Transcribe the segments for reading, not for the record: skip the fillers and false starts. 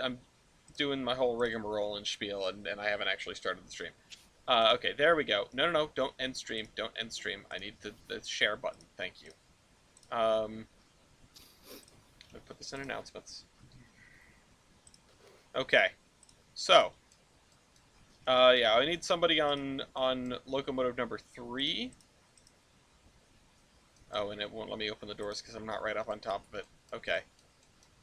I'm doing my whole rigmarole and spiel, and I haven't actually started the stream. Okay, there we go. No, no, no, don't end stream. Don't end stream. I need the share button. Thank you. Let me put this in announcements. Okay, so, yeah, I need somebody on locomotive number 3. Oh, and it won't let me open the doors because I'm not right up on top of it. Okay.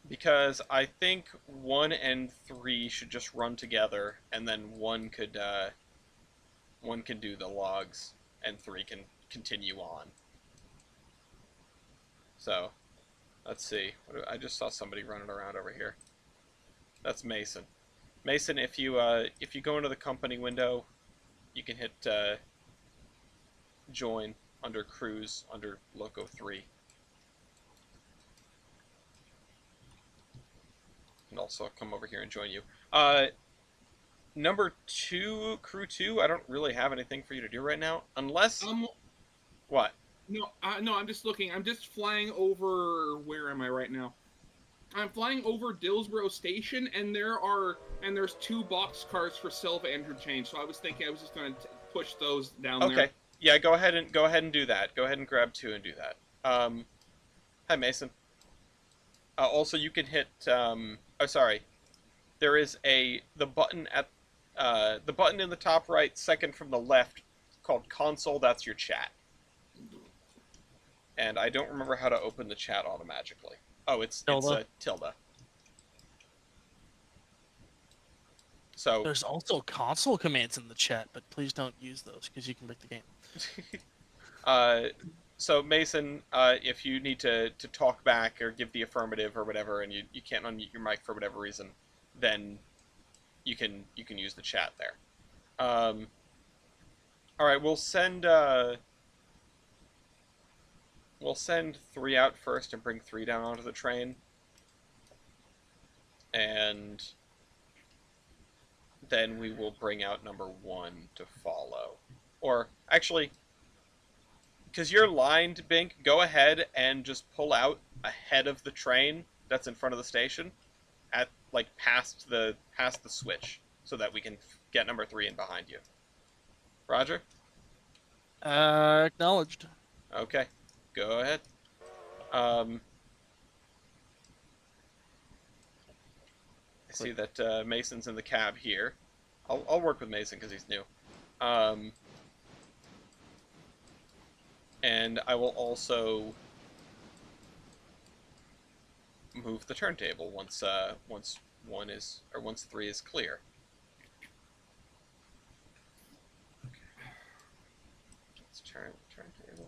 Because I think 1 and 3 should just run together, and then one can do the logs, and 3 can continue on. So, let's see. I just saw somebody running around over here. That's Mason. Mason, if you go into the company window, you can hit join under cruise under Loco 3. And also come over here and join you. Number 2, crew 2, I don't really have anything for you to do right now. Unless... Um, What? no, no, I'm just looking. I'm just flying over. Where am I right now? I'm flying over Dillsborough Station, and there's 2 box cars for Silva interchange. So I was thinking I was just going to push those down there. Okay. Yeah, go ahead and do that. Go ahead and grab 2 and do that. Hi Mason. Also, you can hit. Oh, sorry. There is the button at the button in the top right, second from the left, called console. That's your chat. And I don't remember how to open the chat automatically. Oh, it's tilde. So there's also console commands in the chat, but please don't use those because you can break the game. So Mason, if you need to talk back or give the affirmative or whatever, and you can't unmute your mic for whatever reason, then you can use the chat there. All right, we'll send 3 out first and bring 3 down onto the train, and then we will bring out number 1 to follow. Or actually, because you're lined, Bink, go ahead and just pull out ahead of the train that's in front of the station, at like past the switch, so that we can get number 3 in behind you. Roger? Acknowledged. Okay, go ahead. I see that Mason's in the cab here. I'll work with Mason because he's new. And I will also move the turntable once 3 is clear. Okay. Let's turn the turntable.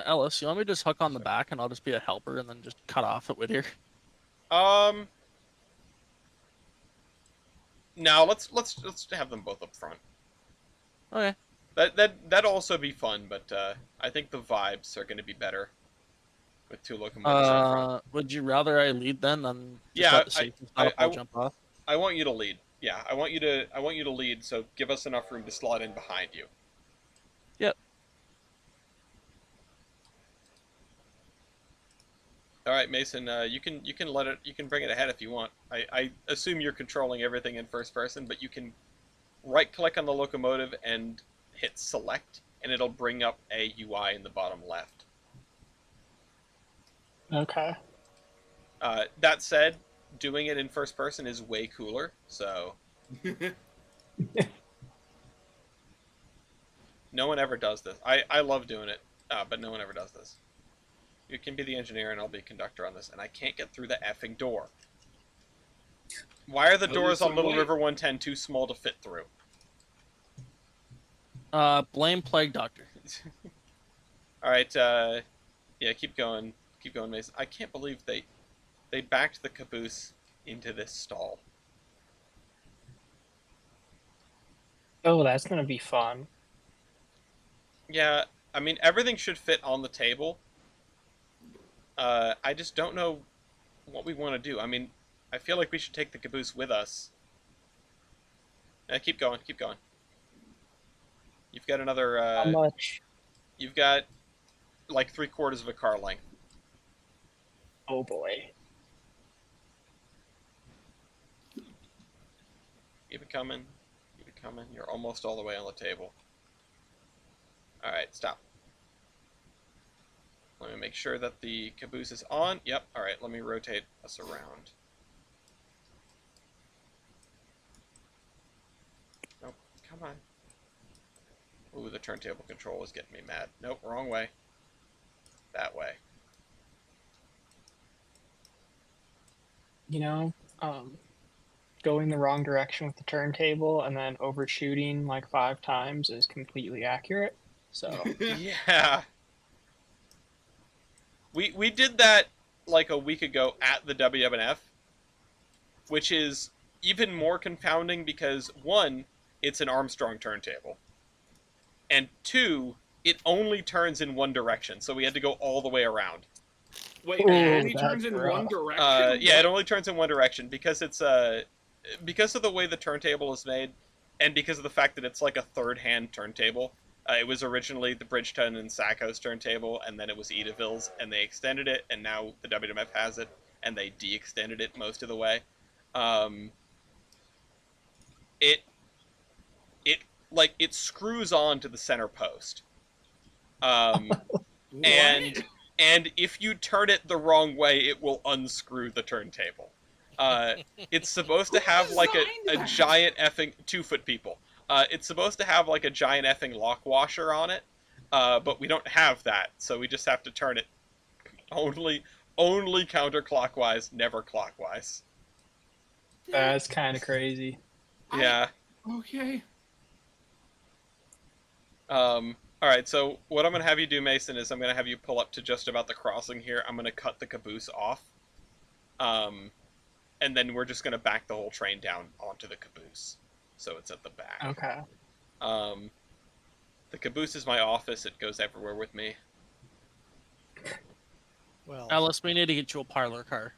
Ellis, you want me to just hook on the back and I'll just be a helper and then just cut off at Whittier? No, let's have them both up front. Okay. That'd also be fun, but I think the vibes are going to be better with 2 locomotives up front. Would you rather I lead then than just let the safety stop jump off? I want you to lead. Yeah, I want you to lead. So give us enough room to slot in behind you. Yep. All right, Mason. You can bring it ahead if you want. I assume you're controlling everything in first person, but you can right-click on the locomotive and hit select, and it'll bring up a UI in the bottom left. Okay. That said, doing it in first person is way cooler, so... No one ever does this. I love doing it, but no one ever does this. You can be the engineer and I'll be conductor on this, and I can't get through the effing door. Why are the doors on Little River 110 too small to fit through? Blame Plague Doctor. Alright, yeah, keep going, Mason. I can't believe they backed the caboose into this stall. Oh, that's gonna be fun. Yeah, I mean, everything should fit on the table. I just don't know what we want to do. I mean, I feel like we should take the caboose with us. Keep going. You've got another... How much? You've got, like, 3/4 of a car length. Oh boy. Keep it coming. Keep it coming. You're almost all the way on the table. Alright, stop. Let me make sure that the caboose is on. Yep, alright, let me rotate us around. Nope, come on. Ooh, the turntable control is getting me mad. Nope, wrong way. That way. You know, going the wrong direction with the turntable and then overshooting like 5 times is completely accurate. So Yeah. We did that like a week ago at the WWF, which is even more confounding because, one, it's an Armstrong turntable, and two, it only turns in one direction, so we had to go all the way around. Wait, Ooh, it only that's turns in one rough. direction? Yeah, it What? only turns in one direction because it's because of the way the turntable is made, and because of the fact that it's like a third-hand turntable. It was originally the Bridgeton and Sacco's turntable, and then it was Edaville's, and they extended it, and now the WWF has it, and they de-extended it most of the way. Um, it it like it screws on to the center post, um, and What? and if you turn it the wrong way, it will unscrew the turntable. Uh, it's supposed to Who have like a designed that? giant effing 2-foot people. It's supposed to have like a giant effing lock washer on it, but we don't have that, so we just have to turn it only counterclockwise, never clockwise. that's kind of crazy. Yeah. Okay. All right. So what I'm gonna have you do, Mason, is I'm gonna have you pull up to just about the crossing here. I'm gonna cut the caboose off. Um, and then we're just gonna back the whole train down onto the caboose, so it's at the back. Okay. Um, the caboose is my office. It goes everywhere with me. Well, Alice, we need to get you a parlor car.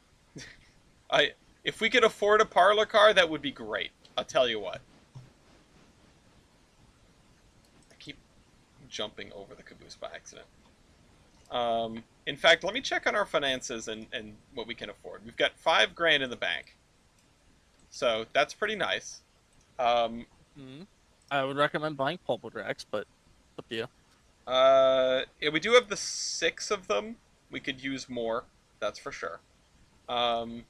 If we could afford a parlor car, that would be great. I'll tell you what. I keep jumping over the caboose by accident. In fact, let me check on our finances and what we can afford. We've got $5,000 in the bank, so that's pretty nice. I would recommend buying pulpwood racks, but it's up to you. Yeah, we do have the 6 of them. We could use more, that's for sure. Alright,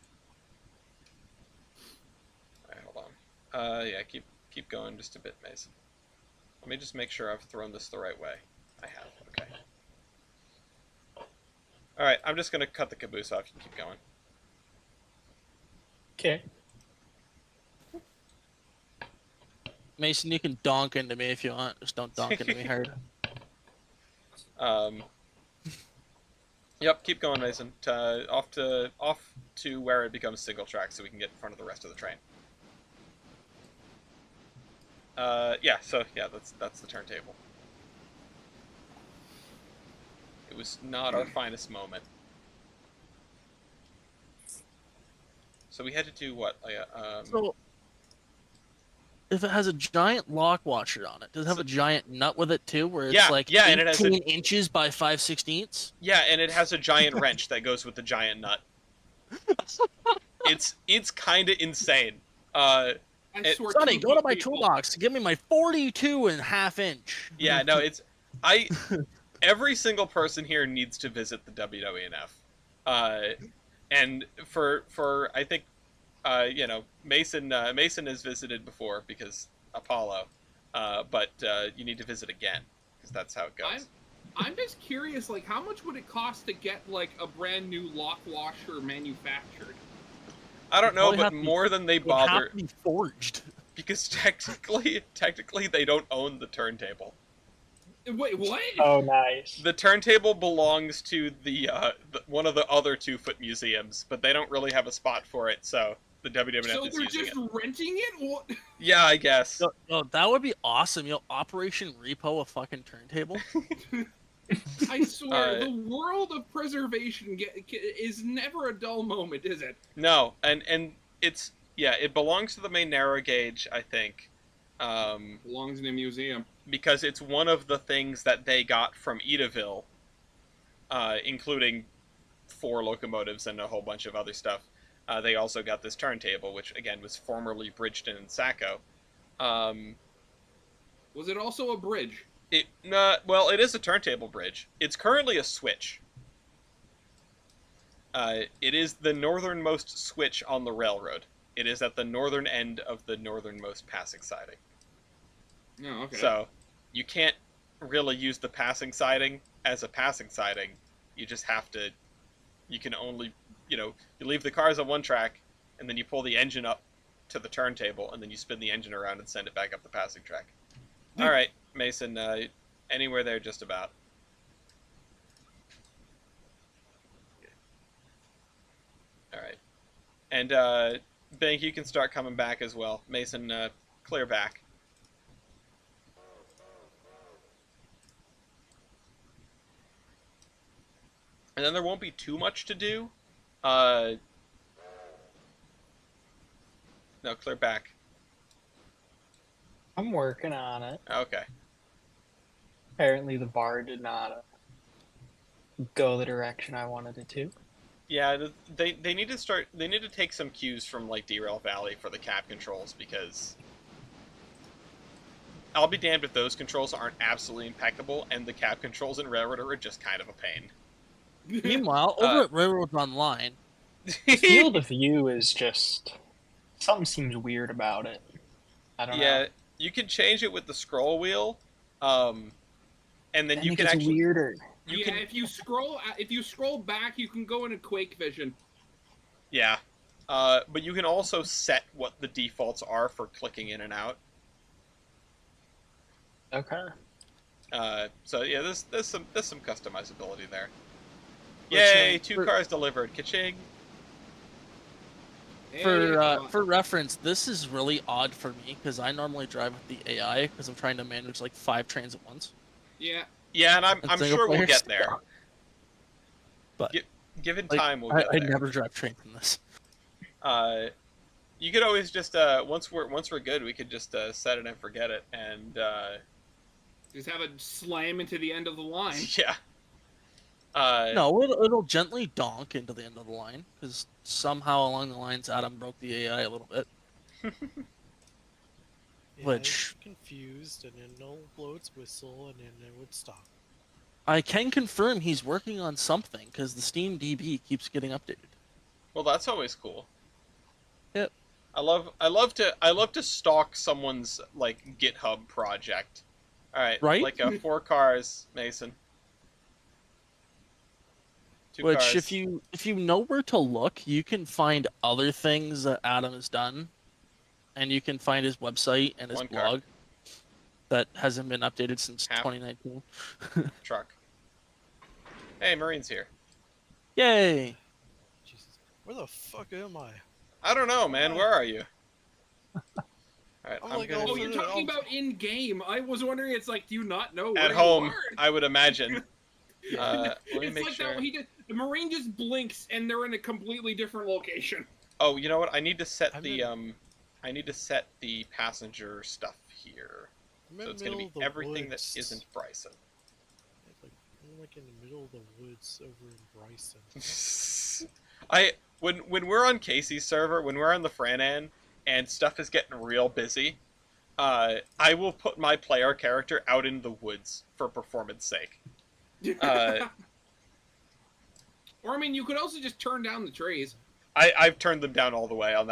hold on. Yeah, keep going just a bit, Mason. Let me just make sure I've thrown this the right way. I have, okay. Alright, I'm just gonna cut the caboose off. You can keep going. Okay. Mason, you can donk into me if you want. Just don't donk into me hard. Yep, keep going, Mason. Off to where it becomes single track, so we can get in front of the rest of the train. Yeah. So yeah, that's the turntable. It was not our finest moment. So we had to do what? So, if it has a giant lock washer on it, does it have a giant nut with it too, where it's Yeah, like yeah, 18 and it has inches by 5/16? Yeah, and it has a giant wrench that goes with the giant nut. It's kind of insane. I swear Sonny, two go to my people- toolbox. Give me my 42.5 inch. Yeah, no, every single person here needs to visit the WWF. And for I think, Mason has visited before because Apollo, but you need to visit again because that's how it goes. I'm just curious, like, how much would it cost to get like a brand new lock washer manufactured? I don't know, Probably but have to be- more than they It would have bother to be forged. because technically they don't own the turntable. Wait, what? Oh, nice. The turntable belongs to the one of the other 2-foot museums, but they don't really have a spot for it, so the WWF So is they're using just it. renting it? What? Yeah, I guess. No, that would be awesome. Operation Repo a fucking turntable. I swear, Uh, the world of preservation is never a dull moment, is it? No, and it belongs to the main narrow gauge, I think, Belongs in a museum. because it's one of the things that they got from Edaville, including 4 locomotives and a whole bunch of other stuff. They also got this turntable, which again was formerly Bridgeton and Sacco. Was it also a bridge? Well, it is a turntable bridge. It's currently a switch. It is the northernmost switch on the railroad. It is at the northern end of the northernmost passing siding. No, okay. So, you can't really use the passing siding as a passing siding. You just have to. You can only, you leave the cars on one track, and then you pull the engine up to the turntable, and then you spin the engine around and send it back up the passing track. All right, Mason, anywhere there, just about. All right, and Bank, you can start coming back as well. Mason, clear back. And then there won't be too much to do. No, clear back. I'm working on it. Okay. Apparently, the bar did not go the direction I wanted it to. Yeah, they need to start. They need to take some cues from like Derail Valley for the cap controls, because I'll be damned if those controls aren't absolutely impeccable, and the cap controls in Railroad are just kind of a pain. Meanwhile, over at Railroads Online, Field of view is just something seems weird about it. I don't know. Yeah, you can change it with the scroll wheel, and then Then you it can gets actually weirder. If you scroll back, you can go into Quake Vision. Yeah, but you can also set what the defaults are for clicking in and out. Okay. So yeah, there's some customizability there. Which, Yay! 2 cars delivered. Ka-ching! For reference, this is really odd for me because I normally drive with the AI because I'm trying to manage like 5 trains at once. Yeah. Yeah, and I'm sure we'll get there. But Given like, time, we'll get I there. never drive trains in this. You could always just once we're good, we could just set it and forget it, and Just have it slam into the end of the line. yeah. No, it'll gently donk into the end of the line because somehow along the lines Adam broke the AI a little bit. Yeah, Which- it's confused, and then it'll blow its whistle, and then it would stop. I can confirm he's working on something because the Steam DB keeps getting updated. Well, that's always cool. Yep. I love to stalk someone's like GitHub project. All right, Right? Like 4 cars, Mason. 2 Which, cars. if you know where to look, you can find other things that Adam has done, and you can find his website and his 1 car. blog that hasn't been updated since Half. 2019. Truck. Hey, Marine's here. Yay! Jesus, where the fuck am I? I don't know, man. Where are you? All right, I'm I'm like, gonna Oh, you're talking about in game. I was wondering. It's like, do you not know where at you home. are? I would imagine. Let me It's make like sure. that. The Marine just blinks, and they're in a completely different location. Oh, you know what? I need to set I'm the in- I need to set the passenger stuff here. I'm So in it's the going to middle be of the everything woods. that isn't Bryson. I'm like in the middle of the woods over in Bryson. When we're on Casey's server, when we're on the Franan, and stuff is getting real busy, I will put my player character out in the woods for performance sake. Or I mean, you could also just turn down the trees. I've turned them down all the way on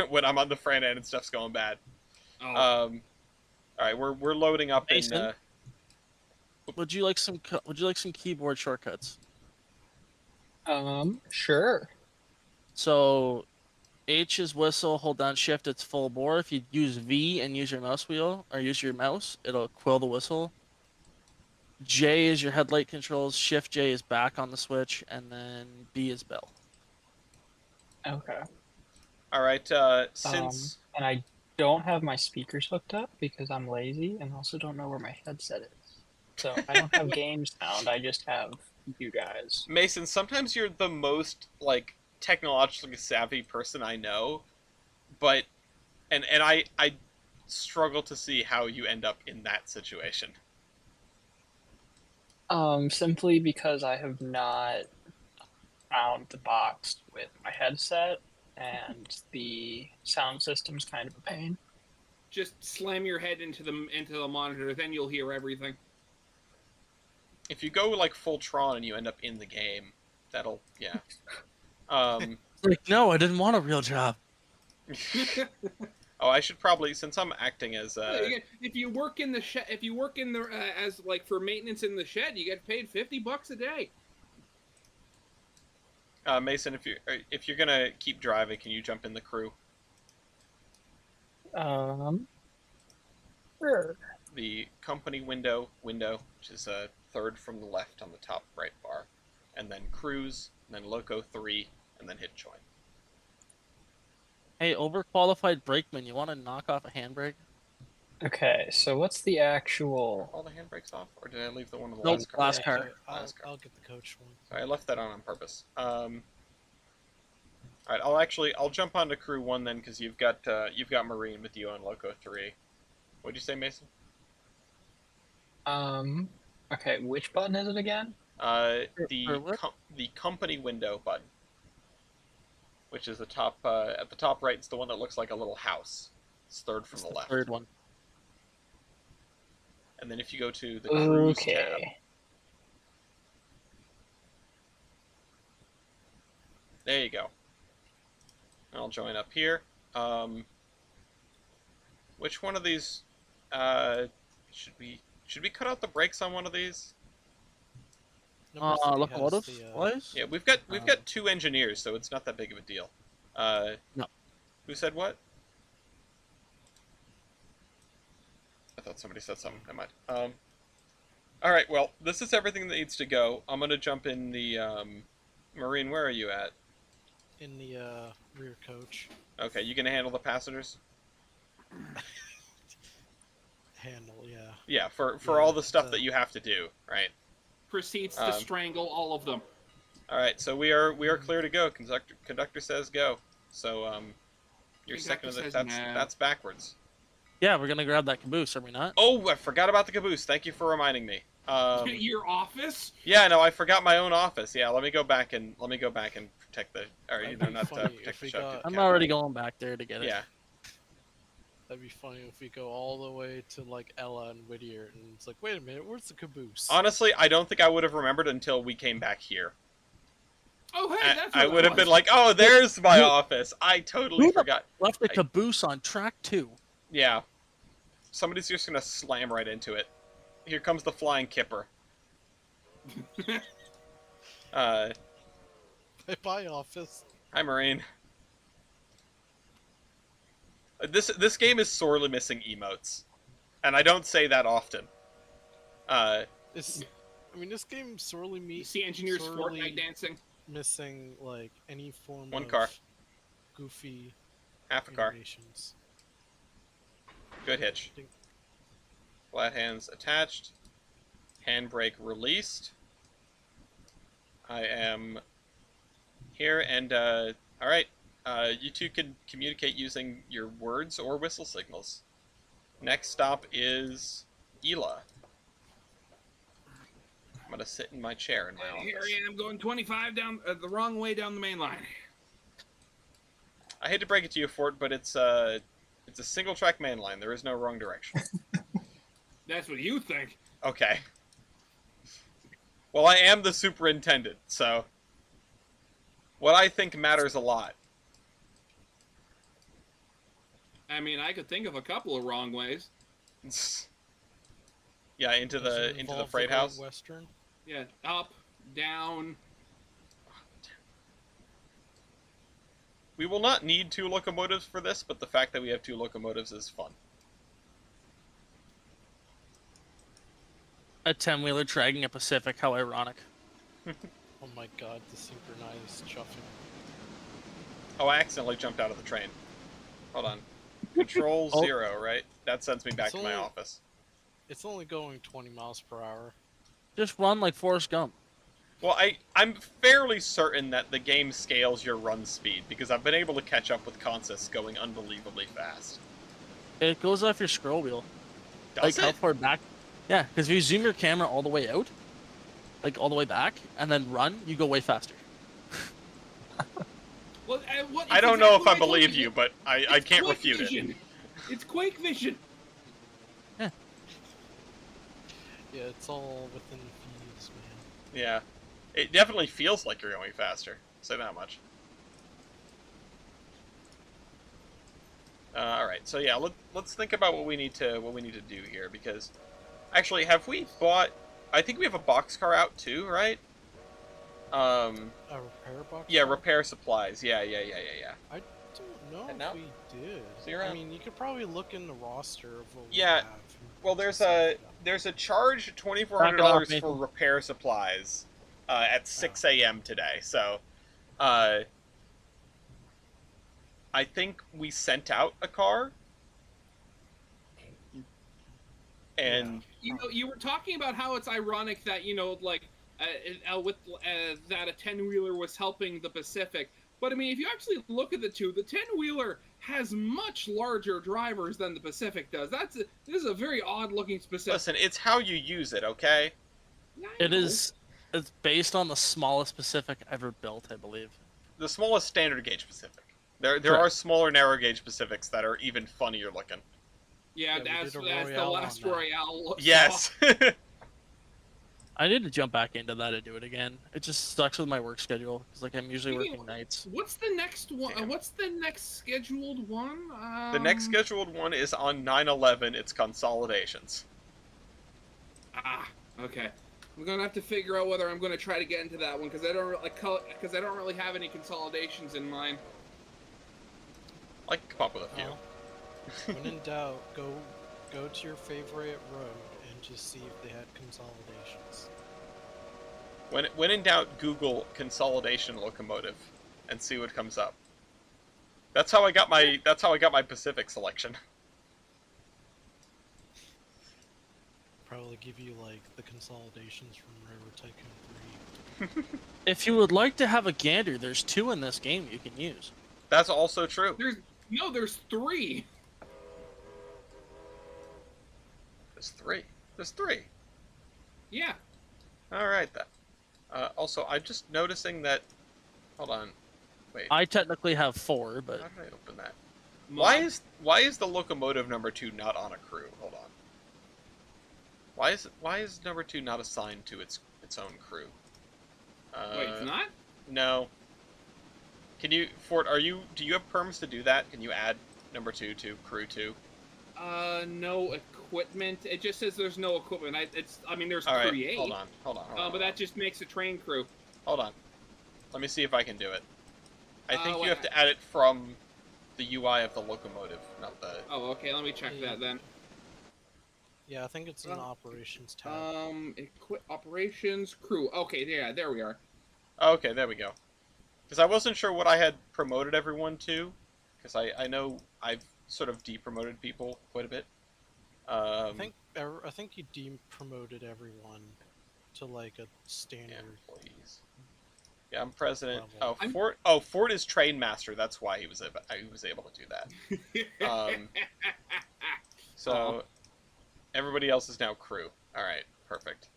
when I'm on the Franan and stuff's going bad. Oh. All right, we're loading up Mason? in. Would you like some keyboard shortcuts? Sure. So, H is whistle. Hold down Shift. It's full bore. If you use V and use your mouse wheel or use your mouse, it'll quill the whistle. J is your headlight controls. Shift J is back on the switch, and then B is bell. Okay. All right, since And I don't have my speakers hooked up because I'm lazy and also don't know where my headset is. So I don't have game sound. I just have you guys. Mason, sometimes you're the most like technologically savvy person I know, but and I struggle to see how you end up in that situation. Simply because I have not found the box with my headset, and the sound system's kind of a pain. Just slam your head into the monitor, then you'll hear everything. If you go like full Tron and you end up in the game, that'll yeah. Like, no, I didn't want a real job. Oh, I should probably, since I'm acting as if you work in the shed, if you work in the as like for maintenance in the shed, you get paid $50 a day. Mason, if you're gonna keep driving, can you jump in the crew? Sure. The company window, which is third from the left on the top right bar, and then cruise, and then loco 3, and then hit join. Hey, overqualified brakeman, you want to knock off a handbrake? Okay, so what's the actual? All the handbrakes off, or did I leave the one on the Nope, last car? last car. Okay, Last car. I'll get the coach one. Sorry, I left that on purpose. All right, I'll jump onto crew 1 then, because you've got Marine with you on loco 3. What'd you say, Mason? Okay, which button is it again? The company window button, which is the top at the top right. It's the one that looks like a little house. It's third from the left. Third one. And then if you go to the cruise tab, Okay. there you go. I'll join up here. Which one of these should we cut out the brakes on one of these? Number 3 has Locomotive the, wise? Yeah, we've got 2 engineers, so it's not that big of a deal. No. Who said what? I thought somebody said something. Never mind. All right. Well, this is everything that needs to go. I'm gonna jump in the Marine. Where are you at? in the rear coach. Okay, you gonna handle the passengers? Handle, yeah. Yeah, for Yeah, all the stuff that you have to do, right? Proceeds to strangle all of them. All right, so we are clear to go. Conductor says go. So you're Conductor second of the, says no. that's backwards. Yeah, we're gonna grab that caboose, are we not? Oh, I forgot about the caboose. Thank you for reminding me. Your office? Yeah, no, I forgot my own office. Yeah, let me go back and protect the, or you know, That'd be not funny protect if the we shop. got- I'm already going back there to get it. Yeah, That'd be funny if we go all the way to like Ella and Whittier, and it's like, wait a minute, where's the caboose? honestly, I don't think I would have remembered until we came back here. Oh, hey, that's what I would have was. been like, oh, there's my office. I totally Who the- forgot. Left the caboose on track 2. Yeah, somebody's just gonna slam right into it. Here comes the flying kipper. Bye, office. Hi, Marine. This game is sorely missing emotes, and I don't say that often. It's, I mean, this game sorely You see engineers sorely Fortnite dancing? missing like any form One of car. goofy Half a car. animations. Good hitch. Flat hands attached. Handbrake released. I am here, and all right. You two can communicate using your words or whistle signals. Next stop is Ela. I'm gonna sit in my chair in my office. Here I am going 25 down the wrong way down the main line. I hate to break it to you, Fort, but it's a single track main line. There is no wrong direction. That's what you think. Okay. Well, I am the superintendent, so what I think matters a lot. I mean, I could think of a couple of wrong ways. Yeah, into Does it the involve freight Great house. Western. Yeah, up, down. We will not need 2 locomotives for this, but the fact that we have 2 locomotives is fun. A 10-wheeler dragging a Pacific, how ironic. Oh my god, the synchronized chuffing. Oh, I accidentally jumped out of the train. Hold on. Control Oh. 0, right? That sends me back It's to my only- office. It's only going 20 miles per hour. Just run like Forrest Gump. Well, I'm fairly certain that the game scales your run speed, because I've been able to catch up with consists going unbelievably fast. It goes off your scroll wheel. Does Like how it? far back? Yeah, because if you zoom your camera all the way out, like all the way back, and then run, you go way faster. Well, I don't know if I believe you, but I can't refute it. It's Quake Vision. Yeah, it's all within fees, man. Yeah. It definitely feels like you're going faster. Say that much. All right. So yeah, let's think about what we need to do here, because actually, have we bought? I think we have a boxcar out too, right? A repair box? Yeah, car? repair supplies. Yeah. I don't know And if now? we did. Zero? I mean, you could probably look in the roster of what we Yeah, have. Well, to there's see if a we got- there's a charge $2,400 Knock it off, for Nathan. repair supplies at 6 a.m. today. So, I think we sent out a car, and You were talking about how it's ironic that like with that a 10-wheeler was helping the Pacific. But I mean, if you actually look at the two, the 10-wheeler has much larger drivers than the Pacific does. This is a very odd-looking Pacific. listen, it's how you use it, okay? Yeah, I It know. is. It's based on the smallest Pacific ever built, I believe. The smallest standard gauge Pacific. There Correct. are smaller narrow gauge Pacifics that are even funnier looking. Yeah, Yeah, we as did a the Royale last on that. Royale looks. Yes. I need to jump back into that and do it again. It just sucks with my work schedule because like I'm usually Speaking working nights. What's the next one? Damn. What's the next scheduled one? The next scheduled one is on 9/11. It's consolidations. Okay. I'm gonna have to figure out whether I'm gonna try to get into that one because I don't really have any consolidations in mind. I can come up with a few. When in doubt, go to your favorite road and just see if they had consolidations. When in doubt, Google consolidation locomotive, and see what comes up. That's how I got my Pacific selection. Probably give you like the consolidations from Railroad Tycoon 3. If you would like to have a gander, there's 2 in this game you can use. That's also true. There's 3. There's 3. There's 3. Yeah. All right then. Also, I'm just noticing that. Hold on. Wait. I technically have 4, but How did I open that? Mod. Why is the locomotive number 2 not on a crew? Hold on. Why is number 2 not assigned to its own crew? Wait, it's not? No. Can you, Fort? Do you have perms to do that? Can you add number 2 to crew 2? No equipment. It just says there's no equipment. There's All right. create. Hold on. But that just makes a train crew. Hold on. Let me see if I can do it. I think you what- have to add it from the UI of the locomotive, not the. Oh, okay. Let me check that then. Yeah, I think it's in the operations tab. Operations crew. Okay, yeah, there we are. Okay, there we go. Because I wasn't sure what I had promoted everyone to, because I know I've sort of depromoted people quite a bit. I think you depromoted everyone to like a standard. Yeah, employees. Yeah, I'm president. Level. Ford is train master. That's why he was able to do that. So everybody else is now crew. All right, perfect.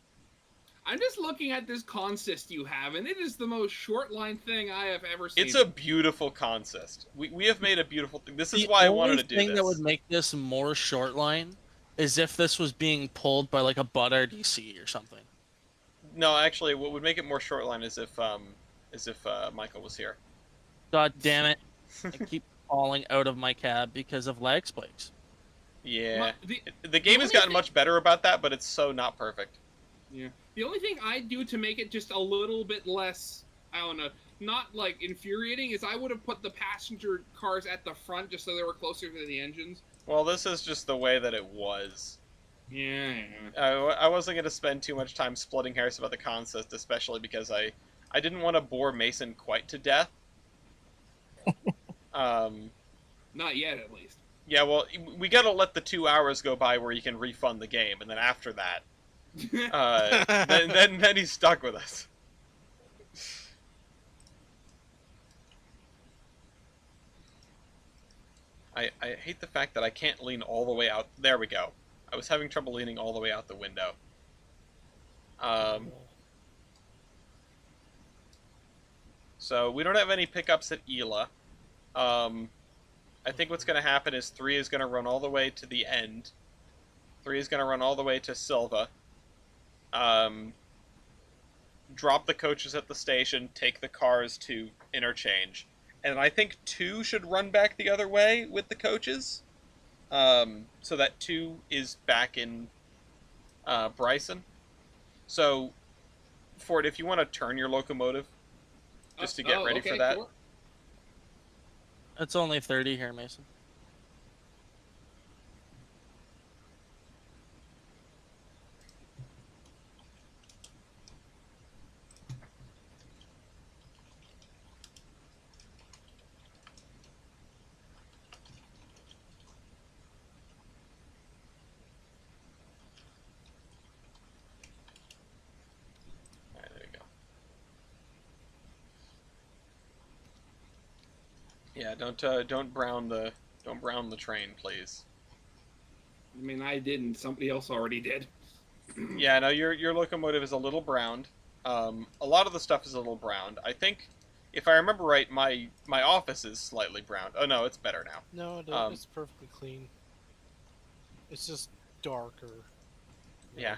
I'm just looking at this consist you have, and it is the most short line thing I have ever seen. It's a beautiful consist. We have made a beautiful thing. This is the why I only wanted to do thing this. that would make this more short line is if this was being pulled by like a butt RDC or something. No, actually, what would make it more short line is if Michael was here. God damn it! I keep falling out of my cab because of lag spikes. Yeah, The the game has only gotten thing- much better about that, but it's so not perfect. Yeah. The only thing I'd do to make it just a little bit less, I don't know, not like infuriating, is I would have put the passenger cars at the front just so they were closer to the engines. Well, this is just the way that it was. Yeah. I wasn't going to spend too much time splitting hairs about the consist, especially because I didn't want to bore Mason quite to death. Not yet, at least. Yeah, well, we got to let the 2 hours go by where you can refund the game, and then after that, then he's stuck with us. I hate the fact that I can't lean all the way out. There we go. I was having trouble leaning all the way out the window. So we don't have any pickups at Ela. I think what's going to happen is 3 is going to run all the way to the end. 3 is going to run all the way to Silva. Drop the coaches at the station, take the cars to interchange. And I think 2 should run back the other way with the coaches. So that 2 is back in Bryson. So, Ford, if you want to turn your locomotive just to get ready okay, for that. sure. It's only 30 here, Mason. All right, there you go. Yeah, don't brown the train, please. I mean, I didn't. Somebody else already did. Yeah, no, your locomotive is a little browned. A lot of the stuff is a little browned. I think, if I remember right, my office is slightly browned. Oh no, it's better now. No, it's perfectly clean. It's just darker. Yeah.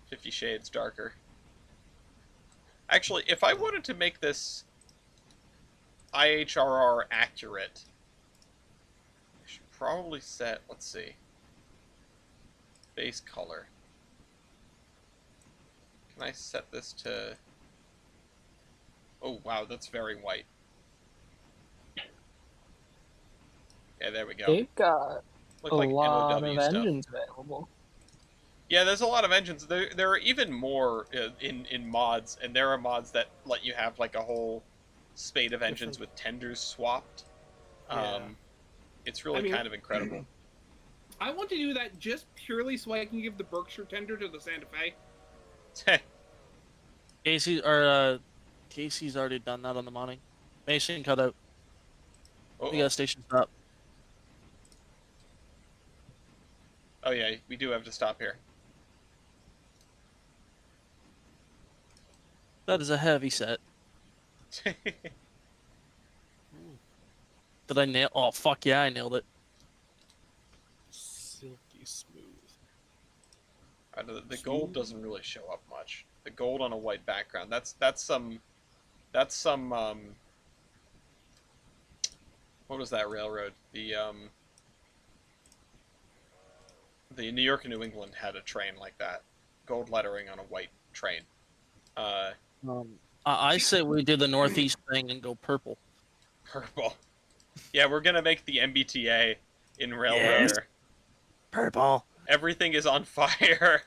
50 Shades darker. Actually, if I wanted to make this IHRR accurate, I should probably set, let's see, base color. Can I set this to... Oh, wow, that's very white. Yeah, there we go. They've got Look a like lot MOW of stuff. engines available. Yeah, there's a lot of engines. There are even more in mods, and there are mods that let you have like a whole spate of engines with tenders swapped. Yeah. It's really kind of incredible. I want to do that just purely so I can give the Berkshire tender to the Santa Fe. Casey's already done that on the morning. Mason cut out. Uh-oh. We got a station stop. Oh yeah, we do have to stop here. That is a heavy set. Did I nail? Oh fuck yeah, I nailed it. Silky smooth. The gold doesn't really show up much. The gold on a white background. That's some. What was that railroad? The New York and New England had a train like that. Gold lettering on a white train. I say we do the Northeast thing and go purple. Purple. Yeah, we're gonna make the MBTA in Railroader. Yes. Purple. Everything is on fire.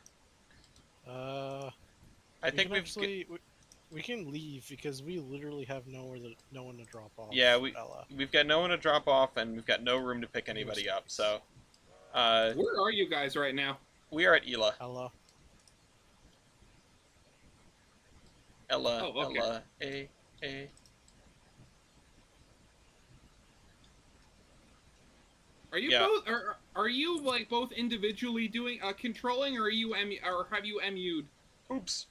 I think we can leave because we literally have no one to drop off. Yeah, Ella. we've got no one to drop off, and we've got no room to pick anybody up. So, Where are you guys right now? we are at Ela. Ella. Oh, okay. Ela, A. Are you Yeah. both? Are you like both individually doing controlling, or are you or have you MU'd? Oops.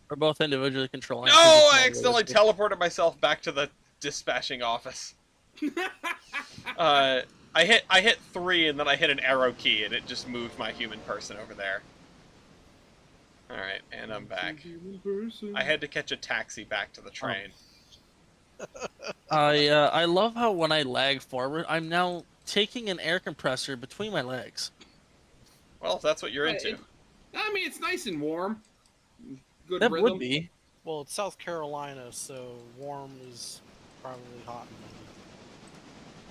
We're both individually controlling. No, I accidentally teleported myself back to the dispatching office. I hit 3 and then I hit an arrow key and it just moved my human person over there. Alright, and I'm back. I had to catch a taxi back to the train. I love how when I lag forward, I'm now taking an air compressor between my legs. Well, if that's what you're into. I mean, it's nice and warm. Good That rhythm. would be. Well, it's South Carolina, so warm is probably hot and muggy.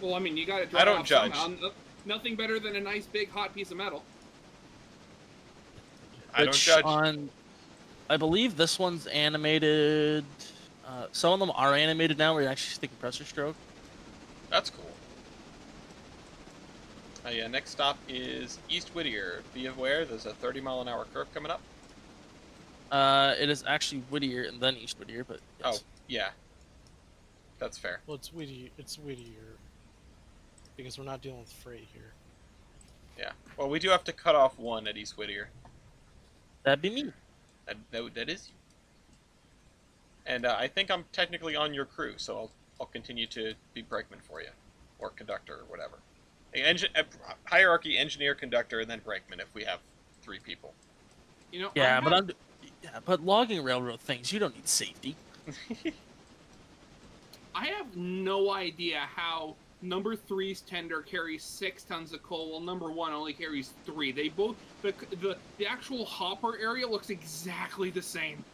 Well, I mean, you got to I dry don't off judge. somehow. Nothing better than a nice big hot piece of metal. I don't judge. I believe this one's animated. Some of them are animated now where you actually see the compressor stroke. That's cool. Yeah, next stop is East Whittier. Be aware, there's a 30-mile-an-hour curve coming up. It is actually Whittier and then East Whittier, but yes. Oh, yeah. That's fair. Well, it's Whittier because we're not dealing with freight here. Yeah. Well, we do have to cut off 1 at East Whittier. That'd be me. That is you. And I think I'm technically on your crew, so I'll continue to be brakeman for you, or conductor, or whatever. Hierarchy, engineer, conductor, and then brakeman if we have 3 people. You know, Yeah, but logging railroad things, you don't need safety. I have no idea how number 3's tender carries 6 tons of coal, while number 1 only carries 3. They both the actual hopper area looks exactly the same.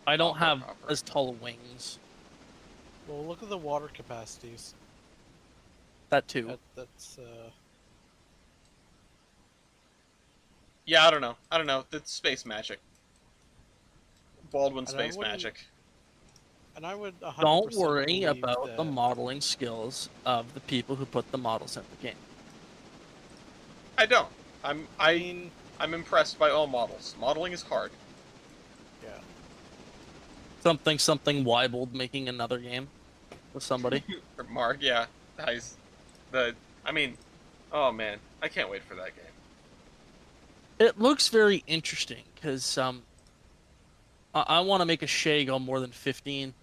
I don't have Hopper. as tall wings. Well, look at the water capacities. That too. That's Yeah, I don't know. That's space magic. Baldwin And I space wouldn't- magic. and I would 100% Don't worry believe about that, the modeling skills of the people who put the models in the game. I don't. I mean, I'm impressed by all models. Modeling is hard. yeah. Something Weibold making another game with somebody. Or Mark, yeah. Nice. Oh man, I can't wait for that game. It looks very interesting because I want to make a Shay go more than 15.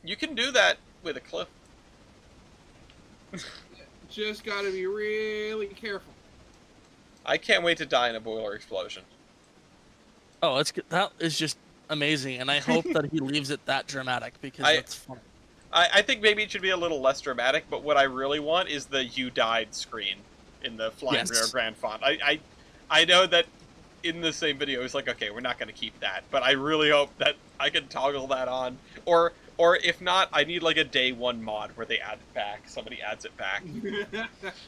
You can do that with a cliff. Just gotta be really careful. I can't wait to die in a boiler explosion. Oh, that is just amazing, and I hope that he leaves it that dramatic because that's fun. I think maybe it should be a little less dramatic, but what I really want is the "you died" screen in the Flying Rio Grande font. I know that in the same video it's like, okay, we're not going to keep that, but I really hope that I can toggle that on, or if not, I need like a day 1 mod where they add it back. Somebody adds it back.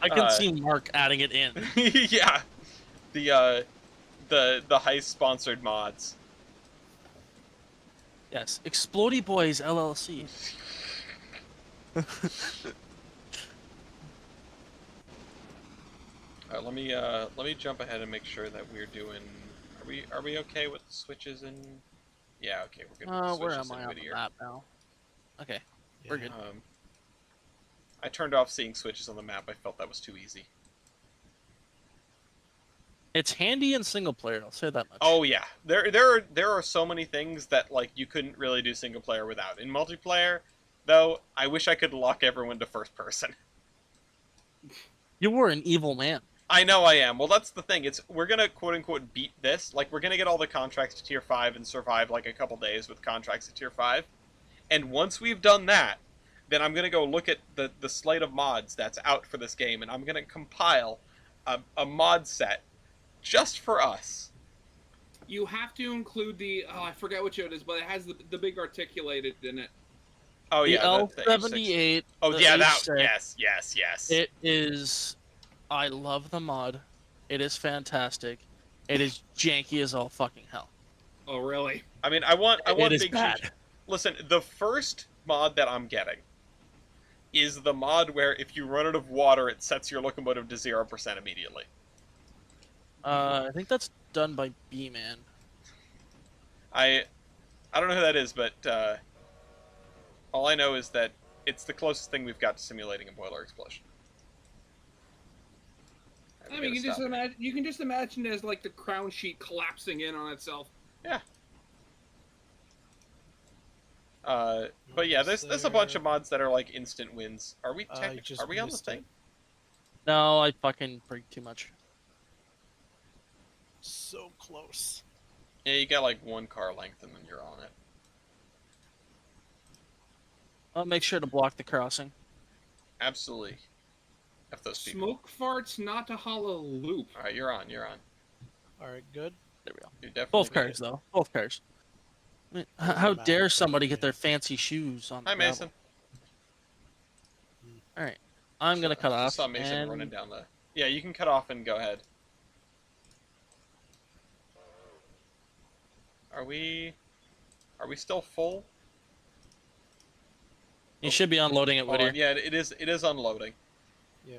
I can see Mark adding it in. Yeah, the heist sponsored mods. Yes, Explodey Boys LLC. All right, let me jump ahead and make sure that we're doing. Are we okay with the switches in? Yeah, okay, we're good. With the Where switches am I in on the Whittier. map now? Okay, we're good. I turned off seeing switches on the map. I felt that was too easy. It's handy in single player. I'll say that much. Oh yeah, there are so many things that like you couldn't really do single player without. In multiplayer, though, I wish I could lock everyone to first person. You were an evil man. I know I am. Well, that's the thing. We're gonna quote unquote beat this. Like we're gonna get all the contracts to tier 5 and survive like a couple days with contracts to tier 5. And once we've done that, then I'm gonna go look at the slate of mods that's out for this game, and I'm gonna compile a mod set just for us. You have to include I forget which it is, but it has the big articulated in it. Oh The yeah, L78. Oh the yeah, that. H6, Yes. It is. I love the mod. It is fantastic. It is janky as all fucking hell. Oh really? I mean, I want It is big bad. change. Listen, the first mod that I'm getting is the mod where if you run out of water, it sets your locomotive to 0% immediately. I think that's done by B-Man. I don't know who that is, but all I know is that it's the closest thing we've got to simulating a boiler explosion. I mean, you can just imagine it as like the crown sheet collapsing in on itself. Yeah. But yeah, there's a bunch of mods that are like instant wins. Are we are we on the thing? No, I fucking break too much. So close. Yeah, you got like 1 car length and then you're on it. I'll make sure to block the crossing. Absolutely. F those people. Smoke farts, not a hollow loop. All right, you're on. All right, good. There we go. You're definitely Both good. cars, though. Both cars. I mean, Doesn't how matter, dare it's somebody okay. get their fancy shoes on the Hi, gravel? Mason. All right, I'm gonna cut off. Just saw Mason and... running down the. Yeah, you can cut off and go ahead. Are we still full? You should be unloading at Hold Whittier. on. Yeah, it is unloading. Yeah.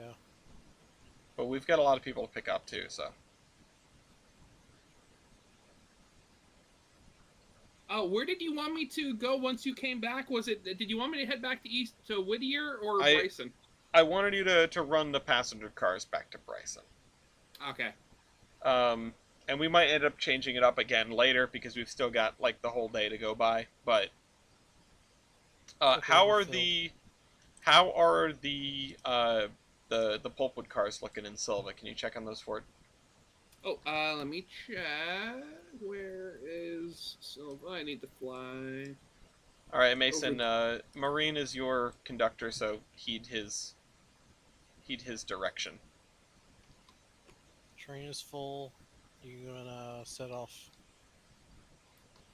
But we've got a lot of people to pick up too, so. Where did you want me to go once you came back? Did you want me to head back to Whittier or I- Bryson? I wanted you to run the passenger cars back to Bryson. Okay. And we might end up changing it up again later because we've still got like the whole day to go by. But Okay, how we are filled. the pulpwood cars looking in Silva? Can you check on those, Ford? Oh, let me check. Where is Silva? I need to fly. All right, Mason. Over. Marine is your conductor, so heed his direction. Train is full. You gonna set off?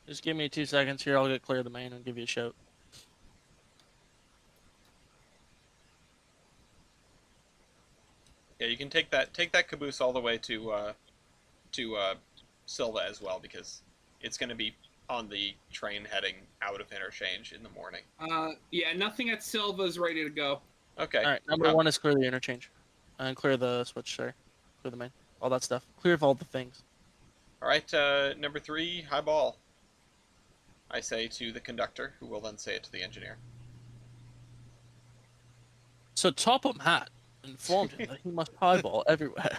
Just give me 2 seconds here. I'll get clear of the main and give you a shout. Yeah, you can take that caboose all the way to Silva as well because it's going to be on the train heading out of interchange in the morning. Yeah, nothing at Silva's ready to go. Okay. All right, number 1 is clear the interchange. And clear the switch, sorry. Clear the main. All that stuff. Clear of all the things. All right, number 3, high ball. I say to the conductor, who will then say it to the engineer. So Topham Hat informed him that he must highball everywhere.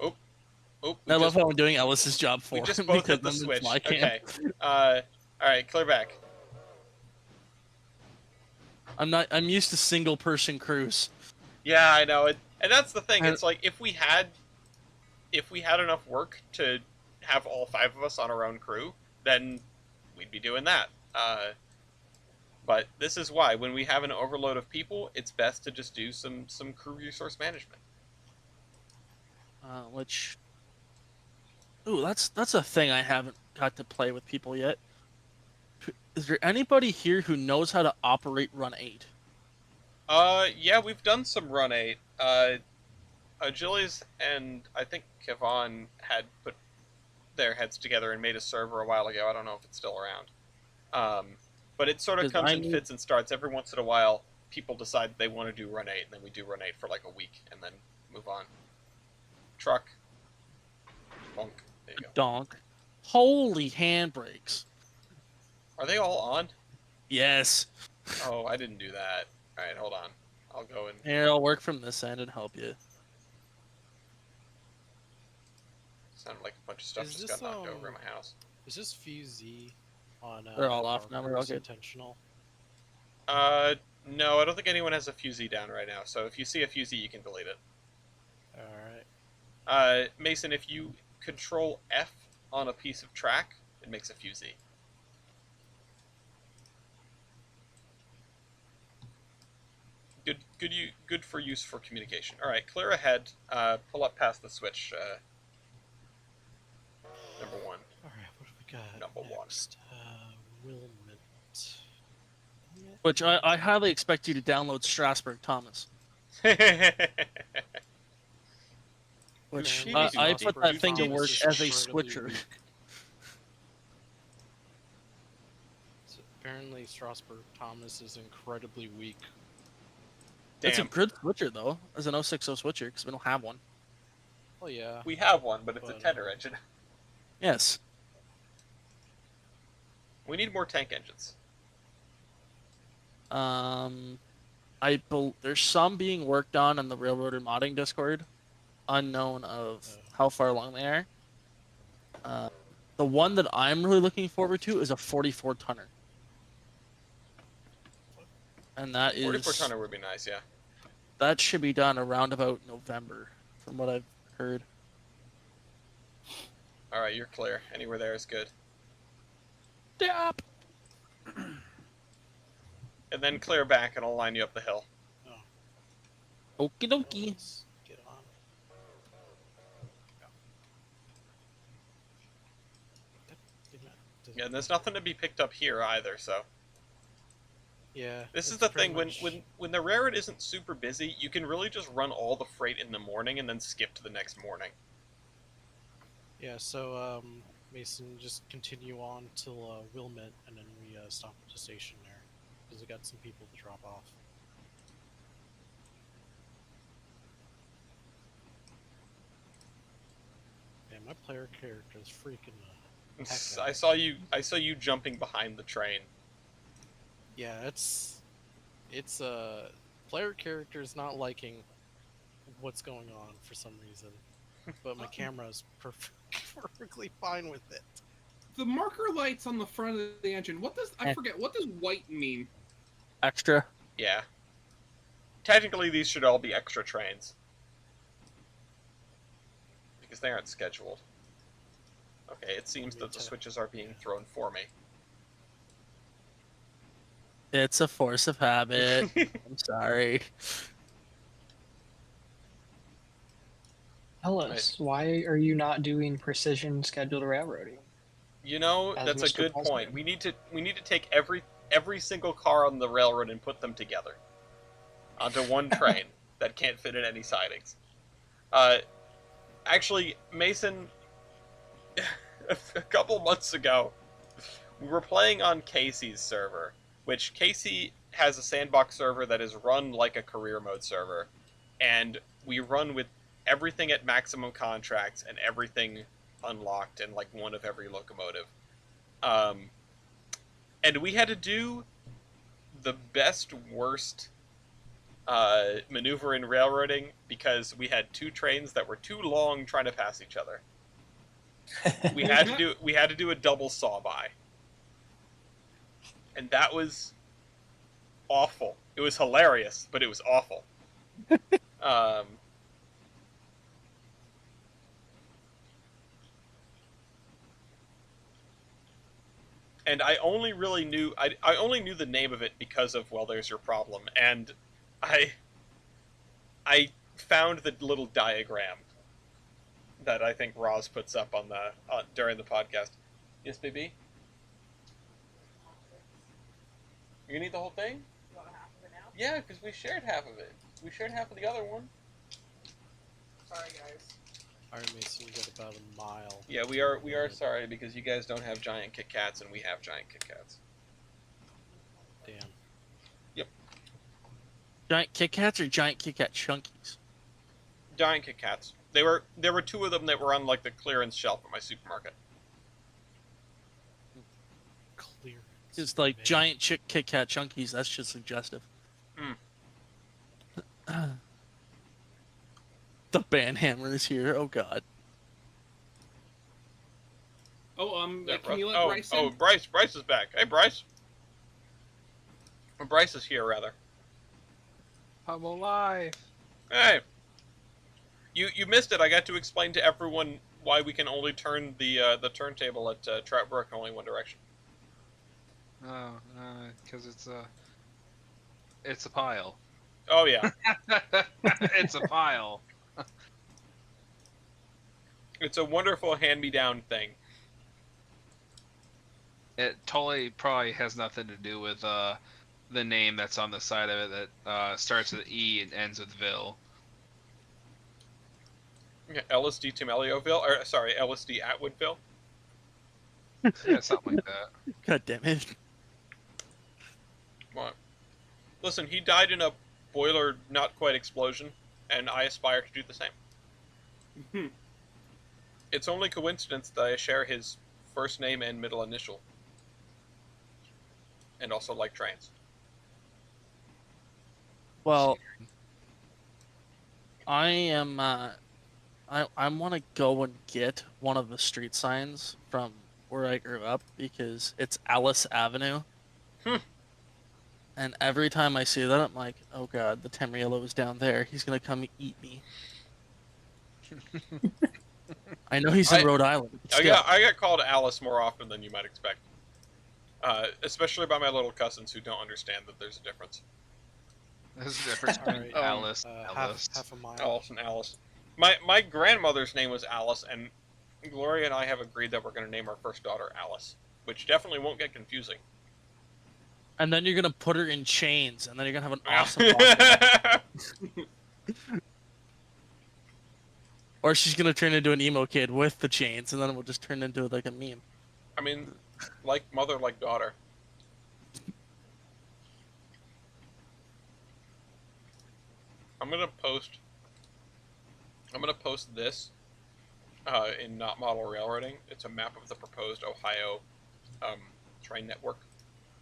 Oh, I love how I'm doing Ellis's job for we just him both because hit the I'm switch. fly cam. Okay. All right, clear back. I'm used to single person crews. Yeah, I know it, and that's the thing. And- It's like if we had enough work to have all 5 of us on our own crew, then we'd be doing that. But this is why when we have an overload of people, it's best to just do some crew resource management. Which, ooh, that's a thing I haven't got to play with people yet. Is there anybody here who knows how to operate Run 8? Yeah, we've done some Run 8. Achilles and I think Kevon had put their heads together and made a server a while ago. I don't know if it's still around. But it sort of 'Cause comes I in need- fits and starts. Every once in a while, people decide they want to do Run 8, and then we do Run 8 for like a week, and then move on. Truck. Bonk. There you go. Donk. Holy handbrakes. Are they all on? Yes. Oh, I didn't do that. Alright, hold on. I'll go and... Here, I'll work from this end and help you. Sounded like a bunch of stuff Is just this, got knocked over in my house. Is this Fuse on? They're all off now, we're all good. Intentional. No, I don't think anyone has a fusee down right now, so if you see a fusee, you can delete it. All right. Mason, if you control F on a piece of track, it makes a fusee. Good for use for communication. All right, clear ahead. Pull up past the switch. Number 1. All right. What do we got? Number one. Next? Wilmot. Which I highly expect you to download Strasbourg Thomas. Which Dude, I Strasbourg put that thing to Thomas work is as a incredibly switcher. weak. So apparently, Strasbourg Thomas is incredibly weak. It's a Damn. good switcher though, as an 060 switcher, because we don't have one. Oh yeah. We have one, but it's a But, tender engine. Yes. We need more tank engines. There's some being worked on the Railroader modding Discord, unknown of how far along they are. The one that I'm really looking forward to is a 44 tonner, and that 44 is tonner would be nice, yeah. that should be done around about November, from what I've heard. All right, you're clear. Anywhere there is good. Yep. And then clear back, and I'll line you up the hill. Okie dokie. Let's get on. Yeah, and there's nothing to be picked up here either, so... Yeah. This is it's the pretty thing, much- when the railroad isn't super busy, you can really just run all the freight in the morning and then skip to the next morning. Yeah. So Mason, just continue on till Wilmot, and then we stop at the station there because we got some people to drop off. Yeah, my player character is freaking. I saw you jumping behind the train. Yeah, it's player character is not liking what's going on for some reason. but my camera is perfectly fine with it. The marker lights on the front of the engine. What does I Eh. forget? What does white mean? Extra. Yeah. Technically, these should all be extra trains. Because they aren't scheduled. Okay, it seems that the switches are being thrown for me. It's a force of habit. I'm sorry. Tell us, why are you not doing precision scheduled railroading? You know, As that's a Mr. good Paul's point. did. We need to take every single car on the railroad and put them together onto one train that can't fit in any sidings. Actually, Mason, a couple months ago, we were playing on Casey's server, which Casey has a sandbox server that is run like a career mode server, and we run with everything at maximum contracts and everything unlocked and like one of every locomotive. Um, and we had to do the best worst maneuver in railroading because we had two trains that were too long trying to pass each other. We had to do a double saw by, and that was awful. It was hilarious, but it was awful. um, and I only really knew I only knew the name of it because of Well, There's Your Problem, and I found the little diagram that I think Roz puts up on the during the podcast. Yes, baby. You need the whole thing? You want half of it now? Yeah, because we shared half of it. We shared half of the other one. Sorry, guys. Alright, Mason, you got about a mile. Yeah, we are sorry because you guys don't have giant Kit Kats and we have giant Kit Kats. Damn. Yep. Giant Kit Kats or giant Kit Kat chunkies? Giant Kit Kats. There were two of them that were on like the clearance shelf at my supermarket. Clear. It's like giant Kit Kat chunkies. That's just suggestive. The band hammer is here. Oh god. Oh, Yeah, can you let Bryce in? Oh, Bryce is back. Hey, Bryce. Or Bryce is here, rather. I'm alive. Hey. You missed it. I got to explain to everyone why we can only turn the turntable at Trout Brook in only one direction. Oh, because it's a pile. Oh yeah. It's a pile. It's a wonderful hand-me-down thing. It totally probably has nothing to do with the name that's on the side of it that starts with E and ends with Ville. Yeah, LSD Temelioville, or sorry, LSD Atwoodville. Yeah, something like that. God damn it. What? Listen, he died in a boiler not quite explosion, and I aspire to do the same. It's only coincidence that I share his first name and middle initial. And also like trains. Well, I am. I want to go and get one of the street signs from where I grew up because it's Alice Avenue. And every time I see that, I'm like, oh god, the Tamriello is down there. He's gonna come eat me. I know he's in Rhode Island. I got called Alice more often than you might expect. Especially by my little cousins who don't understand that there's a difference. There's a difference between Alright, Alice, half a mile. Alice and Alice. My grandmother's name was Alice, and Gloria and I have agreed that we're going to name our first daughter Alice, which definitely won't get confusing. And then you're gonna put her in chains, and then you're gonna have an awesome walk. Or she's gonna turn into an emo kid with the chains, and then it will just turn into like a meme. I mean, like mother, like daughter. I'm gonna post this in Not Model Railroading. It's a map of the proposed Ohio train network.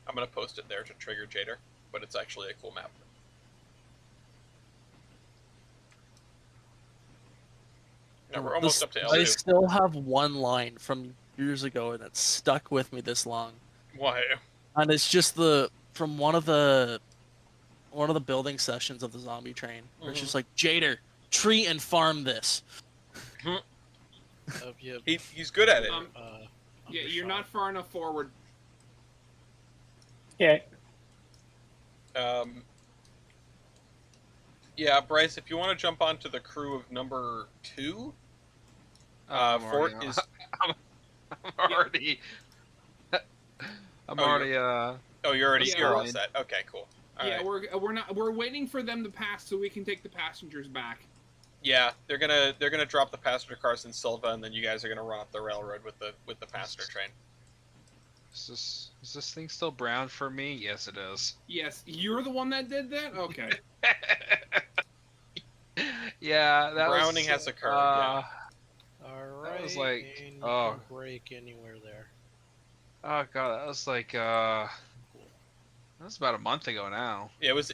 I'm gonna post it there to trigger Jader, but it's actually a cool map. No, we're almost up to I L2. still have one line from years ago, and it's stuck with me this long. Why? And it's just from one of the building sessions of the zombie train, where it's just like, Jader, treat and farm this. Yeah. He's good at it. Yeah, you're undershot. not far enough forward. Yeah. Yeah, Bryce, if you want to jump onto the crew of number 2, I'm Fort already, is. I'm already. I'm Oh, already. Oh, you're already Yeah, you're all fine. set. Okay, cool. All Yeah, right. we're waiting for them to pass so we can take the passengers back. Yeah, they're gonna drop the passenger cars in Silva, and then you guys are gonna run up the railroad with the passenger train. Is this thing still brown for me? Yes, it is. Yes, you're the one that did that? Okay. Yeah, that Browning was. has occurred. Yeah. Alright, That was like, and you oh. can break anywhere there. Oh god, that was like that was about a month ago now. It was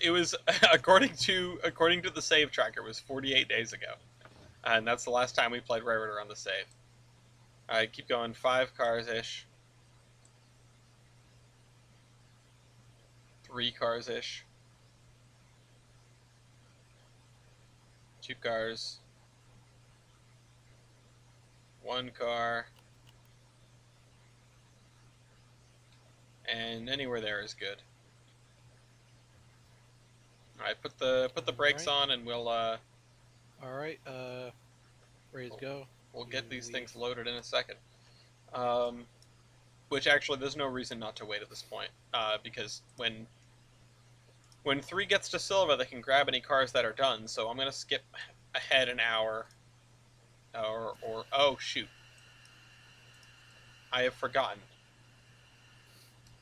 according to the save tracker, it was 48 days ago, and that's the last time we played Railroader on the save. All right, keep going. 5 cars ish. 3 cars ish. 2 cars. 1 car. And anywhere there is good. All right, put the brakes on, and we'll Alright, ready to go. we'll You get these leave. things loaded in a second. Which actually, there's no reason not to wait at this point, because when 3 gets to Silva, they can grab any cars that are done. So I'm gonna skip ahead an hour. Or oh shoot, I have forgotten.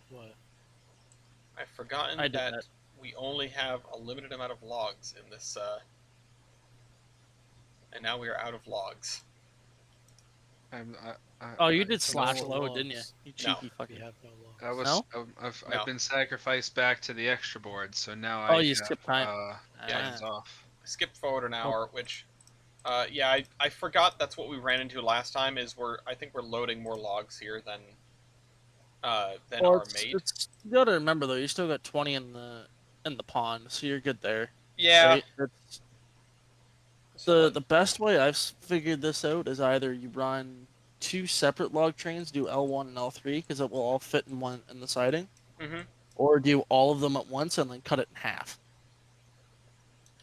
What? I've forgotten I did that, that. we only have a limited amount of logs in this, and now we are out of logs. Oh, you did no slash load, didn't you? logs. You No. cheeky fucking. We have no logs. I was. No? No. I've been sacrificed back to the extra board, so now Oh, I you have, skipped time. Yeah. hands off. Skip forward an hour, which, yeah, I forgot that's what we ran into last time. Is I think we're loading more logs here than Well, are made. you gotta remember though, you still got 20 in the pond, so you're good there. Yeah. Right? The best way I've figured this out is either you run 2 separate log trains, do L1 and L3, because it will all fit in the siding, Mm-hmm. or do all of them at once and then cut it in half.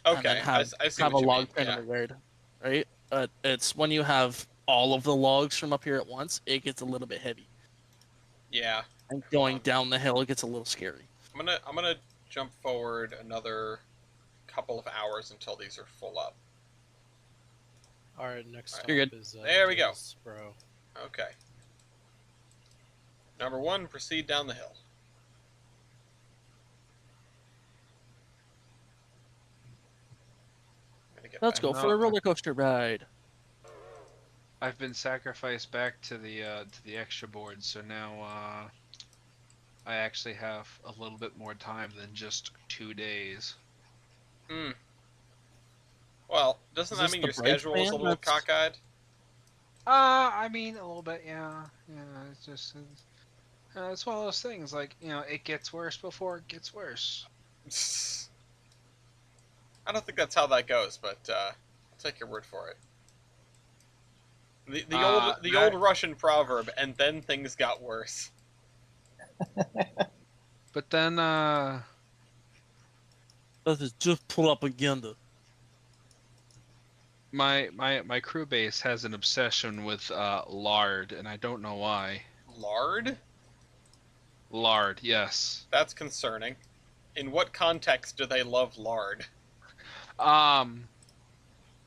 And Okay, then have I see have a what you log mean. train Yeah. in the yard, right? But it's when you have all of the logs from up here at once, it gets a little bit heavy. Yeah. And going on. down the hill, it gets a little scary. I'm gonna jump forward another couple of hours until these are full up. Alright, next stop You're good. is There we go. Dillsboro. Okay. Number 1, proceed down the hill. Let's go for a roller coaster ride. I've been sacrificed back to the extra board, so now I actually have a little bit more time than just 2 days. Well, doesn't Is that this mean the your break schedule is a plan? little That's- cockeyed? I mean a little bit, yeah. It's just it's one of those things. Like, it gets worse before it gets worse. I don't think that's how that goes, but I'll take your word for it. The old Russian proverb, and then things got worse. But then That is just propaganda. my crew base has an obsession with lard, and I don't know why. Lard? Lard, yes. That's concerning. In what context do they love lard?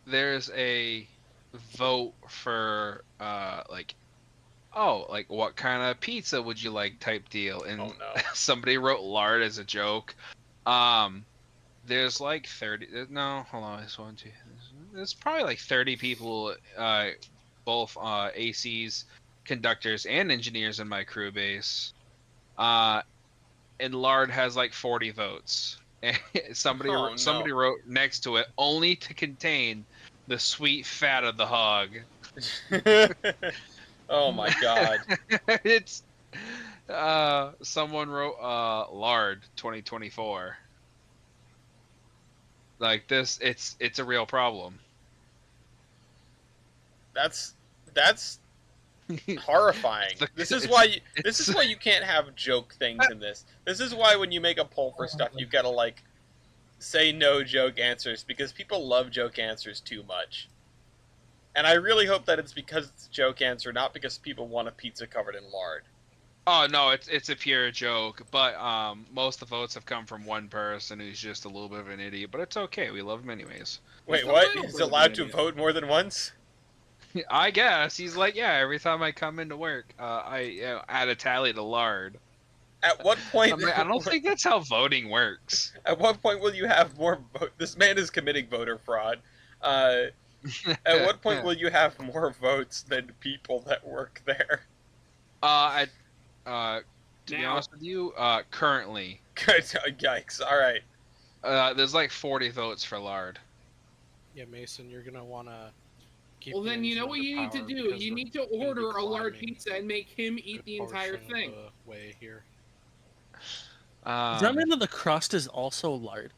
There's a vote for like what kind of pizza would you like type deal, and Oh no. somebody wrote lard as a joke. There's like 30. No, hold on. It's 1, 2. There's probably like 30 people, both ACs, conductors, and engineers in my crew base. And lard has like 40 votes. And somebody Oh, no. wrote next to it only to contain the sweet fat of the hog. Oh my god. It's someone wrote lard 2024. Like this, it's a real problem. That's horrifying. The- This is it's- why this is why you can't have joke things in this. This is why when you make a poll for stuff, you've got to like say no joke answers because people love joke answers too much. And I really hope that it's because it's a joke answer, not because people want a pizza covered in lard. Oh no, it's a pure joke. But most of the votes have come from one person who's just a little bit of an idiot. But it's okay. We love him anyways. Wait, Just a what? little He's bit of an allowed to idiot. vote more than once? I guess he's like, yeah. Every time I come into work, I add a tally to lard. At what point? I'm like, I don't think that's how voting works. At what point will you have more vote? This man is committing voter fraud. At what point will you have more votes than people that work there? To be Now. honest with you, currently, Yikes! All right. there's like 40 votes for lard. Yeah, Mason, you're gonna wanna keep. Well, the then you engine know what under you need to power do. because You we're need to gonna be order a lard climbing pizza and make him eat good the entire portion of thing. the way here. Does that mean that the crust is also lard?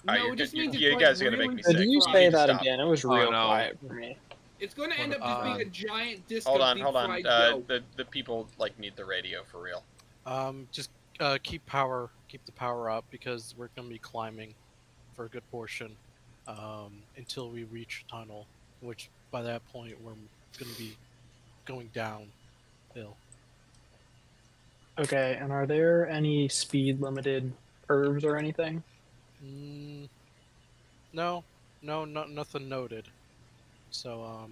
Alright, No, you're it just good- means you it's guys like are gonna make really me Did sick. you You say need to that stop. again? It was Oh, real no. quiet for me. It's going to end up just being a giant disc Hold of on, deep hold on. fried dough. The people like need the radio for real. Just keep the power up because we're gonna be climbing for a good portion until we reach a tunnel, which by that point we're gonna be going downhill. Okay, and are there any speed limited curves or anything? No, nothing noted. So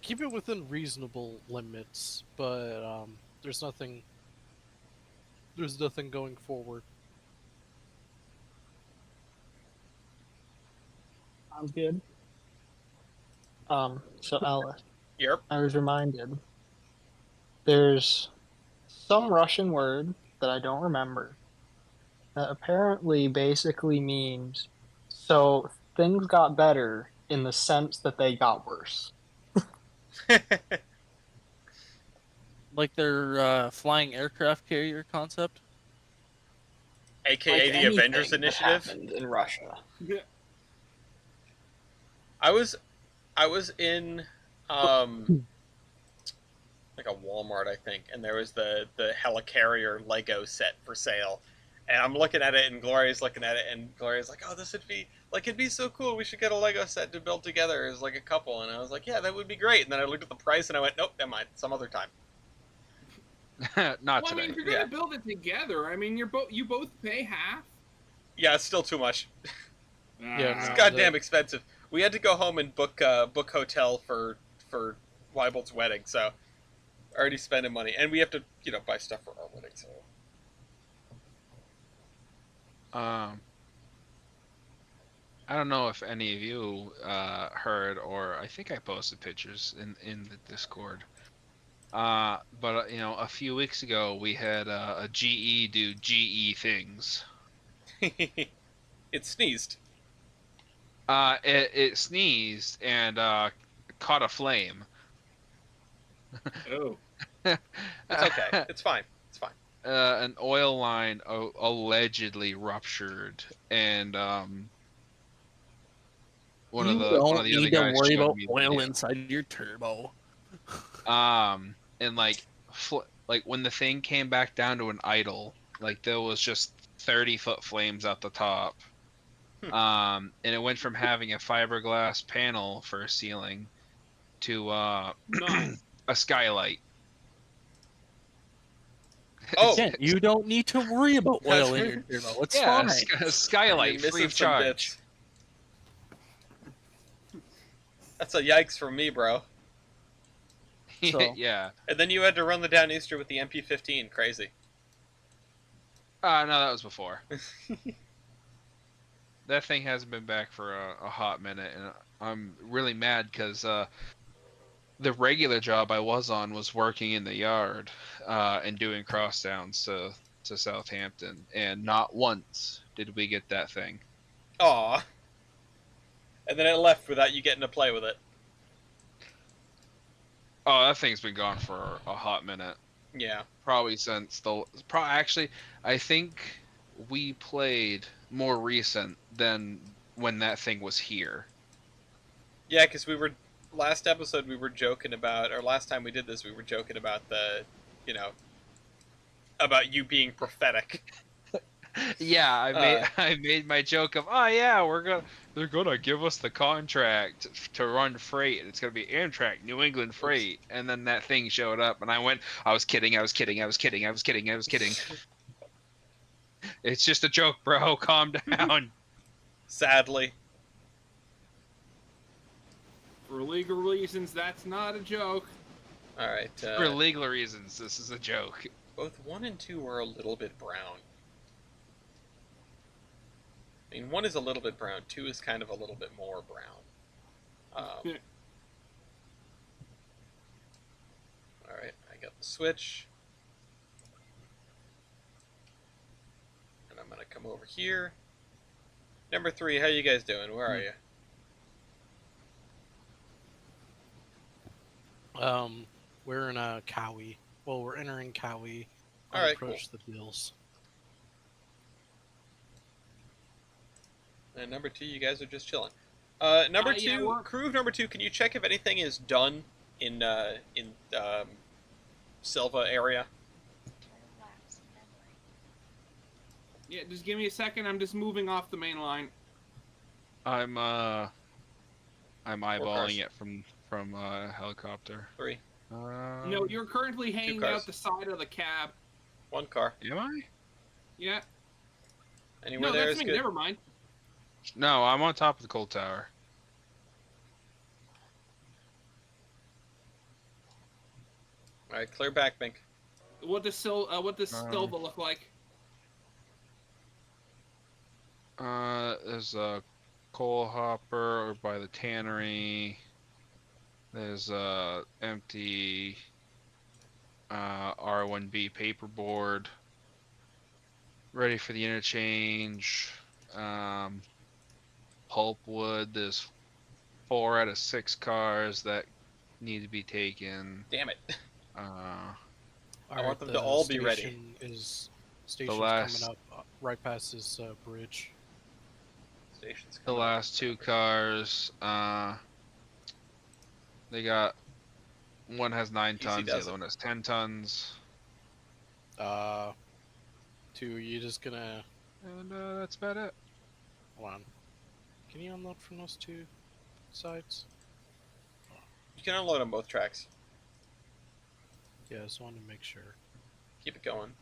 keep it within reasonable limits, but there's nothing going forward. Sounds good. So Alice, Yep. I was reminded there's some Russian word that I don't remember that apparently basically means so things got better in the sense that they got worse. Like their flying aircraft carrier concept? AKA Like the anything Avengers that Initiative. happened in Russia. Yeah. I was in like a Walmart, I think, and there was the helicarrier Lego set for sale. And I'm looking at it, and Gloria's looking at it, and Gloria's like, "Oh, this would be like it'd be so cool. We should get a Lego set to build together as like a couple." And I was like, "Yeah, that would be great." And then I looked at the price, and I went, "Nope, never mind. Some other time." Not Well, I mean, today. if you're gonna Yeah. build it together, I mean, you both pay half. Yeah, it's still too much. Yeah, It's no, goddamn expensive. We had to go home and book hotel for Weibolt's wedding, so already spending money, and we have to buy stuff for our wedding. So I don't know if any of you heard, or I think I posted pictures in the Discord. But a few weeks ago we had a GE do GE things. it sneezed. It sneezed and caught a flame. Oh. It's okay. It's fine. It's fine. An oil line allegedly ruptured, and one of the other need guys to worry showed about me the oil video. inside your turbo. And like when the thing came back down to an idle, like there was just 30-foot flames at the top. And it went from having a fiberglass panel for a ceiling to None. a skylight. Oh, Again, you don't need to worry about oil in your turbo. It's Yeah, fine. a skylight you're free missing of some charge. bits. That's a yikes from me, bro. So- Yeah. And then you had to run the Downeaster with the MP15. Crazy. No, that was before. That thing hasn't been back for a hot minute, and I'm really mad because the regular job I was on was working in the yard and doing cross downs to Southampton, and not once did we get that thing. Aw. And then it left without you getting to play with it. Oh, that thing's been gone for a hot minute. Yeah. Probably since actually, I think we played more recent than when that thing was here. Yeah, because last episode we were joking about, or last time we did this, we were joking about you know, about you being prophetic. Yeah, Uh, I made my joke of, oh yeah, they're gonna give us the contract to run freight, and it's gonna be Amtrak New England Freight, and then that thing showed up, and I was kidding, I was kidding, I was kidding, I was kidding, I was kidding. It's just a joke, bro. Calm down. Sadly. For legal reasons, that's not a joke. Alright, For legal reasons, this is a joke. both 1 and 2 are a little bit brown. I mean, 1 is a little bit brown, 2 is kind of a little bit more brown. Alright, I got the switch. And I'm gonna come over here. Number 3, how you guys doing? Where are you? We're in a Cowie. Well, we're entering Cowie. All right, Approach the Bills. And number 2, you guys are just chilling. Number 2, yeah, crew number 2, can you check if anything is done in Silva area? Yeah, just give me a second. I'm just moving off the main line. I'm cars? eyeballing it from helicopter. 3. No, you're currently hanging cars. out the side of the cab. 1 car. Am I? Yeah. Anywhere No, there that's is me. good. Never mind. No, I'm on top of the coal tower. All right, clear back, Bink. What does Silva look like? There's a coal hopper by the tannery. There's a empty R1B paperboard ready for the interchange. Pulpwood. There's 4 out of 6 cars that need to be taken. Damn it. I want them to all be ready. Station's last- coming up right past this bridge. Station's The coming up. last 2 cars, they got, one has 9 Easy tons, the does other it. one has 10 tons. 2, you just gonna And that's about it. hold on. Can you unload from those 2 sides? You can unload on both tracks. Yeah, I just wanted to make sure. Keep it going.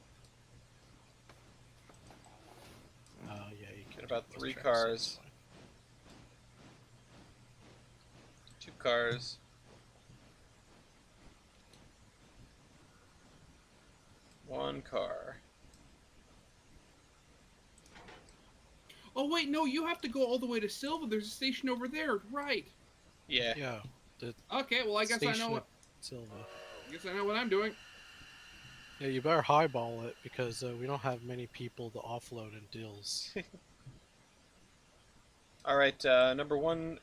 Yeah, you can. Get about do both 3 tracks, cars. that's fine. 2 cars. One car. Oh wait, no, you have to go all the way to Silva. There's a station over there, right? Yeah. Yeah. Okay, well I guess I know what. Silva. I guess I know what I'm doing. Yeah, you better highball it because we don't have many people to offload in deals. All right, number 1,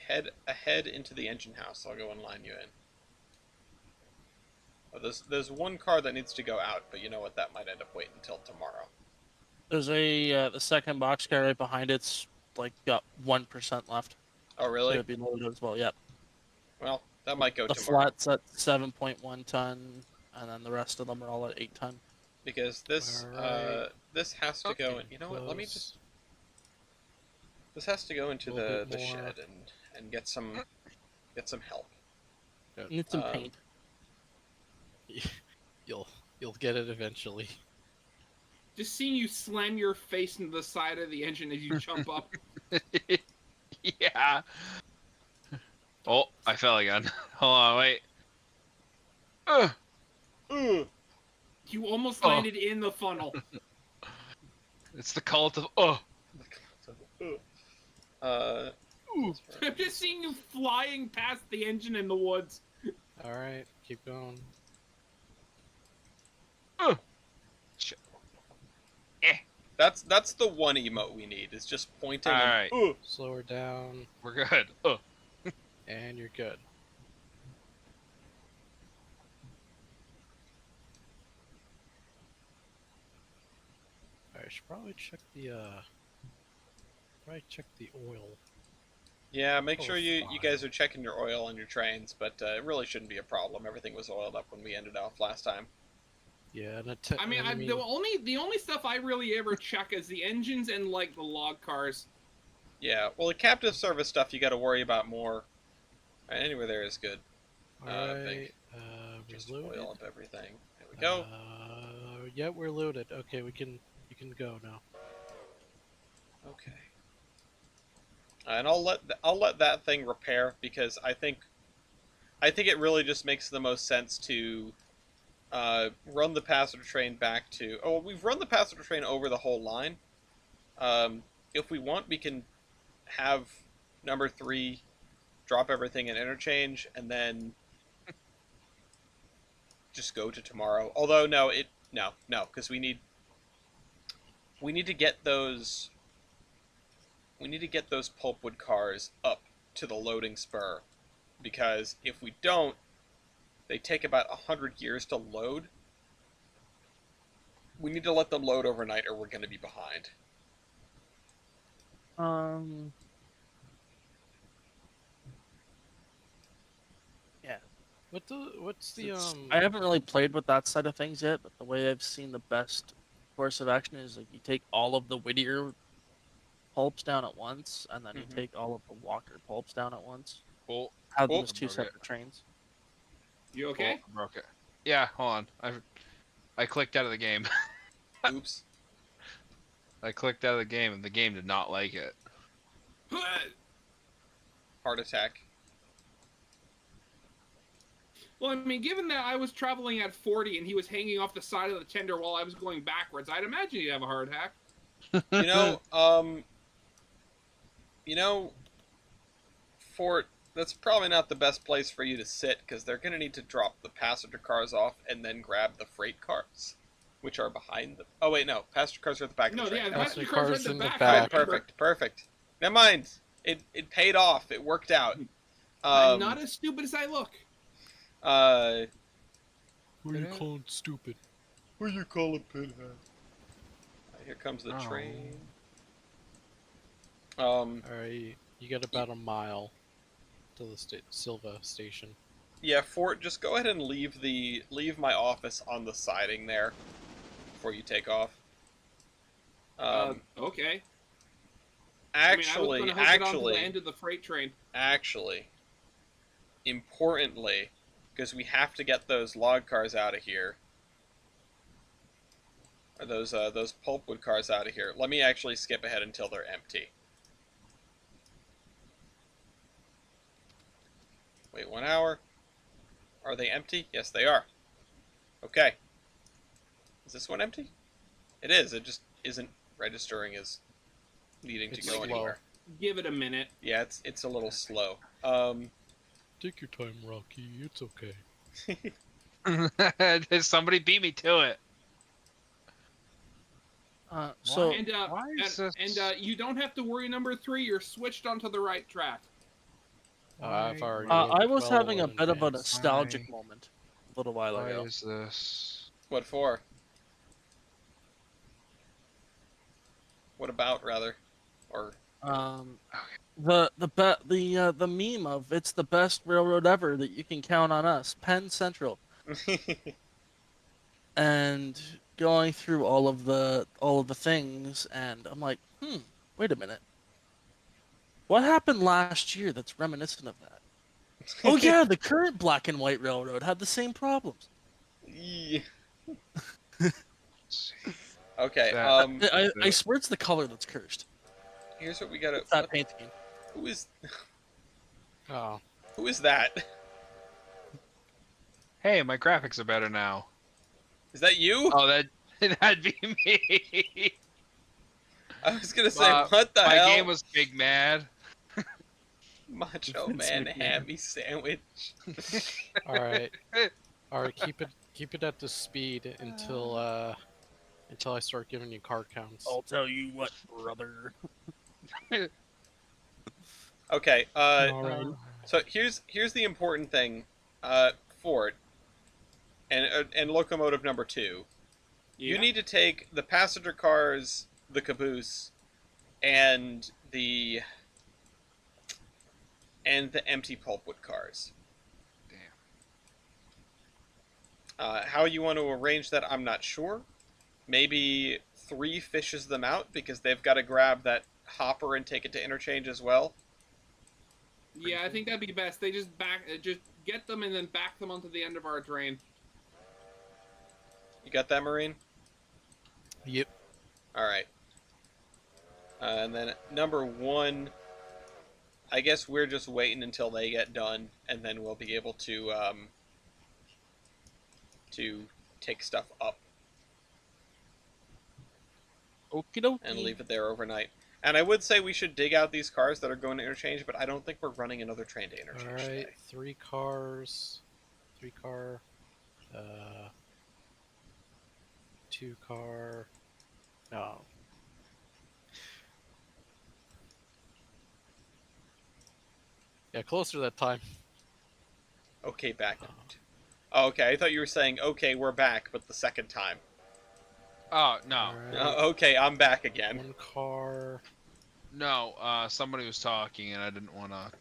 head ahead into the engine house. I'll go and line you in. Oh, there's 1 car that needs to go out, but you know what? That might end up waiting until tomorrow. There's the second boxcar right behind it's like got 1% left. Oh, So really? it'd be loaded as well. Yep. Well, that might go The tomorrow. flat's at 7.1 ton, and then the rest of them are all at 8 ton. Because this Alright. this has to go. You know what? Let me just. This has to go into Little the bit more. shed and get some help. You need some Um, paint. You'll get it eventually. Just seeing you slam your face into the side of the engine as you jump up. Yeah. Oh, I fell again. Hold on, wait. Ugh. You almost Oh. landed in the funnel. It's the cult of oh. I'm just seeing you flying past the engine in the woods. All right, keep going. Shit. Eh. That's the one emote we need. Is just pointing. All And, right. "Ugh." Slow her down, We're good. Oh, and you're good. I should probably check the oil. Yeah, make Oh, sure you fine. guys are checking your oil on your trains, but it really shouldn't be a problem. Everything was oiled up when we ended off last time. Yeah, and I mean, the only stuff I really ever check is the engines and like the log cars. Yeah, well, the captive service stuff you got to worry about more. Anywhere there is good. Alright, Just we're loaded. oil up everything. There we go. Yeah, we're loaded. Okay, you can go now. Okay. And I'll let that thing repair because I think it really just makes the most sense to run the passenger train back to. Oh, well, we've run the passenger train over the whole line. If we want, we can have number 3 drop everything in interchange and then just go to tomorrow. Although no, because we need to get those. We need to get those pulpwood cars up to the loading spur, because if we don't, they take about 100 years to load. We need to let them load overnight, or we're going to be behind. Yeah. What's the I haven't really played with that side of things yet, but the way I've seen the best course of action is like you take all of the Whittier pulps down at once, and then you take all of the Walker pulps down at once. oh, Have them Oh, as two broke it. separate trains. You okay? I broke it. Yeah, hold on. I clicked out of the game. Oops. I clicked out of the game, and the game did not like it. Heart attack. Well, I mean, given that I was traveling at 40 and he was hanging off the side of the tender while I was going backwards, I'd imagine he'd have a heart attack. You know, Fort, that's probably not the best place for you to sit, because they're going to need to drop the passenger cars off and then grab the freight cars, which are behind them. Oh, wait, no. Passenger cars are at the back of the No, train. yeah, the Never mind. passenger Passenger cars cars are in at the the back. back. Perfect. Never mind. It paid off. It worked out. I'm not as stupid as I look. Who are you calling stupid? Who you calling pinhead? Here comes the Oh. train. Alright, you got about a mile to the Silva station. Yeah, Fort, just go ahead and leave my office on the siding there before you take off. Okay. Actually, I mean, I was gonna hook it onto the end of the freight train. Importantly, because we have to get those log cars out of here, or those pulpwood cars out of here. Let me actually skip ahead until they're empty. Wait 1 hour. Are they empty? Yes, they are. Okay. Is this one empty? It is. It just isn't registering as needing to It's go slow. anywhere. Give it a minute. Yeah, it's a little slow. Take your time, Rocky. It's okay. Somebody beat me to it. So And why is this- you don't have to worry, number 3. You're switched onto the right track. I've already. I was well having a in bit of a advance. nostalgic moment a little while Why ago. is this? What for? What about, rather? Or The meme of "it's the best railroad ever that you can count on us," Penn Central, and going through all of the things, and I'm like, wait a minute, what happened last year that's reminiscent of that? Oh yeah, the current black and white railroad had the same problems. Yeah. Let's see. Okay. That- I swear it's the color that's cursed. Here's what we gotta. It's that paint scheme. Who is Oh, that? Hey, my graphics are better now. Is that you? Oh, that'd be me. I was gonna say, Uh, what the My hell? game was Big Mad. Macho Vince Man McMahon. Hammy Sandwich. all right. All right. Keep it at the speed until until I start giving you car counts. I'll tell you what, brother. Okay. Alright. So here's the important thing, Ford, and locomotive number 2. You Yeah. need to take the passenger cars, the caboose, and the empty pulpwood cars. Damn. How you want to arrange that, I'm not sure. Maybe 3 fishes them out because they've got to grab that hopper and take it to interchange as well. Yeah, I think that'd be best. They just get them and then back them onto the end of our drain. You got that, Marine? Yep. All right. And then number 1, I guess we're just waiting until they get done, and then we'll be able to take stuff up Okie dokie. and leave it there overnight. And I would say we should dig out these cars that are going to interchange, but I don't think we're running another train to interchange Alright, today. 3 cars. 3 car. 2 car. No. Yeah, closer to that time. Okay, back. Oh, okay, I thought you were saying, okay, we're back, but the second time. Oh no, Alright, Okay, I'm back again. 1 car. no. Somebody was talking, and I didn't want to,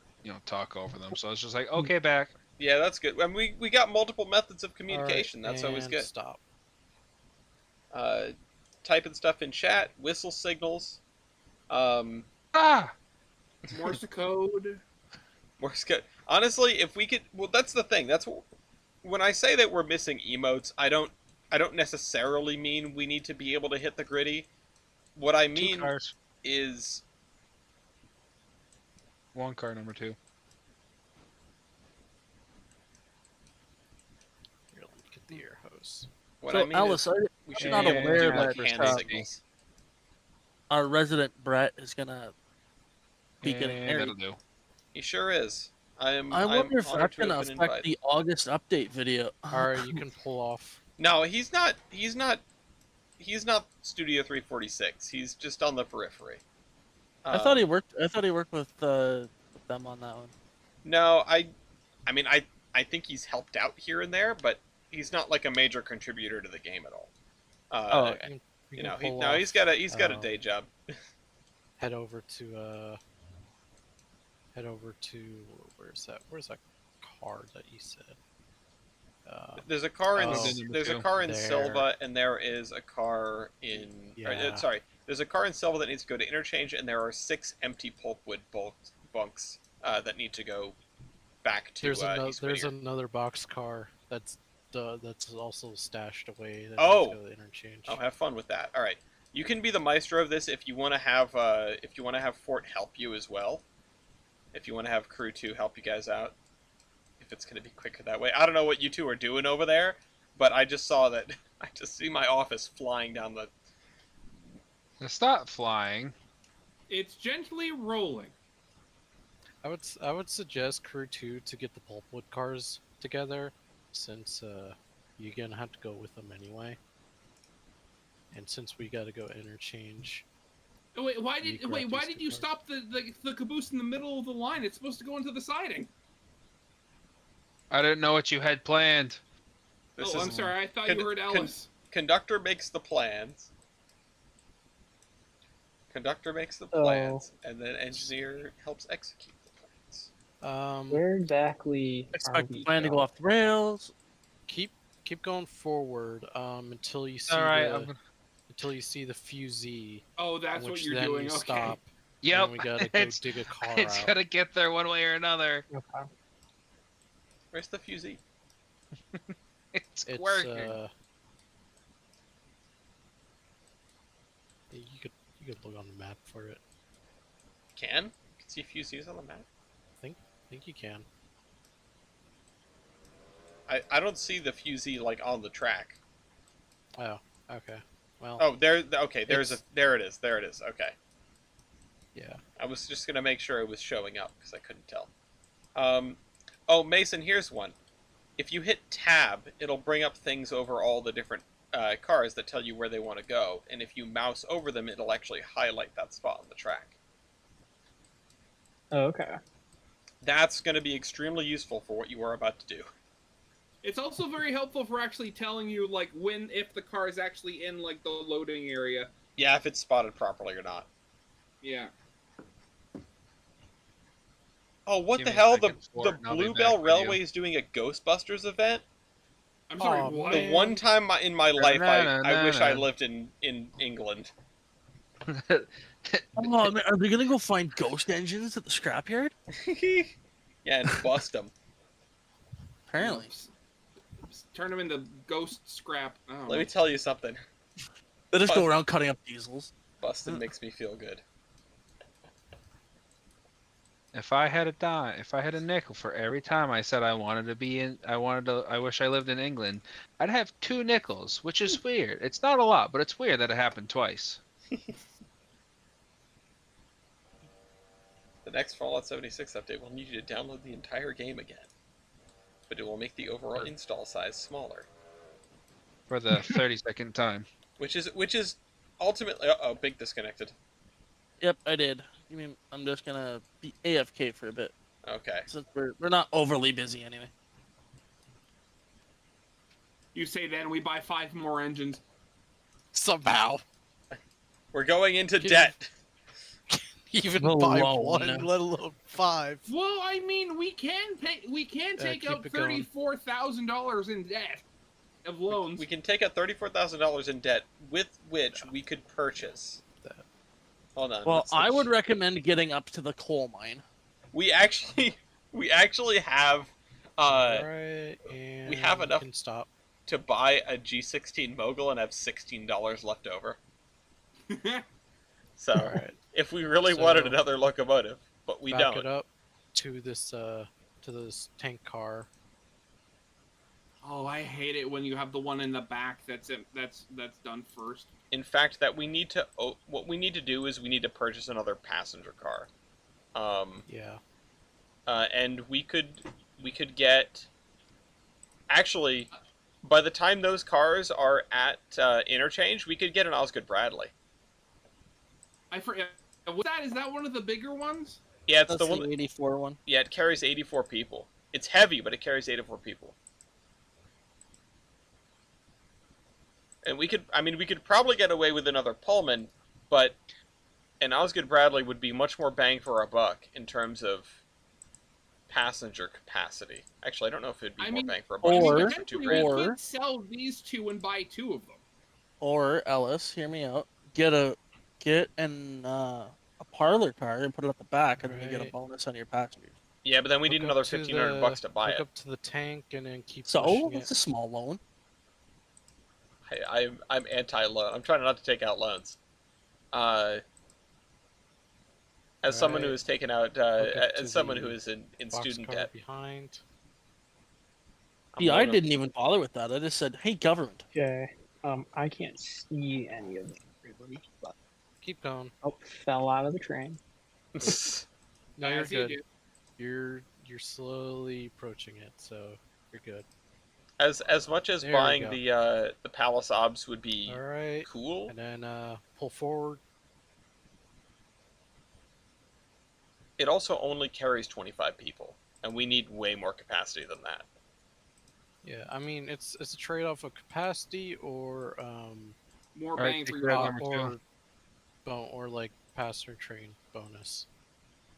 talk over them. So I was just like, okay, back. Yeah, that's good. And we got multiple methods of communication. Alright, That's always and good. Stop. Typing stuff in chat, whistle signals, Ah, Morse code. Morse code. Honestly, if we could, well, that's the thing. That's when I say that we're missing emotes. I don't necessarily mean we need to be able to hit the gritty. What I 2 mean cars. is 1 car, number 2. Here, let me get the air hose. what So, I mean Alice, is are you we should not be able to aware do like that, hand signals. our resident Brett is gonna be getting And married? that'll do. He sure is. I wonder if honored that's to have gonna been affect invited. the August update video. Alright, you can pull off. No, he's not. He's not Studio 346. He's just on the periphery. I thought he worked. I thought he worked with them on that one. No, I mean, I think he's helped out here and there, but he's not like a major contributor to the game at all. Oh, okay. You can You know, pull he's off, got a day job. head over to where's that car that you said? There's a car in Oh, there's a two. car in There. Silva, and there is a car in. Yeah. Sorry, there's a car in Silva that needs to go to interchange, and there are 6 empty pulpwood bunks that need to go back to. East There's Whittier. another box car that's also stashed away. That Oh. needs to go to interchange. Oh, have fun with that. All right, you can be the maestro of this if you want to have Fort help you as well. If you want to have Crew 2 help you guys out, if it's going to be quicker that way. I don't know what you two are doing over there, but I just saw that. I just see my office flying down the. It's not flying. It's gently rolling. I would suggest Crew 2 to get the pulpwood cars together, since you're gonna have to go with them anyway. And since we gotta go interchange, Oh, wait, why You did grab wait? Why these did two you cars. stop the caboose in the middle of the line? It's supposed to go into the siding. I didn't know what you had planned. This Oh, is I'm sorry. I thought con- you heard con- Alice. Conductor makes the plans. Conductor makes the So- plans, and then engineer helps execute the plans. Where exactly are Expect the we plan to go going? off the rails. keep going forward until you see All right. until you see the fusee, Oh, that's what which you're then doing. you Okay. stop. Yep. And we gotta go It's, dig a car it's out. gotta get there one way or another. Okay. Where's the fusee? It's It's working. you could look on the map for it. You can see fusees on the map. I think you can. I don't see the fusee like on the track. Oh, okay. Well, Oh, there. Okay, there's a. It's- There it is. There it is. Okay. yeah. I was just gonna make sure it was showing up because I couldn't tell. Oh, Mason, here's one. If you hit tab, it'll bring up things over all the different cars that tell you where they want to go, and if you mouse over them, it'll actually highlight that spot on the track. Okay. That's going to be extremely useful for what you are about to do. It's also very helpful for actually telling you like if the car is actually in like the loading area. Yeah, if it's spotted properly or not. Yeah. Oh, what Give the me a hell? second, The Fort, and I'll be Bluebell back with you. Railway is doing a Ghostbusters event? I'm sorry, Aw, what? The man. one time in my life I wish I Na-na-na-na. lived in England. Oh man, are they gonna go find ghost engines at the scrapyard? Yeah, and bust them. Apparently. Turn them into ghost scrap. I don't Let know. me tell you something. They just go Bust- around cutting up diesels. Busting makes me feel good. If I had a nickel for every time I said I wish I lived in England, I'd have 2 nickels, which is weird. It's not a lot, but it's weird that it happened twice. The next Fallout 76 update will need you to download the entire game again, but it will make the overall install size smaller, For the 32nd time. which is ultimately big disconnected. Yep, I did. You mean I'm just gonna be AFK for a bit Okay. since we're not overly busy anyway. You say then we buy 5 more engines. Somehow. We're going into Can- debt. Even The buy loan. 1, let alone 5. Well, I mean, we can take keep out it going. $34,000 in debt of loans. We can take out $34,000 in debt, with which we could purchase. That. Hold on. Well, let's I would see. recommend getting up to the coal mine. We actually have Alright, and we have enough can stop. to buy a G16 Mogul and have $16 left over. So Alright. if we really So- wanted another locomotive, but we Back don't. it up to this tank car. Oh, I hate it when you have the one in the back that's done first. In fact, what we need to do is we need to purchase another passenger car. Yeah. And we could get. Actually, by the time those cars are at interchange, we could get an Osgood Bradley. I forget. What's that? Is that one of the bigger ones? Yeah, it's That's the the one. 84 one. Yeah, it carries 84 people. It's heavy, but it carries 84 people. And we could probably get away with another Pullman, but an Osgood Bradley would be much more bang for our buck in terms of passenger capacity. Actually, I don't know if it'd be I more mean- bang for a buck. Or- It's for potentially $2,000. we or- could sell these 2 and buy 2 of them. Or Ellis, hear me out. Get a parlor car and put it at the back, and then you get a Right. bonus on your passengers. Yeah, but then we need Hook another up to $1,500 to buy hook it. up to the tank and then keep So pushing it's it. a small loan. I'm anti-loan. I'm trying not to take out loans. As someone who Right. has taken out, Hook up to as someone the who is in student Boxcar debt, behind. I'm Yeah, I loaning- didn't even bother with that. I just said, "Hey, government." Okay. I can't see any of everybody, but Keep going. fell out of the train. No, Yeah, you're I see you good. do. You're slowly approaching it, so you're good. as much as There we buying go. the Palace Obs would be All right, cool, and then pull forward. it also only carries 25 people, and we need way more capacity than that. Yeah, I mean it's a trade-off of capacity or More Alright, bang for take your that buck. number two. or like passenger train bonus.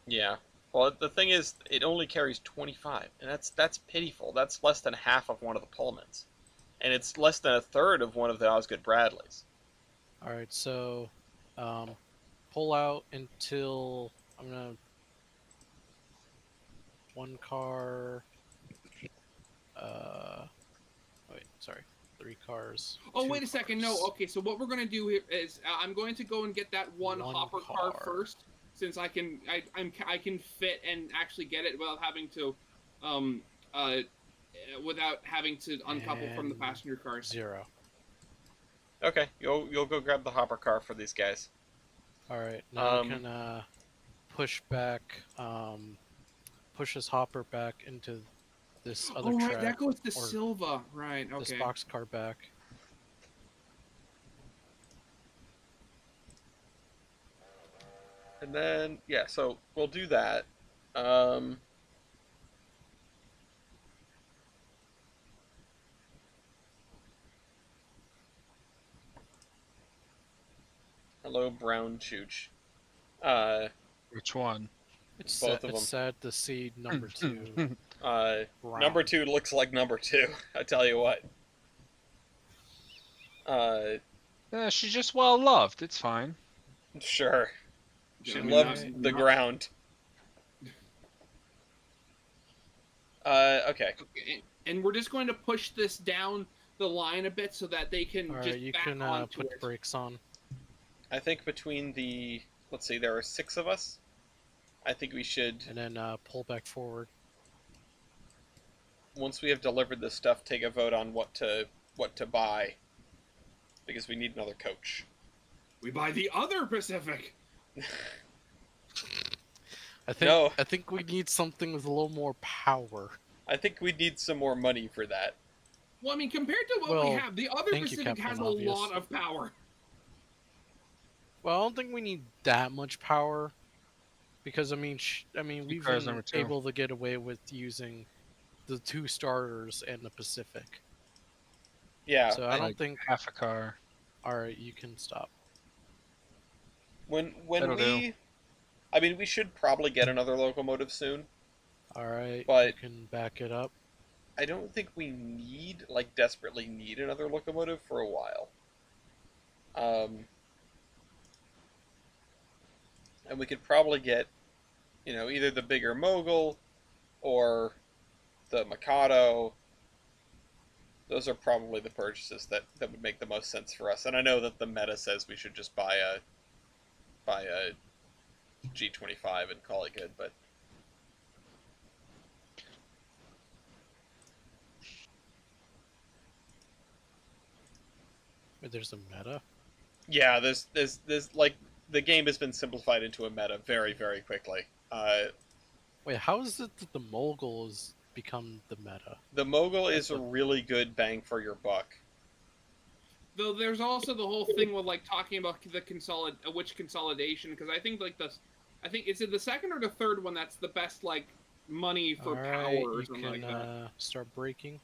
Yeah. Well, the thing is, it only carries 25, and that's pitiful. That's less than half of one of the Pullmans, and it's less than a third of one of the Osgood Bradleys. All right, so pull out until I'm gonna one car. Wait, sorry, 3 cars. Oh, 2 wait a second. No, cars. okay. So what we're gonna do here is I'm going to go and get that one One hopper car car. first, since I can fit and actually get it without having to uncouple from the And passenger cars. 0. Okay, you'll go grab the hopper car for these guys. All right, now we Um, can push back, push this hopper back into this other Oh, right. track. That goes to or Silva. Right. This Okay. box car back. And then, yeah, so we'll do that. Um, Hello, Brown Chooch. Which one? Both of It's them. sad to see number 2 Number brown. 2 looks like number 2. I tell you what. She's just well loved. It's fine. Sure. Yeah, She I mean, loves Alright. the ground. Okay. Okay, and we're just going to push this down the line a bit so that they can All just right, you back can onto put the it. brakes on. I think between the, let's see, there are 6 of us. I think we should, And then pull back forward. once we have delivered this stuff, take a vote on what to buy, because we need another coach. We buy the other Pacific. I think we need something with a little more power. I think we need some more money for that. Well, I mean, compared to what we Well, have, the other thank you, Pacific has Captain a Obvious. lot of power. Well, I don't think we need that much power, because I mean, we've cars, been number 2. able to get away with using the 2 starters and the Pacific. Yeah. So I don't think. Half a car. All right, you can stop. When That'll we, I mean, we should probably get another locomotive soon. All right, But- you can back it up. I don't think we need, like, desperately need another locomotive for a while. And we could probably get, either the bigger Mogul or the Mikado. Those are probably the purchases that would make the most sense for us. And I know that the meta says we should just buy a G25 and call it good, but Wait, there's a meta. yeah, there's like, the game has been simplified into a meta very, very quickly. Wait, how is it that the Mogul has become the meta? The Mogul is That's a what- really good bang for your buck. Though there's also the whole thing with like talking about the which consolidation, because I think is it the second or the third one that's the best like money for All power right, or you something can like that. start braking.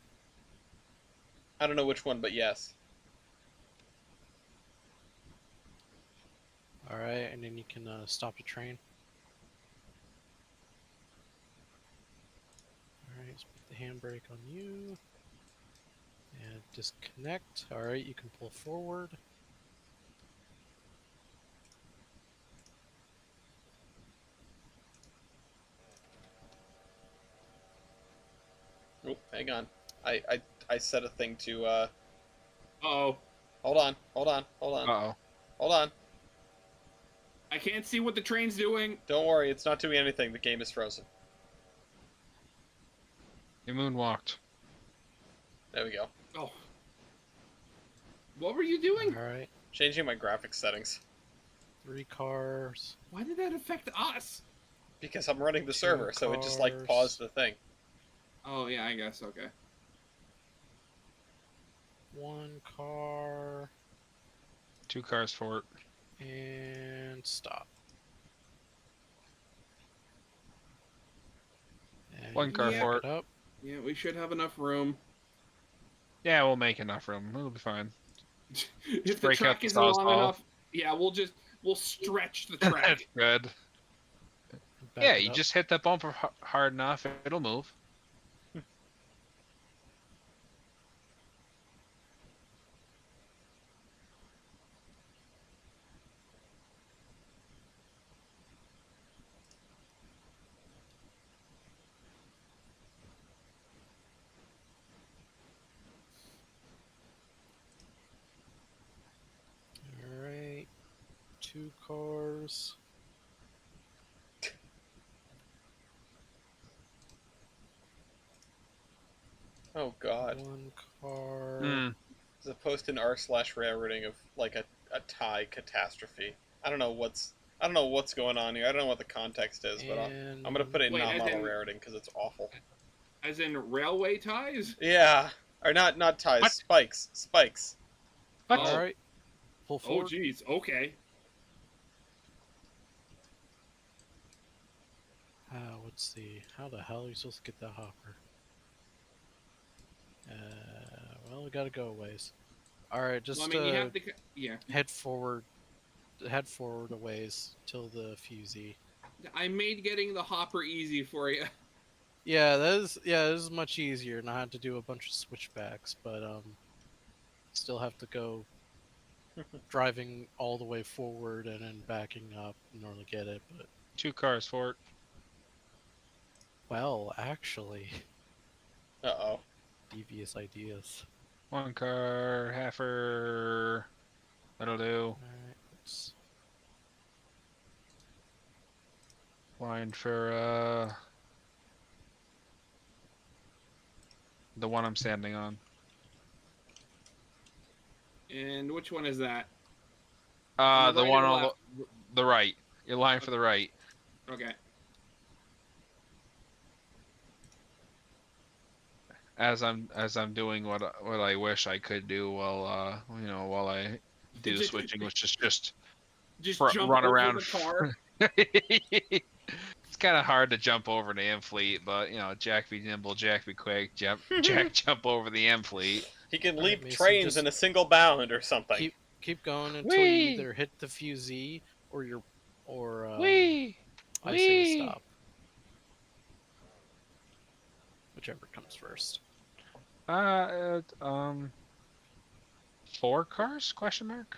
I don't know which one, but yes. All right, and then you can stop the train. All right, let's put the handbrake on you. And disconnect. All right, you can pull forward. Oh, hang on. I set a thing to, Oh, hold on. Uh-oh. Hold on. I can't see what the train's doing. Don't worry, it's not doing anything. The game is frozen. You moonwalked. There we go. Oh, what were you doing? All right, Changing my graphics settings. 3 cars. Why did that affect us? Because I'm running the server, so it just, like, cars. paused the thing. Oh yeah, I guess okay. 1 car 2 cars for it. and stop. And 1 car Yeah. for back it. it up. Yeah, we should have enough room. Yeah, we'll make enough room. It'll be fine. If the break up track the isn't long sawzall. enough, yeah, we'll stretch the track. Good. Back Yeah, it you up. just hit that bumper hard enough, it'll move. All right, 2 cars. Oh god. 1 car. Hmm. There's a post in r/railroading of, like, a tie catastrophe. I don't know what's going on here. I don't know what the context is, but I'm gonna put it in Wait, as non-model in- railroading because it's awful. As in railway ties? Yeah, or not ties, What? spikes. What? Oh. All right, pull Oh forward. jeez, okay. let's see. How the hell are you supposed to get that hopper? Well, we gotta go a ways. Alright, just Well, I mean, you have to. Yeah. head forward a ways till the fusee. I made getting the hopper easy for you. Yeah, this is much easier. Not have to do a bunch of switchbacks, but still have to go driving all the way forward and then backing up in order to get it. But 2 cars for it. well, actually, Uh-oh. devious ideas. 1 car, halfer. That'll do. Alright, let's... Line for the one I'm standing on. And which one is that? The On the right one or on left? the right. Your line for the right. Okay. As I'm doing what I wish I could do while while I do the switching, which is just jump run over around. the car. It's kind of hard to jump over the M fleet, but Jack be nimble, Jack be quick, Jack jump over the M fleet. He can Alright, leap Mason, trains just in a single bound or something. Keep going until you Whee! either hit the fusee or Whee! I say Whee! stop. Whichever comes first. 4 cars? Question mark.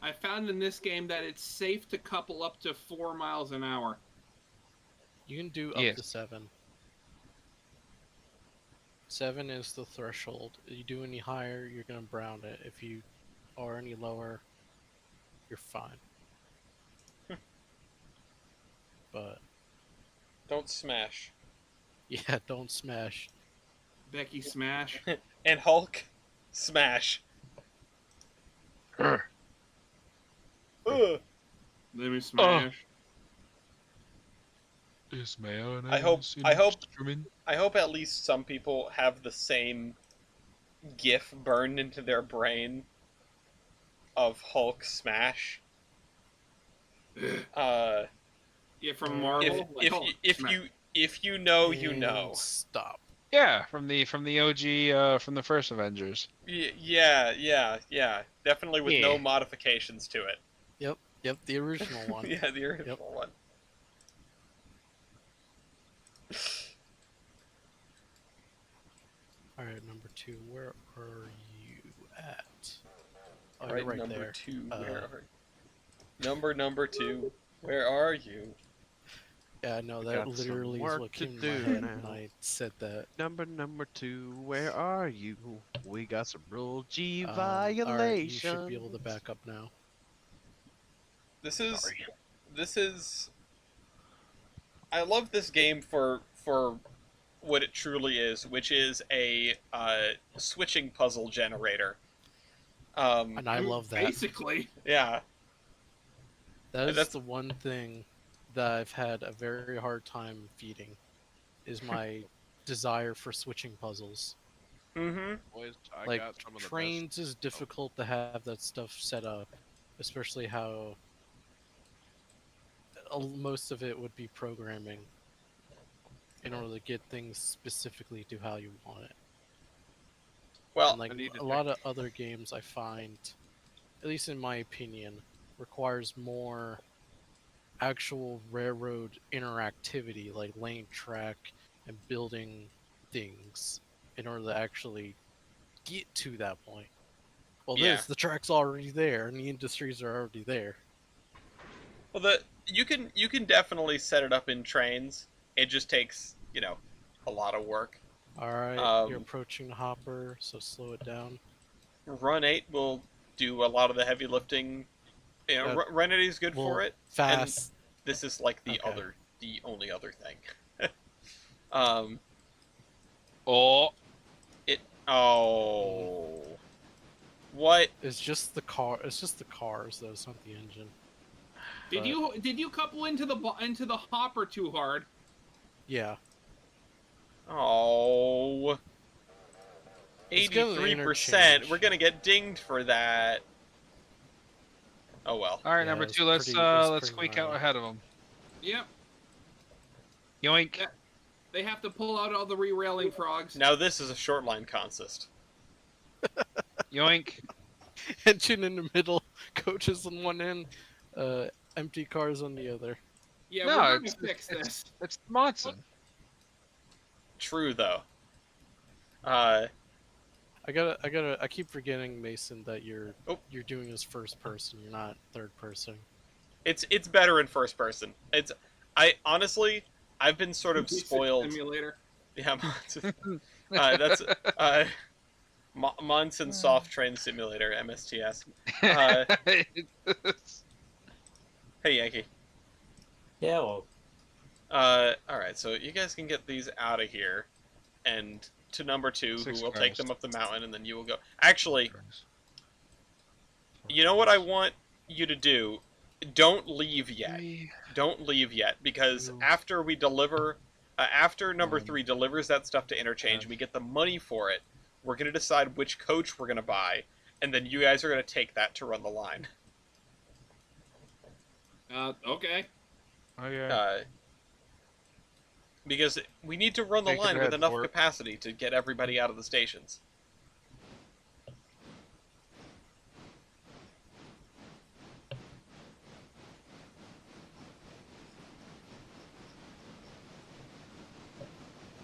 I found in this game that it's safe to couple up to 4 miles an hour. You can do up Yes. to 7. 7 is the threshold. If you do any higher, you're gonna brown it. If you are any lower, you're fine. But Don't smash. yeah, don't smash. Becky smash. And Hulk, smash. Ugh. Let me smash. Is I hope at least some people have the same GIF burned into their brain of Hulk smash. Yeah, from Marvel. If you know, you And know. Stop. Yeah, from the OG from the first Avengers. Yeah. Definitely with no Yeah. modifications to it. Yep, the original one. Yeah, the original one. Alright, number 2, where are you at? Oh, All right, you're right number there. 2, where are you? Number 2, where are you? Yeah, no, We that got some literally is work what to came to my do head now. when I said that. Number 2, where are you? We got some rule G Alright, violations. you should be able to back up now. This is I love this game for what it truly is, which is a switching puzzle generator. And I love that. Basically. Yeah. That is that's- the one thing that I've had a very hard time feeding, is my desire for switching puzzles. Mm-hmm. Boys, I Like, got some of the trains is difficult to have that stuff set up, especially how most of it would be programming in order to get things specifically to how you want it. Well, And like I need to a lot of other games I find, at least in my opinion, requires more actual railroad interactivity, like laying track and building things in order to actually get to that point. Well, Yeah. the track's already there and the industries are already there. well, you can definitely set it up in trains. It just takes a lot of work. Alright, Um, you're approaching the hopper, so slow it down. Run 8 will do a lot of the heavy lifting. Yeah. Run 8 is good Well, for it. Fast. This is like the Okay. only other thing. Oh, What? It's just the car. It's just the cars, though. It's not the engine. Did you couple into the hopper too hard? Yeah. Oh. Let's get an 83%. We're interchange. gonna get dinged for that. Oh well. All right, Yeah, number it's 2. Let's pretty- it's let's pretty squeak out minor. ahead of them. Yep. Yoink. Yeah. They have to pull out all the re-railing frogs. Now this is a short line consist. Yoink. Engine in the middle, coaches on one end, empty cars on the other. Yeah, No, we're going to it's- fix this. It's Monson. True though. I keep forgetting, Mason, that you're Oh. doing this first person. You're not third person. It's better in first person. I honestly I've been sort of Basic spoiled. Simulator. Yeah, that's Monson Soft Train Simulator (MSTS). Hey Yankee. Yeah, well, All right, so you guys can get these out of here, and to number 2, Six who will cars. take them up the mountain, and then you will go. Actually, you know what I want you to do? Don't leave yet. Don't leave yet, because Ooh. after we deliver, after number Um, 3 delivers that stuff to interchange, yeah. we get the money for it. We're gonna decide which coach we're gonna buy, and then you guys are gonna take that to run the line. Okay. Okay. Because we need to run the Take it line with ahead, enough Fort. capacity to get everybody out of the stations.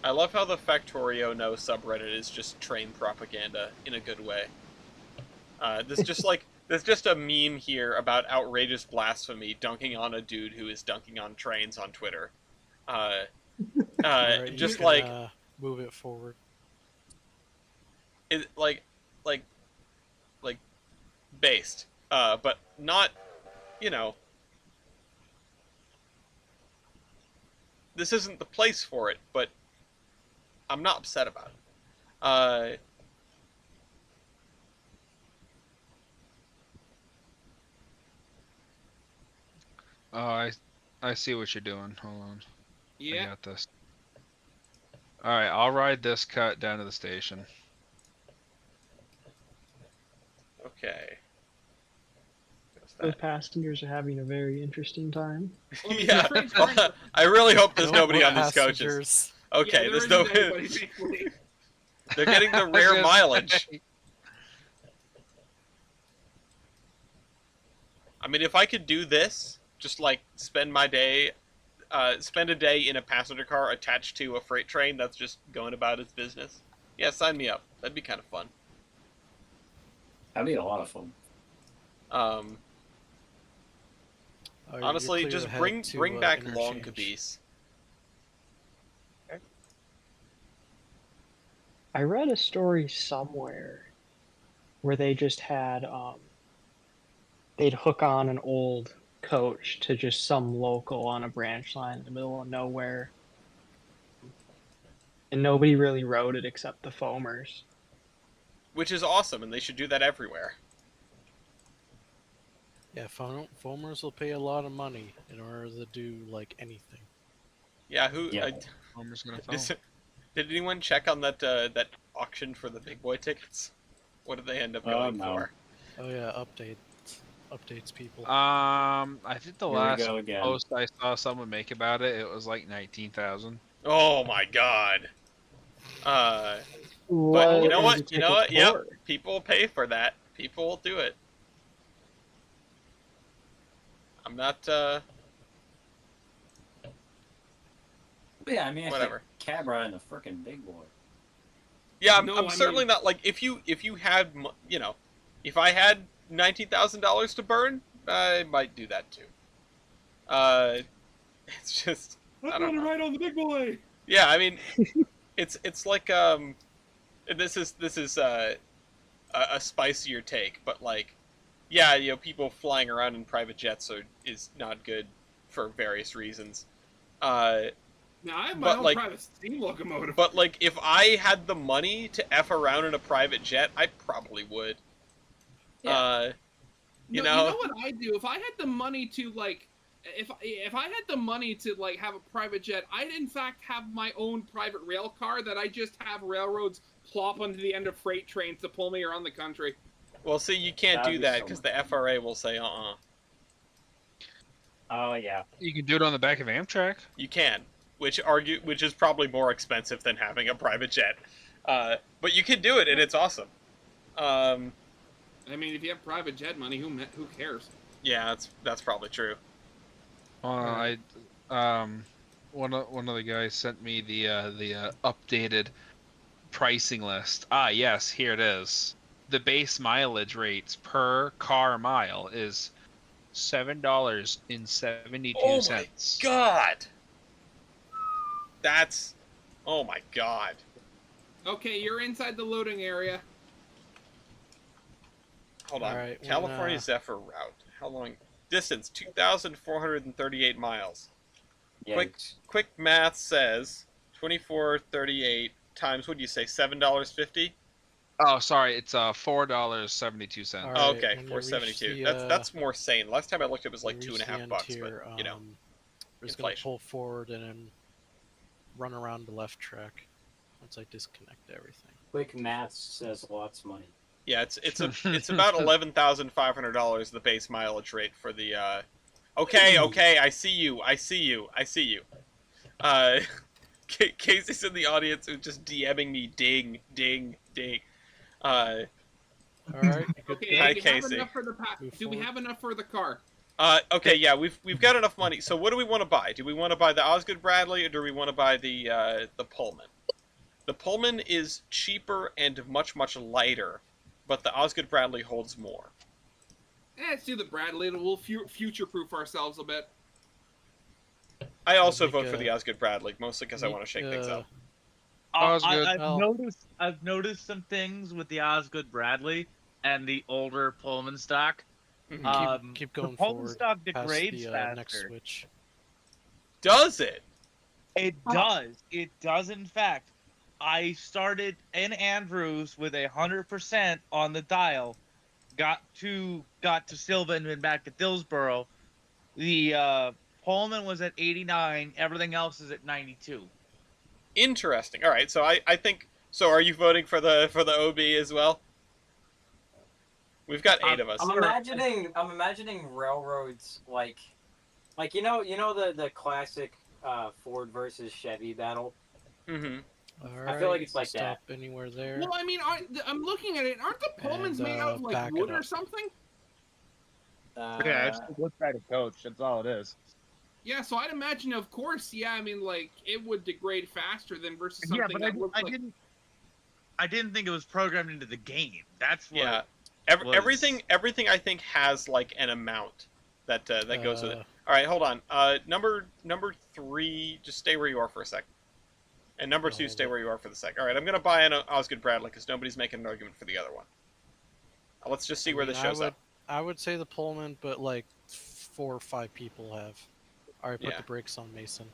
I love how the Factorio No subreddit is just train propaganda in a good way. There's just a meme here about outrageous blasphemy dunking on a dude who is dunking on trains on Twitter. Alright, you Just can, like move it forward. it, like based, but not, you know. This isn't the place for it, but I'm not upset about it. Oh, I see what you're doing. Hold on. I Yeah. got this. All right, I'll ride this cut down to the station. Okay. What's The that? passengers are having a very interesting time. Well, the Yeah, train's going- I really hope there's No nobody more on these coaches. passengers. Okay, yeah, there's there no. isn't anybody, thankfully. They're getting the rare Just- mileage. I mean, if I could do this, just like spend a day in a passenger car attached to a freight train that's just going about its business. Yeah, sign me up. That'd be kind of fun. that'd be a lot of fun. Um, Alright, you're honestly, clear just ahead bring to, bring back long interchange. caboose. I read a story somewhere where they just had they'd hook on an old coach to just some local on a branch line in the middle of nowhere. And nobody really rode it except the foamers. Which is awesome, and they should do that everywhere. Yeah, foamers will pay a lot of money in order to do like anything. Yeah, who? Yeah. Homer's gonna Is- film. did anyone check on that auction for the big boy tickets? What did they end up going no. for? Oh yeah, updates people. I think the Here we last go again. post I saw someone make about it, it was like 19,000. Oh my god. But What you know is what? the You know what? ticket Yep. for? People pay for that. People will do it. I'm not. Yeah, I mean, Whatever. cab ride in a freaking big boy. Yeah, No, I'm I certainly mean- not like if you had if I had $19,000 to burn, I might do that too. It's just I I'm don't gonna know. ride on the big boy. Yeah, I mean, it's like this is a spicier take, but like, yeah, people flying around in private jets is not good for various reasons. Now I have But, my own like- private steam locomotive. But like, if I had the money to f around in a private jet, I probably would. Yeah. You No, know? you know what I do? If I had the money to like if I had the money to like have a private jet, I'd in fact have my own private rail car that I just have railroads plop onto the end of freight trains to pull me around the country. Well, see, you can't That'd do be that so because much the FRA will say, Oh yeah. You can do it on the back of Amtrak. You can, which is probably more expensive than having a private jet. But you can do it, and it's awesome. I mean, if you have private jet money, who cares? Yeah, that's probably true. I one of the guys sent me the updated pricing list. Ah, yes, here it is. The base mileage rates per car mile is $7.72. Oh my god! That's... Oh my god. Okay, you're inside the loading area. Hold on. Alright, when, California Zephyr route. How long? Distance, 2,438 miles. Yikes. Quick math says 2438 times, what do you say, $7.50? Oh, sorry, it's $4.72. All Oh, right, okay, when you reach 472. the, That's more sane. Last time I looked, it was like when you reach the $2.50, end but here, you know, we're just gonna inflation. pull forward and then run around the left track once I disconnect everything. Quick maths says lots of money. Yeah, it's about $11,500 the base mileage rate for the. Okay, I see you. Casey's in the audience who's just DMing me, ding, ding, ding. All right. Okay, Hi, do we have Casey. enough for the Move Do we forward. have enough for the car? Okay, yeah, we've got enough money. So what do we want to buy? Do we want to buy the Osgood Bradley, or do we want to buy the Pullman? The Pullman is cheaper and much lighter, but the Osgood Bradley holds more. Let's do the Bradley. We'll future-proof ourselves a bit. I also Make vote for a- the Osgood Bradley, mostly because I want to shake things up. Osgood. I've noticed some things with the Osgood Bradley and the older Pullman stock. Mhm. Keep The going Pullman forward. stock Past degrades the faster. next switch. Does it? It does. It does, in fact. I started in Andrews with 100% on the dial. Got to Silva and then back to Dillsboro. The Pullman was at 89. Everything else is at 92. Interesting. All right, so I think so. Are you voting for the OB as well? We've got 8 of us. I'm imagining railroads like you know the classic Ford versus Chevy battle. Mm-hmm. All I feel like right, it's like stop anywhere there. Well, I mean, I'm looking at it. Aren't the Pullmans And, made out of like back it wood or up. something? Yeah, it's a wood-sided coach. That's all it is. Yeah, so I'd imagine, of course, yeah. I mean, like it would degrade faster than versus something Yeah, but that looks like. I didn't think it was programmed into the game. That's what. Yeah. was- Everything I think has like an amount that goes with it. All right, hold on. Number 3, just stay where you are for a sec. And number 2, stay where you are for the sec. All right, I'm gonna buy an Osgood Bradley because nobody's making an argument for the other one. Let's just see where this shows up. I would say the Pullman, but like 4 or 5 people have. All right, put Yeah. the brakes on, Mason.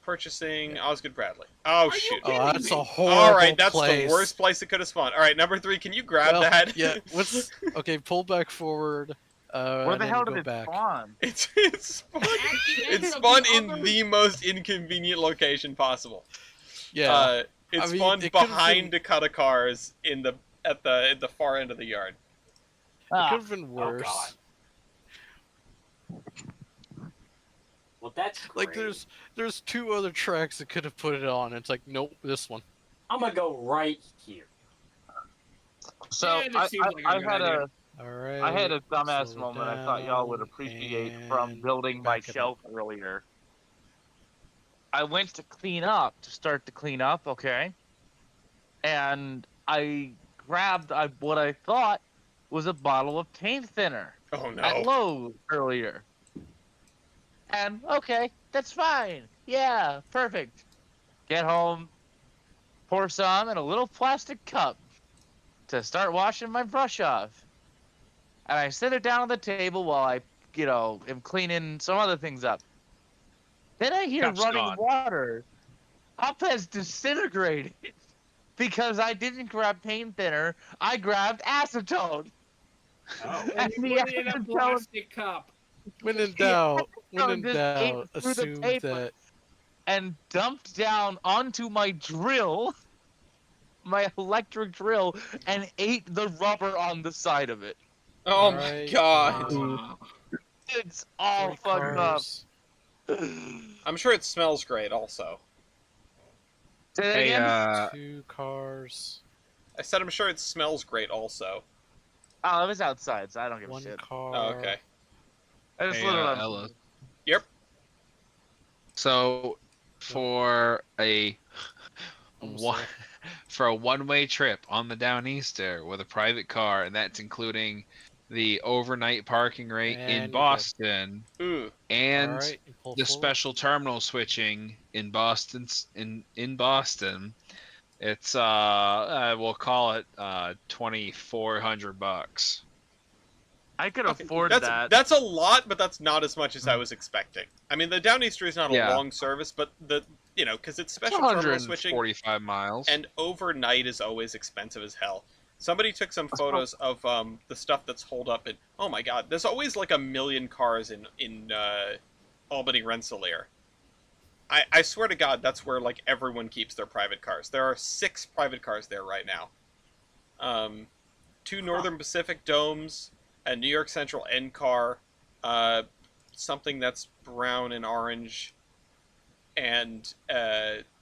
Purchasing Osgood Bradley. Oh Are you shoot! kidding Oh, that's me? a horrible All right, that's place. the worst place it could have spawned. All right, number 3, can you grab Well, that? Yeah. Okay? Pull back forward. Where and the then hell go did it back. spawn? It's spawned, At the end it's of spawned the in other- the most inconvenient location possible. Yeah. It I mean, spawned it could've behind been- Dakota cars at the far end of the yard. It Ah, could have been worse. God. Well, that's great. Like there's 2 other tracks that could have put it on. It's like nope, this one. I'm gonna go right here. So Yeah, that seems like a I good had idea. All right. I had a dumbass slow moment I thought y'all would down appreciate from and building my back it shelf earlier. I went to start to clean up, okay? And I grabbed what I thought was a bottle of paint thinner Oh at no! Lowe's earlier. And okay, that's fine. Yeah, perfect. Get home, pour some in a little plastic cup to start washing my brush off. And I set it down on the table while I, am cleaning some other things up. Then I hear Cap's running gone. water. Up has disintegrated because I didn't grab paint thinner. I grabbed acetone. Oh. And you the put it in a acetone- plastic cup. When in Yeah, doubt, when no, in just ate doubt, through the assume paper that and dumped down onto my drill, my electric drill, and ate the rubber on the side of it. Oh my Alright, god. It's all 3 fucked up. cars. I'm sure it smells great also. Say that Hey, again? 2 cars. I said I'm sure it smells great also. Oh, it was outside, so I don't give a 1 shit. car. Oh, okay. I just hey, lit it on. Ella. Yep. So, for a Almost one there. for a one-way trip on the Downeaster with a private car, and that's including the overnight parking rate in And you're good. Boston Ooh. and Alright, you pull the forward. special terminal switching in Boston. In Boston, it's we'll call it $2,400. I could Okay, afford that's that. that's a lot, but that's not as much as I was expecting. I mean, the Downeaster is not a Yeah. long service, but because it's It's special terminal switching 145 miles. and overnight is always expensive as hell. Somebody took some photos of the stuff that's holed up in. Oh my god, there's always like a million cars in Albany Rensselaer. I swear to God, that's where like everyone keeps their private cars. There are 6 private cars there right now. 2 Northern Pacific domes, a New York Central N car, something that's brown and orange, and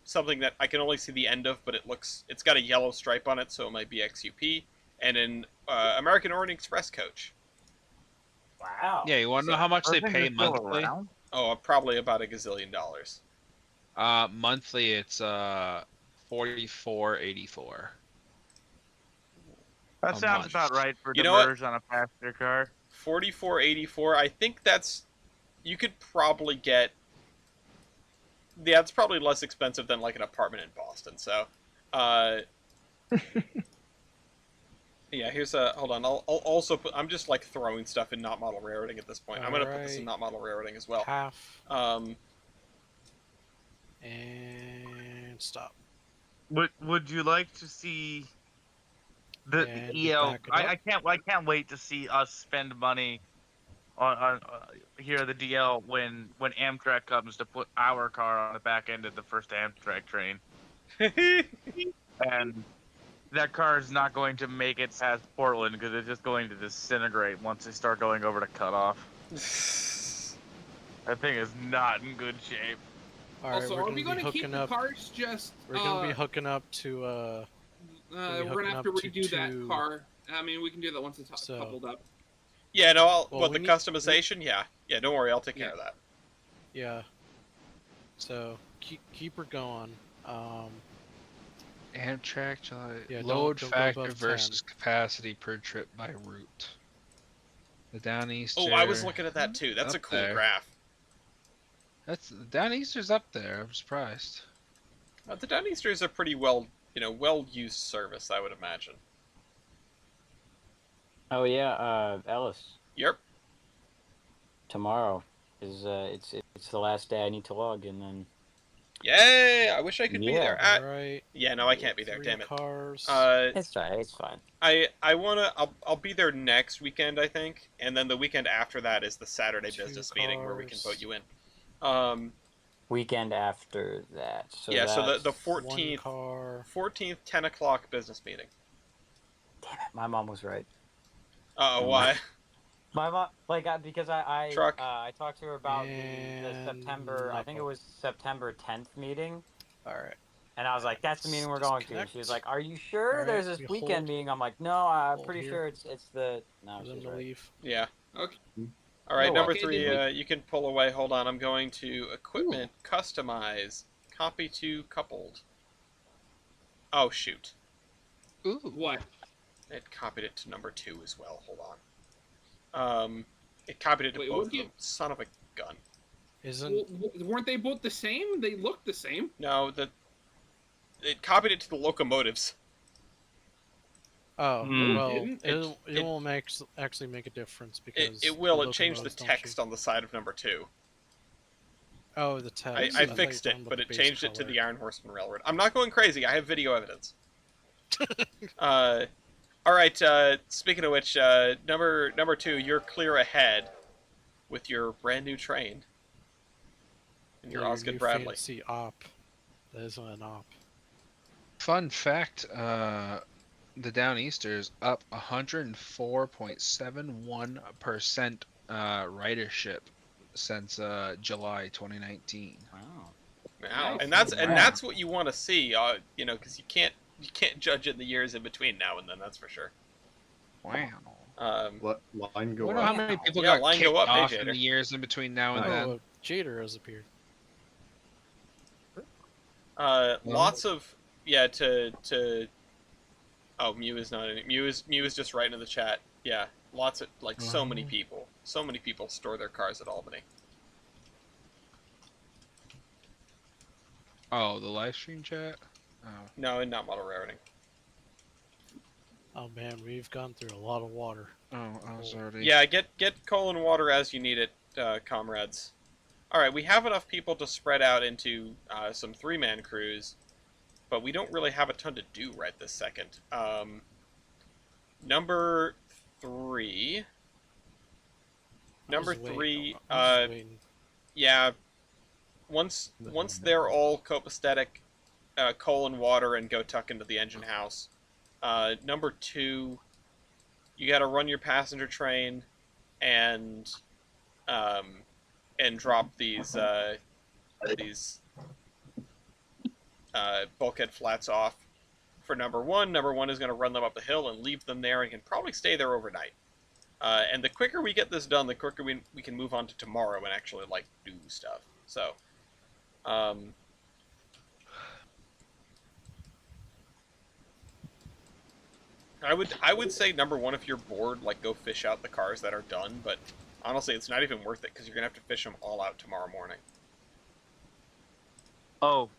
something that I can only see the end of, but it's got a yellow stripe on it, so it might be XUP, and an American Orient Express coach. Wow. Yeah, you want to know how much they Irving pay is still monthly? around? Oh, probably about $1 gazillion. Monthly, it's 44.84. That A sounds month. about right for You know what? demurrage on a passenger car. 44.84. I think you could probably get. Yeah, it's probably less expensive than like an apartment in Boston. So, yeah. Here's a hold on. I'll also put. I'm just like throwing stuff in not model railroading at this point. I'm gonna put this in not model railroading as well. Half. Um, And stop. Would you like to see the And EL? back it I up. can't wait to see us spend money on here at the DL when Amtrak comes to put our car on the back end of the first Amtrak train, and that car is not going to make it past Portland because it's just going to disintegrate once they start going over to Cutoff. That thing is not in good shape. Alright, Also, we're are gonna we be going to keep hooking the up. cars just? We're gonna be hooking up to we're hooking gonna have to up to redo that 2. car. I mean, we can do that once it's So- coupled up. yeah. No. Well, The we need- customization? Yeah. Yeah. Don't worry. I'll take care Yeah. of that. Yeah. So keep her going. Amtrak Yeah, load don't go factor above versus capacity per trip by route. The Downeaster. Oh, I was looking at that too. That's a up cool there. graph. That's Downeaster's up there. I'm surprised. The Downeaster is a pretty well used service, I would imagine. Oh yeah, Ellis. Yep. Tomorrow is it's the last day I need to log, and then Yay! I wish I could be Yeah. there. Alright. Yeah, no, I can't be there. 3 Damn it. cars. it's fine. It's fine. I'll be there next weekend, I think, and then the weekend after that is the Saturday 2 business meeting where we can cars. vote you in. Weekend after that. So Yeah, so the that's- 14th 1 car. 10 o'clock business meeting. Damn it, my mom was right. Why? My mom, because I Truck. I talked to her about the And September. I think it was September 10th meeting, Alright. and I was like, "That's the meeting we're going to." And she was like, "Are you sure Alright, there's this we weekend hold- meeting?" I'm like, "No, I'm hold pretty here. sure it's the." No, For them she's to right. leave. Yeah. Okay. All right, Oh, number okay, 3, did you can pull away. Hold on, I'm going to equipment, customize, copy to coupled. Oh, shoot. Ooh. What? It copied it to number 2 as well. Hold on. It copied it to Wait, both what of do you- them. Son of a gun. Isn't Weren't they both the same? They looked the same. No, it copied it to the locomotives. Oh, Hmm. well, Didn't? it will actually make a difference because It will. the It changed the locomotives don't text choose- on the side of number 2. Oh, the text. I thought fixed you were it, talking but about it the base changed it to color. the Iron Horseman Railroad. I'm not going crazy. I have video evidence. All right. Speaking of which, number 2, you're clear ahead. with your brand new train and your Yeah, Osgood new Bradley. fancy op. That isn't an op. Fun fact: the Downeasters up 104.71% ridership since July 2019. Wow. Wow, Nice. and that's Wow. what you want to see, you know, because you can't judge it in the years in between now and then. That's for sure. Wow. Let line I go wonder how up. many people Yeah, got line kicked go up, hey, off in Jader. the years in between now and Nice. then. Oh, Jader has appeared. Lots of to. Oh, Mew is not in it. Mew is just right into the chat. Yeah, lots of so many people. So many people store their cars at Albany. Oh, the live stream chat. Oh. No, not model rarity. Oh man, we've gone through a lot of water. Oh, I was already. Yeah, get coal and water as you need it, comrades. All right, we have enough people to spread out into some 3-man crews, but we don't really have a ton to do right this second. Number 3. Number 3. Yeah. Once they're all copacetic, coal and water, and go tuck into the engine house. Number 2. You got to run your passenger train, and drop these bulkhead flats off for number 1. Number 1 is going to run them up the hill and leave them there, and can probably stay there overnight. And the quicker we get this done, the quicker we can move on to tomorrow and actually do stuff. So, I would say number 1, if you're bored, go fish out the cars that are done. But honestly, it's not even worth it because you're gonna have to fish them all out tomorrow morning. Oh,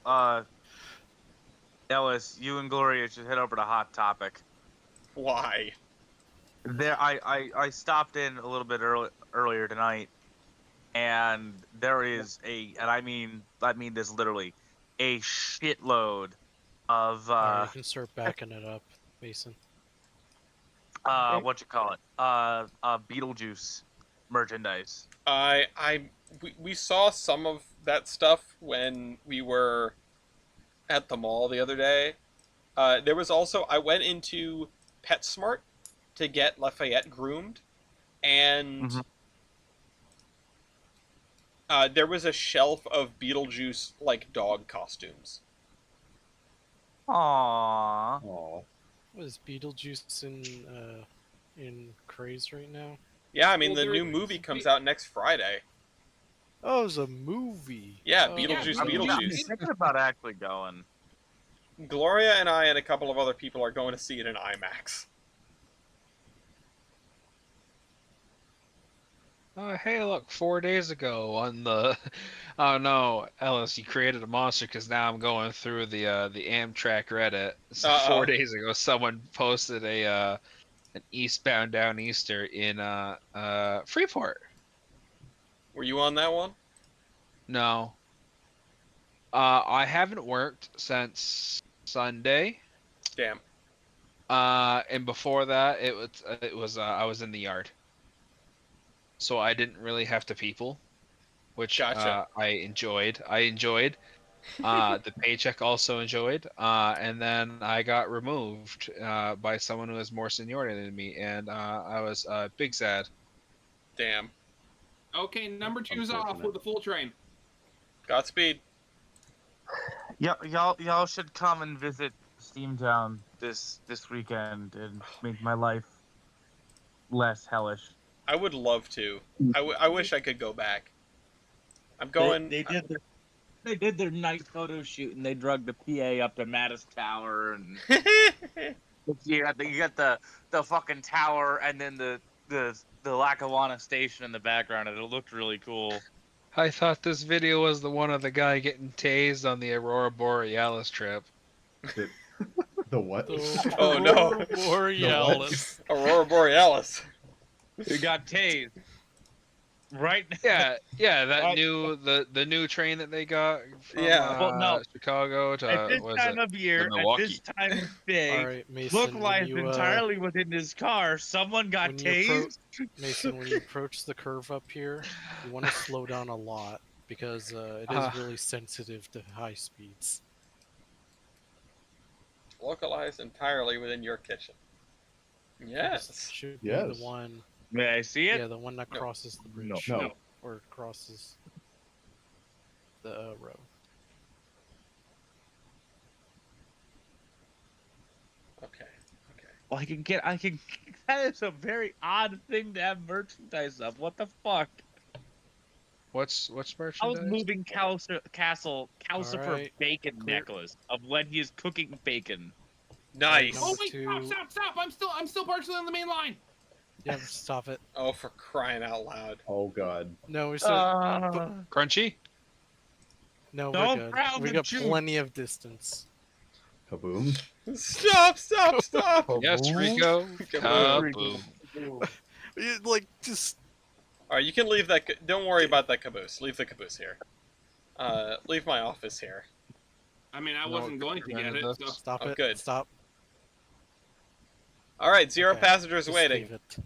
Ellis, you and Gloria should head over to Hot Topic. Why? There, I stopped in a little bit earlier tonight, and there is and I mean this literally, a shitload of Alright, you can start backing it up, Mason. what you call it, Beetlejuice merchandise. We saw some of that stuff when we were at the mall the other day. There was also, I went into PetSmart to get Lafayette groomed, and there was a shelf of Beetlejuice dog costumes. Aww. Aw. What is Beetlejuice in craze right now? Yeah, I mean, Well, the new movie comes out next Friday. Oh, it's a movie. Yeah, Oh, Beetlejuice, yeah, Beetlejuice. I'm thinking about actually going. Gloria and I and a couple of other people are going to see it in IMAX. Hey, look! 4 days ago on the, oh no, Ellis, you created a monster because now I'm going through the Amtrak Reddit. So 4 days ago, someone posted an eastbound Downeaster in Freeport. Were you on that one? No. I haven't worked since Sunday. Damn. And before that, it was I was in the yard. So I didn't really have to people, which Gotcha. I enjoyed. The paycheck also enjoyed. And then I got removed by someone who has more seniority than me, and I was big sad. Damn. Okay, number 2's off with the full train. Godspeed. Y'all should come and visit Steamtown this weekend and make my life less hellish. I would love to. I wish I could go back. I'm going. They did their night photo shoot and they drug the PA up to Mattis Tower and you got the fucking tower and then the Lackawanna station in the background and it looked really cool. I thought this video was the one of the guy getting tased on the Aurora Borealis trip. The what? Oh no! Aurora Borealis. Aurora Borealis. We got tased. right? Yeah, that Right. the new train that they got from Yeah. Well, no. Chicago At to this what is time it? of year, at Milwaukee. this time of day, Alright, Mason, localized entirely within this car, someone got when you appro- tased. Mason, when you approach the curve up here, you want to slow down a lot because it is really sensitive to high speeds. Localized entirely within your kitchen. This Yes. should be Yes. the one. May I see it? Yeah, the one that No. crosses the No. bridge. No. Or crosses the road. Okay. Okay. Well, I can. That is a very odd thing to have merchandise of. What the fuck? What's I was merchandise? moving Calcifer Alright, bacon clear. necklace of when he is cooking bacon. Nice. Number Oh wait, two. stop! I'm still partially on the main line. Yeah, stop it. Oh, for crying out loud. Oh god. No, we still. Crunchy? No, we're don't good. crowd We the got juice. plenty of distance. Kaboom. Stop! Yes, Rico. Kaboom. Kaboom. Like, just. All right, you can leave that. Don't worry about that caboose. Leave the caboose here. Leave my office here. I mean, I No, wasn't going to get it. So. Stop Oh, it. good. Stop. All right, 0 Okay, passengers just waiting. leave it.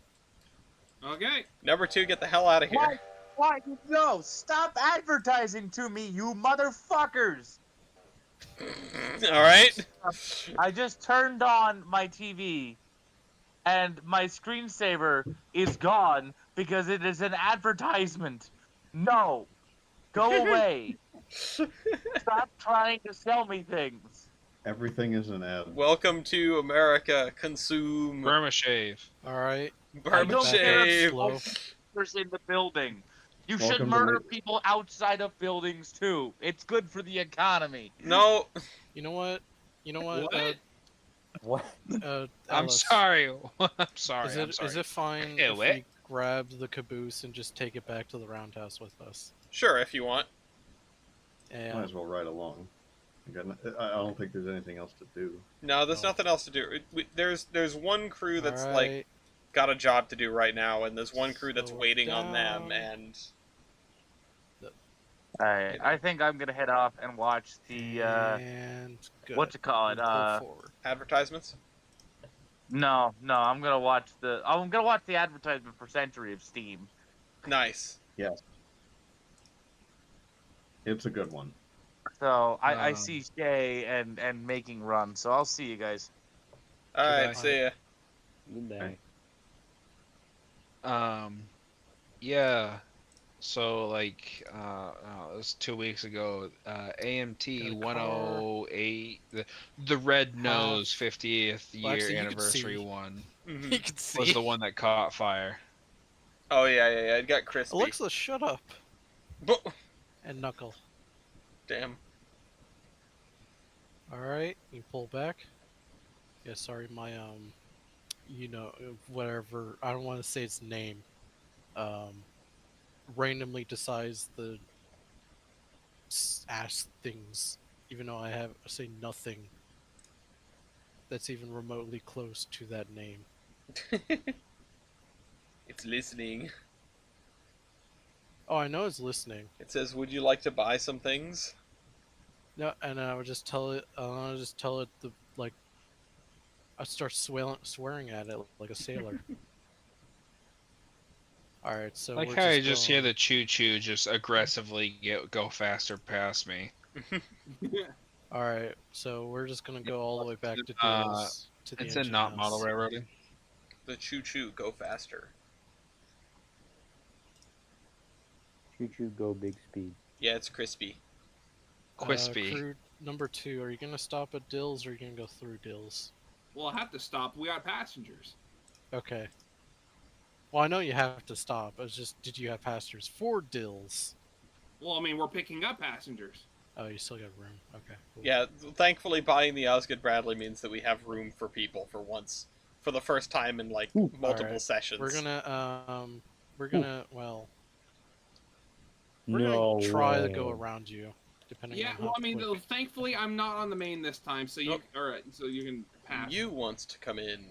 Okay. Number 2, get the hell out of here. Why? No! Stop advertising to me, you motherfuckers! All right. I just turned on my TV, and my screensaver is gone because it is an advertisement. No! Go away! Stop trying to sell me things! Everything is an ad. Welcome to America. Consume Burma shave. Alright. Burma don't care if shave. Slow. There's in the building. You Welcome should to murder my- people outside of buildings too. It's good for the economy. No. You know what? What? What? I'm Alice, sorry. I'm sorry. Is I'm it sorry. is it fine Ew, if what? we grab the caboose and just take it back to the roundhouse with us? Sure, if you want. Might And as well ride along. I don't think there's anything else to do. No, there's No. nothing else to do. There's one crew that's like alright, got a job to do right now, and there's one crew that's Slow it waiting on them, down. and Alright, I think I'm gonna head off and watch the and good. what you call it? And pull forward. advertisements. No, I'm gonna watch the advertisement for Century of Steam. Nice. Yes. It's a good one. So I Um, see Shay and making run. So I'll see you guys. All right, Goodbye. see ya. Goodbye. Yeah. So like it was 2 weeks ago, AMT Got a 108, the Red Nose 50th Well, year actually, you could anniversary see. one Mhm. You can see. was the one that caught fire. Oh yeah. It got crispy. Alexa, shut up. But, And Knuckle. damn. Alright, you pull back. Yeah, sorry, my whatever, I don't want to say its name. Randomly decides the ask things, even though I say nothing that's even remotely close to that name. It's listening. Oh, I know it's listening. It says, "Would you like to buy some things?" No, and I would just tell it. I'll just tell it I start swearing at it like a sailor. All right, so Like we're how you just hear going- the choo choo just aggressively go faster past me. All right, so we're just gonna go all the way back to Uh, Dale's to the It's in engine not house. model railroading. The choo choo go faster. Choo choo go big speed. Yeah, it's crispy. Quispy. Crew number 2, are you gonna stop at Dill's or are you gonna go through Dill's? Well, I have to stop. We got passengers. Okay. Well, I know you have to stop. It's just, did you have passengers for Dill's? Well, I mean, we're picking up passengers. Oh, you still got room. Okay. Cool. Yeah, thankfully buying the Osgood Bradley means that we have room for people for once. For the first time in like multiple Alright, sessions. We're gonna No. try to go around you, depending Yeah, on how well, I mean, quick. though, thankfully, I'm not on the main this time, so you Nope. all right? So you can pass. You wants to come in.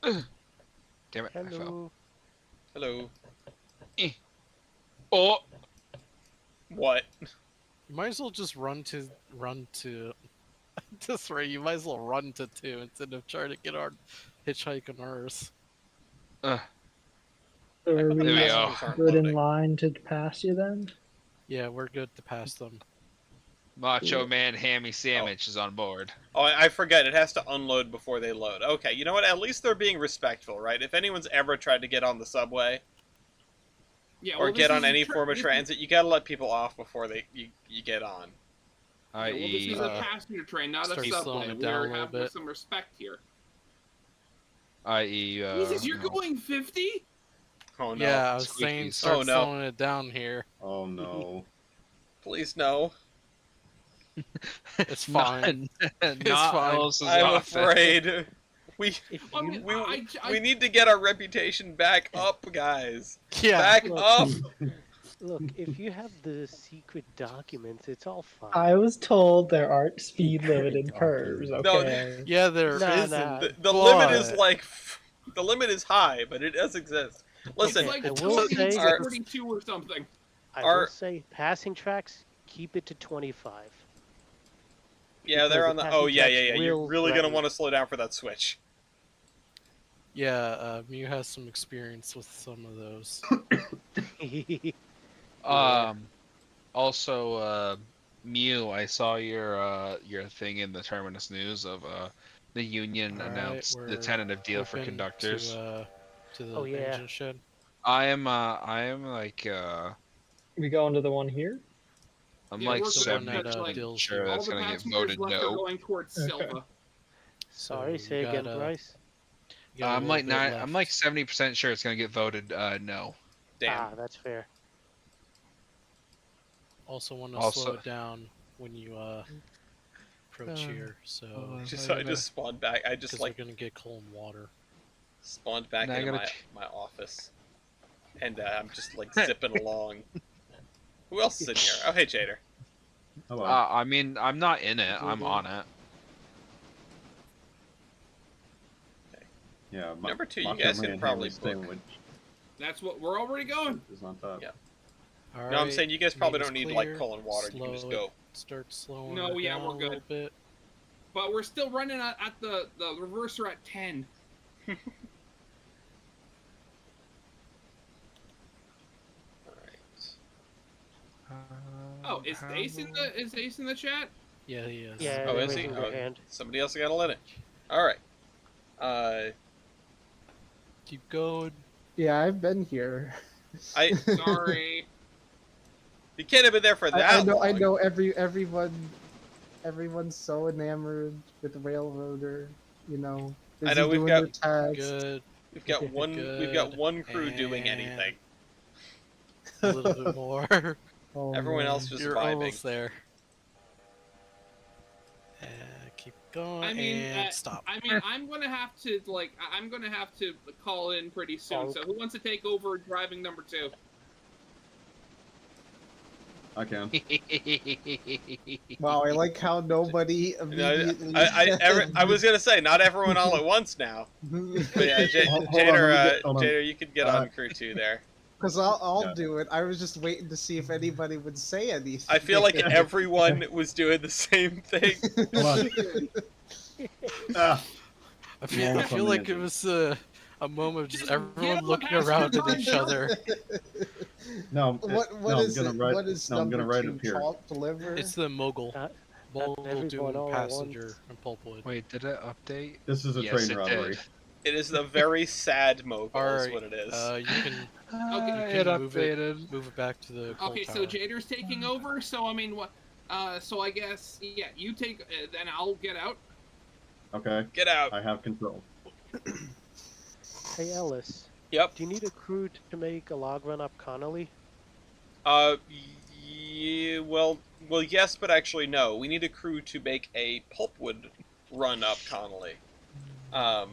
Damn it, I fell. Hello. Hello. Oh, What? You might as well just run to to 3. You might as well run to 2 instead of trying to get our hitchhike on ours. So are The we There we go. passengers aren't good in loading. line to pass you then? Yeah, we're good to pass them. Macho Man Hammy Sandwich is on board. Oh, I forget. It has to unload before they load. Okay, you know what? At least they're being respectful, right? If anyone's ever tried to get on the subway Yeah, or well, get this on is any a form of this is- transit, you gotta let people off before you get on. Yeah, well, this I.e., is a passenger train, not a start subway. slowing it down a We're little having bit. some respect here. i.e., Jesus, you're going 50? Oh no! Yeah, I was saying Squeakies. start Oh, no. slowing it down here. Oh no. Please no. It's fine. Not fine. Ellis's I'm office. afraid. We If I you mean, we need to get our reputation back up, guys. Yeah. Back Look. up. look, if you have the secret documents, it's all fine. I was told there aren't speed limited curves. No, Okay. Yeah, there Nah, isn't. nah. The limit is but- like the limit is high, but it does exist. Listen, it's like I will 20 say- to 42 or something. I Our- will say, passing tracks, keep it to 25. yeah, they're because on the the. passing Oh yeah, track's yeah, yeah. You're real really gonna threatening. want to slow down for that switch. Yeah, Mew has some experience with some of those. Also, Mew, I saw your thing in the Terminus News of the union Alright, announced the we're tentative deal for open conductors. To the Oh, yeah. engine shed. I am like We go into the one here? I'm Yeah, like we're good, 70 because, like, Dill's sure here. All that's the gonna get passengers voted left are no. going towards Okay. Silva. Sorry, So say you again, got, Bryce. you got a I'm little like bit I'm left. like 70% sure it's gonna get voted no. Damn. Ah, that's fair. Also want to Also- slow it down when you approach here, so I just spawned back. I just because like we're gonna get cold water. spawned back Now I into gotta my office, and I'm just like zipping along. Who else is in here? Oh, hey, Jader. Hello. I mean I'm not in it. I'm on it. Yeah. Number 2, you Macho guys Man can probably Hammy book. Sandwich That's what we're already going. is on top. Yeah. All No, I'm right, saying you guys probably Mew don't is need like clear. cold water. You can just Slow go. it. Start slowing No, it yeah, down we're a good. little bit. But we're still running at the reverser at 10. Oh, is Ace in the chat? Yeah, he is. Yeah, Oh, they're is he? raising their Oh, hand. somebody else got a limit. All right. Keep going. Yeah, I've been here. I Sorry. you can't have been there for that I know. I long. know. Everyone's so enamored with the railroader. You know. I busy know we've doing got- their tasks. Good. We've got one. We've got Good. one crew doing And- anything. A little bit more. Oh, Everyone man. else just You're vibing. almost there. Keep going I mean, and stop. I mean, I'm gonna have to call in pretty soon. So who wants to take over driving number 2? I can. Wow, I like how nobody No, immediately. I was gonna say not everyone all at once now. But yeah, Hold on, let me hold on. Jader, you could get on crew 2 there. Because I'll Yeah. do it. I was just waiting to see if anybody would say anything. I feel like everyone was doing the same thing. Hold on. Ah, I feel Yeah. like it was a moment of just Just everyone get looking past around the at each other. no, What no, is I'm gonna it? write, What is no, I'm gonna number write 2? up here. Talk, deliver. It's the mogul. Not Mogul everyone doing all at passenger once. and pulpwood. Wait, did it update? This is a Yes, train it robbery. did. It is the very sad mogul, is Alright, what it is. You can Okay. It move updated. move it back to the coal Okay, so tower. Jader's taking over. So I mean, what? So I guess you take, then I'll get out. Okay, Get out. I have control. Hey, Ellis. Yep. Do you need a crew to make a log run up Connolly? Yeah, well, yes, but actually no. We need a crew to make a pulpwood run up Connolly. Ah,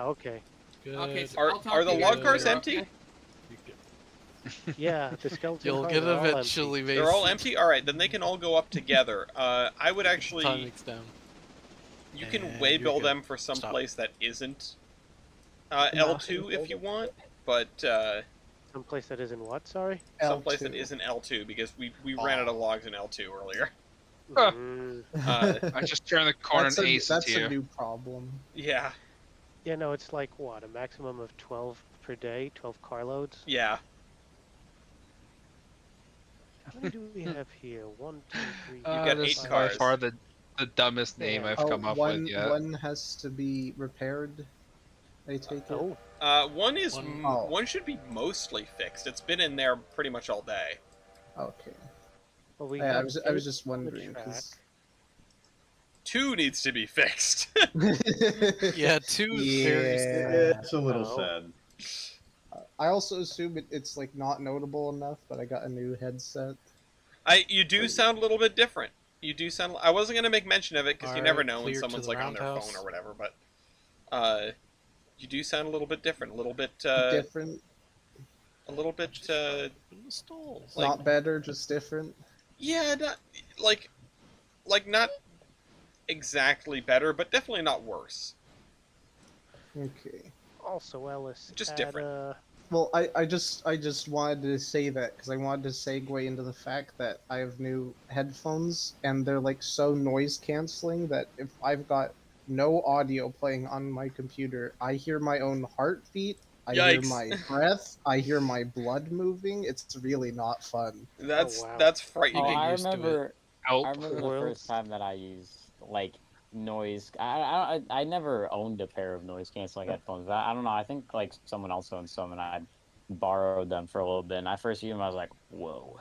okay. Good. Okay, so Are I'll talk are to the you log guys cars later, empty? okay? Yeah, the skeleton You'll cars get are all empty. eventually, They're all Mason. empty. All right, then they can all go up together. I would Time actually. makes down. You can And way you're bill good. them for some Stop. place that isn't L2 if you want, but Someplace that isn't what? Sorry. Someplace that L2. isn't L2 because we ran out of logs in L2 earlier. Mm. I just turned the corner That's and a, Ace is that's a here. new problem. Yeah, Yeah, no, it's like what? A maximum of 12 per day, 12 carloads. yeah. How many do we have here? 1, 2, 3. got This 8 is by cars. far the dumbest name Yeah. I've Oh, come up one with yet. one has to be repaired. I take it. Oh, One is Oh. one should be mostly fixed. It's been in there pretty much all day. Okay. well, we Yeah, have I was eight just on the wondering track. 'cause- 2 needs to be fixed. Yeah, 2 is very Yeah. It's a little Oh. sad. I also assume it's like not notable enough, but I got a new headset. You do sound a little bit different. You do sound. I wasn't gonna make mention of it because you never Alright, know when clear to someone's the like on their roundhouse. phone or whatever. But you do sound a little bit different. A little bit. Different, A little bit. In the stalls. like- not better, just different. Yeah, not like not exactly better, but definitely not worse. Okay. Also, Ellis. Just add, different. Well, I just wanted to say that because I wanted to segue into the fact that I have new headphones and they're like so noise canceling that if I've got no audio playing on my computer, I hear my own heartbeat, I hear Yikes. my breath, I hear my blood moving. It's really not fun. That's wow. that's You frightening. get I used to it. remember. Help. I remember the Worlds. first time that I used like noise. I never owned a pair of noise canceling headphones. I don't know. I think like someone else owned some, and I borrowed them for a little bit. And I first used them, I was like, whoa.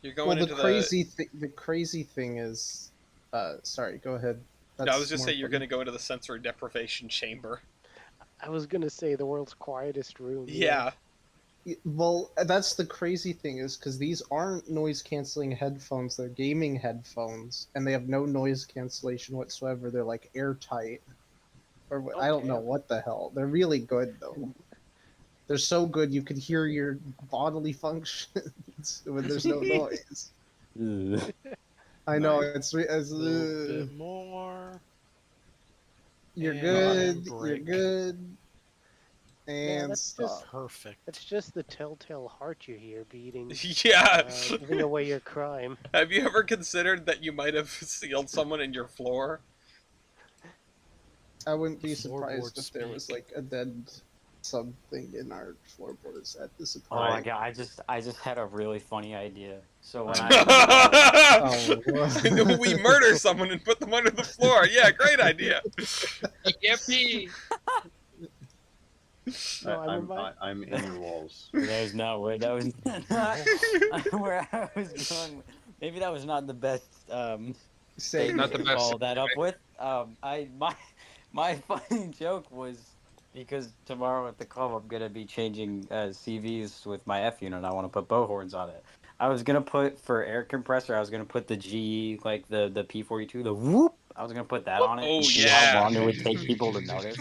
You're Well, going the into crazy thing is, sorry, go ahead. No, I was just more saying you're funny. going to go into the sensory deprivation chamber. I was gonna say the world's quietest room. Yeah. Well, that's the crazy thing is because these aren't noise canceling headphones, they're gaming headphones, and they have no noise cancellation whatsoever. They're like airtight. Or I don't know what the hell. They're really good though. They're so good you could hear your bodily functions when there's no noise. Ugh. I know Nice. it's A little bit more. you're and good, you're break. good, and that's just- stop. Perfect. It's just the telltale heart you hear beating, Yeah. giving away your crime. Have you ever considered that you might have sealed someone in your floor? I wouldn't be Floorboard surprised if there was speak. like a dead something in our floorboards at this Oh my point. god! I just had a really funny idea. So when I Oh, We murder someone and put them under the floor. Yeah, great idea. Yippee! No, I remind- I'm in your walls. there's no way that was not where I was going. Maybe that was not the best Say Not the to best follow that up with. My funny joke was because tomorrow at the club I'm gonna be changing CVs with my F unit. I want to put bow horns on it. I was gonna put for air compressor. I was gonna put the G like the P42, the whoop. I was gonna put that on it. Oh, and see yeah. how long it would take people to notice.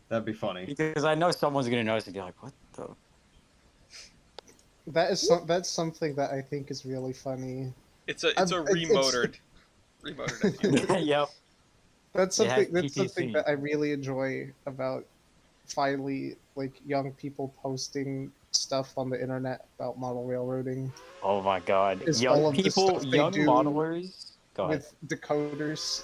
That'd be funny. Because I know someone's gonna notice and be like, "What the?" that's something that I think is really funny. It's a It's- remotored FU. Yep. That's It has something PTC. that I really enjoy about finally like young people posting stuff on the internet about model railroading Oh my god. Is Young all of the people, stuff they young do modelers. Go ahead. with decoders.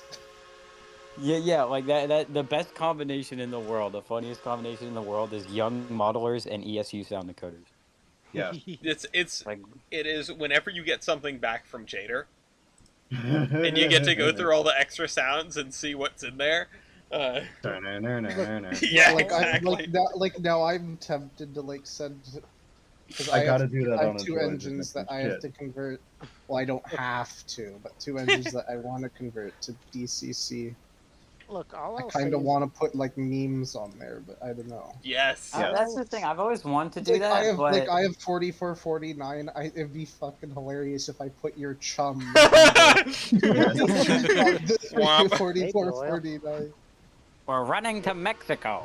Yeah, like that. The best combination in the world, the funniest combination in the world, is young modelers and ESU sound decoders. Yeah. It's Like, it is whenever you get something back from Jader and you get to go through all the extra sounds and see what's in there. Yeah, like exactly. now I'm tempted to like send because I gotta do that I on have a two droid engines with that I shit. have to convert. Well, I don't have to, but two engines that I want to convert to DCC. Look, all I I'll kind say of is- want to put like memes on there, but I don't know. Yes. that's the thing. I've always wanted to It's do like, that, I have but I have 4449. It'd be fucking hilarious if I put your chum. Swamp. 4449. we're running to Mexico.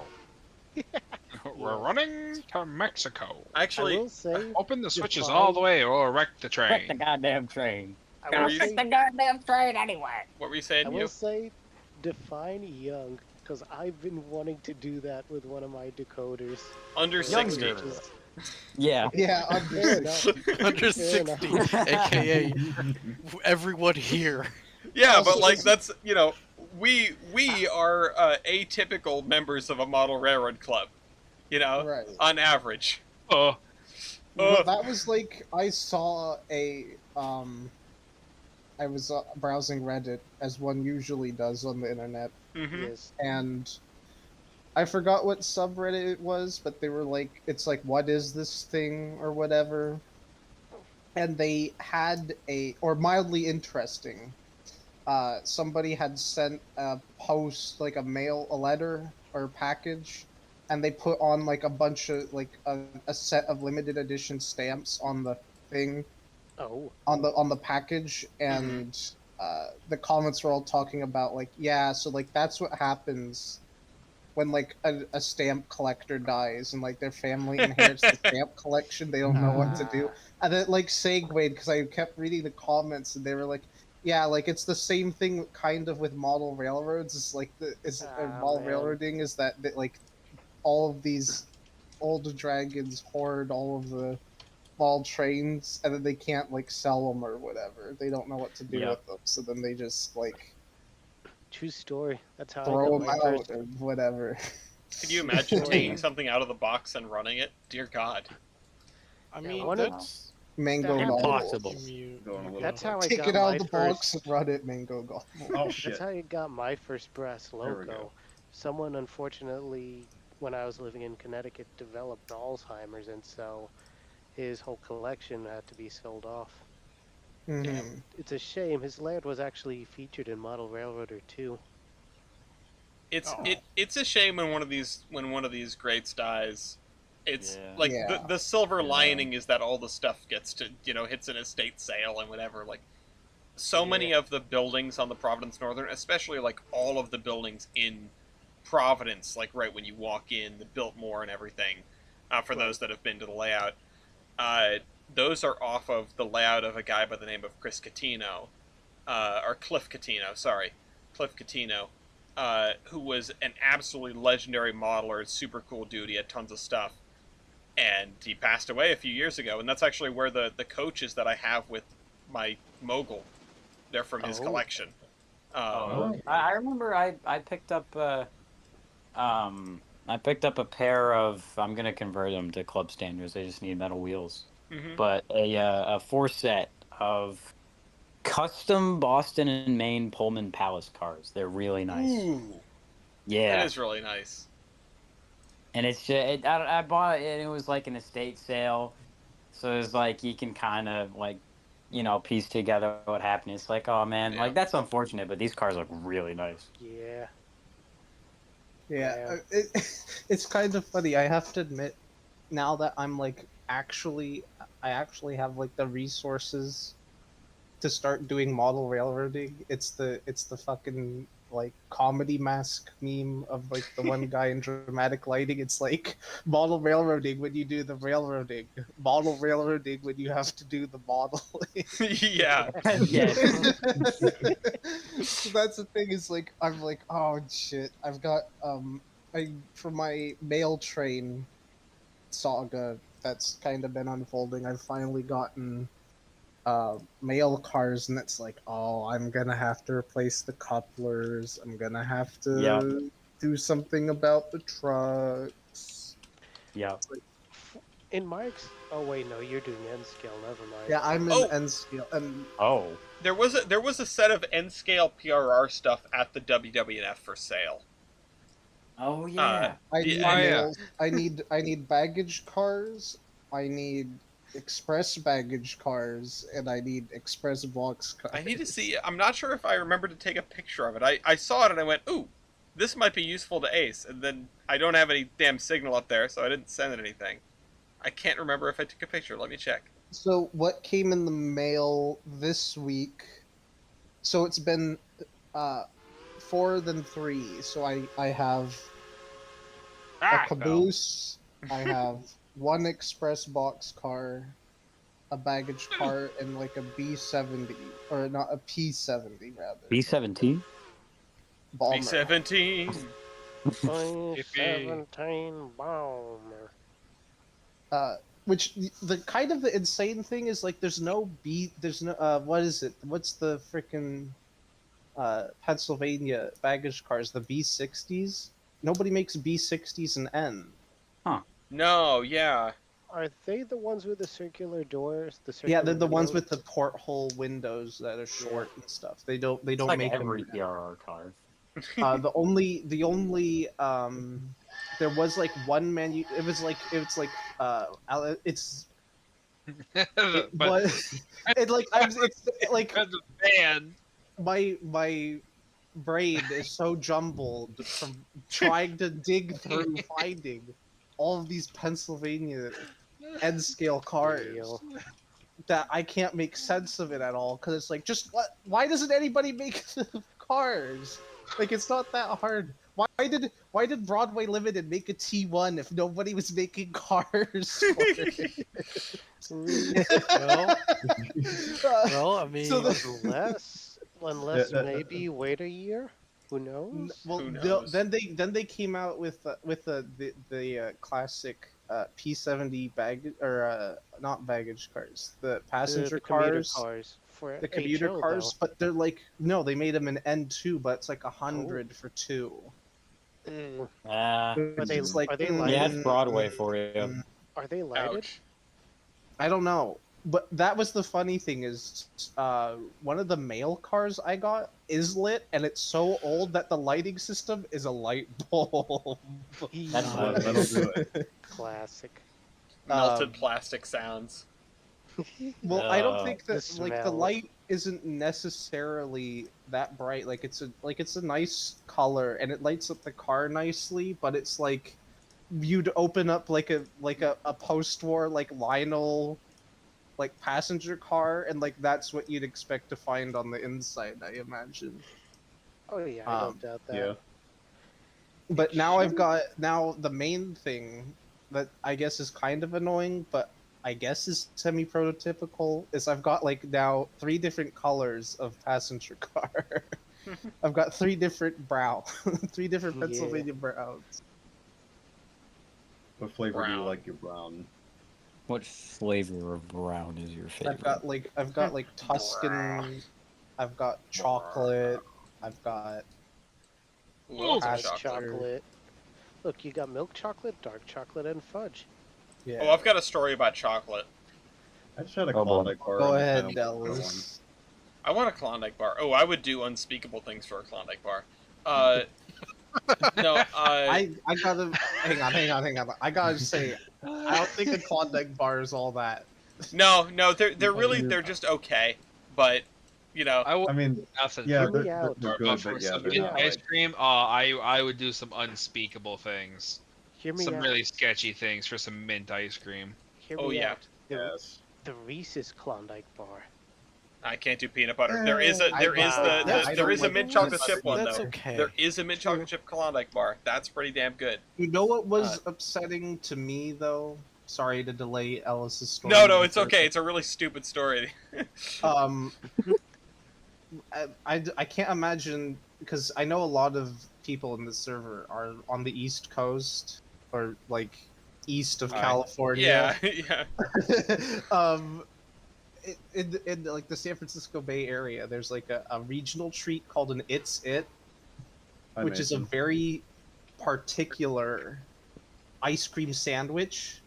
We're running to Mexico. I Actually, will say, Open the switches define- all the way or wreck the Wreck the train. goddamn train. I Gotta will use- say, The goddamn train anyway. what were you I saying, will you? say, define young, because I've been wanting to do that with one of my decoders. Under for 60. ages. Yeah. Yeah, Fair enough. Under Fair 60, enough. aka everyone here. Yeah, Also, but like is- that's we are atypical members of a model railroad club, right. on average. Oh, Well, that was like I saw I was browsing Reddit as one usually does on the internet, hmm Yes. and I forgot what subreddit it was, but they were like, it's like, what is this thing or whatever, and they had or mildly interesting. Somebody had sent a post, like a letter or package, and they put on like a bunch of like a set of limited edition stamps on the thing, Oh. on the package, and the comments were all talking about like, yeah, so like that's what happens when like a stamp collector dies and like their family inherits the stamp collection. They don't know what to do, and then like segued because I kept reading the comments and they were like, yeah, like it's the same thing kind of with model railroads. It's like model Man. railroading is that like all of these old dragons hoard all of the small trains and then they can't like sell them or whatever. They don't know what to do Yeah. with them, so then they just like True story. That's how I throw got them my out first. or whatever. Could you imagine Story. taking something out of the box and running it? Dear God. I Yeah, mean, one of- that's Mango That Gobble. Impossible. Going a little That's quick. how I Take got it out my of the first. box and run it, Mango Gobble. Oh That's shit. how I got my first brass There we go. loco. Someone unfortunately, when I was living in Connecticut, developed Alzheimer's, and so his whole collection had to be sold off. Mm-hmm. It's a shame. His land was actually featured in Model Railroader 2. It's a shame when one of these greats dies. It's Yeah. like Yeah. the silver Yeah. lining is that all the stuff gets to hits an estate sale and whatever. Like so many of the buildings on the Providence Northern, especially like all of the buildings in Providence, like right when you walk in, the Biltmore and everything. For those that have been to the layout, those are off of the layout of a guy by the name of Chris Catino, or Cliff Catino, sorry, Cliff Catino, who was an absolutely legendary modeler, super cool dude. He had tons of stuff, and he passed away a few years ago. And that's actually where the coaches that I have with my mogul, they're from his Oh. collection. I remember I picked up I picked up a pair of, I'm gonna convert them to club standards. They just need metal wheels. Mhm. But a 4 set of custom Boston and Maine Pullman Palace cars. They're really nice. Ooh, Yeah. that is really nice. And it's just, I bought it and it was like an estate sale. So it's like you can kind of like, piece together what happened. It's like, oh man, Yeah. like that's unfortunate, but these cars look really nice. Yeah. Yeah, it's kind of funny. I have to admit, now that I'm like I actually have like the resources to start doing model railroading. It's the fucking like comedy mask meme of like the one guy in dramatic lighting. It's like model railroading when you do the railroading, model railroading when you have to do the modeling. Yeah. Yes. So that's the thing is like I'm like, oh shit, I've got for my mail train saga that's kind of been unfolding, I've finally gotten mail cars, and it's like, oh, I'm gonna have to replace the couplers, I'm gonna have to Yep. do something about the trucks. Yeah. In Mark's. Oh wait, no, you're doing N scale. Never mind. Yeah, I'm in Oh. N scale, and Oh. There was a set of N scale PRR stuff at the WWF for sale. Oh yeah. I need Yeah. mail. I need baggage cars. I need express baggage cars, and I need express box cars. I need to see. I'm not sure if I remember to take a picture of it. I saw it and I went, ooh, this might be useful to Ace. And then I don't have any damn signal up there, so I didn't send it anything. I can't remember if I took a picture. Let me check. So what came in the mail this week? So it's been 4 than 3. So I have a caboose. I have one express box car, a baggage car, and like a B70, or not a P70 rather. B17. Bomber. B17. 2017 bomber. Which the kind of the insane thing is like there's no what is it? What's the freaking Pennsylvania baggage cars? The B60s? Nobody makes B60s and N. No, yeah. Are they the ones with the circular doors? The Yeah, circular they're the ones windows? with the porthole windows that are short and stuff. They don't It's make like them. every PRR car. The only there was like one menu. It's it But was it like I was it's like because of band. my brain is so jumbled from trying to dig through finding all of these Pennsylvania N scale cars Real. that I can't make sense of it at all because it's like just what? Why doesn't anybody make the cars? Like it's not that hard. Why did Broadway Limited make a T1 if nobody was making cars for it? Well, Uh, I mean, so the- unless maybe wait a year. Who knows? Well, Who knows? then they came out with the classic P70 baggage or not baggage cars, the passenger the commuter cars, for the commuter HO, cars. though. But they're like no, they made them an N2, but it's like 100 for two. But they It's like are they mm, lighted? Yeah, it's Broadway for you. Are they lighted? Ouch. I don't know. But that was the funny thing is, one of the mail cars I got is lit, and it's so old that the lighting system is a light bulb. That's That'll do it. Classic. Melted plastic sounds. Well, I don't think The that like the smell. light isn't necessarily that bright. Like it's a nice color and it lights up the car nicely, but it's like you'd open up like a post-war like Lionel like passenger car and like that's what you'd expect to find on the inside, I imagine. Oh yeah, I don't doubt that. Yeah. But now now the main thing that I guess is kind of annoying, but I guess is semi-prototypical is I've got like now 3 different colors of passenger car. I've got 3 different 3 different Yeah. Pennsylvania browns. What flavor do Brown. you like your brown? What flavor of brown is your favorite? I've got like Tuscan, I've got chocolate, I've got Lots of Has chocolate. Look, you got milk chocolate, dark chocolate, and fudge. yeah. Oh, I've got a story about chocolate. I just had a Oh, boy. Klondike bar. Go and I ahead, kinda wanted one. Dallas. I want a Klondike bar. Oh, I would do unspeakable things for a Klondike bar. No, I gotta hang on. I gotta say, I don't think a Klondike bar is all that. no, they're really they're just okay, but you know, I I mean, nothing. yeah, Hear me they're out. good, But for but yeah, some they're mint not ice like. cream, I would do some unspeakable things. Hear me Some out. really sketchy things for some mint ice cream. Hear Oh, me yeah. out. The, Yes. the Reese's Klondike bar. I can't do peanut butter. There is a there is I there don't is a like mint peanut chocolate butter chip one That's though. okay. There is a mint chocolate chip Klondike bar. That's pretty damn good. You know what was upsetting to me though? Sorry to delay Ellis's story. No, it's okay. It's a really stupid story. Um, I can't imagine because I know a lot of people in the server are on the East Coast or like east of California. Yeah, yeah. In like the San Francisco Bay Area, there's like a regional treat called an It's It, I which is a mentioned. very particular ice cream sandwich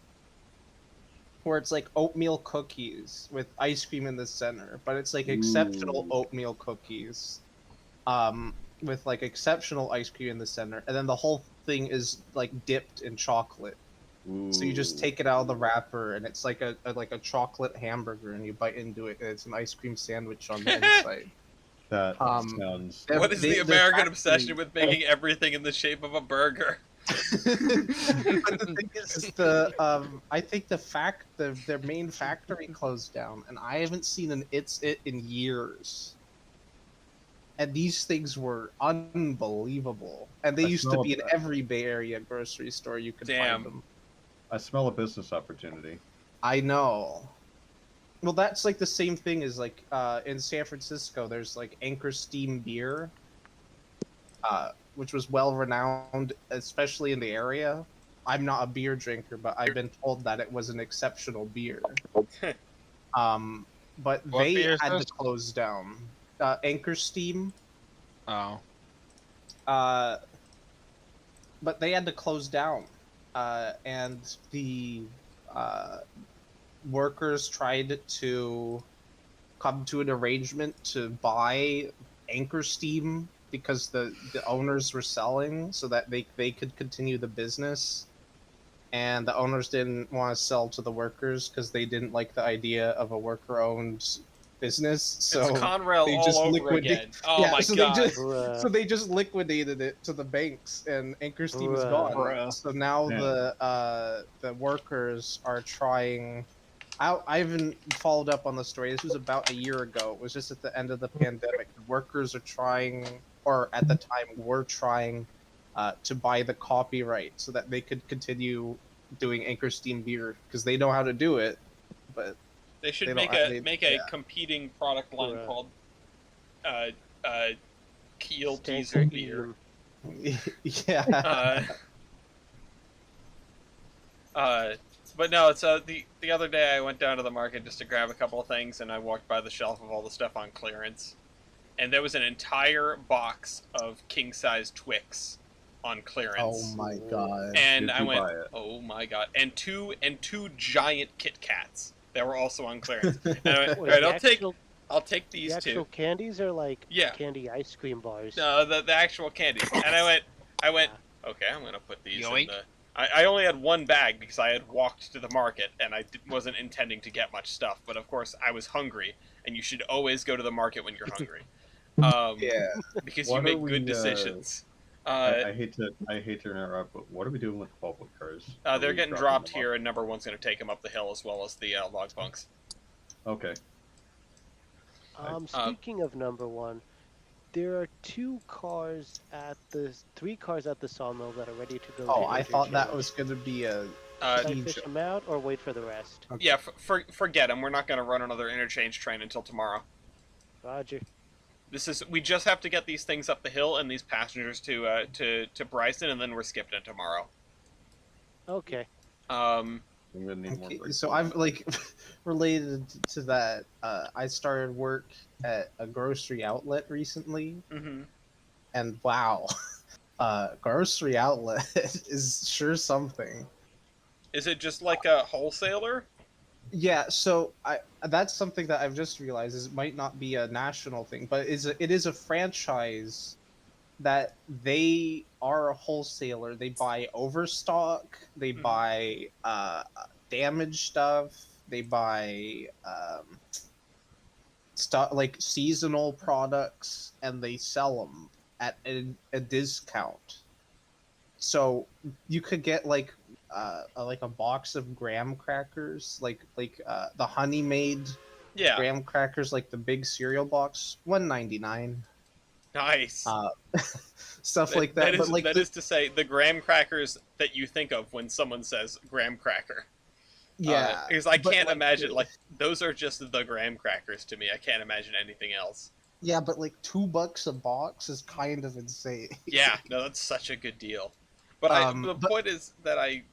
where it's like oatmeal cookies with ice cream in the center, but it's like exceptional Ooh. oatmeal cookies with like exceptional ice cream in the center, and then the whole thing is like dipped in chocolate. So you just Ooh. take it out of the wrapper, and it's like a chocolate hamburger, and you bite into it, and it's an ice cream sandwich on the inside. That Um, sounds. What is they- the American factory- obsession with making everything in the shape of a burger? But the thing is, I think their main factory closed down, and I haven't seen an It's It in years. And these things were unbelievable, and they I used to smell be in that. every Bay Area grocery store you could Damn. find them. I smell a business opportunity. I know. Well, that's like the same thing as like in San Francisco. There's like Anchor Steam beer, which was well renowned, especially in the area. I'm not a beer drinker, but I've been told that it was an exceptional beer. But What they beer is had this? to close down. Anchor Steam. Oh. But they had to close down, and the workers tried to come to an arrangement to buy Anchor Steam because the owners were selling so that they could continue the business, and the owners didn't want to sell to the workers because they didn't like the idea of a worker-owned business. So It's Conrail they all just over liquidate. again. Oh Yeah, my so god. they just liquidated it to the banks, and Anchor Steam is gone. Bruh. So now Yeah. the workers are trying. I haven't followed up on the story. This was about a year ago. It was just at the end of the pandemic. The workers are trying, or at the time were trying, to buy the copyright so that they could continue doing Anchor Steam beer because they know how to do it, but They should they make don't- a they- make a yeah. competing product line Bruh. called Keel Stanker Diesel Beer. yeah. But no, it's the other day I went down to the market just to grab a couple of things, and I walked by the shelf of all the stuff on clearance, and there was an entire box of king size Twix on clearance. Oh my god! And Did I you went, buy it? oh my god! And two giant Kit Kats that were also on clearance. And I went, all Wait, right, the I'll take The these actual two. candies are like Yeah. candy ice cream bars. No, the actual candies. And I went, okay, I'm gonna put these in Yoink. the. I only had one bag because I had walked to the market and I wasn't intending to get much stuff. But of course, I was hungry, and you should always go to the market when you're hungry. Yeah. Because What you are make we, good decisions. I hate to interrupt, but what are we doing with the public cars? Are They're we getting dropping dropped them here, and number one's gonna take them up the hill as well as the log bunks. off? Okay. Speaking of number one, there are three cars at the sawmill that are ready to go. Oh, to I thought that interchange. was gonna be a. Should I huge- fish them out or wait for the rest? Yeah, forget them. We're not gonna run another interchange train until tomorrow. Roger. We just have to get these things up the hill and these passengers to Bryson, and then we're skipping it tomorrow. Okay. I'm gonna need more. Okay, breaks. so I've like related to that. I started work at a grocery outlet recently, Mm-hmm. and wow, grocery outlet is sure something. Is it just like a wholesaler? Yeah, so that's something that I've just realized is it might not be a national thing, but it is a franchise that they are a wholesaler. They buy overstock, they buy damaged stuff, they buy stuff like seasonal products, and they sell them at a discount. So you could get like a box of graham crackers, like the Honey Maid Yeah. graham crackers, like the big cereal box, $1.99. Nice. Stuff like that. But like that is to say, the graham crackers that you think of when someone says graham cracker. yeah, Because I but, can't like, imagine, like, those are just the graham crackers to me. I can't imagine anything else. yeah, but like $2 a box is kind of insane. Yeah, no, that's such a good deal. But the point is that I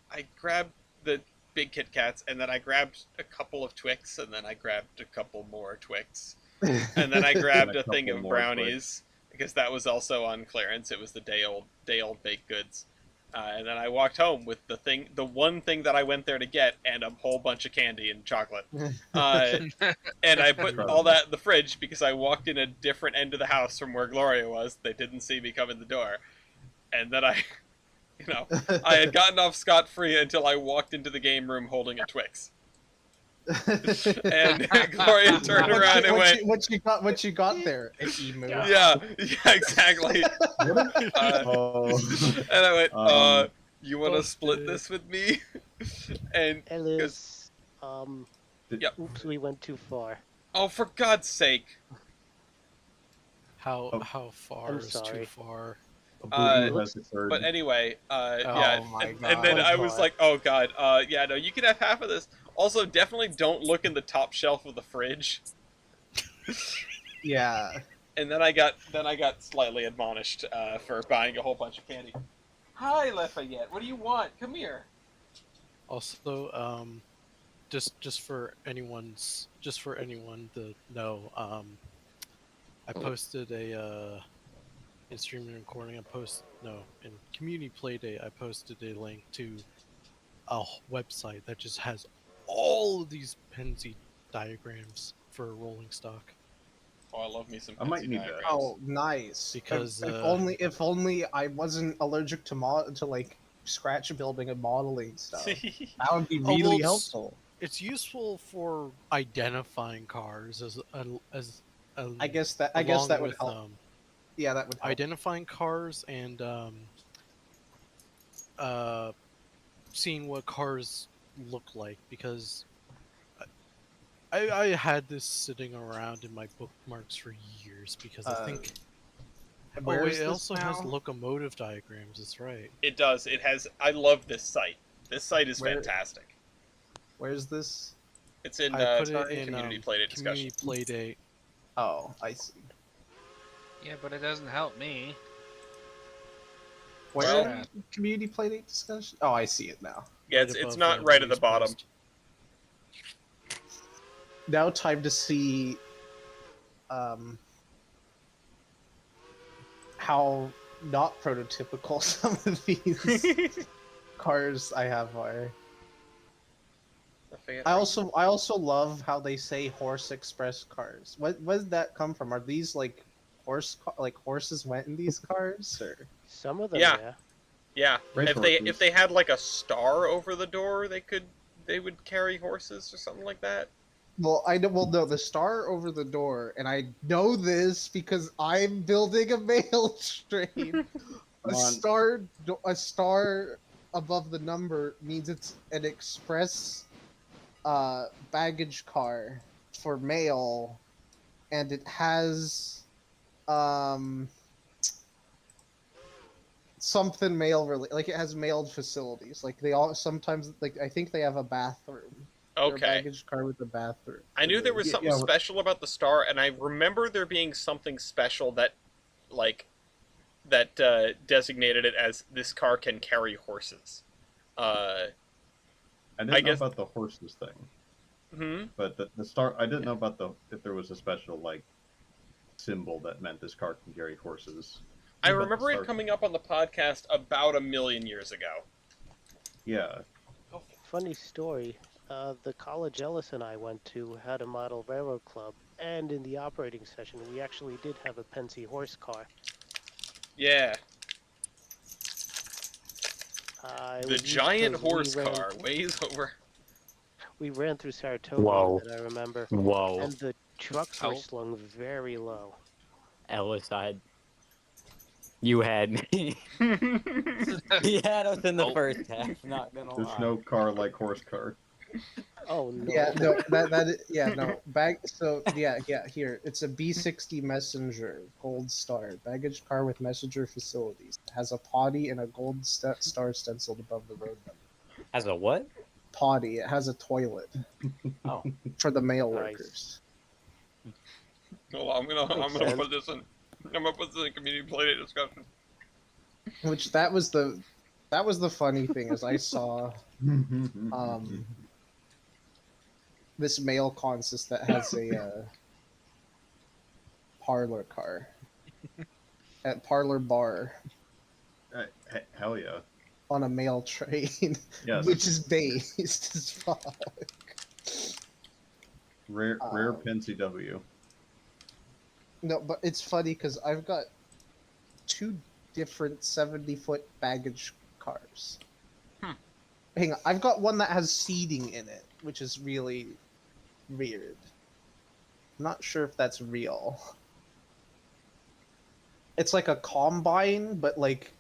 grabbed the big Kit Kats, and then I grabbed a couple of Twix, and then I grabbed a couple more Twix, and then I grabbed a thing couple of more brownies because that was also on clearance. It was the day old baked goods, and then I walked home with the one thing that I went there to get, and a whole bunch of candy and chocolate. And I put all that in the fridge because I walked in a different end of the house from where Gloria was. They didn't see me come in the door, and then I had gotten off scot-free until I walked into the game room holding a Twix. And Gloria turned around and went, what you got there? An emu. yeah, exactly. And I went, you want to split this with me? And Ellis, Yep. oops, we went too far. oh, for God's sake. How far I'm is sorry. too far? But anyway, yeah, my and God. then I One was part. like, oh God, yeah, no, you can have half of this. Also, definitely don't look in the top shelf of the fridge. Yeah. And then I got slightly admonished for buying a whole bunch of candy. Hi, Lafayette. What do you want? Come here. Also, just for anyone to know, I posted a in streaming recording. In community Playdate, I posted a link to a website that just has all of these Penzi diagrams for rolling stock. Oh, I love me some I might Penzi need that. diagrams. Oh, nice. Because if only I wasn't allergic to like scratch building and modeling stuff. That would be Oh, really well, helpful. It's useful for identifying cars I guess that along would with help. Yeah, that would help. identifying cars and uh, seeing what cars look like, because I had this sitting around in my bookmarks for years because I think. Where is it this also has now? locomotive diagrams. That's right. It does. It has. I love this site. This site is Where- fantastic. Where's this? It's in I put it in community Playdate community discussion. Playdate. Oh, I see. Yeah, but it doesn't help me. Where Well- in community playdate discussion? Oh, I see it now. Yeah, Right it's above not the right at the news bottom. post. Now time to see how not prototypical some of these cars I have are. I also love how they say horse express cars. What did that come from? Are these like horses went in these cars, or Some of them, Yeah. yeah. Yeah, Race if horses. they had like a star over the door, they would carry horses or something like that. Well, no, the star over the door, and I know this because I'm building a mail train. Come on. A star above the number means it's an express baggage car for mail, and it has something mail related. Like it has mailed facilities. Like they all sometimes I think they have a bathroom. They're a Okay. baggage car with a bathroom. I knew there was Yeah, something yeah. special about the star, and I remember there being something special that, designated it as this car can carry horses. I didn't I know guess- about the horses thing, Hmm. but the star. I didn't know about if there was a special like symbol that meant this car can carry horses. I But the remember it star- coming up on the podcast about 1,000,000 years ago. Yeah, Funny story. The college Ellis and I went to had a model railroad club, and in the operating session, we actually did have a Penzi horse car. Yeah, It the was used giant 'cause we horse ran- car weighs over. We ran through Saratoga, Whoa. that I remember, Whoa. and the trucks were Oh. slung very low. Ellis, you had me. He had us in the Oh. first half, not gonna there's lie. no car like horse car. Oh no! Yeah, no, here it's a B60 Messenger Gold Star baggage car with messenger facilities. It has a potty and a gold star stenciled above the road number. As a what? Potty. It has a toilet Oh. for the mail Nice. workers. No, I'm gonna Makes sense. put this in. I'm gonna put this in community Playdate discussion. Which that was the funny thing is I saw this mail consist that has a parlor car at Parlor Bar Hell yeah. on a mail train, Yes. which is based as fuck. Rare Penzi W. No, but it's funny because I've got two different 70-foot baggage cars. Hang on, I've got one that has seating in it, which is really weird. I'm not sure if that's real. It's like a combine, but like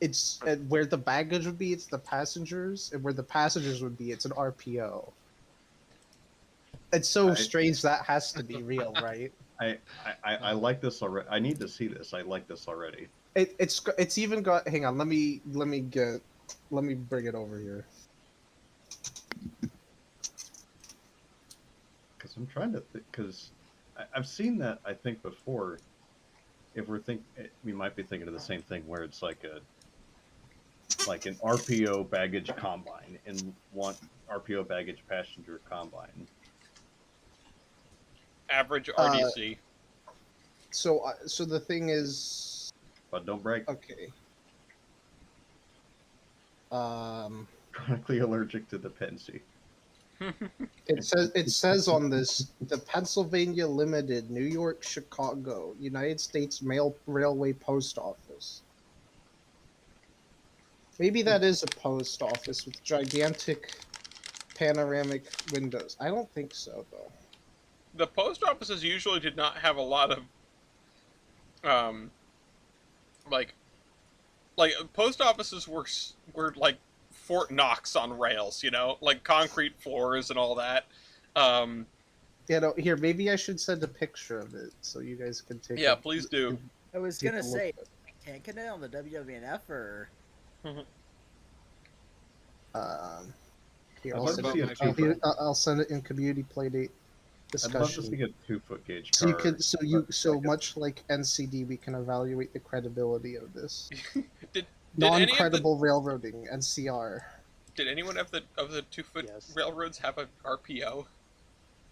it's where the baggage would be, it's the passengers, and where the passengers would be, it's an RPO. It's so strange that has to be real, right? I like this already. I need to see this. I like this already. It's even got. Hang on, let me bring it over here. Because I'm trying to think. Because I've seen that. I think before. If we might be thinking of the same thing, where it's like like an RPO baggage combine and want RPO baggage passenger combine. Average RDC. So the thing is, But don't break. okay. Chronically allergic to the Pensy. It says on this the Pennsylvania Limited, New York, Chicago, United States Mail Railway Post Office. Maybe that is a post office with gigantic panoramic windows. I don't think so though. The post offices usually did not have a lot of like post offices were like Fort Knox on rails, you know, like concrete floors and all that. You know, here, maybe I should send a picture of it so you guys can take. Yeah, please do. I was take gonna a look say, at it. can't get it on the WWNF or. Here, I'd I'll love send, to see a it, 2-foot. I'll send it in community playdate I'd love to discussion. see a 2-foot gauge So you car. can, so much like NCD, we can evaluate the credibility of this. Did Non-credible railroading, NCR. Did anyone of the 2-foot railroads have a RPO?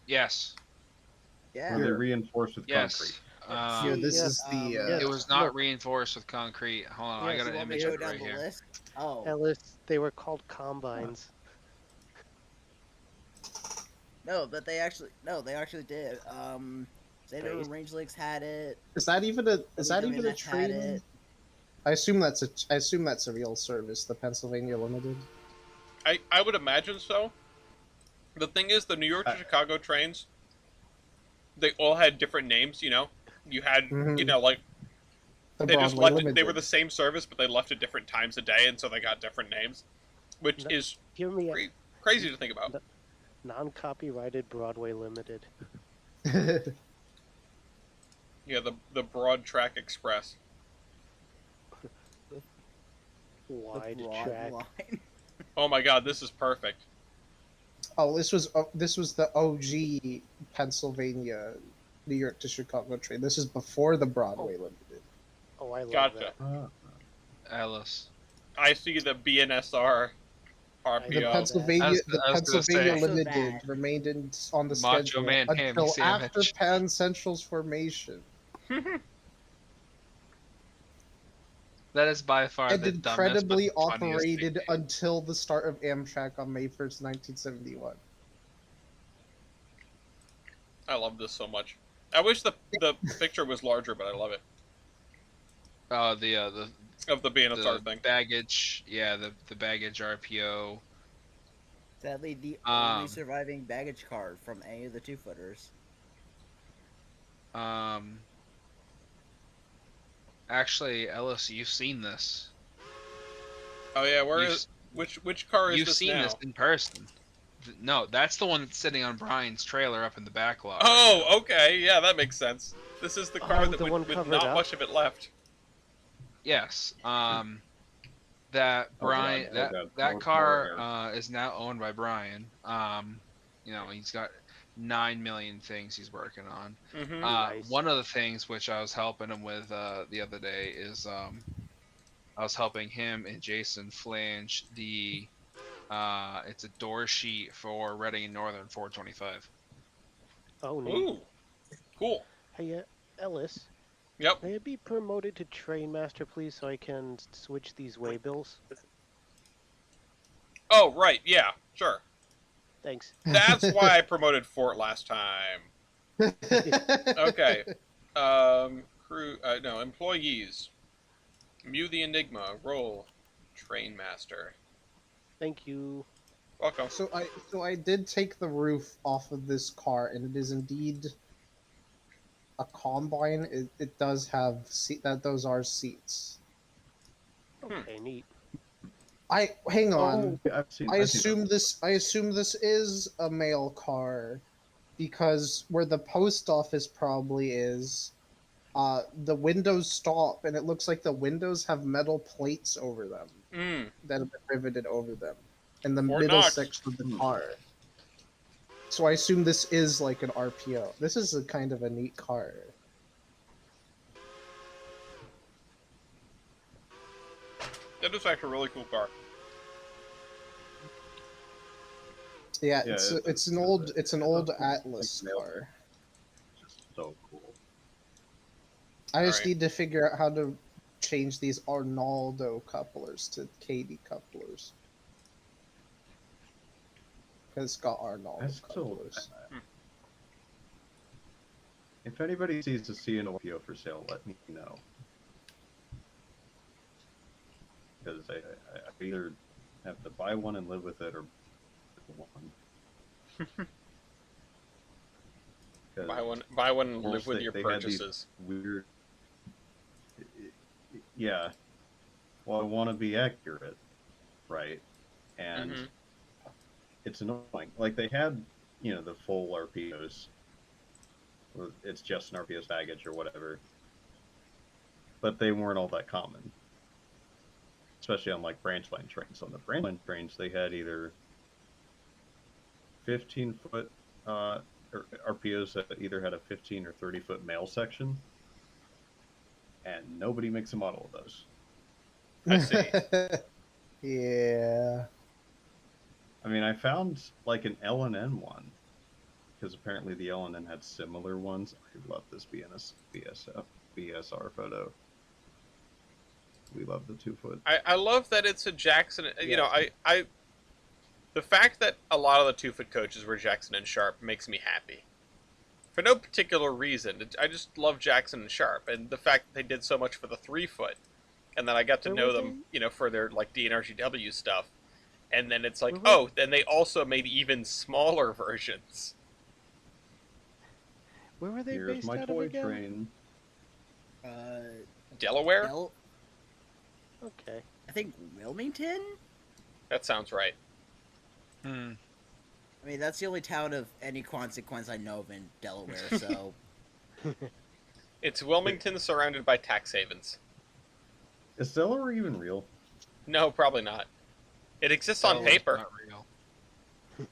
Yes. Yeah. Were they reinforced with concrete? Yes. Here, this is the. It was not reinforced with concrete. Hold on, I got an image of it right here. Oh. Ellis, they were called combines. No, but they actually did. Xavier Range Lakes had it. Is that even a WWNF had train? it. I assume that's a real service, the Pennsylvania Limited. I would imagine so. The thing is, the New York to Chicago trains, they all had different names. You know, you had you know like The they just Broadway left it, they Limited. were the same service, but they left at different times a day, and so they got different names, which is Hear me out. crazy to think about. Non-copyrighted Broadway Limited. Yeah, the Broad Track Express. Wide Broad track. line. Oh my God, this is perfect. Oh, this was the OG Pennsylvania, New York to Chicago train. This is before the Broadway Limited. Oh, I love Gotcha. that. Alice. I see the BNSR RPO. The Pennsylvania, I was gonna Pennsylvania say. Limited remained on the Macho schedule Man Hammy until after Sandwich. Penn Central's formation. That is by far And the dumbest, incredibly but funniest operated thing. until the start of Amtrak on May 1st, 1971. I love this so much. I wish the picture was larger, but I love it. The Of the BNSR thing. baggage, yeah, the baggage RPO. Sadly, the only surviving baggage card from any of the 2-footers. Actually, Ellis, you've seen this. Oh yeah, which car is You've this seen now? this in person. No, that's the one that's sitting on Brian's trailer up in the backlog. Oh, okay, yeah, that makes sense. This is the car that the one with covered not up? much of it left. Yes. That Brian, God, that more car is now owned by Brian. You know, he's got 9 million things he's working on. Mm-hmm. Nice. One of the things which I was helping him with the other day is I was helping him and Jason flange the it's a door sheet for Reading and Northern 425. Oh, neat. Ooh, cool. Hey, Ellis. Yep. May I be promoted to train master, please, so I can switch these waybills? Oh, right, yeah, sure. Thanks. That's why I promoted Fort last time. Okay. Crew, no, employees. Mew the Enigma, roll, train master. Thank you. Welcome. So I did take the roof off of this car, and it is indeed a combine. It does have those are seats. Okay, neat. Hang on. Oh, I've seen I assume this is a mail car, because where the post office probably is, the windows stop, and it looks like the windows have metal plates over them that have been riveted over them in the Fort middle Knox. section of the car. So I assume this is like an RPO. This is a kind of a neat car. That is actually a really cool car. Yeah, Yeah, it's an old Atlas car. Just so cool. I just Alright. need to figure out how to change these Arnaldo couplers to Katie couplers. Because it's got Arnaldo couplers. If anybody sees a CNOPO for sale, let me know. Because I either have to buy one and live with it, or one. Buy one and live with your they purchases. Had these weird. Yeah. Well, I want to be accurate, right? And it's annoying. Like they had, the full RPOs. It's just an RPO's baggage or whatever. But they weren't all that common. Especially on like branch line trains. On the branch line trains, they had either 15-foot RPOs that either had a 15 or 30-foot mail section, and nobody makes a model of those. I see. Yeah. I mean, I found like an L&N one, because apparently the L&N had similar ones. I love this BSR photo. We love the 2-foot. I love that it's a Jackson. You know, the fact that a lot of the 2-foot coaches were Jackson and Sharp makes me happy. For no particular reason. I just love Jackson and Sharp, and the fact that they did so much for the 3-foot, and then I got to know them, for their like DNRGW stuff, and then it's like, oh, then they also made even smaller versions. Where were they Here's based my out toy of again? train. Delaware? Okay. I think Wilmington? That sounds right. I mean, that's the only town of any consequence I know of in Delaware, so... It's Wilmington surrounded by tax havens. Is Delaware even real? No, probably not. It exists on paper. Not real.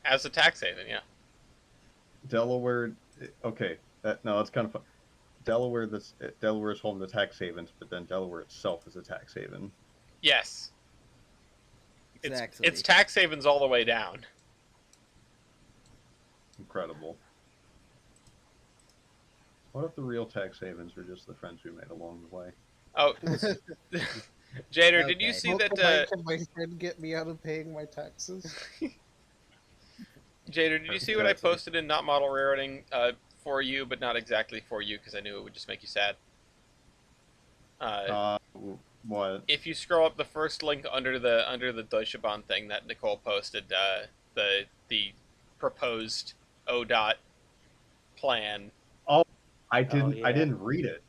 As a tax haven, yeah. Delaware, okay, that's kind of fun. Delaware is home to tax havens, but then Delaware itself is a tax haven. Yes. Exactly. It's tax havens all the way down. Incredible. What if the real tax havens were just the friends we made along the way? Oh, Jader, did you see that? Can my friend get me out of paying my taxes? Jader, did you see what I posted in Not Model Railroading for you, but not exactly for you, because I knew it would just make you sad? What? If you scroll up the first link under the Deutsche Bahn thing that Nicole posted, the proposed ODOT plan. Oh, I didn't read it.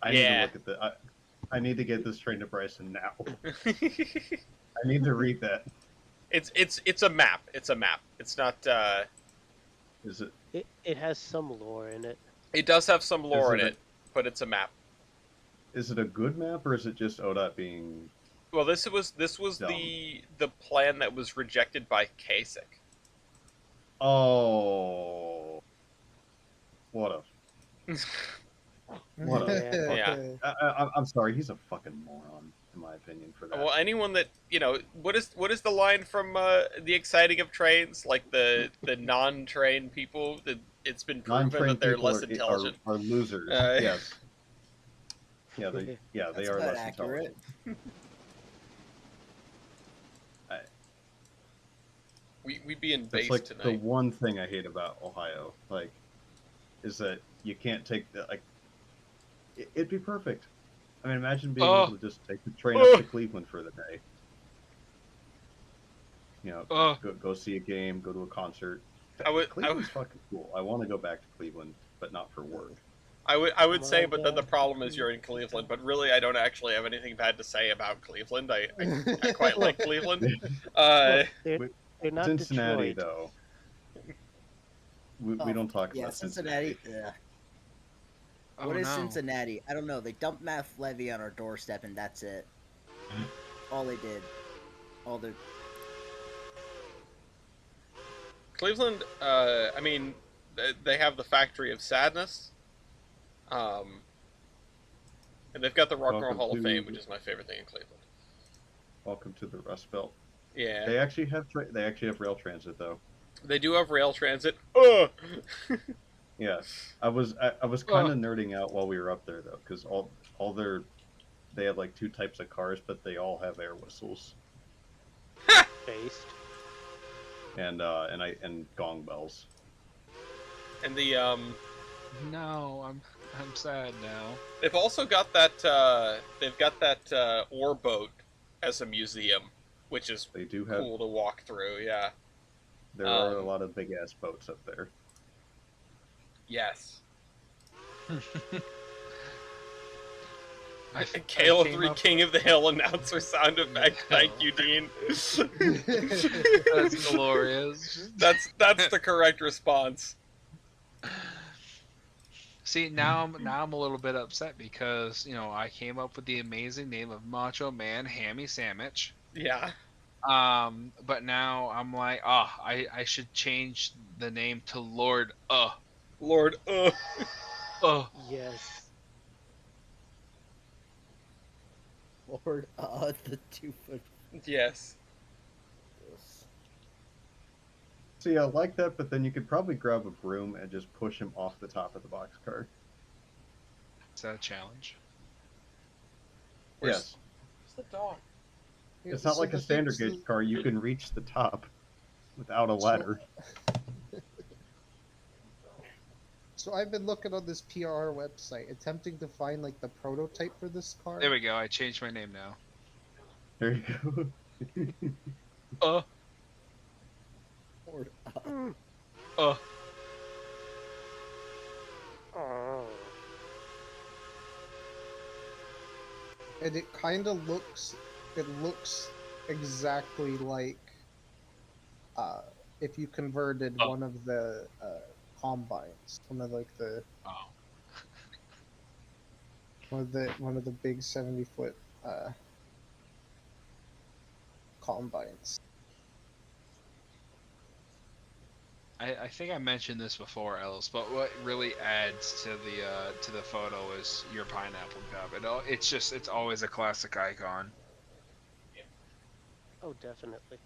I need to Yeah. look at I need to get this train to Bryson now. I need to read that. It's a map. It's a map. It's not. Is it? It has some lore in it. It does have some lore in it, but it's a map. Is it a good map, or is it just ODOT being? Well, this was dumb? the plan that was rejected by Kasich. Oh, what a Yeah. I'm sorry, he's a fucking moron, in my opinion, for that. Well, anyone that what is the line from The Exciting of Trains? Like the non-trained people, that it's been proven Non-trained that they're people less intelligent. are losers. Yes. Yeah, they That's are about less accurate. intelligent. We being That's based like tonight. the one thing I hate about Ohio, is that you can't take it'd be perfect. I mean, imagine being able to just take the train up to Cleveland for the day. Go see a game, go to a concert. Cleveland's fucking cool. I want to go back to Cleveland, but not for work. I would say, but then the problem is you're in Cleveland. But really, I don't actually have anything bad to say about Cleveland. I quite like Cleveland. They're not Cincinnati, Detroit. though. We don't talk about Cincinnati. Yeah. Oh, What is no. Cincinnati? I don't know. They dumped Matt Levy on our doorstep, and that's it. All they did. All the. Cleveland, I mean, they have the Factory of Sadness. And they've got the Rock and Roll Welcome Hall of to- Fame, which is my favorite thing in Cleveland. Welcome to the Rust Belt. Yeah. They actually have rail transit though. They do have rail transit. Ugh! Yeah, I was kind of nerding out while we were up there though, because they have like two types of cars, but they all have air whistles Based. and gong bells. And the No, I'm sad now. they've also got that ore boat as a museum, which is They do have. cool to walk through. Yeah. There are a lot of big ass boats up there. Yes. I Kale came 3 up- King of the Hill announcer sound effect. Thank you, Dean. That's glorious. That's the correct response. See, now I'm a little bit upset because I came up with the amazing name of Macho Man Hammy Sandwich. Yeah. But now I'm like, I should change the name to Lord. Lord. Yes. Lord, the 2-foot. Yes. See, I like that, but then you could probably grab a broom and just push him off the top of the boxcar. Is that a challenge? Yes. Where's the dog? It's not like a standard gauge car. You can reach the top without a ladder. So I've been looking on this PR website, attempting to find like the prototype for this car. There we go. I changed my name now. There you go. Lord, Oh. And it kind of looks, exactly like if you converted one of the combines, one of the big 70-foot combines. I think I mentioned this before, Ellis, but what really adds to the photo is your pineapple cup. It's always a classic icon. Oh, definitely.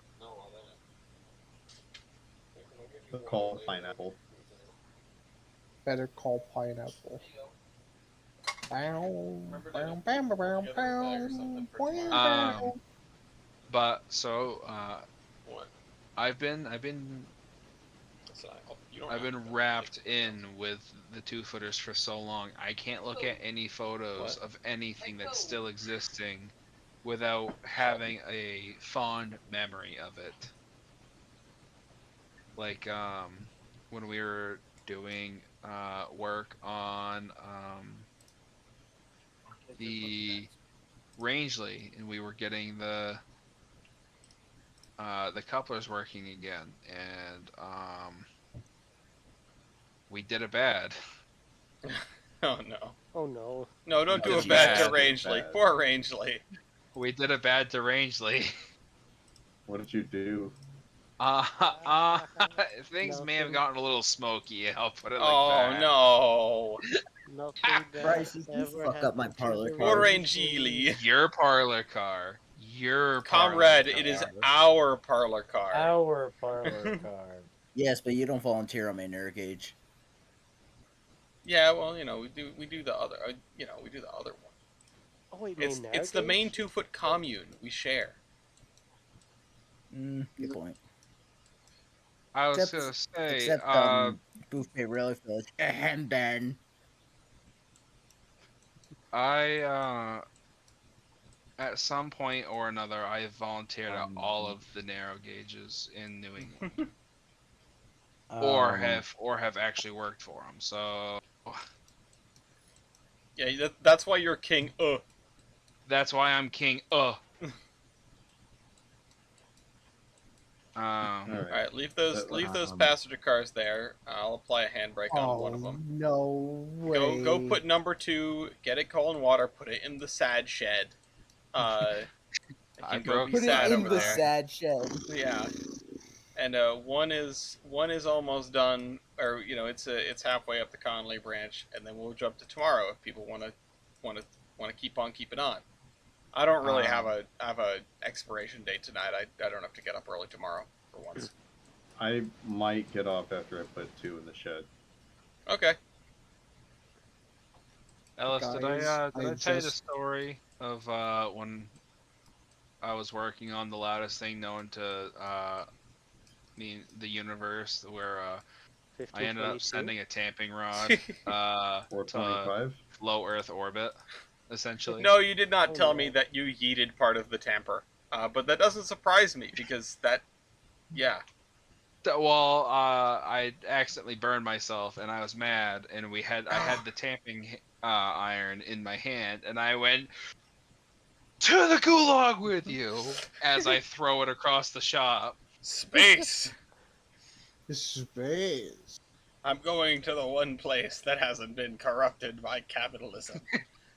Call pineapple. Better call pineapple. Bow, bam, bow, bow. But so What? I've been You don't I've have been to- wrapped in with the 2-footers for so long. I can't look at any photos What? of anything that's still existing without having a fond memory of it. Like when we were doing work on the Rangeley, and we were getting the couplers working again, and we did it bad. Oh no. Oh no. No, don't do It's it bad to bad. Rangeley. Poor Rangeley. We did it bad to Rangeley. What did you do? Things may have gotten a little smoky. I'll put it like Oh that. no. Nothing Bryce, bad you ever fuck up my happened to parlor the car. Poor Rangeley. Rangeley. Your parlor car. Your Comrade, parlor it is car. our parlor car. Our parlor car. Yes, but you don't volunteer on my narrow gauge. Yeah, well, we do the other, we do the other one. Oh wait, It's the main 2-foot commune we share. Good point. I was Except- gonna say, Except Buffet Railway Village. Ahem, Ben. I at some point or another, I have volunteered at all of the narrow gauges in New England, or have actually worked for them. So Yeah, that's why you're king. that's why I'm king. All right. All right, leave those Um, passenger cars there. I'll apply a handbrake on one of them. No way. Go put number 2. Get it cold in water. Put it in the sad shed. It I can go broke be Put sad it in over the there. sad shed. Yeah, and one is almost done, or it's halfway up the Conley branch, and then we'll jump to tomorrow if people want to want to keep on keeping on. I don't really have Um, a expiration date tonight. I don't have to get up early tomorrow for once. I might get off after I put 2 in the shed. Okay. Ellis, did Guys, I I tell you the just story of when I was working on the loudest thing known to the universe, where I ended up 1522. sending a tamping rod to 425. low Earth orbit, essentially. No, you did not Oh, tell no. me that you yeeted part of the tamper. But that doesn't surprise me because yeah. Well, I accidentally burned myself, and I was mad, and I had the tamping iron in my hand, and I went to the gulag with you as I throw it across the shop. Space. space. I'm going to the one place that hasn't been corrupted by capitalism.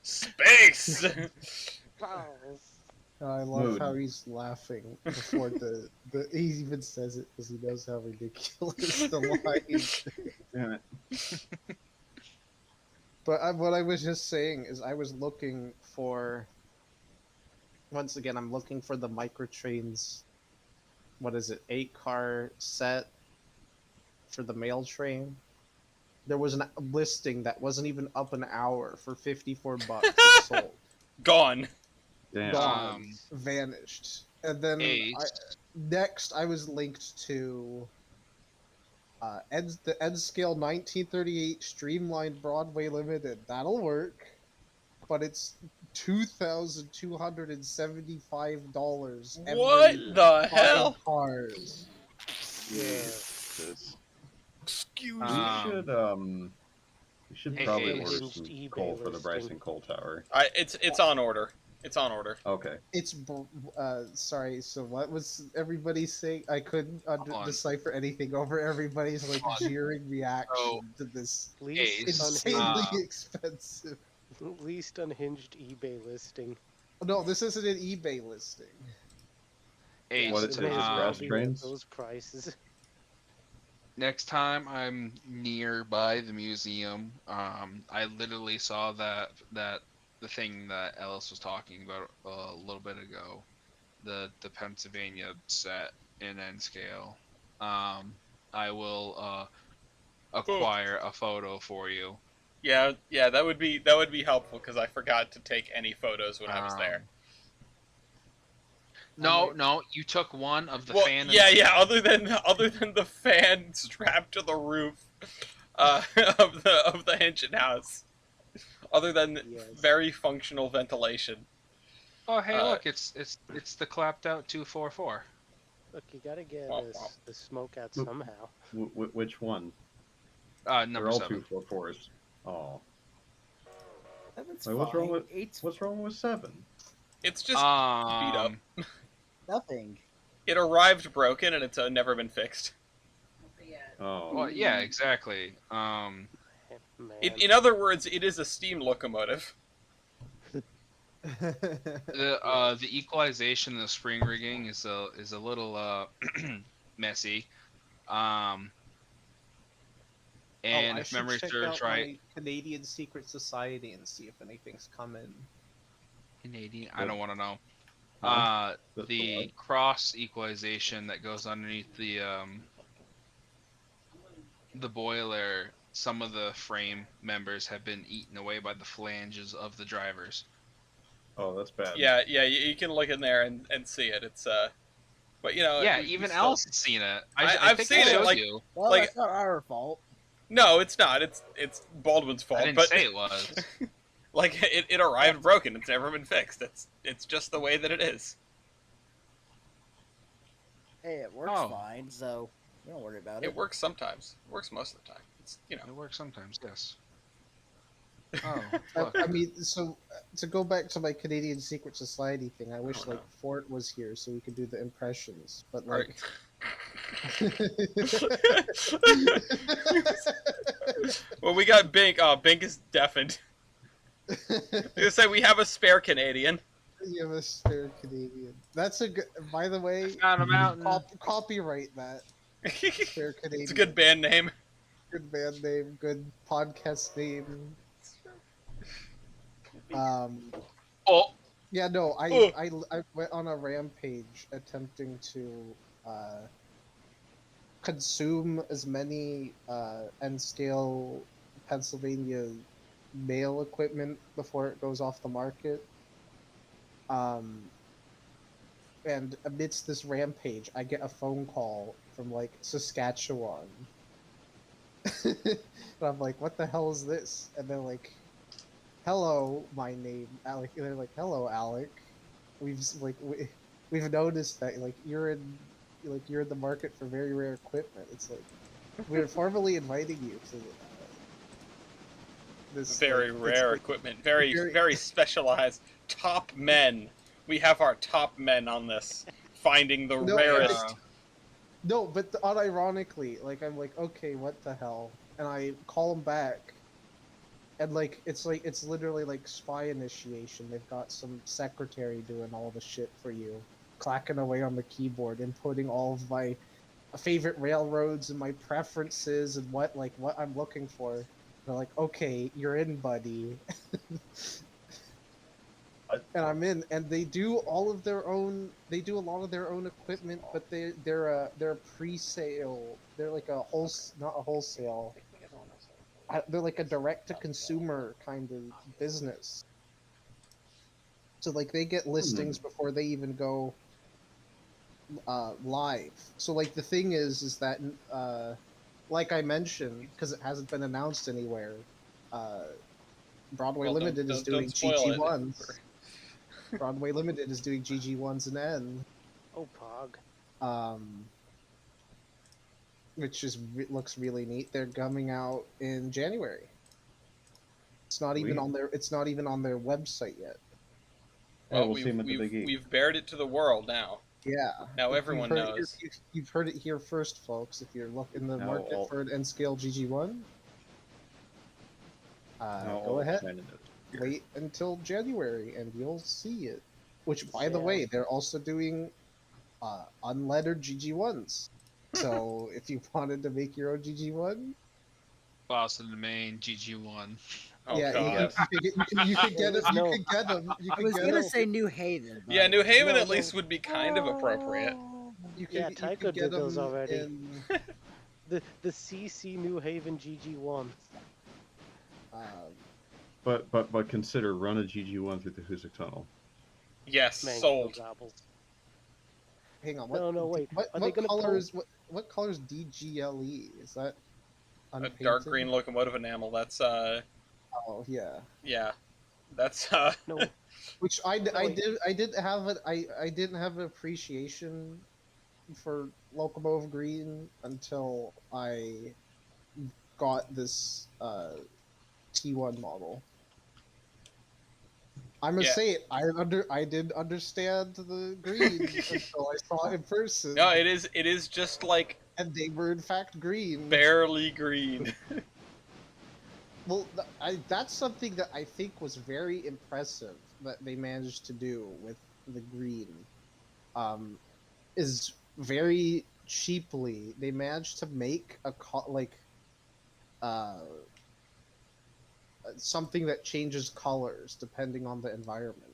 Space. I love Mood. how he's laughing before he even says it because he knows how ridiculous the line is. Damn it. But what I was just saying is I was looking for. Once again, I'm looking for the microtrains. What is it? 8-car set for the mail train. There was a listing that wasn't even up an hour for $54. It sold. Gone. Damn. Gone. Vanished. And then next I was linked to the Ed Scale 1938 Streamlined Broadway Limited. That'll work. But it's $2,275 every What the 5 hell? cars. Excuse We should Hey, probably hey. order some eBay coal for the listing. Bryson coal tower. It's on order. It's on order. Okay. It's sorry. So what was everybody saying? I couldn't on. decipher anything over everybody's like on. jeering reaction to this Least insanely unhinged, expensive. least unhinged eBay listing. No, this isn't an eBay listing. Ace, What it May as well Grass be at trains? those prices. next time I'm nearby the museum, I literally saw the thing that Ellis was talking about a little bit ago, the Pennsylvania set in N scale. I will acquire a photo for you. Yeah, that would be helpful because I forgot to take any photos when I was there. No, you took one of the Well, fan. yeah. Other than the fan strapped to the roof of the engine house, other than very functional ventilation. Oh, hey, look, it's the clapped out 244. Look, you gotta get the smoke out Oop. somehow. Which one? Number They're all 7. 244s. Oh. Seven's Wait, what's wrong with Eight's what's wrong with 7? It's just beat up. nothing. It arrived broken and it's never been fixed. Oh. Well, yeah, exactly. In other words, it is a steam locomotive. The equalization of the spring rigging is a little messy. And I if should memory check serves out right, my Canadian Secret Society and see if anything's come in. Canadian, I don't want to know. Huh? The cross equalization that goes underneath the boiler, some of the frame members have been eaten away by the flanges of the drivers. Oh, that's bad. Yeah, you can look in there and see it. It's but you know. Yeah, you even still... Alice has seen it. I've think seen I it. showed Like, you. Well, that's not our fault. No, it's not. It's Baldwin's fault. I didn't but say it was. like it arrived broken. It's never been fixed. It's just the way that it is. Hey, it works fine, so don't worry about it. It works sometimes. It works most of the time. It's It works sometimes, yes. Oh, look. I mean, so to go back to my Canadian Secret Society thing, I wish like Fort was here so we could do the impressions. But like, well, we got Bink. Oh, Bink is deafened. You say we have a spare Canadian. You have a spare Canadian. That's a good. By the way, found a mountain. Copyright that. Spare Canadian. It's a good band name. Good band name. Good podcast name. Um, Oh. yeah, no, I went on a rampage attempting to consume as many N scale Pennsylvania mail equipment before it goes off the market. Um, and amidst this rampage, I get a phone call from like Saskatchewan. And I'm like, what the hell is this? And they're like, hello, my name, Alec. And they're like, hello, Alec. We've noticed that you're in the market for very rare equipment. It's like we're formally inviting you to this Very like it's rare like equipment. Very specialized. Top men. We have our top men on this, finding the no, rarest. no, but unironically, like I'm like, okay, what the hell? And I call them back, and like it's literally like spy initiation. They've got some secretary doing all the shit for you, clacking away on the keyboard, inputting all of my favorite railroads and my preferences and what I'm looking for. They're like, okay, you're in, buddy. And I'm in, and they do all of their own. They do a lot of their own equipment, but they're a pre-sale. They're like a not a wholesale. They're like a direct to consumer kind of business. So like they get listings before they even go live. So like the thing is that like I mentioned, because it hasn't been announced anywhere, Broadway Well, Limited is doing don't spoil it. GG1s. Broadway Limited is doing GG1s and N. Oh, Pog. Which looks really neat. They're coming out in January. It's not even on their. It's not even on their website yet. Well, we've bared it to the world now. Yeah. Now everyone knows. You've heard it here first, folks. If you're looking in the market for an N-scale GG1, go ahead. Wait until January, and you'll see it. Which, by the way, they're also doing unlettered GG1s. So if you wanted to make your own GG1, Boston the main GG1. Oh, yeah, God. you could get them. You could get them. I was gonna say New Haven. Yeah, New Haven at least would be kind of appropriate. Yeah, Tycho did those already. In... the CC New Haven GG1. But consider run a GG1 through the Hoosick Tunnel. Yes, sold. Hang on. No, wait. What colors? What colors DGLE? Is that unpainted? A dark green locomotive enamel. That's Oh yeah. Yeah, that's No. Which I didn't have an appreciation for locomotive green until I got this T1 model. I must say it. I did understand the green until I saw it in person. No, it is just like. And they were in fact green. Barely green. Well, that's something that I think was very impressive that they managed to do with the green. Is very cheaply they managed to make something that changes colors depending on the environment.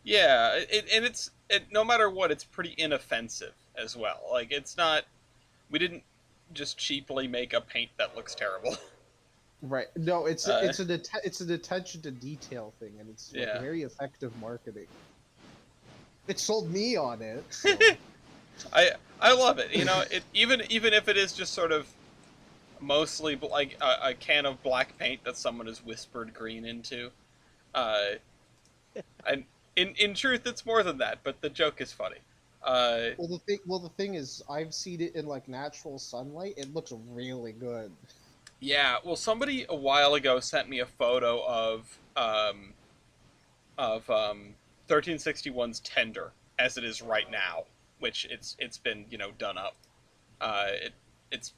Yeah, it's no matter what, it's pretty inoffensive as well. Like it's not. We didn't just cheaply make a paint that looks terrible. Right. No, it's an attention to detail thing, and it's very effective marketing. It sold me on it. So. I love it. You know, even if it is just sort of mostly like a can of black paint that someone has whispered green into. And in truth, it's more than that. But the joke is funny. Well, the thing is, I've seen it in like natural sunlight. It looks really good. Yeah. Well, somebody a while ago sent me a photo of 1361's tender as it is right now, which it's been done up. It's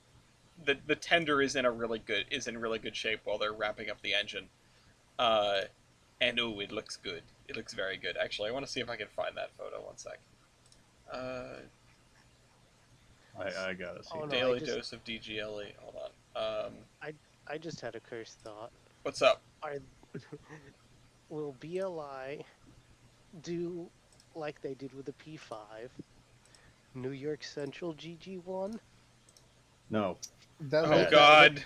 the tender is in really good shape while they're wrapping up the engine. And it looks good. It looks very good. Actually, I want to see if I can find that photo. One sec. I gotta see. Oh, no, Daily dose of DGLE. Hold on. I just had a cursed thought. What's up? will BLI do like they did with the P5? New York Central GG1? No. That, Oh Bad. God.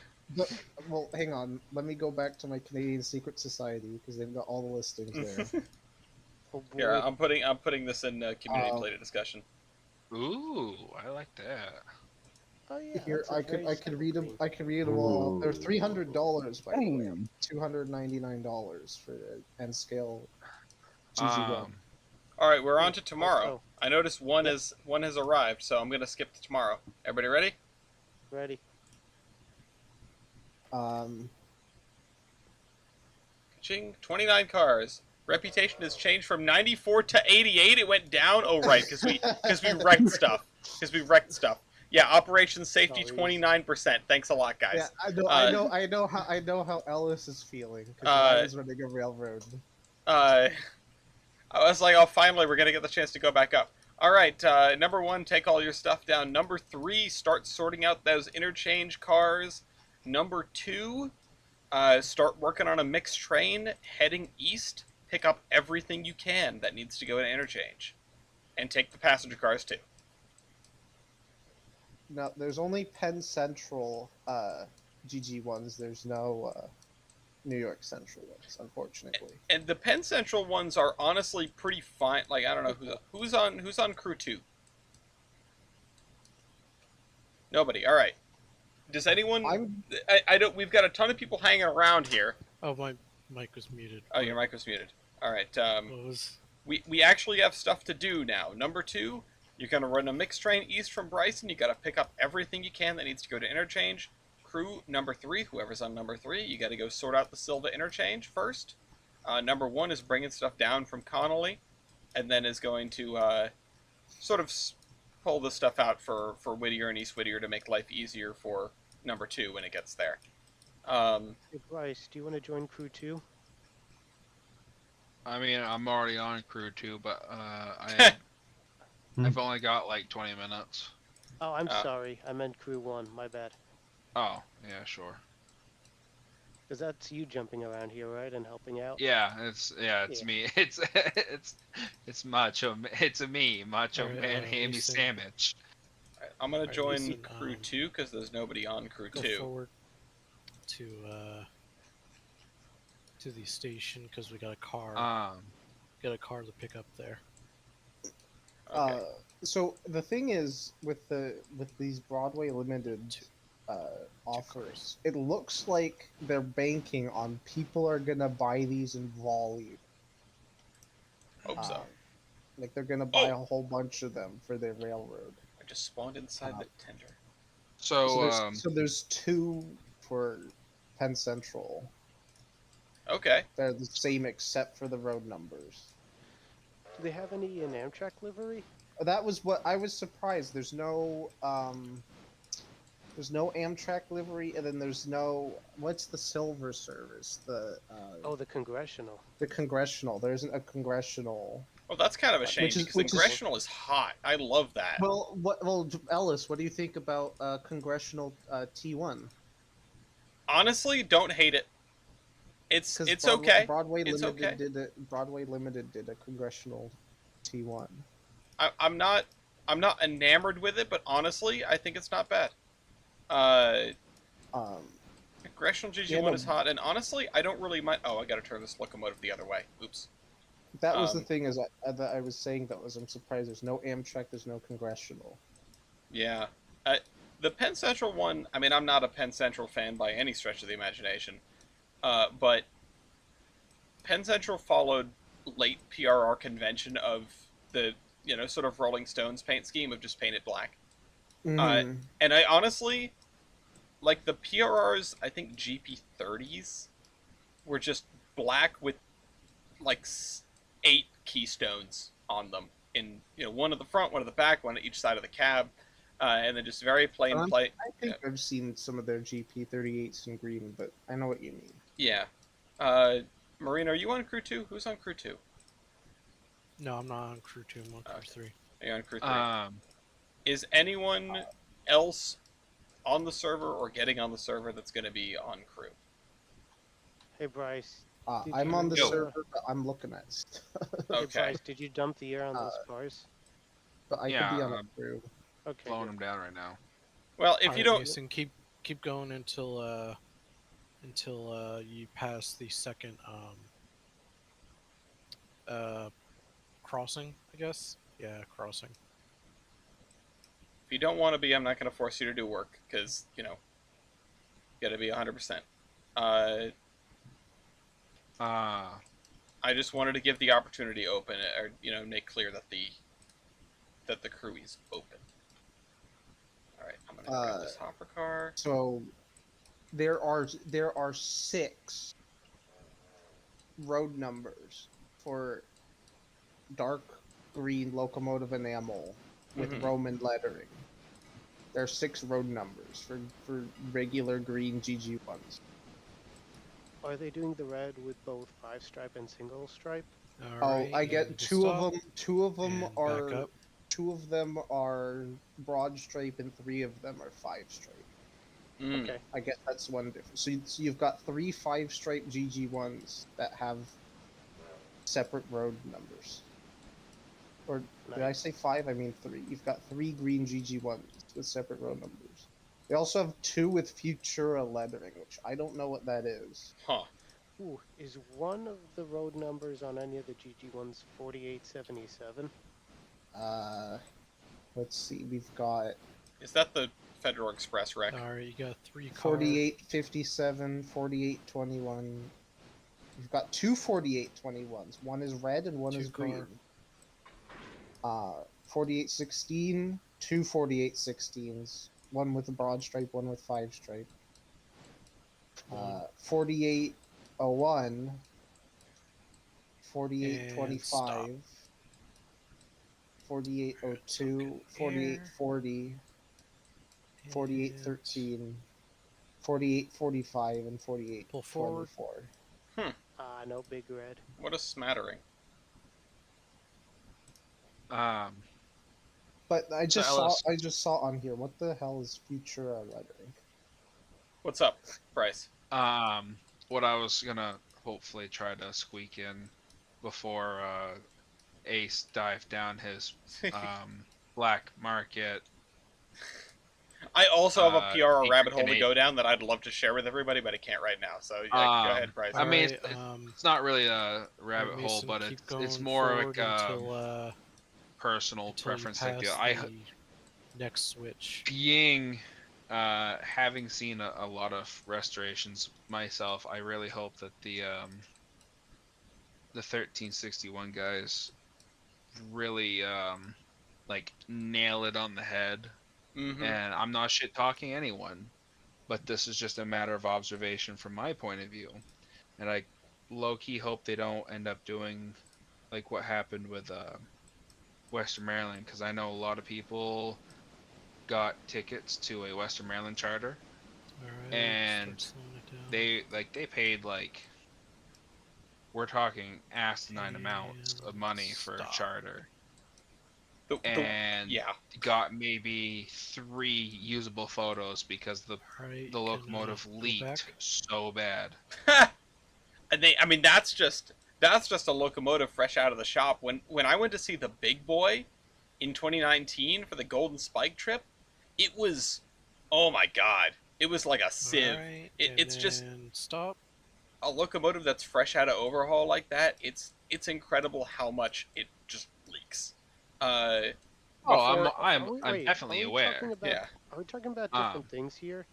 well, hang on. Let me go back to my Canadian Secret Society because they've got all the listings there. Oh boy. Here, I'm putting this in community Playdate discussion. Ooh, I like that. Oh yeah, Here, that's a very I could read them. simple I could read them all. They're Ooh. $300 by the way. Damn. $299 for the N scale GG1. All right, we're on Hmm, to tomorrow. also- I noticed one Yep. has arrived, so I'm gonna skip to tomorrow. Everybody ready? Ready. Ching, 29 cars. Reputation has changed from 94 to 88. It went down. Oh right, because we wrecked stuff. Because we wrecked stuff. Yeah, operations safety Sorry. 29%. Thanks a lot, guys. Yeah, I know how Ellis is feeling because I was running a railroad. I was like, oh, finally, we're gonna get the chance to go back up. All right, number 1, take all your stuff down. Number 3, start sorting out those interchange cars. Number 2, start working on a mixed train heading east. Pick up everything you can that needs to go to interchange, and take the passenger cars too. No, there's only Penn Central GG ones. There's no New York Central ones, unfortunately. And the Penn Central ones are honestly pretty fine. Like I don't know who's on crew 2. Nobody. All right. Does anyone? I don't. We've got a ton of people hanging around here. Oh, my mic was muted. Oh, your mic was muted. All right. What was? We actually have stuff to do now. Number 2, you're gonna run a mixed train east from Bryson. You got to pick up everything you can that needs to go to interchange. Crew number 3, whoever's on number 3, you got to go sort out the Silva interchange first. Number 1 is bringing stuff down from Connolly, and then is going to sort of pull the stuff out for Whittier and East Whittier to make life easier for number 2 when it gets there. Hey Bryce, do you want to join crew 2? I mean, I'm already on crew 2, but I've only got like 20 minutes. Oh, I'm sorry. I meant crew 1. My bad. Oh, yeah, sure. Because that's you jumping around here, right, and helping out. Yeah, it's me. It's Macho. It's Me, Macho Alright, Man, Hammy listen. Sandwich. I'm gonna join listen, crew 2 because there's nobody on crew Go 2. forward to the station because we got a car. Got a car to pick up there. Okay. So the thing is with these Broadway limited offers, it looks like they're banking on people are gonna buy these in volume. Hope so. Like they're gonna buy a whole bunch of them for their railroad. I just spawned inside the tender. So there's 2 for Penn Central. Okay. They're the same except for the road numbers. Do they have any in Amtrak livery? That was what I was surprised. There's no Amtrak livery, and then there's no what's the Silver Service? The the Congressional. The Congressional. There isn't a Congressional. Well, that's kind of a shame because Congressional is hot. I love that. Well, Ellis, what do you think about Congressional T1? Honestly, don't hate it. It's Broadway, okay. Broadway it's Limited okay. Broadway Limited did a Congressional T1. I'm not enamored with it, but honestly, I think it's not bad. Congressional GG1 is hot, and honestly, I don't really mind. Oh, I gotta turn this locomotive the other way. Oops. That was the thing is that I was saying that was I'm surprised there's no Amtrak, there's no Congressional. Yeah. The Penn Central one, I mean, I'm not a Penn Central fan by any stretch of the imagination, but Penn Central followed late PRR convention of the, sort of Rolling Stones paint scheme of just paint it black. Mm. And I honestly, like the PRR's, I think GP30s were just black with like 8 keystones on them in, one at the front, one at the back, one at each side of the cab. And then just very plain I think I've seen some of their GP38s in green, but I know what you mean. Yeah. Marina, are you on crew 2? Who's on crew 2? No, I'm not on crew 2. I'm on crew 3. Are you on crew 3? Is anyone else on the server or getting on the server that's going to be on crew? Hey Bryce. Did I'm you, on the Yo. server, but I'm looking at stuff. Hey, Okay. Bryce, did you dump the air on those Uh, cars? but I could Yeah, be on a I'm crew. Okay, blowing good. them down right now. Well, if you Alright, don't, Mason, keep going until you pass the second crossing, I guess. Yeah, crossing. if you don't want to be, I'm not going to force you to do work because got to be 100%. Uh, Uh, I just wanted to give the opportunity open, or make clear that the crew is open. All right, I'm gonna grab this hopper car. So there are 6 road numbers for dark green locomotive enamel with Mhm. Roman lettering. There are 6 road numbers for regular green GG1s. Are they doing the red with both 5-stripe and single stripe? Alright, I you get need to 2 of stop them. 2 of them and back up. 2 of them are broad stripe and 3 of them are 5 stripe. Mm. Okay. I guess that's one difference. So you've got 3 5-stripe GG1s that have separate road numbers. Or did I say 5? I mean 3. You've got 3 green GG1s with separate road numbers. They also have 2 with Futura lettering, which I don't know what that is. Huh. Ooh, is one of the road numbers on any of the GG1s 4877? Let's see. We've got Is that the Federal Express wreck? Alright, you got 3 cars. 4857, 4821. You've got 2 4821s. One is red and one is green. 4816, 2 4816s. One with a broad stripe, one with 5 stripe. 4801, 4825, 4802, 4840, 4813, 4845, and 4824. No big red. What a smattering. But I So just Ellis- saw on here. What the hell is Futura lettering? What's up, Bryce? what I was gonna hopefully try to squeak in before Ace dived down his black market. I also have a PR secret rabbit hole to Canadian- go down that I'd love to share with everybody, but I can't right now. So go ahead, Bryce. I mean, it's not really a rabbit hole, Mason, but keep it's going more like forward until, personal until you preference type deal. pass the next switch. Having seen a lot of restorations myself, I really hope that the 1361 guys really like nail it on the head. Mhm. And I'm not shit talking anyone, but this is just a matter of observation from my point of view. And I low key hope they don't end up doing like what happened with Western Maryland, because I know a lot of people got tickets to a Western Maryland charter, Alright, and start slowing it down. they paid like, we're talking asinine amounts of money for a charter. And yeah, got maybe 3 usable photos because the locomotive leaked so bad. And I mean, that's just a locomotive fresh out of the shop. When I went to see the Big Boy in 2019 for the Golden Spike trip, it was, oh my god, it was like a sieve. Alright, It's just stop. A locomotive that's fresh out of overhaul like that. It's incredible how much it just leaks. I'm Wait, definitely are we aware. talking about, Are we talking about different things here?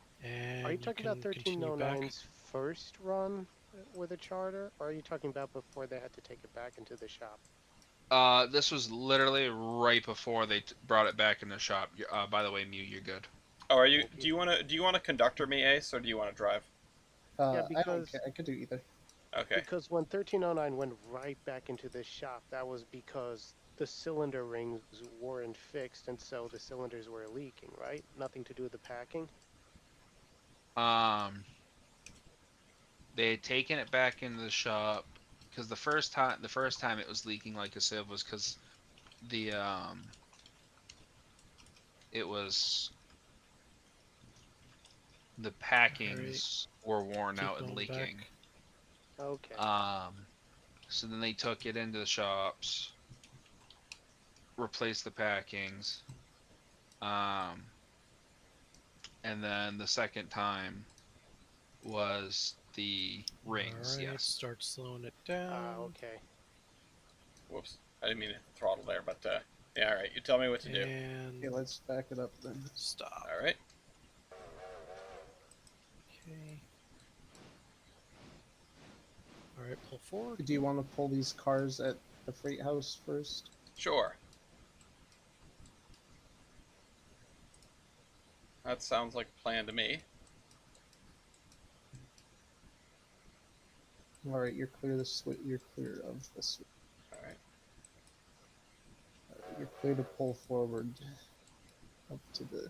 Are you talking about 1309's first run with a charter, or are you talking about before they had to take it back into the shop? This was literally right before they brought it back in the shop. By the way, Mew, you're good. Oh, are you? Do you want to conductor me, Ace, or do you want to drive? Yeah, because I could do either. Okay. Because when 1309 went right back into the shop, that was because the cylinder rings weren't fixed, and so the cylinders were leaking, right? Nothing to do with the packing. They had taken it back into the shop because the first time it was leaking like a sieve was because the it was the packings were worn out and leaking. Okay. So then they took it into the shops, replaced the packings, and then the second time was the rings. Alright, Yes. start slowing it down. Okay. Whoops. I didn't mean to hit the throttle there, but yeah, alright. You tell me what to do. And Okay, let's back it up then. stop. Alright. Okay. Alright, pull forward. Do you want to pull these cars at the freight house first? Sure. That sounds like a plan to me. All right, you're clear. You're clear of the switch. Alright. You're clear to pull forward up to the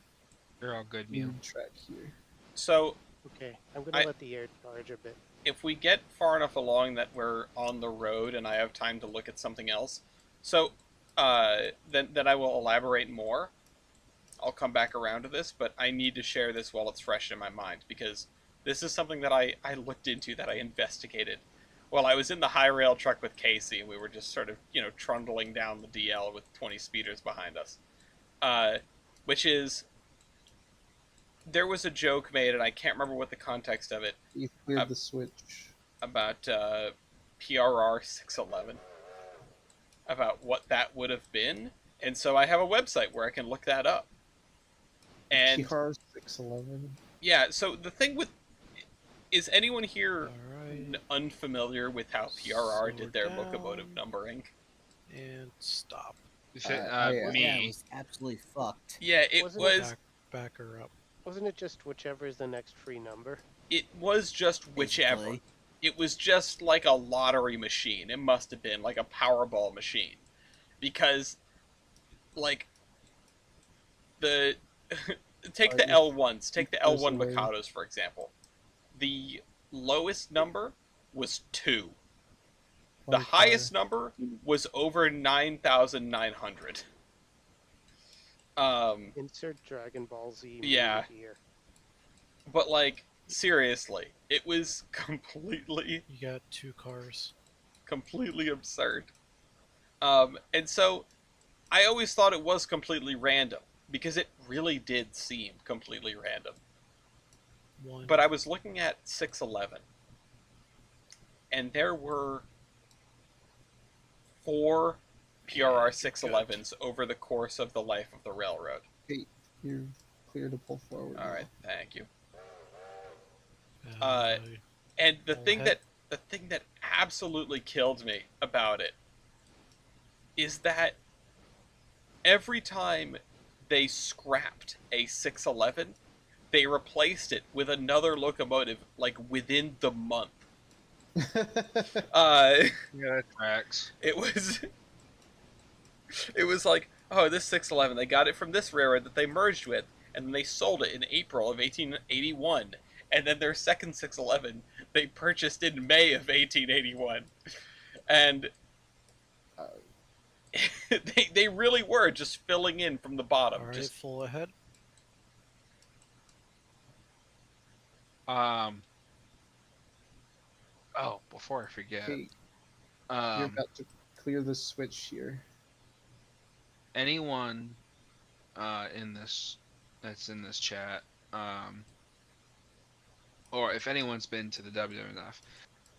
You're all good, Mew. lead track here. So, Okay, I'm gonna let the air charge a bit. if we get far enough along that we're on the road and I have time to look at something else, so then I will elaborate more. I'll come back around to this, but I need to share this while it's fresh in my mind, because this is something that I looked into, that I investigated while I was in the high rail truck with Casey, and we were just sort of, trundling down the DL with 20 speeders behind us. Which is, there was a joke made, and I can't remember what the context of it, You cleared the switch. about PRR 611, about what that would have been, and so I have a website where I can look that up. And PR 611. yeah, so the thing with, is anyone here Alright. unfamiliar with how PRR did their locomotive numbering? And stop. Yeah, it was absolutely fucked. Yeah, it Wasn't was. Back her up. Wasn't it just whichever is the next free number? It was just whichever. Basically. It was just like a lottery machine. It must have been like a Powerball machine, because, like, the take the L1s, take the L1 Mikados for example. The lowest number was 2. The highest number was over 9,900. Insert Dragon Ball Z Yeah. here. But, like, seriously, it was completely You got 2 cars. completely absurd. And so I always thought it was completely random, because it really did seem completely random. But I was looking at 611, and there were 4 PRR 611s over the course of the life of the railroad. Hey, you're clear to pull forward. All right, thank you. Uh, And the thing that absolutely killed me about it is that every time they scrapped a 611, they replaced it with another locomotive, like, within the month. Yeah, that tracks. It was like, oh, this 611, they got it from this railroad that they merged with, and then they sold it in April of 1881. And then their second 611, they purchased in May of 1881. And they really were just filling in from the bottom. Alright, just full ahead. Oh, before I forget, Hey, you're about to clear the switch here. anyone in this that's in this chat, or if anyone's been to the WWF,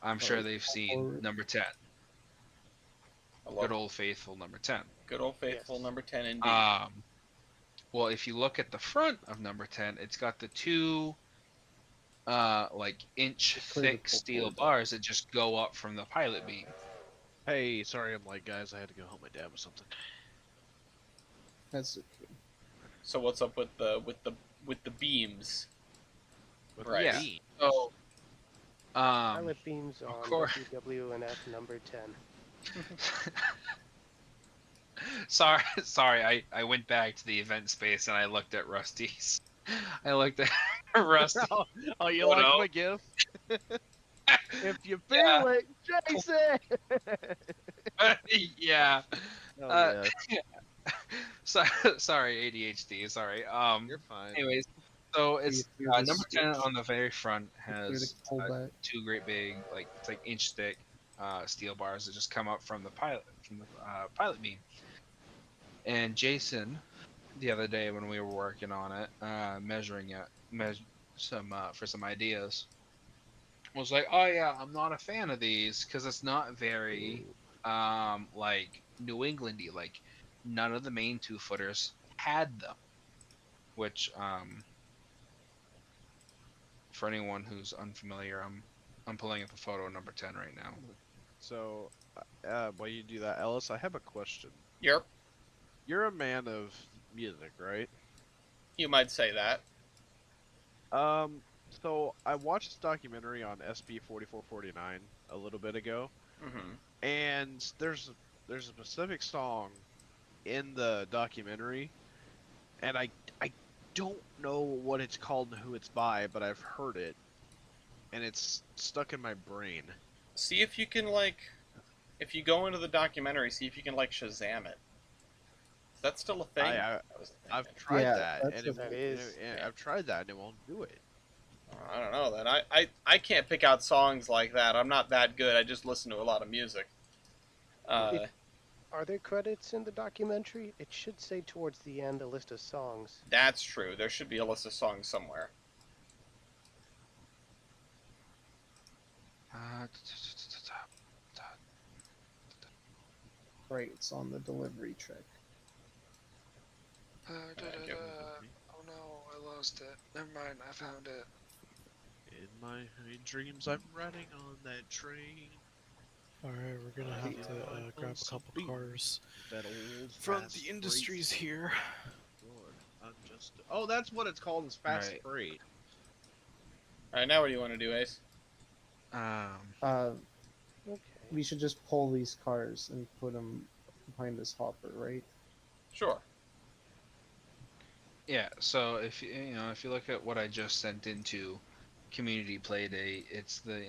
I'm sure they've seen number 10. Good old faithful number 10. Good old faithful number 10 indeed. Well, if you look at the front of number 10, it's got the 2 like inch thick steel bars that just go up from the pilot beam. Hey, sorry I'm late, guys. I had to go help my dad with something. That's okay. So what's up with the beams? Right. Yeah. So, Pilot beams on course. WWNF number 10. sorry, I went back to the event space and I looked at Rusty's. I looked at Rusty. Oh, you photo. like my gift? If you feel it, Jason! Yeah. Oh, sorry, ADHD. Sorry. You're fine. Anyways, So it's through the number 10 stitch. on the very front Through the has pullback. two great big, like it's like inch thick steel bars that just come up from the pilot beam. And Jason, the other day when we were working on it, measuring it, some for some ideas, was like, oh yeah, I'm not a fan of these because it's not very like New Englandy. Like none of the main 2-footers had them, which for anyone who's unfamiliar, I'm pulling up a photo number 10 right now. So, while you do that, Ellis, I have a question. Yep. You're a man of music, right? You might say that. So I watched this documentary on SB 4449 a little bit ago, Mm-hmm. and there's a specific song in the documentary, and I don't know what it's called and who it's by, but I've heard it, and it's stuck in my brain. See if you can if you go into the documentary, see if you can Shazam it. Is that still a thing? That was a thing, I've didn't it? tried Yeah, that, that's and a it That won't. is. I've tried that, and it won't do it. I don't know. Then I can't pick out songs like that. I'm not that good. I just listen to a lot of music. Are there credits in the documentary? It should say towards the end a list of songs. That's true. There should be a list of songs somewhere. Right, it's on the delivery trick. Oh no, I lost it. Never mind, I found it. In my dreams, I'm riding on that train. Alright, we're gonna have to grab a couple cars That old from fast the industries freight. here. Lord, I'm just. Oh, that's what it's called. Is fast Right. freight. All right, now what do you want to do, Ace? Okay. We should just pull these cars and put them behind this hopper, right? Sure. Yeah, so if if you look at what I just sent into community Playdate, it's the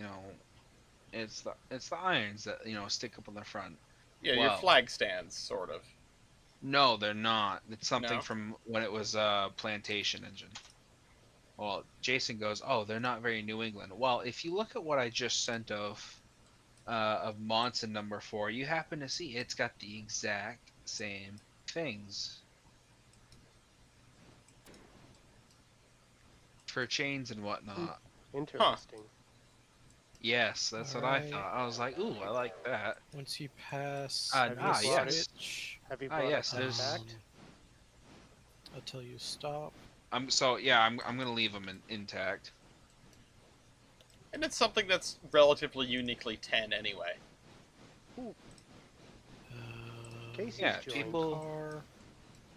it's the irons that stick up on the front. Yeah, your Well, flag stands, sort of. no, they're not. It's something No? from when it was a plantation engine. Well, Jason goes, oh, they're not very New England. Well, if you look at what I just sent of Monson number 4, you happen to see it's got the exact same things for chains and whatnot. Interesting. Yes, that's what I thought. I was like, ooh, I like that. Once you pass Have you brought yes. Have you brought yes, up there's. fact? I'll tell you stop. I'm gonna leave them intact. And it's something that's relatively uniquely 10 anyway. Casey's Yeah, joined.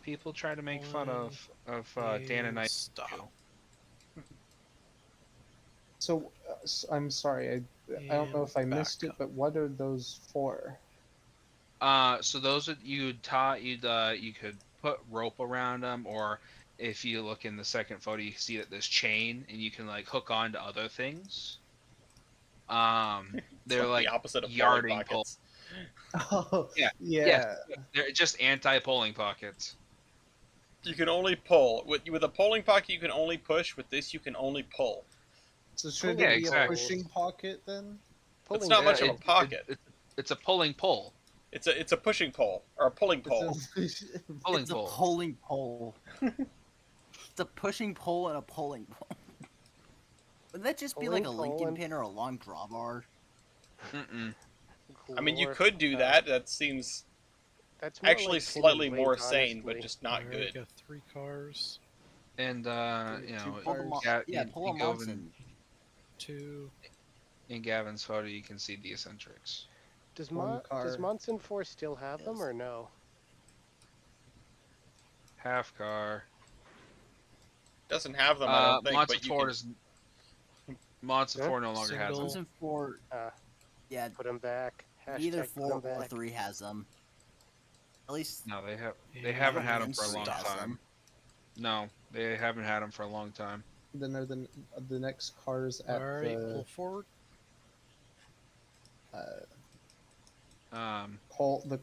people try to make fun of Dan and I. Stop. So, I'm sorry, I don't know if I missed it, but what are those for? So those that you could put rope around them, or if you look in the second photo, you can see that there's chain, and you can hook on to other things. They're like like the opposite of yarding pole. pockets. Oh, Yeah. yeah. They're just anti-polling pockets. You can only pull with a polling pocket. You can only push. With this, you can only pull. So should Yeah, it be exactly. a pushing pocket then? It's not much of a pocket. It's a pulling pole. It's a pushing pole or a pulling pole. Pulling It's a pole. polling pole. It's a pushing pole and a polling pole. Would that just be like a Polling pole Lincoln and- pin or a long drawbar? Mm-mm. I mean, you Glor- could do that. That seems That's more actually like pin slightly and more weight, sane, but honestly. just not Alright, good. we got 3 cars. And Pull them on, pull them on and 2. in Gavin's photo, you can see the eccentrics. Does One car. Monson 4 still have them or no? Half car. Doesn't have them, I don't think. Monster But you 4 can, does. Monster Yeah. 4 no longer has them. Monson 4, yeah, Put them back. either Hashtag put 4 'em back. or 3 has them. At least No, they have. Yeah, They haven't had them Vince for a long does time. them. No, they haven't had them for a long time. Then are the next cars at Alright, pull the forward.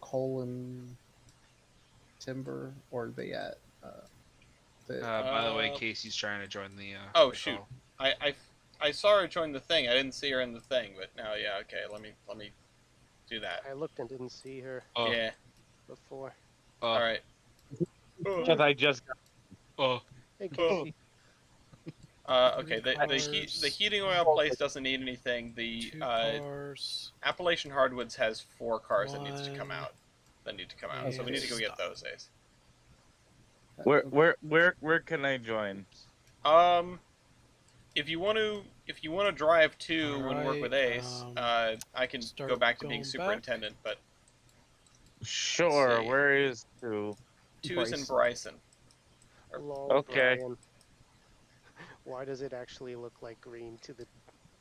coal and timber, or are they at with it. By the way, Casey's trying to join the. Oh the shoot! call. I saw her join the thing. I didn't see her in the thing, but now yeah, okay. Let me do that. I looked and didn't see her Yeah. before. All right. Because I just got. Hey, Casey. Okay. The heating oil place doesn't need anything. The Appalachian Hardwoods has 4 cars that need to come out. So we need to go get those, Ace. Where can I join? If you want to drive 2 and work with Ace, I can go back to being superintendent, but Sure. Where is 2? 2's in Bryson. Lol, Okay. Brian. Why does it actually look like green to the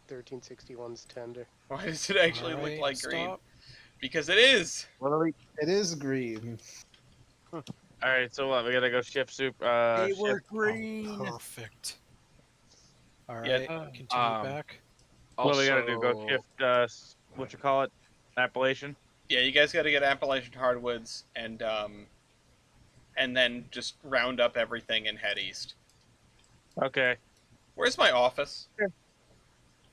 1361's tender? Why does it actually look like green? Because it is. What are we? It is green. All right. So what? We gotta go shift soup. They Shift. were green. Perfect. All right. Continue back. What we gotta do? Go shift. What you call it? Appalachian. Yeah, you guys got to get Appalachian Hardwoods and then just round up everything and head east. Okay. Where's my office?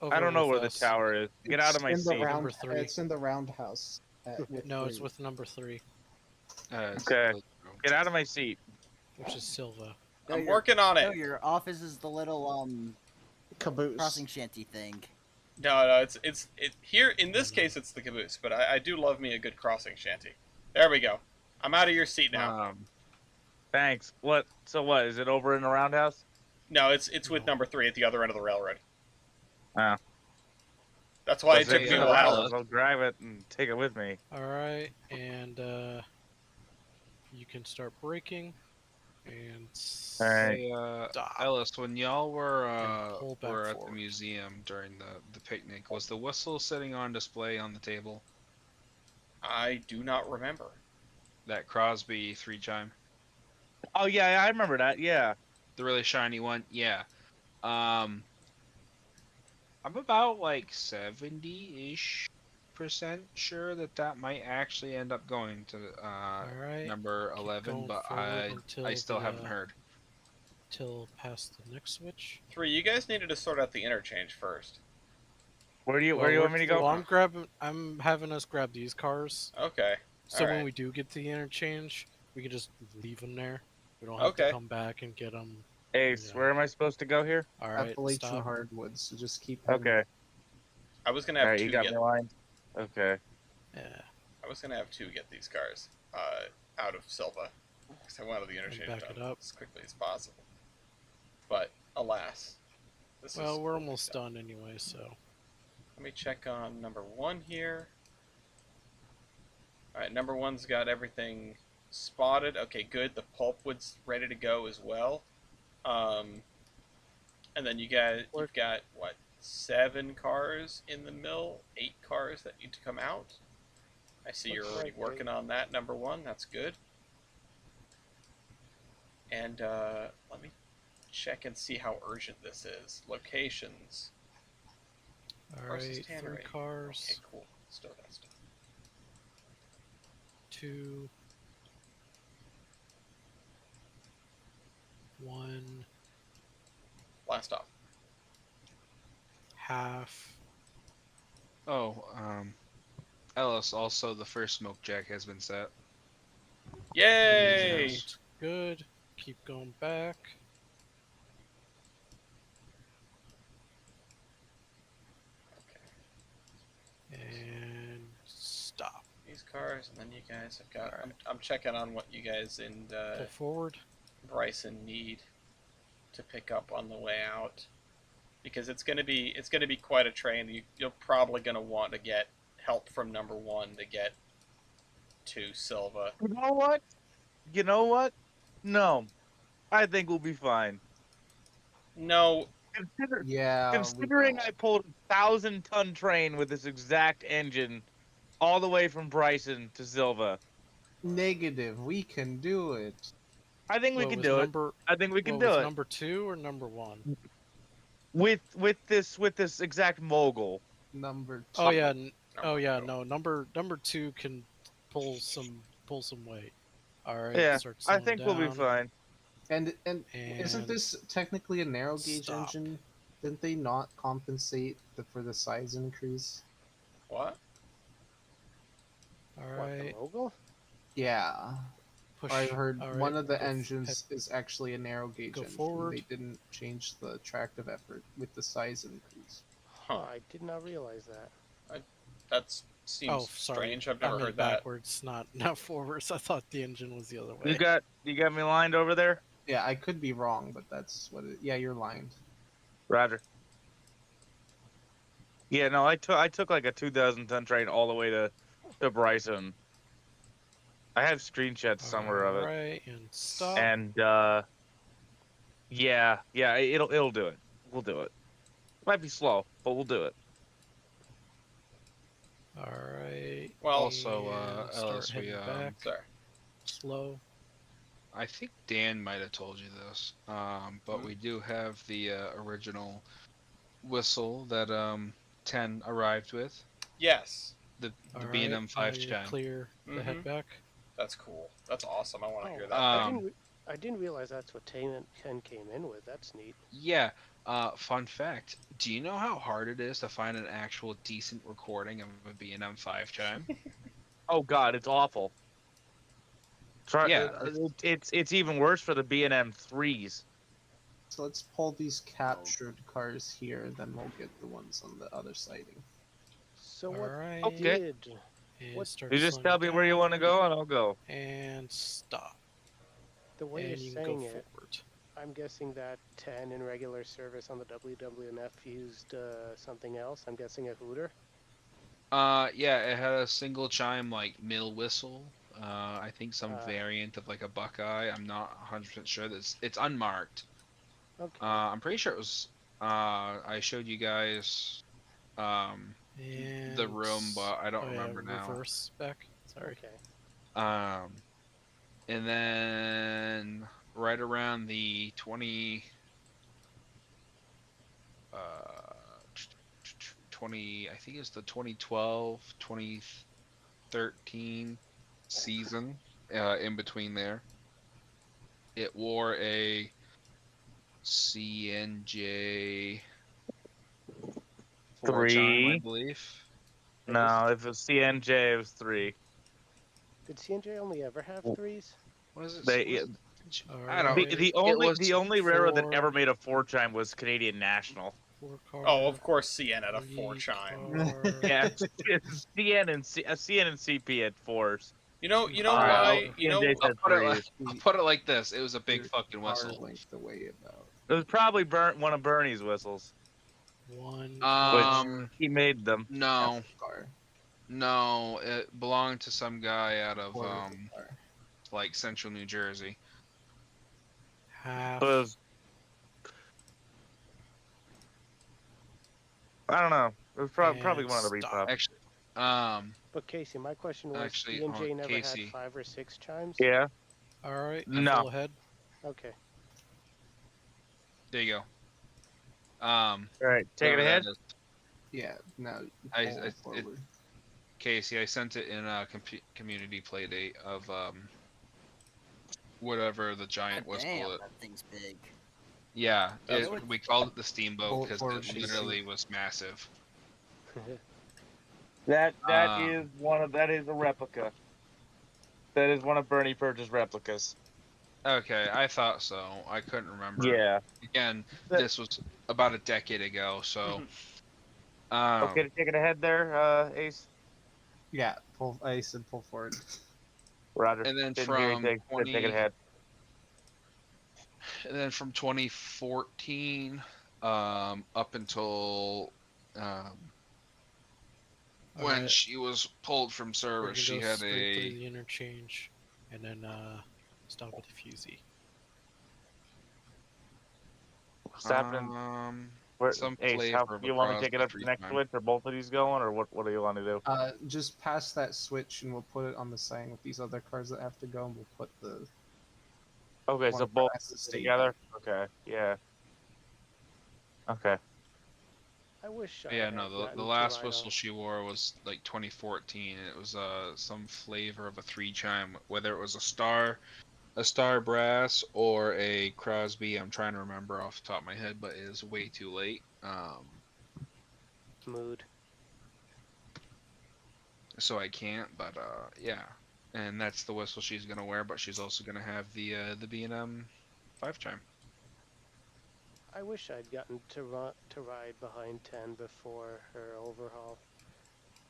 I don't know where the tower is. Get out of my seat. Number 3. It's in the roundhouse. No, it's with number 3. Okay. Get out of my seat. Which is Silva. No, I'm working on it. No, your office is the little caboose crossing shanty thing. No, it's here in this case it's the caboose, but I do love me a good crossing shanty. There we go. I'm out of your seat now. Thanks. What? So what? Is it over in the roundhouse? No, it's with number 3 at the other end of the railroad. Oh. That's why it took me a while. I'll drive it and take it with me. All right, and you can start braking. And Hey, Ellis, when y'all were pull back at the forward. museum during the picnic, was the whistle sitting on display on the table? I do not remember. That Crosby 3-chime? Oh yeah, I remember that. Yeah. The really shiny one? Yeah. I'm about like 70-ish% sure that might actually end up going to number 11, but I still haven't heard. Till past the next switch. 3, you guys needed to sort out the interchange first. Where do you want me to go? Well, I'm having us grab these cars. Okay. So All when right. we do get to the interchange, we can just leave them there. We don't have to come back and get them. Ace, where am I supposed to go here? All right, Appalachian stop. Hardwoods, so just keep. Okay. I was gonna have Alright, 2 you got get. me lined. Okay. Yeah. I was gonna have 2 get these cars out of Silva because I wanted the interchange back done it up. as quickly as possible. But alas, this Well, is we're almost done anyway, so. Let me check on number 1 here. Alright, number 1's got everything spotted. Okay, good. The pulpwood's ready to go as well. And then you've got, what, 7 cars in the mill? 8 cars that need to come out? I see you're already working on that, number 1. That's good. And let me check and see how urgent this is. Locations. All right, 3 cars. Okay, cool. Stow that stuff. 2. 1. Blast off. Half. Oh, Ellis, also the first smoke jack has been set. Yay! Just good. Keep going back. And stop. These cars, and then you guys have got. I'm checking on what you guys in Pull forward. Bryson need to pick up on the way out, because it's gonna be quite a train. You're probably gonna want to get help from number 1 to get to Silva. You know what? No, I think we'll be fine. No. Considering I pulled a 1,000-ton train with this exact engine, all the way from Bryson to Silva. Negative. We can do it. I think we can do it. I think we can do it. Number 2 or number 1? With this exact mogul. Number 2. Oh yeah. No. Number 2 can pull some weight. All right. Yeah. Start I slowing think we'll be down. fine. And isn't And this technically a narrow gauge stop. engine? Didn't they not compensate for the size increase? What? All What, the right. Mogul? Yeah. Push. I heard All one right. of the Head, engines is actually a narrow gauge go engine. forward. They didn't change the tractive effort with the size increase. Huh. Oh, I did not realize that. That seems Oh, sorry. strange. I've I never meant heard that. backwards, not forwards. I thought the engine was the other way. You got me lined over there, Yeah, I could be wrong, but that's what it. Yeah, you're lined. Roger. Yeah, no, I took like a 2,000-ton train all the way to Bryson. I have screenshots somewhere of it. Right, and stop. And yeah, it'll do it. We'll do it. Might be slow, but we'll do it. All right. Well, Also, and start Ellis, we heading back. Sorry. Slow. I think Dan might have told you this, but we do have the original whistle that 10 arrived with. Yes. The All B&M right, 5 now you're chime. clear to head back. That's cool. That's awesome. I want to hear that. I didn't realize that's what 10 came in with. That's neat. Yeah. Fun fact. Do you know how hard it is to find an actual decent recording of a B&M 5 chime? Oh God, it's awful. Try, Yeah, it's even worse for the B&M 3s. So let's pull these captured cars here, then we'll get the ones on the other siding. So All what right. did... And What, start You just slowing tell me where you want to down, go, and I'll go. And stop. the way And you're you can go saying it, forward. I'm guessing that 10 in regular service on the WWNF used something else. I'm guessing a hooter. Yeah, it had a single chime like mill whistle. I think some variant of like a Buckeye. I'm not 100% sure. It's unmarked. Okay. I'm pretty sure it was. I showed you guys the room, but I don't remember now. Reverse back. Sorry. Okay. And then right around the 20, I think it's the 2012, 2013 season, in between there, it wore a CNJ 4 chime, I 3. believe. No, if it's CNJ, it was 3. Did CNJ only ever have 3s? What is it? They, I don't. the only railroad that ever made a 4 chime was Canadian National. Oh, of course, CN had a 4 chime. Yeah, CN and CP had 4s. You know why? You know, I'll put it like this: it was a big fucking Car whistle. length away about. It was probably one of Bernie's whistles. Which he made them. No, it belonged to some guy out of like central New Jersey. Half. It was, I don't know. It was probably one of the repop. Actually, But Casey, my question was, actually, CNJ never Casey. had 5 or 6 chimes? Yeah. All right. No. Full ahead. Okay. There you go. All right, take it whatever ahead. that is. Yeah, no. Casey, I sent it in a community playdate of whatever the giant whistle. Damn, that thing's big. Yeah, That's we called it the steamboat because Or it literally was massive. That is a replica. That is one of Bernie Purge's replicas. Okay, I thought so. I couldn't remember. Yeah. Again, this was about a decade ago, so. Okay, take it ahead there, Ace. Yeah, I said pull forward. Roger. And then Didn't hear you from take it ahead. And then from 2014 up until when she was pulled from service, she had through a. the interchange, and then stop at the fusee. What's happening? Some Ace, flavor of you want to across take it the up to the street, next man. switch, or both of these going, or what do you want to do? Just pass that switch and we'll put it on the sign with these other cars that have to go, and we'll put the. Okay, so one both that has to stay together. Okay, yeah. Okay. I wish. Yeah, I no, had the gotten to last ride whistle on- she wore was like 2014, and it was some flavor of a 3 chime, whether it was a star, a Star Brass or a Crosby. I'm trying to remember off the top of my head, but it is way too late. Mood. So I can't. But yeah, and that's the whistle she's gonna wear. But she's also gonna have the B&M 5 chime. I wish I'd gotten to ride behind 10 before her overhaul.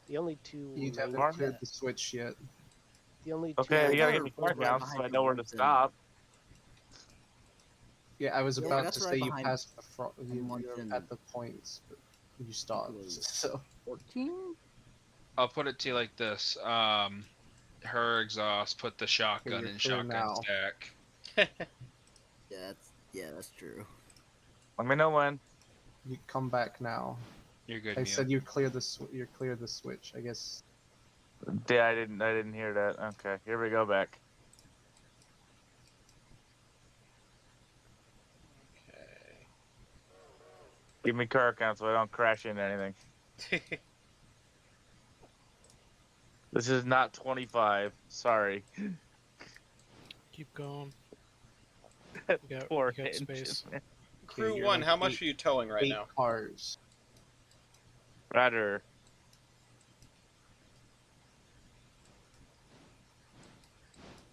The only two You haven't remaining. cleared the switch yet. The only Okay, two. you gotta I get me was car right counts so behind I you know where to once and- stop. Yeah, I was Yeah, about that's to right say you behind passed the front. You once were in- at the points, but you stopped. So 14? I'll put it to you like this. Her exhaust put the shotgun you're in clear shotgun now. stack. Yeah, that's true. Let me know when. You come back now. You're good, I Neil. said you clear the you clear the switch. I guess. Yeah, I didn't hear that. Okay, here we go back. Okay. Give me car count so I don't crash into anything. This is not 25. Sorry. Keep going. Poor You got engine. space. Crew you're 1, like how much are you towing right 8 now? cars. Roger.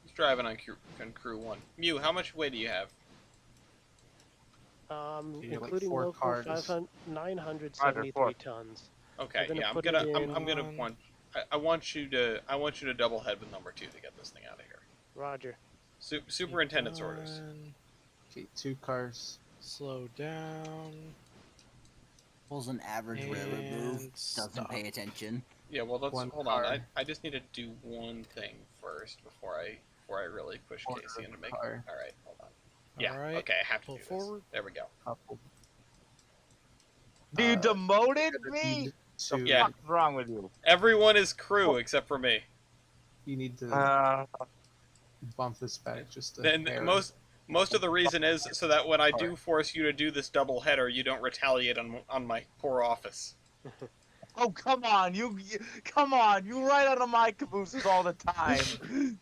Who's driving on crew 1? Mew, how much weight do you have? You're like Including 4 local, cars. 973 tons. Okay, gonna yeah, I'm put gonna it I'm gonna in- want I want you to double head with number 2 to get this thing out of here. Roger. Superintendent's orders. Going. Okay, 2 cars. Slow down. Pulls an average railroad move, And doesn't stop. pay attention. Yeah, well, let's 1 hold car. on. I just need to do one thing first before I really push Order Casey of into the making. car. All right, hold on. Yeah, Alright, okay, I have to pull do forward. this. There we go. Couple. You demoted You're gonna me? need The to- Yeah. fuck's wrong with you? Everyone is crew except for me. You need to bump this back just a Then hair. most of the reason is so that when I do force you to do this double header, you don't retaliate on my poor office. Oh, come on. Come on. You ride out of my cabooses all the time.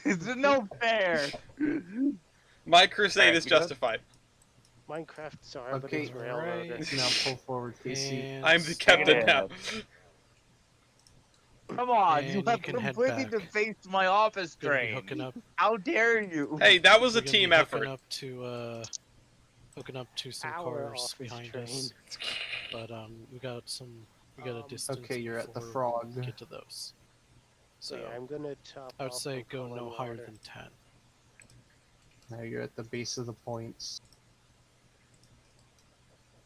It's no fair. My crusade Alright, is you good? justified. Minecraft's are, but Okay. it's railroader. Now pull forward, Casey. And I'm the stop. captain now. Come on. And You you have can head completely back. defaced my office Gonna be train. hooking up. How dare you? Hey, that was a We're gonna be team hooking effort. Hooking up to some Our cars office behind train. us. But we got a distance. Okay, you're at the before we frog. Get to those. So So yeah, I'm gonna top. I would off say and go pull no in higher water. than 10. Now you're at the base of the points.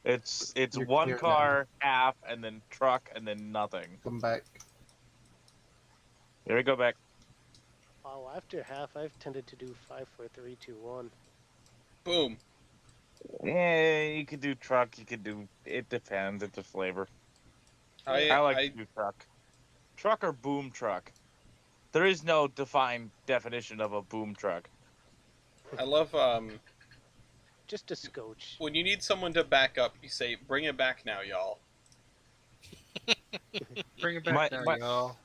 It's You're one clear car, half, and then truck, and then nothing. Come back. Here we go back. Oh, after half, I've tended to do 5, 4, 3, 2, 1. Boom. Yeah, you could do truck. You could do. It depends. It's a flavor. I like to do truck. Truck or boom truck. There is no defined definition of a boom truck. I love Just a scotch. when you need someone to back up, you say, "Bring it back now, y'all." Bring it back My- now, my- y'all.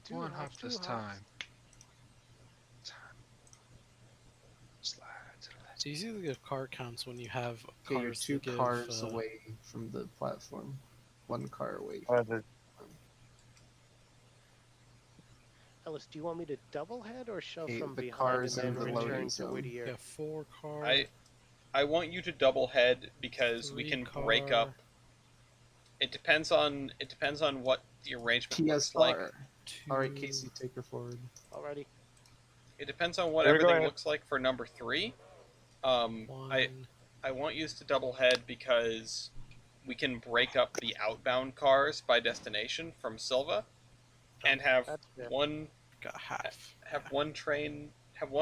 Too One hot, hop too this hot. time. Slide to the left. It's easy to give car counts when you have Okay, you're cars 2 that give, cars away from the platform. 1 car away. Ellis, do you want me to double head or shove Okay, from the behind cars and in then the return loading to zone. Whittier? Yeah, 4 car. I want you to double head because we 3 can car. break up. It depends on what the arrangement looks like. TSR. 2, Alright, Casey, take her forward. Alrighty. It depends on what There we go, everything Aaron. looks like for number 3. 1. I want you to double head because we can break up the outbound cars by destination from Silva, and have That's fair. one Got half. have one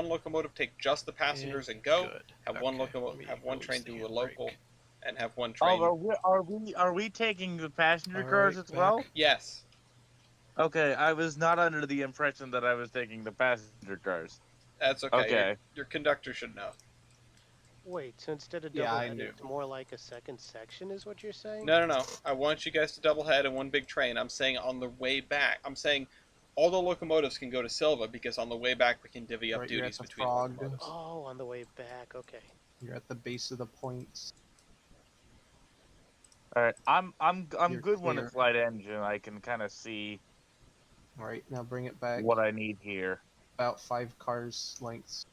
locomotive take just the passengers and go. Good. Have one Okay, locomotive, let me have one release train the do a handbrake. local, and have one train. Oh, are we taking the passenger cars Alright, as well? back. Yes, Okay, I was not under the impression that I was taking the passenger cars. that's okay. Okay. Your conductor should know. Wait, so instead of Yeah, double I head, knew. it's more like a second section, is what you're saying? No. I want you guys to double head in one big train. I'm saying on the way back. I'm saying all the locomotives can go to Silva because on the way back we can divvy up Right, you're at duties the between frog. locomotives. Oh, on the way back. Okay. You're at the base of the points. All right, I'm You're good when clear. it's light engine. I can kind of see All right, now bring it back what I need here. about 5 cars lengths.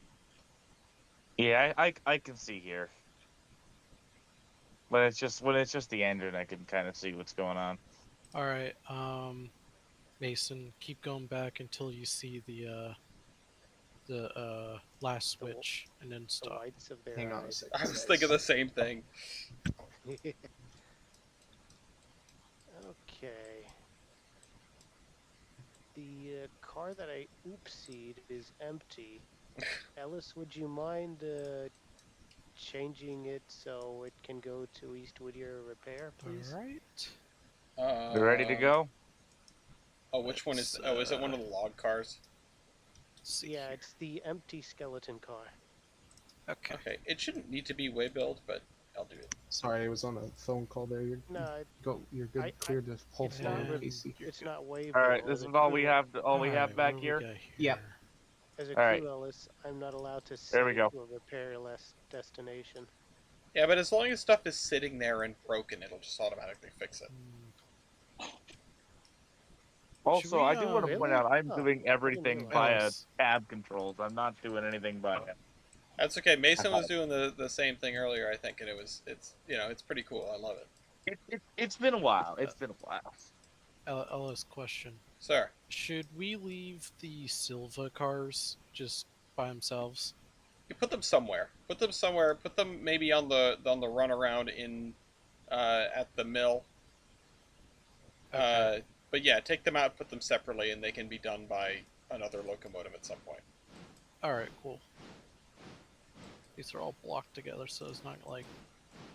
Yeah, I can see here. But it's just when it's just the engine, I can kind of see what's going on. All right, Mason, keep going back until you see the last switch, and then The stop. whites of their Hang on a eyes. second. I was thinking the same thing. Okay. The car that I oopsied is empty. Ellis, would you mind changing it so it can go to East Whittier Repair, please? All right. You ready to go? Oh, which one is? Oh, is it one of the log cars? Yeah, it's the empty skeleton car. Okay. Okay, it shouldn't need to be way built, but I'll do it. Sorry, I was on a phone call there. No, You're good. Clear to pull it's not forward, really. Casey. It's not way All right, built. this As is a all crew- we have. All we have Alright, back what do we here. got Yep. here? As a All right. crew, Ellis, I'm not allowed to There we save go. to a repair less destination. Yeah, but as long as stuff is sitting there and broken, it'll just automatically fix it. Also, we, I do want to really? point out I'm Oh, doing everything realize. via Ellis. tab controls. I'm not doing anything by it. That's okay. Mason was doing the same thing earlier, I think, and it's pretty cool. I love it. It's been a while. It's been a while. Ellis, question. Sir, Should we leave the Silva cars just by themselves? you put them somewhere. Put them somewhere. Put them maybe on the run around in at the mill. Okay. But yeah, take them out, put them separately, and they can be done by another locomotive at some point. Alright, cool. These are all blocked together, so it's not like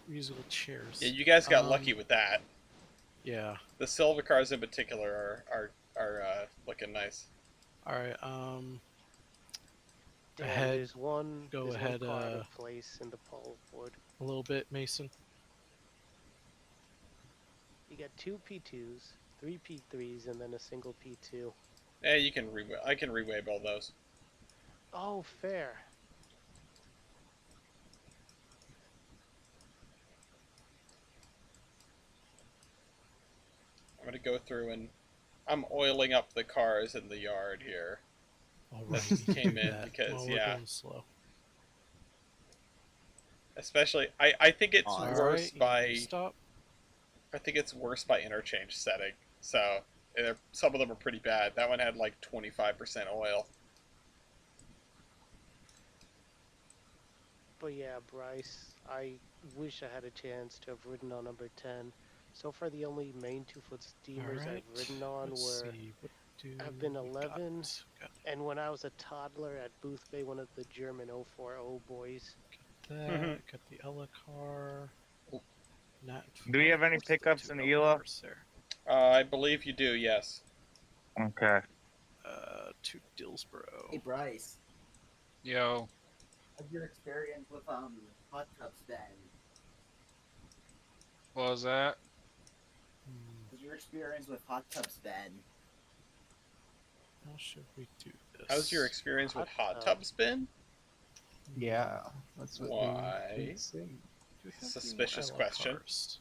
musical chairs. Yeah, you guys got lucky with that. Yeah. The silver cars in particular are looking nice. Alright, Yeah, ahead. There's one. Go there's ahead, One car out of place in the pole board. a little bit, Mason. You got 2 P2s, 3 P3s, and then a single P2. Yeah, you can I can re-wave all those. Oh, fair. I'm gonna go through and I'm oiling up the cars in the yard here. Alright, That came in that because while we're yeah, going slow. especially I think it's Alright, worse by Stop. I think it's worse by interchange setting. So some of them are pretty bad. That one had like 25% oil. But yeah, Bryce, I wish I had a chance to have ridden on number 10. So far, the only main 2-foot steamers Alright, I've ridden on let's were see, what do have been we got? 11, Got and when I was a toddler at Booth Bay, one of the German 040 boys. that, got the Ella car. Not, Do we have any what's the pickups two in Ella Ela? cars there? I believe you do. Yes. Okay. To Dillsboro. Hey Bryce, Yo, how's your experience with hot tubs then? what was that? How's your experience with hot tubs then? How should we do this? How's your experience with hot tubs been? Yeah, that's what Why? they say. Do we have Suspicious Ella question. cars?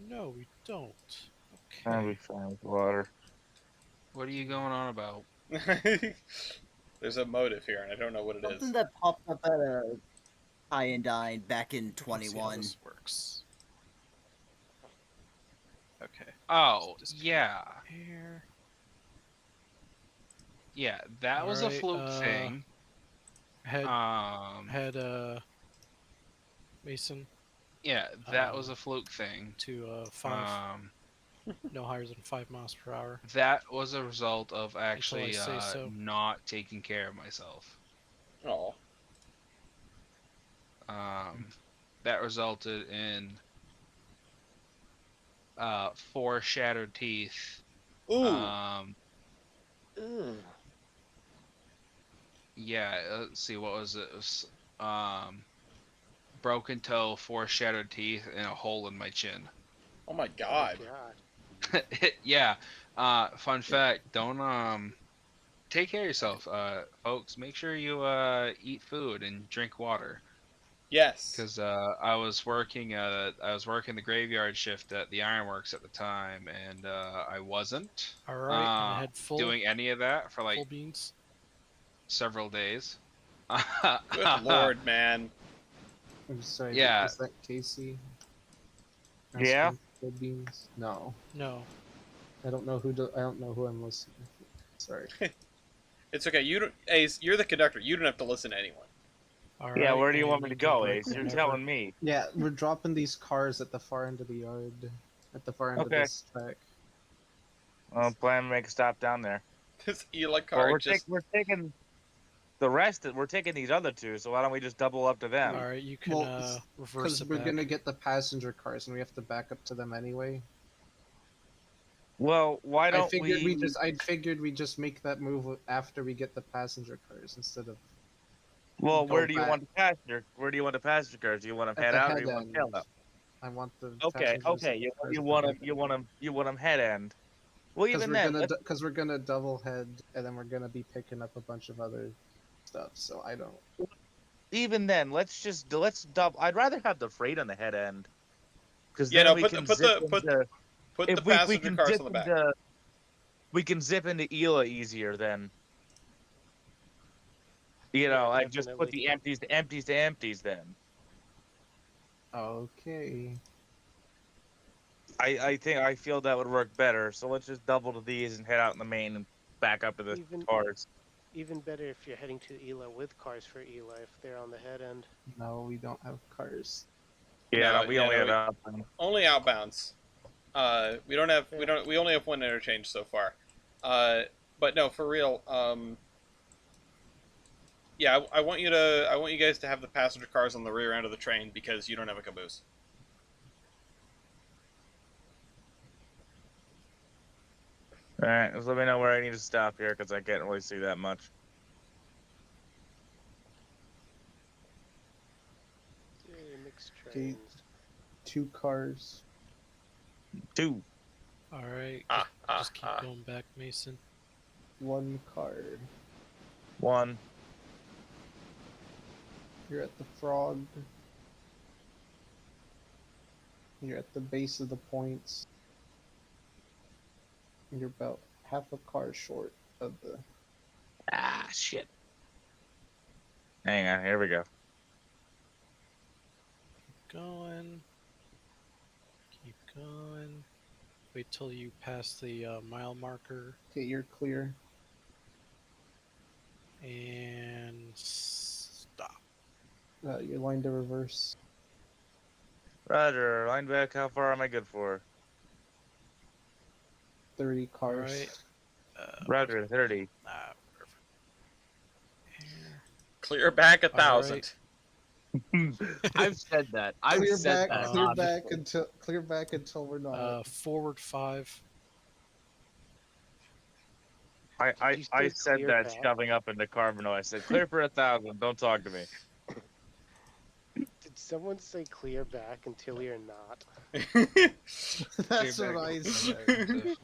No, we don't. I'll Okay. be fine with water. What are you going on about? There's a motive here, and I don't know what it is. Something that popped up at a High and Dine back in We can see how 21. this works. Okay. Oh, Just yeah. Here. Yeah, that was a Alright, fluke thing. Head, Um, Mason yeah, that was a fluke thing. to 5. Um, No higher than 5 miles per hour. that was a result of actually say so. not taking care of myself. Oh, That resulted in 4 shattered teeth. ooh, Yeah, let's see, what was it? It was, broken toe, 4 shattered teeth, and a hole in my chin. oh my Oh, God! God. Yeah. Fun fact. Don't take care of yourself, folks. Make sure you eat food and drink water. Yes. Because I was working the graveyard shift at the ironworks at the time, and I wasn't All right, and head full. doing any of that for Full like beans. several days. Good lord, man. I'm sorry. Yeah. Is that Casey? Yeah. Asking for beans? No. No. I don't know who I'm listening to. Sorry. It's okay. You don't, Ace. You're the conductor. You don't have to listen to anyone. All Yeah, right, where do you and want me to can go, break Ace? You're whenever. telling me. Yeah, we're dropping these cars at the far end of the yard. At the far end of Okay. this track. Well, plan to make a stop down there. This Eli Well, car we're just. taking the rest. We're taking these other two, so why don't we just double up to them? All right, you can Well, reverse because it we're back. gonna get the passenger cars and we have to back up to them anyway. Well, why don't I figured we just make that move after we get the passenger cars instead of. Well, go where do you back want the passenger? Where do you want the passenger cars? Do you want them at head the out, or head do you want end. tail out? I want the Okay, passengers okay. and You, the cars you at want the them. head You end. want them. You want them head end. Well, even then, Because we're gonna double head and then we're gonna be picking up a bunch of other stuff. So I don't. even then, let's double. I'd rather have the freight on the head end, because Yeah, then no. we Put can the put zip the put into. put the If we passenger can cars zip on the back. into, we can zip into Ela easier then. You know, Yeah, like just put definitely. the empties to empties to empties then. Okay. I feel that would work better. So let's just double to these and head out in the main and back up to the Even cars. even better if you're heading to Ela with cars for Ela if they're on the head end. No, we don't have cars. Yeah, No, no, we yeah, only no, have we- outbound. Only outbounds. We don't have we Yeah. don't we only have one interchange so far. But no, for real. Yeah, I want you guys to have the passenger cars on the rear end of the train because you don't have a caboose. All right, just let me know where I need to stop here because I can't really see that much. Mixed Okay. trains. 2 cars. 2. All right, just keep going back, Mason. 1 car. 1. You're at the frog. You're at the base of the points. You're about half a car short of the. Ah, shit. Hang on, here we go. Going. Keep going. Wait till you pass the mile marker Okay, you're clear. and stop. You're lined to reverse. Roger, line back. How far am I good for? 30 cars. Alright. Roger, 30. Ah, perfect. Here. Clear back 1,000. I've said that. I've Clear said back, that. clear back until we're not. Forward 5. I Did you I say said clear that back? shoving up into Carbonell. I said clear for 1,000. Don't talk to me. Did someone say clear back until you're not? That's what I said.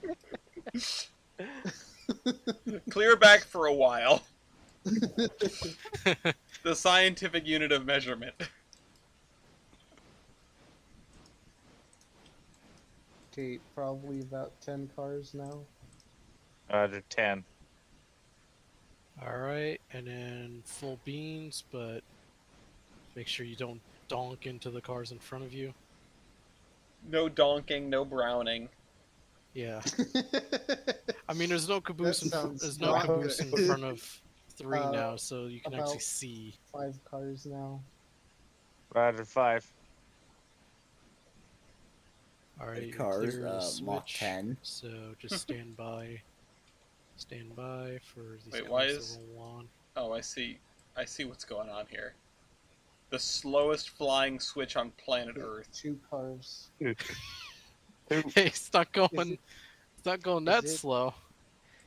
Clear back for a while. The scientific unit of measurement. Okay, probably about 10 cars now. Roger, 10. All right, and then full beans, but make sure you don't donk into the cars in front of you. No donking, no browning. Yeah. I mean, there's no caboose That sounds there's no not caboose good. in front of 3 Uh, now, so you can actually about- see. 5 cars now. Roger, 5. All right, you're Cars, clear to Mach switch, 10. so just stand by. Stand by for these Wait, cars why to is- roll on. Oh, I see what's going on here. The slowest flying switch on planet Earth. 2 cars. Hey, it's not going. it- It's not going is that it- slow.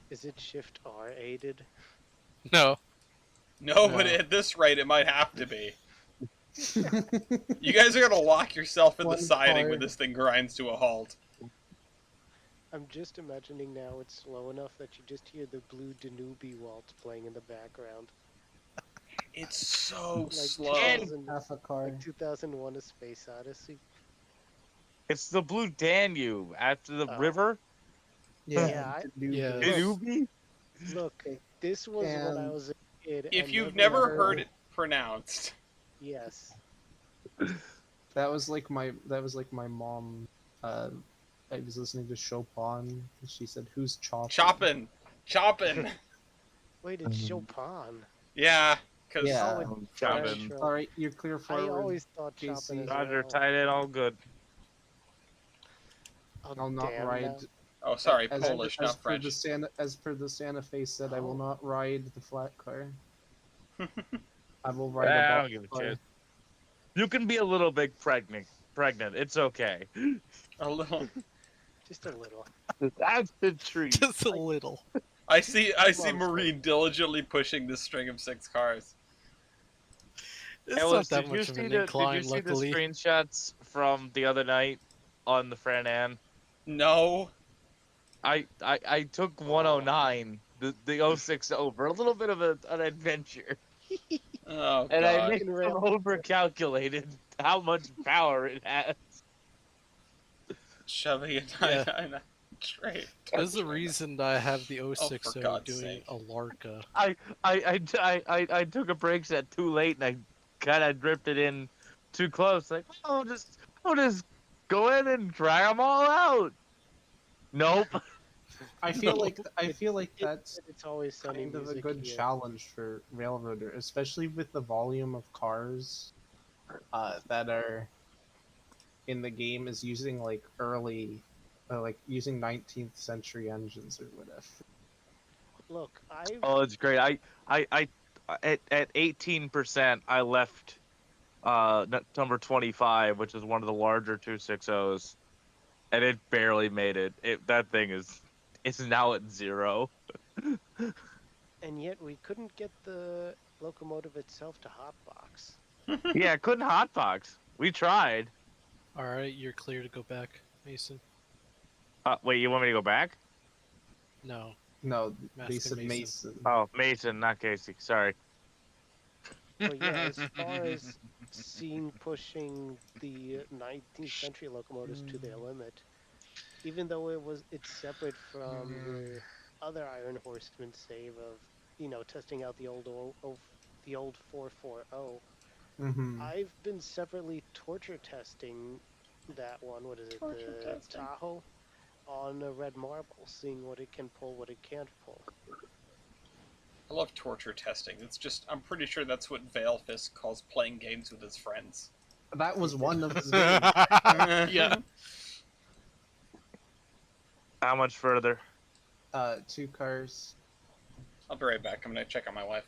Is it Shift R aided? No. No, but No. at this rate, it might have to be. You guys are gonna lock yourself in the One siding car. when this thing grinds to a halt. I'm just imagining now it's slow enough that you just hear the blue Danube waltz playing in the background. It's so Like slow. 2000, Half a car. like 2001: A Space Odyssey. It's the Blue Danube after the Oh. river. Yeah, Yeah. Danube. look, this was when I And was a kid. If and you've never never heard heard it pronounced, Yes. that was like my mom. I was listening to Chopin, and she said, "Who's chopping?" chopping. Wait, it's Chopin. Yeah, because Yeah. Oh, it's Chopping. French. All right, you're clear I forward. always thought Chopin Casey. as Roger, well. tight end, all good. Oh, I'll not damn ride. now. oh, sorry, As, Polish, as not per the French. Santa Fe said, I will Oh. not ride the flat car. I will ride I a don't box give a car. shit. You can be a little bit pregnant. It's okay. A little. Just a little. That's the treat. Just a little. I see Mom's Marine diligently pushing this string of 6 cars. It's Ellis, not that did you much of see an the incline, luckily. screenshots from the other night on the Fran-An? No. I took 109, the 060 for a little bit of an adventure. Oh, And I God. made some over-calculated how much power it has. Shoving a Yeah. 999 straight. There's a reason I have the for 060 God's doing sake. a Larka. I took a brake set too late and I kind of drifted in too close. Like, I'll just go in and drag them all out. Nope. I feel like that's It's always sunny kind of a music good here. challenge for Railroader, especially with the volume of cars that are in the game is using like early, like using 19th century engines or whatever. Look, I've Oh, it's great. I at 18%, I left number 25, which is one of the larger 260s, and it barely made it. That thing it's now at 0. and yet we couldn't get the locomotive itself to hotbox. Yeah, I couldn't hotbox. We tried. Alright, you're clear to go back, Mason. Wait, you want me to go back? No. No, they Master said Mason. Mason. Oh, Mason, not Casey. Sorry. But yeah, as far as seeing pushing the 19th century locomotives to their limit, even though it's separate from the other Iron Horseman save of testing out the old 440. Mm-hmm. I've been separately torture testing that one. What is it? The Tahoe on a red marble, seeing what it can pull, what it can't pull. I love torture testing. It's just, I'm pretty sure that's what Veilfist calls playing games with his friends. That was one of his games. Yeah. How much further? 2 cars. I'll be right back. I'm gonna check on my wife.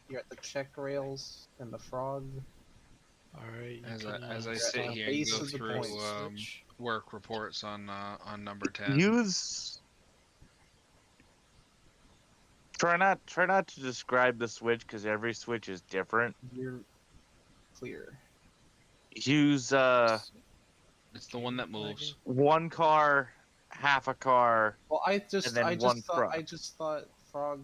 You're at the check rails and the frog. Alright, As I sit at the here and base go of the through points. work reports on number 10. Try not to describe the switch because every switch is different. You're clear. Use It's the one that moves. one car, half a car. Well, and then one frog. I just thought frog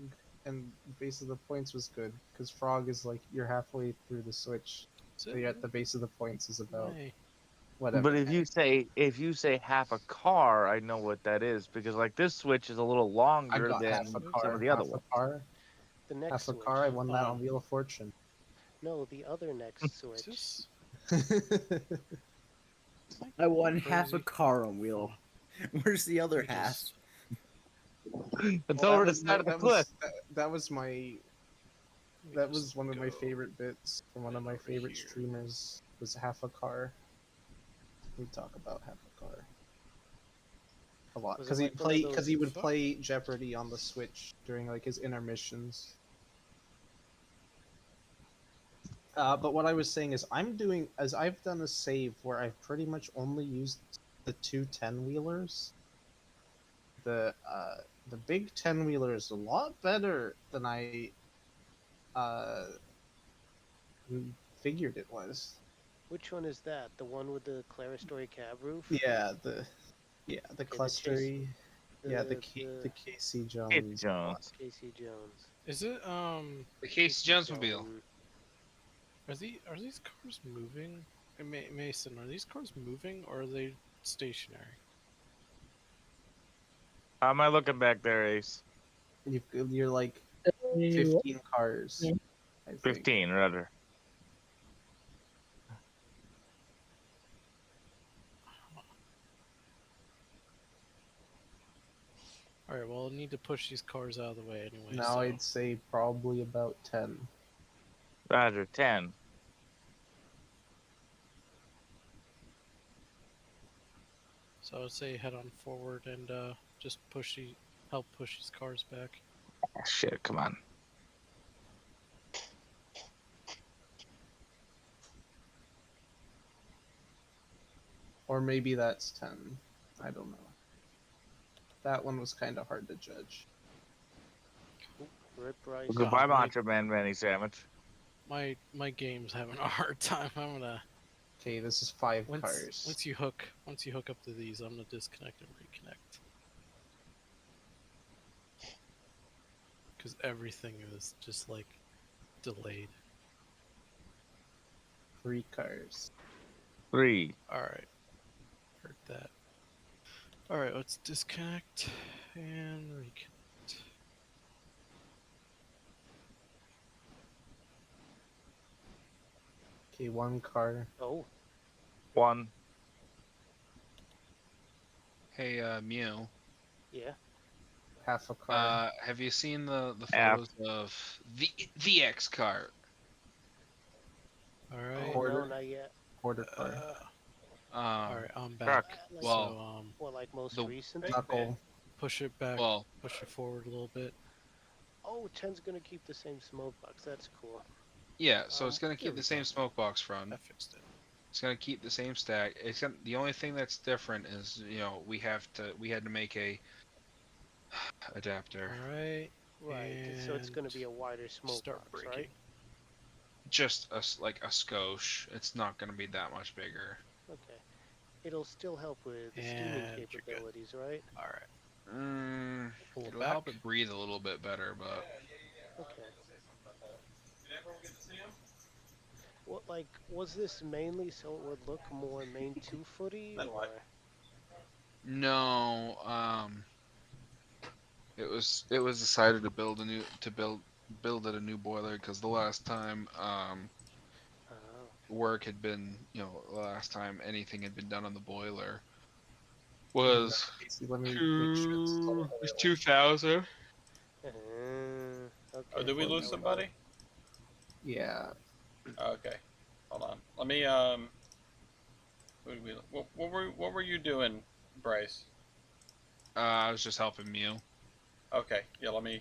and base of the points was good because frog is like you're halfway through the switch, so you're at the base of the points is about whatever. But if you say half a car, I know what that is because like this switch is a little longer I got than half a car. some of the other half ones. a car. The next Half a switch. car. I won that on Wheel of Fortune. No, the other next switch. I won half a car on wheel. Where's the other half? It's over the side of the cliff. That was my. That was one of my favorite bits from one of my favorite streamers. Was half a car. We talk about half a car a lot Was because it he'd like one of play because those- he would play Jeopardy on the Switch during like his intermissions. But what I was saying is I've done a save where I've pretty much only used the two 10-wheelers. The big 10-wheeler is a lot better than I figured it was. Which one is that? The one with the clerestory cab roof? Yeah, the Yeah, the Okay, clustery. Yeah, the the Casey Casey Jones. Jones. Casey Jones. Is it The Casey Jones mobile. Jones. are these cars moving? Mason, are these cars moving or are they stationary? How am I looking back there, Ace? You're like 15 cars, I think. 15, rather. All right, well, I need to push these cars out of the way anyway. Now so. I'd say probably about 10. Roger, 10. So I would say head on forward and just help push these cars back. Ah, shit, come on. Or maybe that's 10. I don't know. That one was kind of hard to judge. Rip Rice. Goodbye, Macho Man Manny Sandwich. My game's having a hard time. I'm gonna. Okay, this is 5 Once cars. you hook up to these, I'm gonna disconnect and reconnect. Because everything is just like delayed. 3 cars. 3. Alright. Heard that. Alright, let's disconnect and reconnect. Okay, 1 car. Oh. 1. Hey, Mew. Yeah. Half a car. Have you seen the App. photos of the X car? Alright. Quarter. No, not yet. Quarter car. Alright, I'm back. Like, Well, well, like most the- recent. Knuckle. Push it back. Well, Push it forward a little bit. Oh, 10's gonna keep the same smoke box. That's cool. yeah. So it's gonna there keep we the same go. smoke box front. I fixed it. It's gonna keep the same stack. The only thing that's different is we had to make a adapter. Alright. Right. So it's gonna be a and wider smoke start box, braking. right? Just like a skosh. It's not gonna be that much bigger. Okay. It'll still help with the steaming And you're good. capabilities, right? Alright. Pull it It'll back. help it breathe a little bit better, but Okay. What, like, was this mainly so it would look more main 2-footy, Then or? what? no. It was decided to build it a new boiler because the last time Oh. work had been the last time anything had been done on the boiler was Casey, let me make sure it's still 2000. Okay. Oh, did we lose somebody? Yeah. Okay, hold on. Let me who did we? What were you doing, Bryce? I was just helping Mew. Okay, yeah. Let me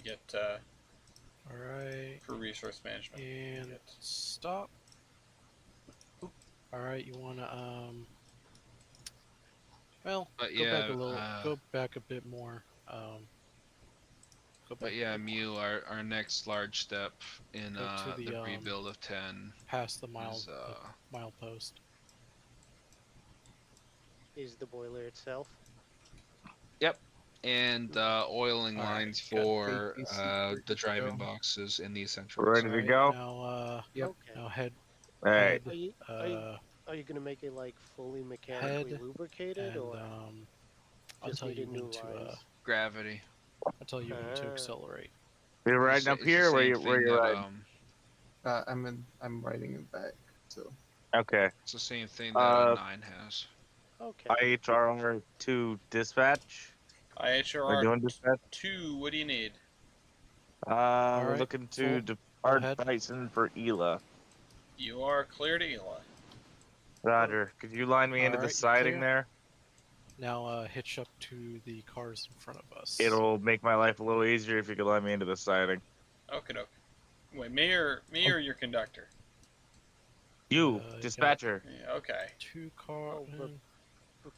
get Alright. for resource management. And stop. Alright, you wanna well, But go back yeah, a little go back a bit more. Go back But yeah, Mew, our next large step in Go to the the, rebuild of 10 past the mile is milepost. Is the boiler itself? and oiling Alright, lines got it. for Okay, Casey, the driving go. boxes in the essentials. Ready to Alright, go? now Yep. Okay. now head Alright. Are you gonna make it like fully mechanically head lubricated, and or I'll just tell you needed new when to lines? Gravity. I'll tell you when to Ah. accelerate. You're riding It's up the here, where same you're thing that, riding? I'm riding it back. So Okay. It's the same thing that 9 has. Okay. IHR 2 dispatch. We're IHR doing dispatch. 2. What do you need? We're Alright, looking to full depart head. Tyson for Ela. You are clear to Eli. Roger. Could you line me into the Alright, you siding clear? there? Now hitch up to the cars in front of us. It'll make my life a little easier if you could line me into the siding. Okay, doke. Wait, me or your conductor? You, you dispatcher. Yeah, okay. 2 cars.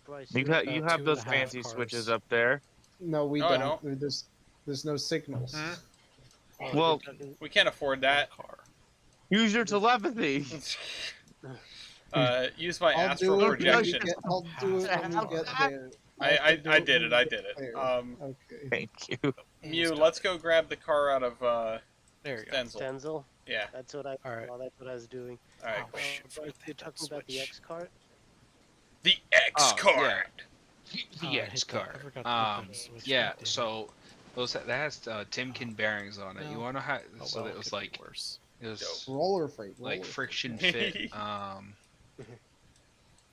Bryce, You you're- you About have 2.5 those fancy cars. switches up there. no, we No, I don't. don't. There's no signals. Well, We can't afford that. Car. use your telepathy. Use my I'll astral do it projection. I'll do it when we get there. I did it. I did it. There. Okay. Thank you. Mew, let's go grab the car out of There you go. Stenzel. Stenzel? Yeah. That's what I All right. well, that's what I was doing. All right. Oh, shit, But you're talking about the X cart? The X Oh, card. The I X hit that. I card. forgot to hit that switch, Yeah. goddamn it. So that has Timken bearings on it. No. You want to know how? Oh, So well, it was could be like worse. it was Roller freight. like friction fit. All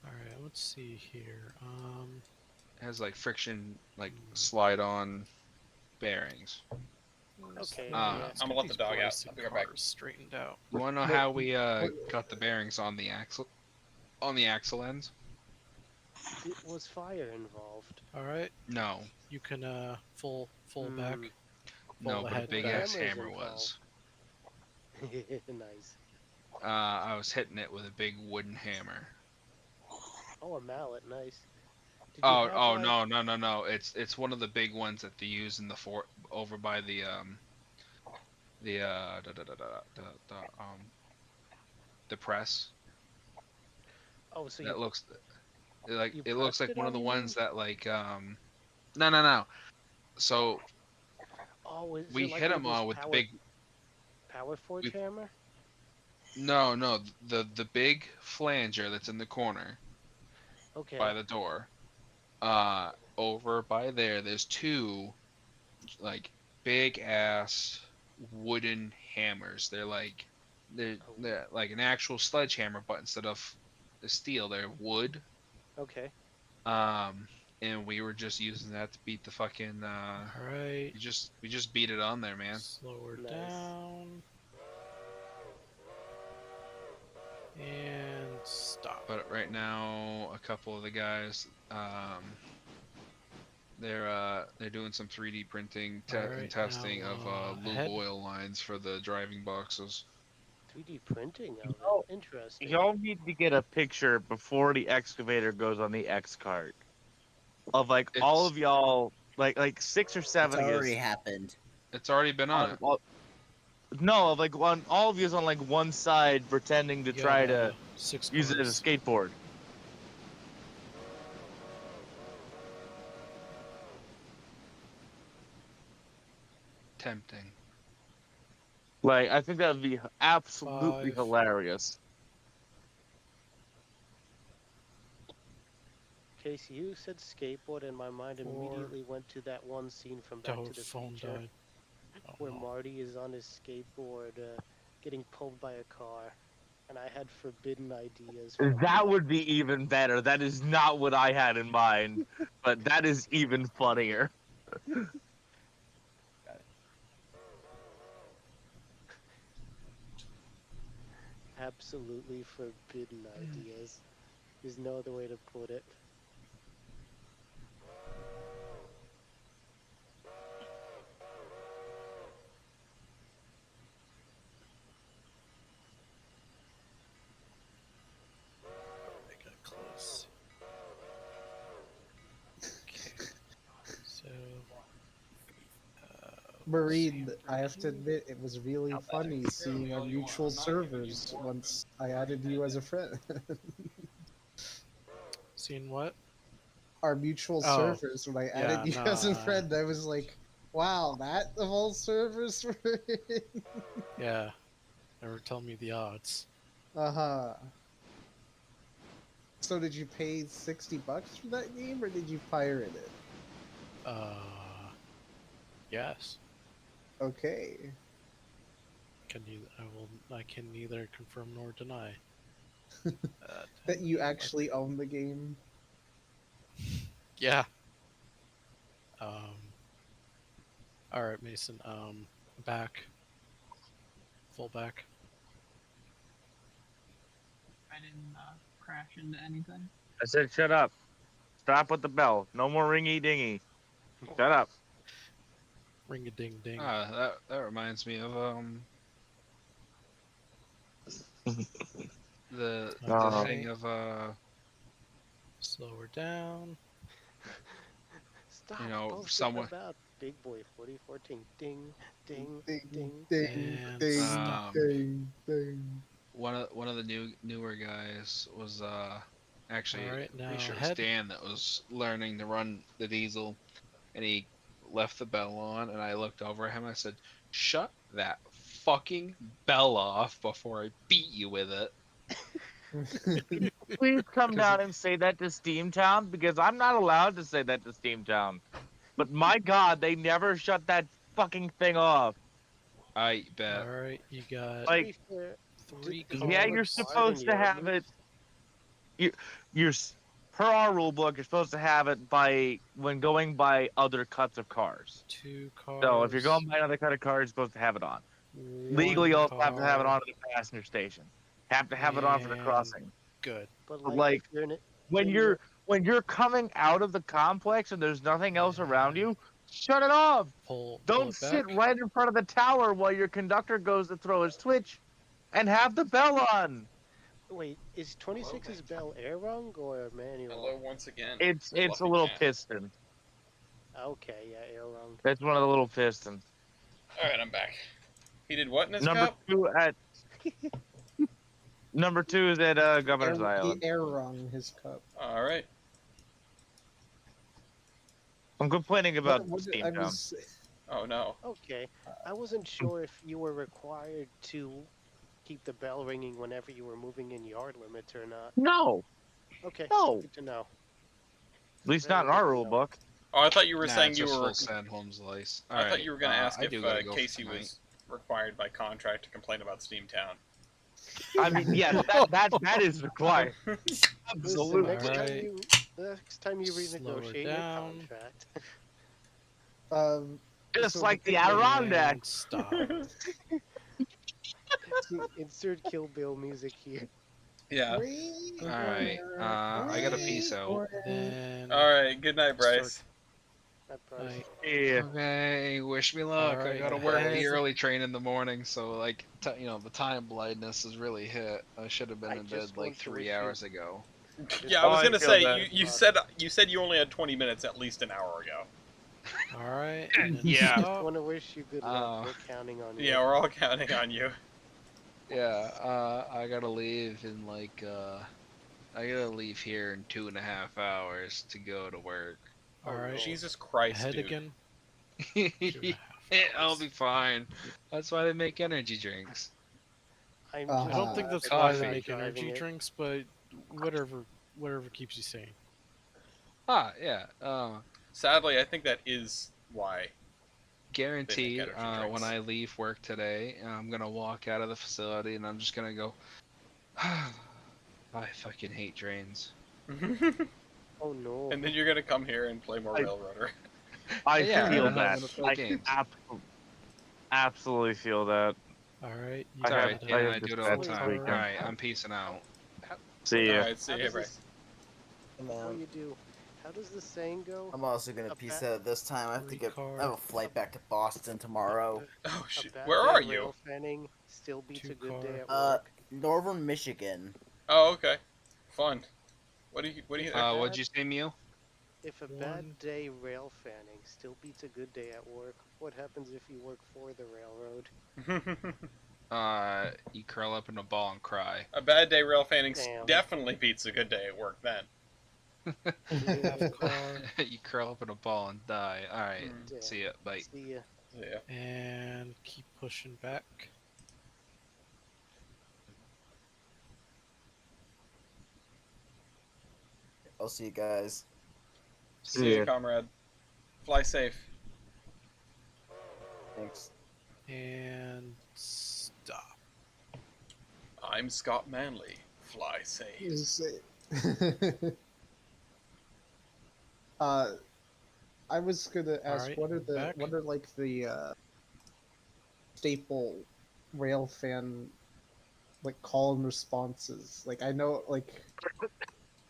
right, let's see here. It has like friction, like slide on bearings. Okay. I'm gonna let the dog out. I'll be right back. Straightened out. You want to know how we got the bearings on the axle? On the axle ends? Was fire involved? All right. No. You can full back. No, Full but a ahead big back. ass hammer was. Nice. I was hitting it with a big wooden hammer. Oh, a mallet. Nice. Did you have, Oh like- no! It's one of the big ones that they use in the fort over by the press. Oh, so That you looks like you it looks pressed like it one of the on ones you? that like no. So Oh, is we it like hit one of them all those with the big power forge we- hammer? no the big flanger that's in the corner Okay. by the door. Over by there's two like big ass wooden hammers. They're like an actual sledgehammer, but instead of the steel, they're wood. Okay. And we were just using that to beat the fucking. All right. We just beat it on there, man. Slow her Nice. down. And stop. But right now, a couple of the guys, they're doing some 3D printing Alright, and testing now, of lube ahead. oil lines for the driving boxes. 3D printing of Oh, it. Interesting. Y'all need to get a picture before the excavator goes on the X cart of like all of y'all, like 6 or 7. It's I already guess. happened. It's already been on it. No, of like all of you on like one side pretending to You try got, to 6 use it as a skateboard. Tempting. Like, I think that would be absolutely 5. hilarious. Casey, you said skateboard, and my mind 4. immediately went to that one scene from Back Oh, to the phone Future, died. Oh, where no. Marty is on his skateboard, getting pulled by a car, and I had forbidden ideas. That would be even better. That is not what I had in mind, but that is even funnier. Absolutely forbidden ideas. There's no other way to put it. I got close. Okay. So. Marine, I have to admit, it was really funny seeing our mutual servers once I added you as a friend. Seeing what? Our mutual Oh, servers, when I added you as a no, friend, I was like, wow, that of all servers were in. Yeah. Never tell me the odds. Uh-huh. So did you pay $60 for that game, or did you pirate it? Yes. Okay. I can neither confirm nor deny. That you actually own the game? Yeah. All right, Mason. Back. Full back. I didn't crash into anything. I said, shut up. Stop with the bell. No more ringy dingy. Shut up. Ring a ding ding. That reminds me of the thing of Slow her down. Stop you know, posting someone about Big Boy 4014. Ding, ding, Ding, ding. ding, And ding, stop. ding, ding. one of the newer guys was actually Alright, now pretty sure it was head. Dan that was learning to run the diesel, and he left the bell on, and I looked over at him and I said, "Shut that fucking bell off before I beat you with it." Please come down and say that to Steamtown, because I'm not allowed to say that to Steamtown. But my God, they never shut that fucking thing off. I bet. Alright, you got Like, 3 yeah, you're cars. supposed to have it. You're per our rule book, you're supposed to have it by when going by other cuts of cars. 2 cars. So if you're going by another cut of cars, you're supposed to have it on. Legally, you One also have to have it car. on at the passenger station. Have to have it on for the And crossing. good. But Like, if you're in it, when you're coming out of the complex and there's nothing else around you, shut it off. Pull Don't it sit back. right in front of the tower while your conductor goes to throw his switch, and have the bell on. wait, is 26's bell air rung or manual? Hello once again. It's a Fluffy little cat. piston. Okay, yeah, air rung. It's one of the little pistons. All right, I'm back. He did what in his Number cup? Number two is at Governor's Island. He air rung his cup. All right. I'm complaining about What did- I Steamtown. was- Oh no. Okay, I wasn't sure if you were required to keep the bell ringing whenever you were moving in yard limits or not. No. Okay. No. Good to know. At least not in our rule book. Oh, I thought you were Nah, saying it's you just were. full send home slice. I thought Alright, you were going to ask I if do gotta go for Casey tonight. was required by contract to complain about Steamtown. I mean, yeah, that is required. Absolutely. Listen, Alright. next time you Slow her renegotiate your down. contract. Just So like the and Adirondacks. Stop. Insert Kill Bill music here. Yeah. Alright, I gotta peace out. Then All right. Good night, Bryce. Night. Yeah. Okay, wish me luck. I Alright, gotta work the guys. early train in the morning, so like, the time blindness has really hit. I should have been I in bed just like want to 3 wish you- hours ago. Yeah, I was I going to feel say that. you said you only had 20 minutes at least an hour ago. Alright. And then Yeah. I stop. want to wish you good luck. We're counting on you. Yeah, we're all counting on you. Yeah, I gotta leave in like, I gotta leave here in 2.5 hours to go to work. Alright. Jesus Christ, Ahead dude. again. I'll be fine. That's why they make energy drinks. I'm I don't think that's Coffee. why they make driving energy it. drinks, but whatever keeps you sane. Ah, yeah. Sadly, I think that is why. Guaranteed. energy drinks. When I leave work today, I'm gonna walk out of the facility and I'm just gonna go. I fucking hate trains. Oh no. And then you're gonna come here and play more Railroader. I Yeah, feel I'm that. gonna play games. Absolutely feel that. Alright. You I Sorry, have- got Dan, have I this do it all the bad time. weekend. Alright, I'm peacing out. See ya. Alright, see How you, does Bryce. this- Before you do, how does the saying go? I'm also gonna A peace bad- out this time. I have to Three get. cars. I have a flight back to Boston tomorrow. Oh A shit, bad where day are of you? rail fanning still beats a good day at Uh, work. Northern Michigan. Oh, okay. Fun. What do you? What'd you say, Mew? If a bad day rail fanning still beats a good day at work, what happens if you work for the railroad? You curl up in a ball and cry. A bad day rail fanning Damn. definitely beats a good day at work then. You curl up in a ball and die. Alright, Damn. see ya. Bye. See ya. Yeah. And keep pushing back. I'll see you guys. See you, comrade. Fly safe. Thanks. And stop. I'm Scott Manley. Fly safe. I was gonna ask, Alright, what are back. like the staple rail fan like call and responses? Like I know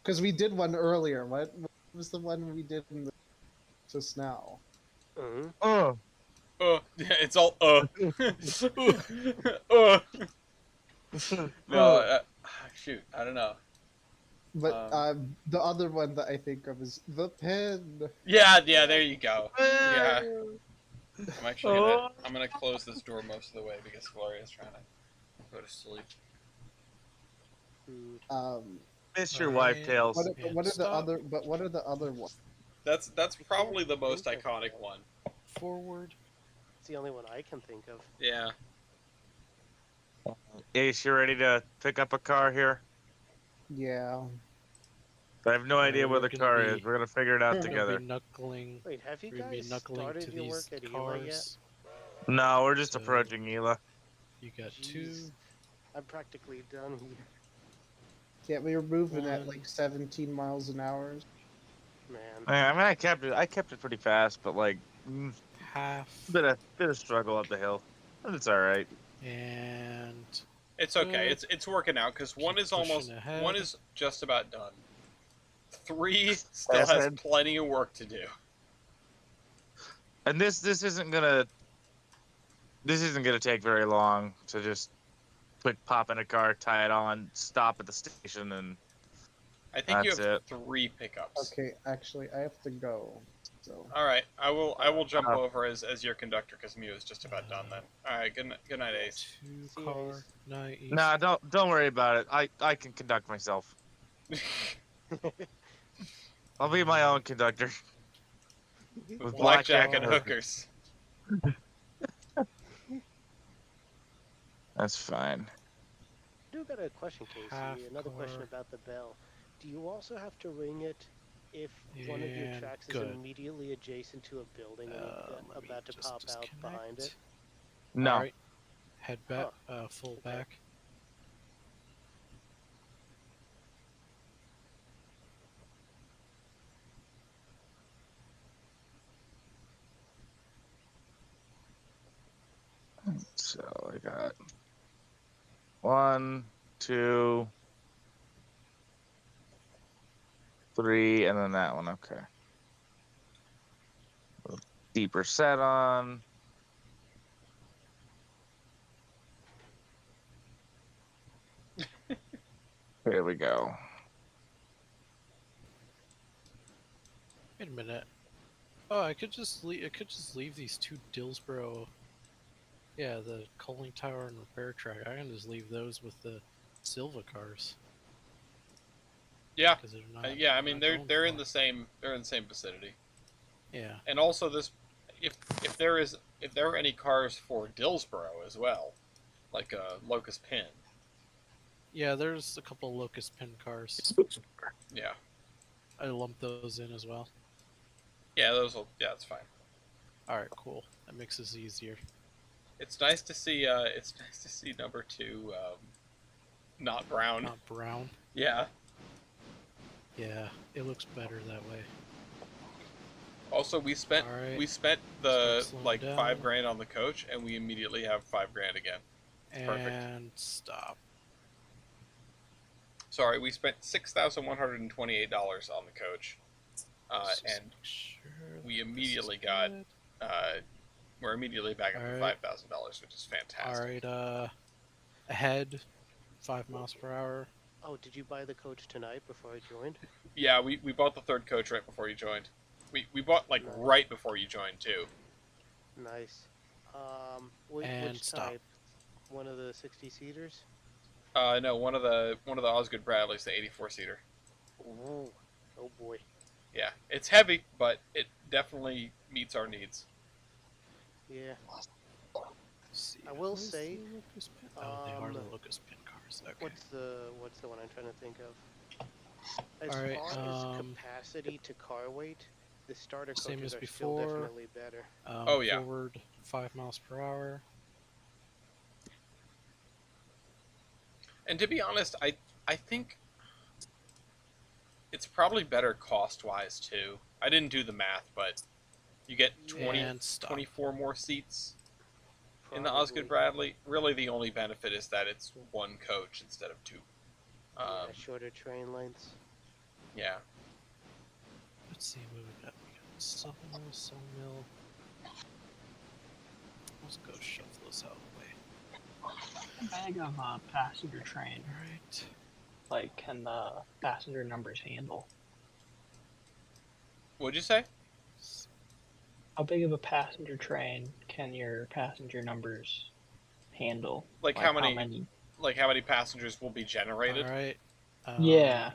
because we did one earlier. What was the one we did just now? Mm-hmm. Yeah, it's all No, shoot, I don't know. But the other one that I think of is the pen. Yeah, there you go. Yeah. I'm actually I'm gonna close this door most of the way because Gloria's trying to go to sleep. Food. Miss your Alright, wife, Tails. What and are the stop. other? But what are the other ones? That's I probably can't the most think of iconic one. one. Forward. It's the only one I can think of. Yeah. Ace, you ready to pick up a car here? Yeah. I have no idea where We're the gonna car be- is. We're gonna figure it out We're gonna together. be knuckling. Wait, have you We're gonna be guys knuckling started to your these work at Ela yet? cars. No, we're just So- approaching Ela. You got Jeez. 2. I'm practically done here. Yeah, we were moving at One. like 17 miles an hour. Man. I mean, I kept it pretty fast, but like, Half. bit of struggle up the hill. But it's all right. And It's okay. Good. It's working out because one Keep is almost pushing ahead. one is just about done. 3 still has Acid. plenty of work to do. And this isn't gonna take very long to just quick pop in a car, tie it on, stop at the station, and I think you that's have it. 3 pickups. Okay, actually, I have to go. So. All right, I will jump over as your conductor because Mew is just about done then. All right, good night, Ace. 2 car night. Nah, don't worry about it. I can conduct myself. I'll be my own conductor. With blackjack and hookers. That's fine. I do got a question, Casey. Another question about the bell. Do you also have to ring it if one of your And tracks good. is immediately adjacent to a building and about to pop out behind it? No. Alright. Head back. Full back. So I got 1, 2, 3, and then that one. Okay. Deeper set on. Here we go. Wait a minute. Oh, I could just leave these 2 Dillsboro. Yeah, the cooling tower and repair track. I can just leave those with the Silva cars. Yeah. 'Cause they're not, Yeah, I mean not they're going in the same vicinity. Yeah. And also this, if there are any cars for Dillsboro as well, like Locust Pin. Yeah, there's a couple Locust Pin cars. Yeah. I lumped those in as well. Yeah, that's fine. Alright, cool. That makes this easier. It's nice to see number 2 not brown. Not brown. Yeah. Yeah, it looks better that way. Also, we spent the Start slowing like down. $5,000 on the coach, and we immediately have $5,000 again. It's perfect. And stop. Sorry, we spent $6,128 on the coach, and we immediately got we're immediately back up to $5,000, which is fantastic. Alright, ahead, 5 miles per hour. Oh, did you buy the coach tonight before I joined? Yeah, we bought the 3rd coach right before you joined. We bought like right before you joined too. Nice. And which stop. type? One of the 60-seaters? No, one of the Osgood Bradleys, the 84-seater. Ooh. Oh boy. Yeah, it's heavy, but it definitely meets our needs. Yeah. See, I will where's say. the Locust Pin? Oh, they are the Locust Pin cars. Okay. What's the one I'm trying to think of? As Alright, far as capacity to car weight, the starter same coaches as are before. still definitely better. Oh yeah. Forward 5 miles per hour. And to be honest, I think it's probably better cost-wise too. I didn't do the math, but you get 24 more seats in the Osgood Bradley. Really, the only benefit is that it's 1 coach instead of 2. Shorter train lengths. Yeah. Let's see what we got. We got sawmill. Let's go shuffle this out of the way. A bag of passenger train. Right. Like, can the passenger numbers handle? What'd you say? How big of a passenger train can your passenger numbers handle? Like how many? like how many passengers will be generated. All right. Yeah.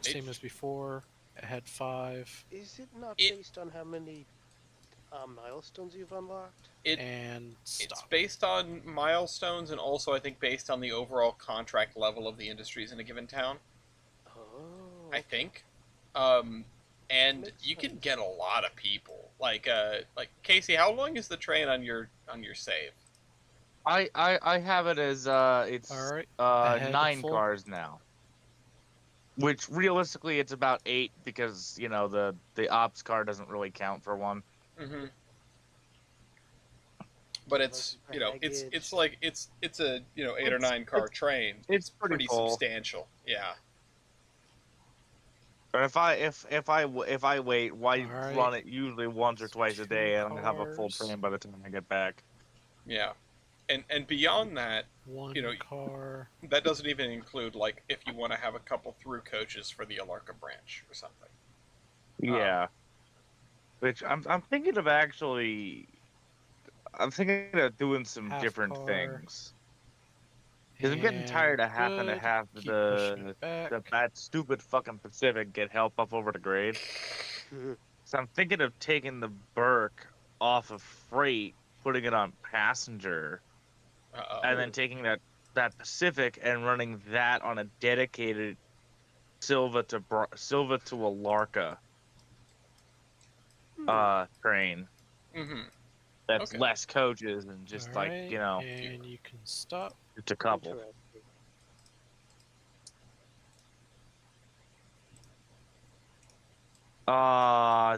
Same as before. I had 5. Is it not It- based on how many milestones you've unlocked? And It's stop. based on milestones and also I think based on the overall contract level of the industries in a given town. Oh, I think. Um, and Makes you can sense. get a lot of people. Like Casey, how long is the train on your save? I have it as it's All right. I had 9 full. cars now. Which realistically it's about 8 because, you know, the ops car doesn't really count for one. Mm-hmm. But it's it's like it's a 8 or 9 car train. It's pretty full. Substantial. Yeah. But if I wait, why Alright. run it usually once or twice a day and have a full cars. train by the time I get back? Yeah. And beyond that, 1 car. that doesn't even include like if you want to have a couple through coaches for the Alarka branch or something. Yeah. Which I'm thinking of actually. I'm thinking of doing some Half different car. things. Because I'm getting tired of having to good. have Keep pushing it that stupid fucking Pacific get help up over the grade. So I'm thinking of taking the Burke off of freight, putting it on passenger, and then taking that Pacific and running that on a dedicated Silva to Alarka train. Mm-hmm. That's less coaches and just Alright, and you can stop. Just a couple.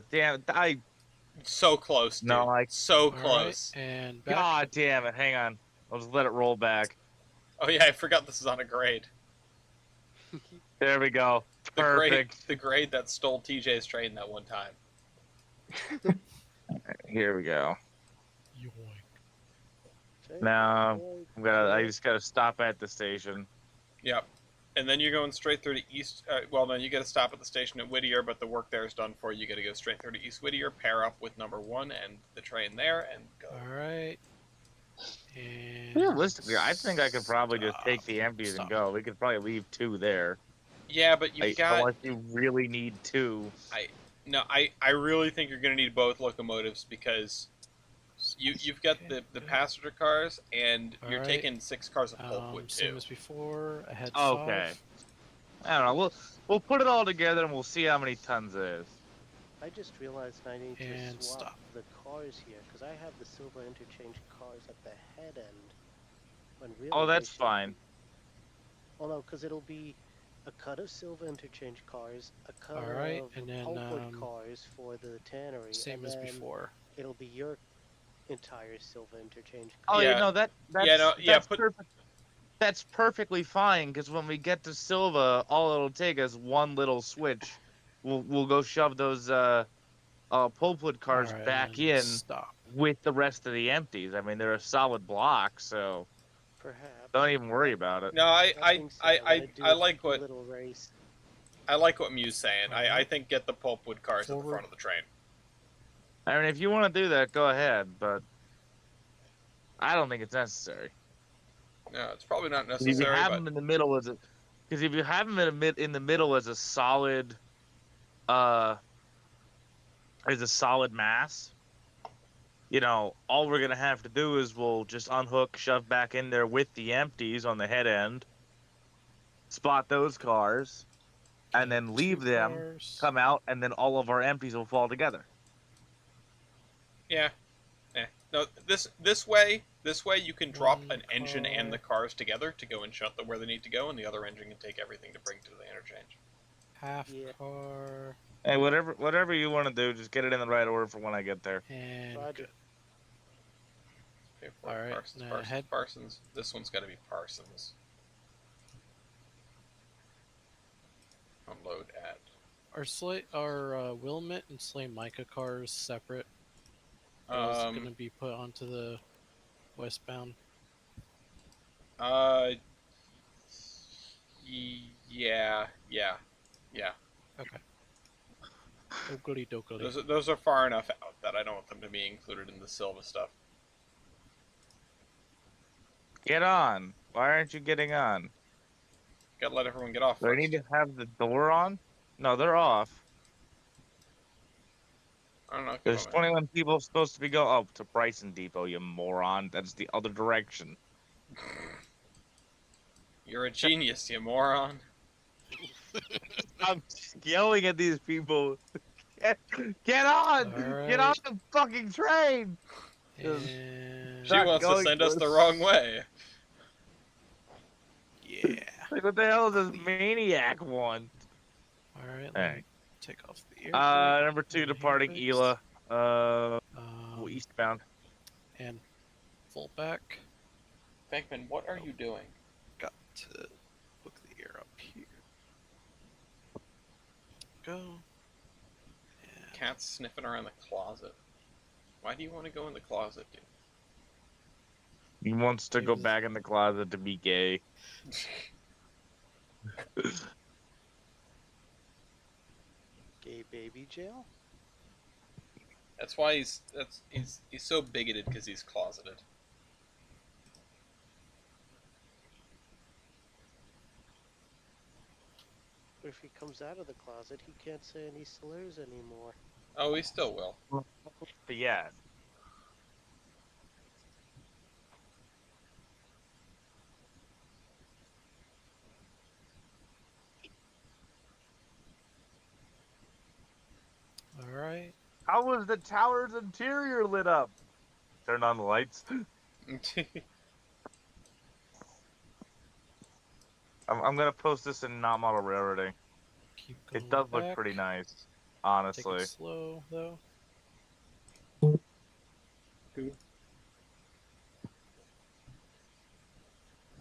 Damn! So close, dude. No, so close. And back. God damn it! Hang on, I'll just let it roll back. Oh yeah, I forgot this is on a grade. There we go. Perfect. The grade that stole TJ's train that one time. Here we go. Now I just gotta stop at the station. Yep. And then you're going straight through to East. Well, then you got to stop at the station at Whittier, but the work there is done for you. You got to go straight through to East Whittier, pair up with number 1 and the train there, and go. All right. And Realistically, I think I could probably just take the empties and go. We could probably leave 2 there. Yeah, but you've got. Unless you really need 2. I really think you're going to need both locomotives because you've got the passenger cars and you're taking 6 cars of pulpwood too. Same as before. I had Okay. 5. I don't know. We'll put it all together and we'll see how many tons it is. I just realized I need And to swap stop. the cars here because I have the silver interchange cars at the head end. When really Oh, that's they should fine. be- Well, no, because it'll be a cut of silver interchange cars, a cut Alright, of and then, pulpwood cars for the tannery, Same and as then before. it'll be your entire silver interchange. Oh, Yeah. you know that's perfect. That's perfectly fine because when we get to Silva, all it'll take is one little switch. We'll go shove those pulpwood cars Alright, back and in stop. with the rest of the empties. I mean, they're a solid block, so Perhaps. don't even worry about it. No, I like what little race. I like what Mew's saying. I think get the pulpwood cars at the front of the train. I mean, if you want to do that, go ahead, but I don't think it's necessary. No, it's probably not If necessary. you have but... them in the middle because if you have them in the middle as a solid, mass, all we're gonna have to do is we'll just unhook, shove back in there with the empties on the head end, spot those cars, and then leave them, come out, and then all of our empties will fall together. Yeah. No, this way you can drop an engine and the cars together to go and shut them where they need to go, and the other engine can take everything to bring to the interchange. Half car. Hey, whatever you want to do, just get it in the right order for when I get there. And Roger. Okay, Alright, Parsons, now Parsons, head- Parsons. This one's got to be Parsons. Unload at. Are Wilmot and Slay Micah cars separate? Or is it going to be put onto the westbound? Yeah. Okay. Oakley dokley. Those are far enough out that I don't want them to be included in the Silva stuff. Get on. Why aren't you getting on? Gotta let everyone get off Do I first. need to have the door on? No, they're off. I don't know. Give There's them 21 people supposed to be going. Oh, to Bryson Depot, you moron. That's the other direction. You're a genius, you moron. I'm just yelling at these people. Get on! Get on Alright. the fucking train! And She Not wants to going send us the wrong way. yeah. Like, what the hell is this maniac one? Alright, let me Alright. take off the air brake. Number 2 and departing handbrakes. Ela. Um, Eastbound. and full back. Bankman, what are you doing? Got to hook the air up here. Go. Cat's sniffing around the closet. Why do you want to go in the closet, dude? He wants to go back in the closet to be gay. Gay baby jail? That's why he's so bigoted because he's closeted. If he comes out of the closet, he can't say any slurs anymore. Oh, he still will. But yeah. Alright. How was the tower's interior lit up? Turn on the lights. I'm gonna post this in Not Model Railroading. It does look back. pretty nice, Take honestly. it slow, though.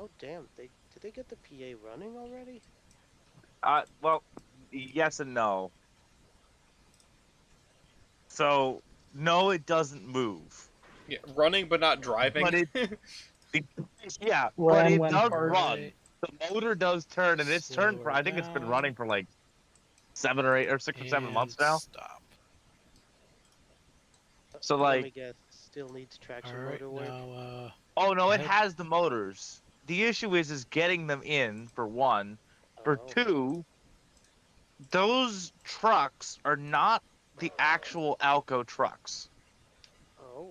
Oh damn! Did they get the PA running already? Well, yes and no. So, no, it doesn't move. Yeah, running but not driving. But yeah, but Ran it when does parked. run. The motor does turn, and it's turned for, I think it's been running for like 7 or 8 or 6 or 7 months now. Stop. So Let me like, guess. Still needs traction Alright, motor work. now, oh no, it ahead. has the motors. The issue is getting them in for one. For two, those trucks are not the actual Alco trucks. Oh.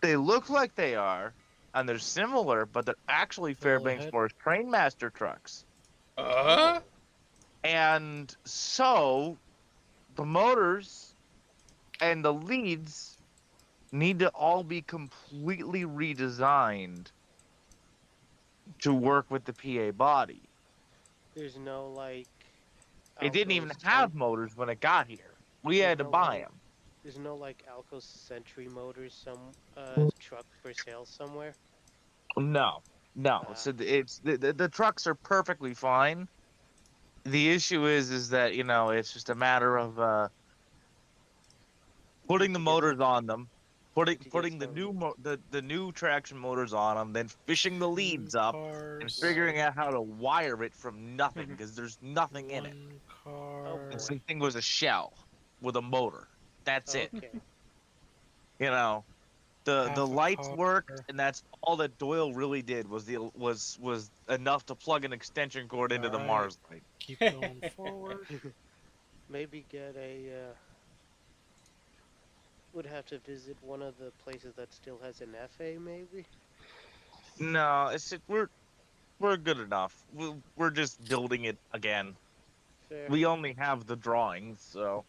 They look like they are, and they're similar, but they're actually Fairbanks ahead. Forest Trainmaster trucks. And so, the motors and the leads need to all be completely redesigned to work with the PA body. There's no like. It didn't even Alco's have motors when it got here. We had to buy them. There's no like Alco Sentry motors truck for sale somewhere. No. So the trucks are perfectly fine. The issue is that it's just a matter of putting the motors on them, putting the new traction motors on them, then fishing the leads up and figuring out how to wire it from nothing because there's nothing in it. This thing was a shell with a motor. That's it. The lights worked, and that's all that Doyle really did was enough to plug an extension cord into the Mars light. Keep going forward. Maybe get a. Would have to visit one of the places that still has an FA, maybe. No, we're good enough. We're just building it again. Fair. We only have the drawings, so.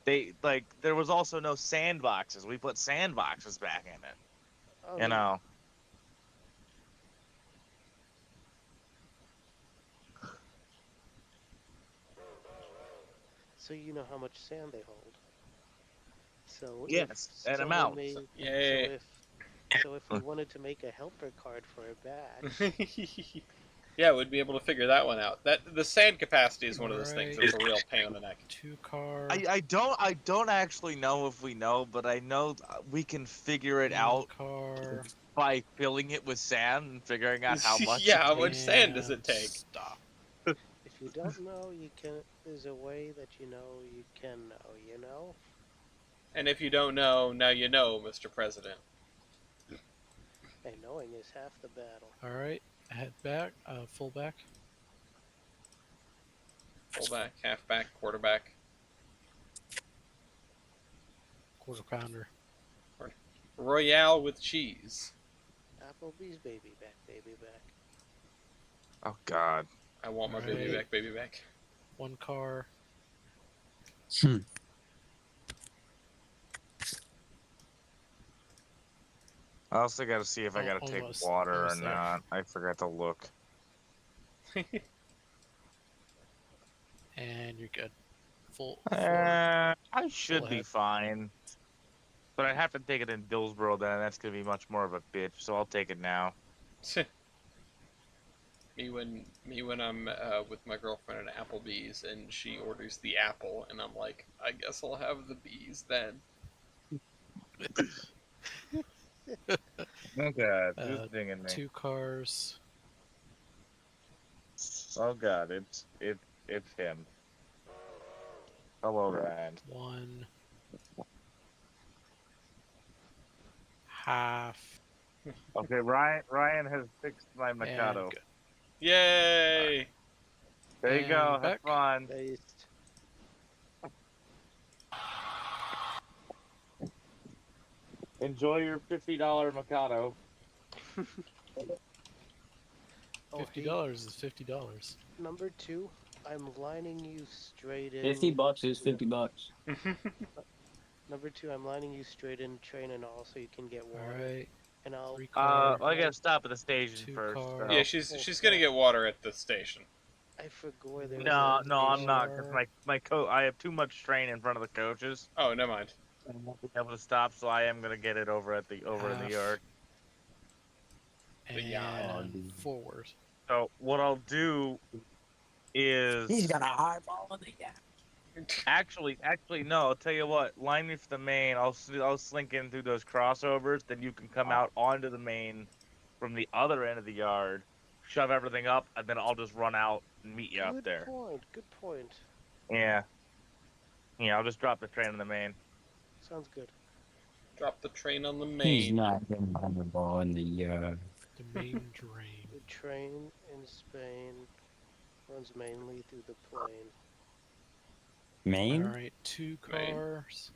There was also no sandboxes. We put sandboxes back in it. Oh, you know. So you know how much sand they hold. So yes, and amount. Yay. So if we wanted to make a helper card for a batch. Yeah, we'd be able to figure that one out. The sand capacity is one of those things that's a real pain in the neck. 2 car. I don't actually know if we know, but I know we can figure it out by filling it with sand and figuring out how much. Yeah, how much sand does it take? Stop. If you don't know, you can. There's a way that you can know. And if you don't know, now you know, Mr. President. And Knowing is half the battle. All right, head back, full back. Fullback, halfback, quarterback. Quarter pounder. Royale with cheese. Applebee's baby back, baby back. Oh God. I want my baby Alright. back, baby back. One car. I also got to see if I got to take Almost- water or almost there. not. I forgot to look. And you're good. Full. I should full be ahead. fine. But I'd have to take it in Dillsboro then, and that's going to be much more of a bitch, so I'll take it now. me when I'm with my girlfriend at Applebee's and she orders the apple and I'm like, I guess I'll have the bees then. Oh God, who's dinging me? 2 cars. Oh God, it's him. Hello, Ryan. 1. Half. Okay, Ryan has fixed my Mikado. good. Yay! There you go. And Have back. fun. Based. Enjoy your $50 Mikado. $50 is $50. Number 2, I'm lining you straight in. $50 is $50. Number 2, I'm lining you straight in train and all, so you can get water. Alright. And I'll. 3 car. I gotta stop at the station 2 first. car. So. Yeah, she's gonna get water at the station. I forgot there was No, a no, I'm not. Cause car. my coat. I have too much strain in front of the coaches. Oh, never mind. I won't be able to stop, so I am gonna get it over in the Half. yard. The yard. And forward. So what I'll do is He's got a highball in the gap. actually no. I'll tell you what. Line me for the main. I'll slink in through those crossovers. Then you can come out onto the main from the other end of the yard, shove everything up, and then I'll just run out and meet you out there. Good point. Good point. Yeah. Yeah, I'll just drop the train in the main. Sounds good. Drop the train on the He's main. not getting the ball in the The main drain. The train in Spain runs mainly through the plain. Maine. Alright, 2 Main. cars.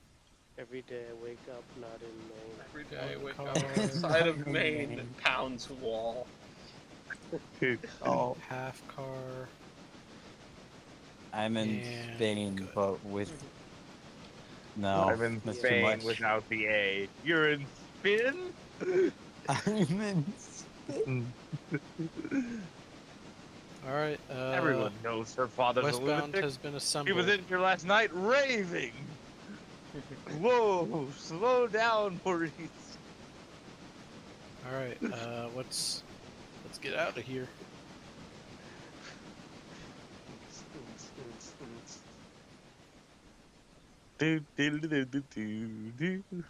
Every day I wake up not in Maine. Every day I One wake car. up outside of Maine and pounds wall. Oh, Half car. I'm in And Spain, good. but with no. I'm in that's too Spain much. without the A. You're in Spin? I'm in Spain. Alright, Everyone knows her father's a westbound lunatic. has been He assembled. was in here last night raving. Whoa, slow down, Maurice. Alright, let's get out of here. Do, do, do, do, do, do.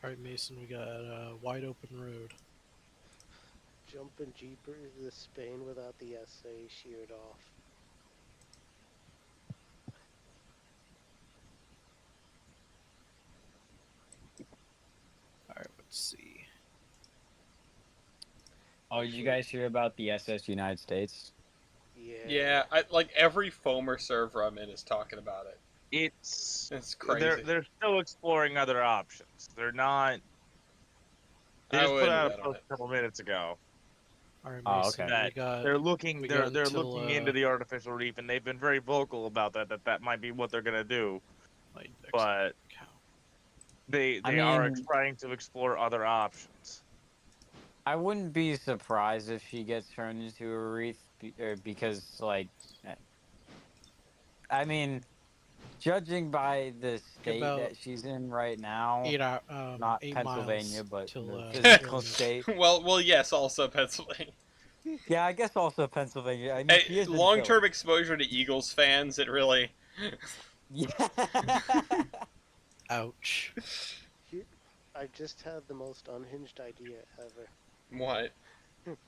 Alright, Mason, we got a wide open road. Jumping jeepers to Spain without the SA sheared off. Alright, let's see. Oh, did you guys hear about the SS United States? Yeah, like every Foamer server I'm in is talking about it. It's crazy. They're still exploring other options. They're not. They I just put wouldn't out a bet on post it. a couple minutes ago. Alright, Oh, Mason, okay. we got They're looking. we They're got until, looking into the artificial reef, and they've been very vocal about that might be what they're gonna do. like, But cow. they I are mean- trying to explore other options. I wouldn't be surprised if she gets turned into a wreath because, like, I mean, judging by the state about that she's in right now, 8 Pennsylvania, miles but till, the the physical limit. state. well, yes, also Pennsylvania. Yeah, I guess also Pennsylvania. I mean, she Hey, is in long-term Philly. exposure to Eagles fans, it really. Yeah. Ouch. I just had the most unhinged idea ever. What?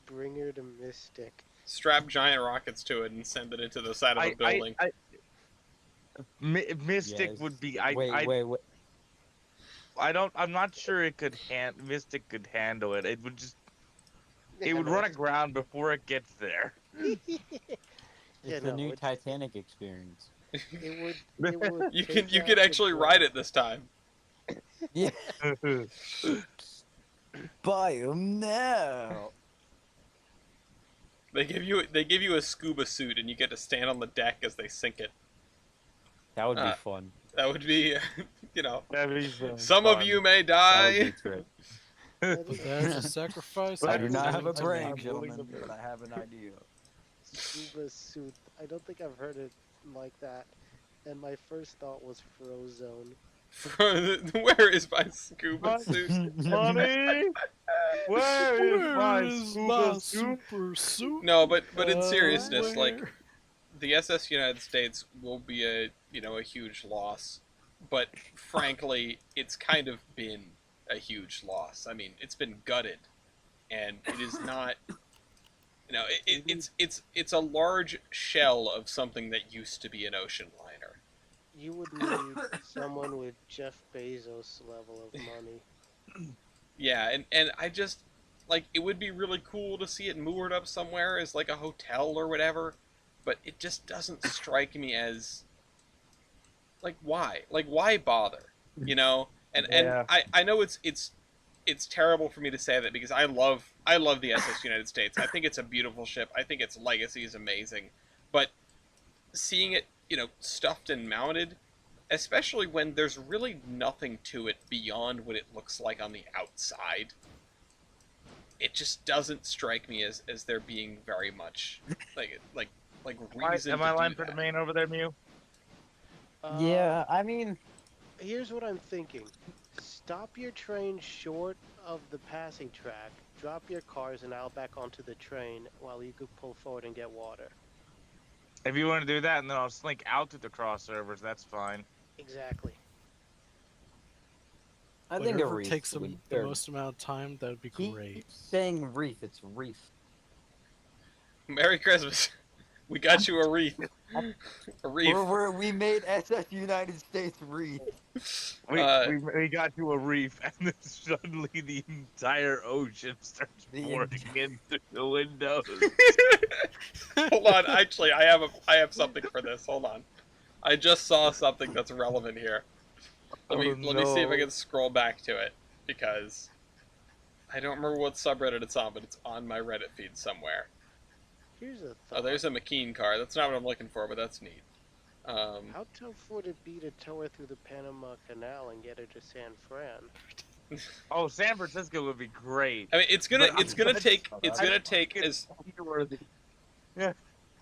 Bring her to Mystic. Strap giant rockets to it and send it into the side of a building. Mystic Yes. would be. Wait. I'm not sure it could Mystic could handle it. It would just. It would no, run it's- aground before it gets there. It's the new Titanic experience. It would. It would You take can out the actually ride it this time. Yeah. Buy them now. They give you a scuba suit and you get to stand on the deck as they sink it. That would be fun. That would be, you know, That'd be some fun. of you may die. But there's a sacrifice. I do not I'm have a willing to brain, make. gentlemen, but I have an idea. Scuba suit. I don't think I've heard it like that. And my first thought was Frozone. Where is my scuba suit? Money? Where is my super suit? No, but in seriousness, Where? like the SS United States will be a huge loss, but frankly, it's kind of been a huge loss. I mean, it's been gutted, and it is not. It's a large shell of something that used to be an ocean liner. You would need someone with Jeff Bezos level of money. Yeah, and I just like it would be really cool to see it moored up somewhere as like a hotel or whatever, but it just doesn't strike me as like why bother, you know? And I know it's terrible for me to say that because I love the SS United States. I think it's a beautiful ship. I think its legacy is amazing, but seeing it, stuffed and mounted, especially when there's really nothing to it beyond what it looks like on the outside, it just doesn't strike me as there being very much like reason. Am I lying for the main over there, Mew? Yeah, I mean, Here's what I'm thinking. Stop your train short of the passing track, drop your cars and out back onto the train while you could pull forward and get water. If you want to do that, and then I'll slink out to the crossovers, that's fine. Exactly. I think a Whatever reef takes would- the or- most amount of time, that would be He great. keeps saying reef, it's reef. Merry Christmas. We got you a wreath. A wreath. We made SS United States wreath. We got to a reef, and then suddenly the entire ocean starts pouring in through the windows. Hold on, actually, I have something for this. Hold on. I just saw something that's relevant here. Let me see if I can scroll back to it, because I don't remember what subreddit it's on, but it's on my Reddit feed somewhere. Here's a thought. Oh, there's a McKean car. That's not what I'm looking for, but that's neat. How tough would it be to tow her through the Panama Canal and get her to San Fran? Oh, San Francisco would be great. I mean, it's gonna take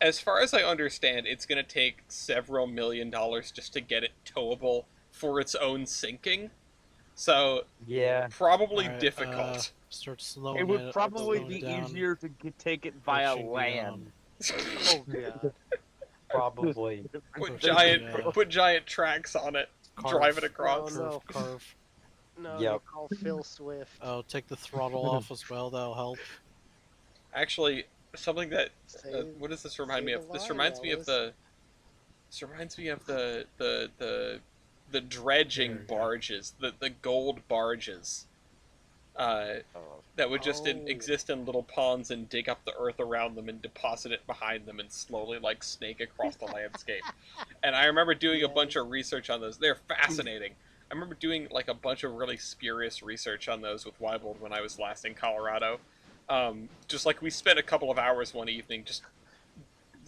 as far as I understand, it's gonna take several $1 million just to get it towable for its own sinking. So yeah, probably Alright, difficult. Start slowing It would it- probably slowing be down, easier to take it via pushing land. Oh yeah. probably. Put giant tracks on it, drive it across. Oh, no. Carve. No, Yep. they call Phil Swift. Oh, take the throttle off as well. That'll help. Actually, something that Save- what does this remind me save of? a This line, reminds me of Wallace. the dredging There you go. barges, the gold barges. That would just Oh. exist in little ponds and dig up the earth around them and deposit it behind them and slowly snake across the landscape. And I remember doing a bunch of research on those. They're fascinating. I remember doing a bunch of really spurious research on those with Weibold when I was last in Colorado. Just we spent a couple of hours one evening just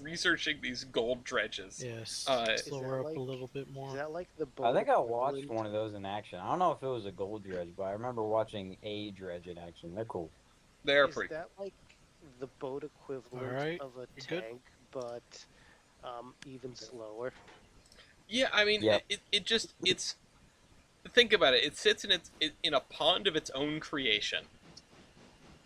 researching these gold dredges. Yes. Is Slow that her up like- a little bit Is more. that like the boat I think I watched equivalent- one of those in action. I don't know if it was a gold dredge, but I remember watching a dredge in action. They're cool. They're Is pretty. that like the boat equivalent Alright, of a you good? tank, but even slower? Yeah, I mean, Yep. it's. Think about it. It sits in a pond of its own creation.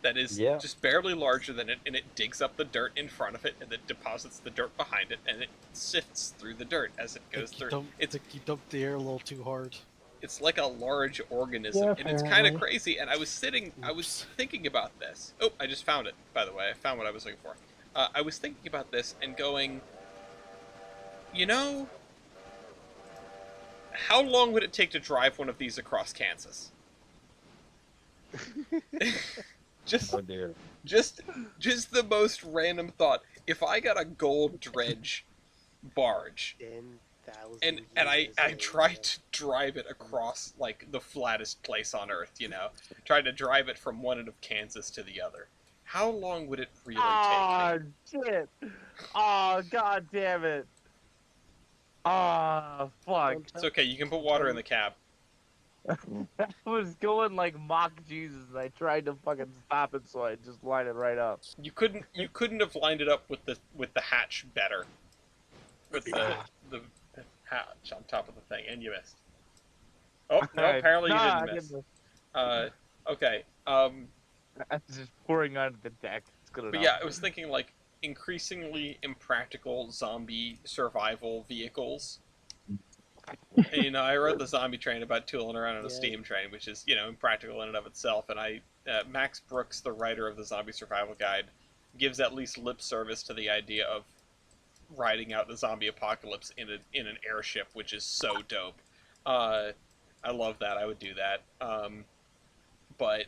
That is Yeah. just barely larger than it, and it digs up the dirt in front of it, and then deposits the dirt behind it, and it sifts through the dirt as it goes through. Think you dumped the air a little too hard. It's like a large organism, Yeah, and it's kind of apparently. crazy. And I was thinking about this. Oh, I just found it, by the way. I found what I was looking for. I was thinking about this and going, you know, how long would it take to drive one of these across Kansas? just, Oh dear. just, just the most random thought. If I got a gold dredge barge 10,000 and I years tried later. to drive it across like the flattest place on Earth, tried to drive it from one end of Kansas to the other, how long would it really Oh take me? shit! Oh god damn it! Oh fuck! Don't It's tell, okay. You can put water in the cab. I was going like mock Jesus, and I tried to fucking stop it, so I just lined it right up. You couldn't have lined it up with the hatch better, with the hatch on top of the thing, and you missed. Oh no! Apparently you Nah, didn't I miss. didn't. Okay. I'm just pouring onto the deck. It's good But enough. yeah, I was thinking like increasingly impractical zombie survival vehicles. And, I rode the zombie train about tooling around on a Yeah. steam train, which is impractical in and of itself. And Max Brooks, the writer of the Zombie Survival Guide, gives at least lip service to the idea of riding out the zombie apocalypse in an airship, which is so dope. I love that. I would do that. But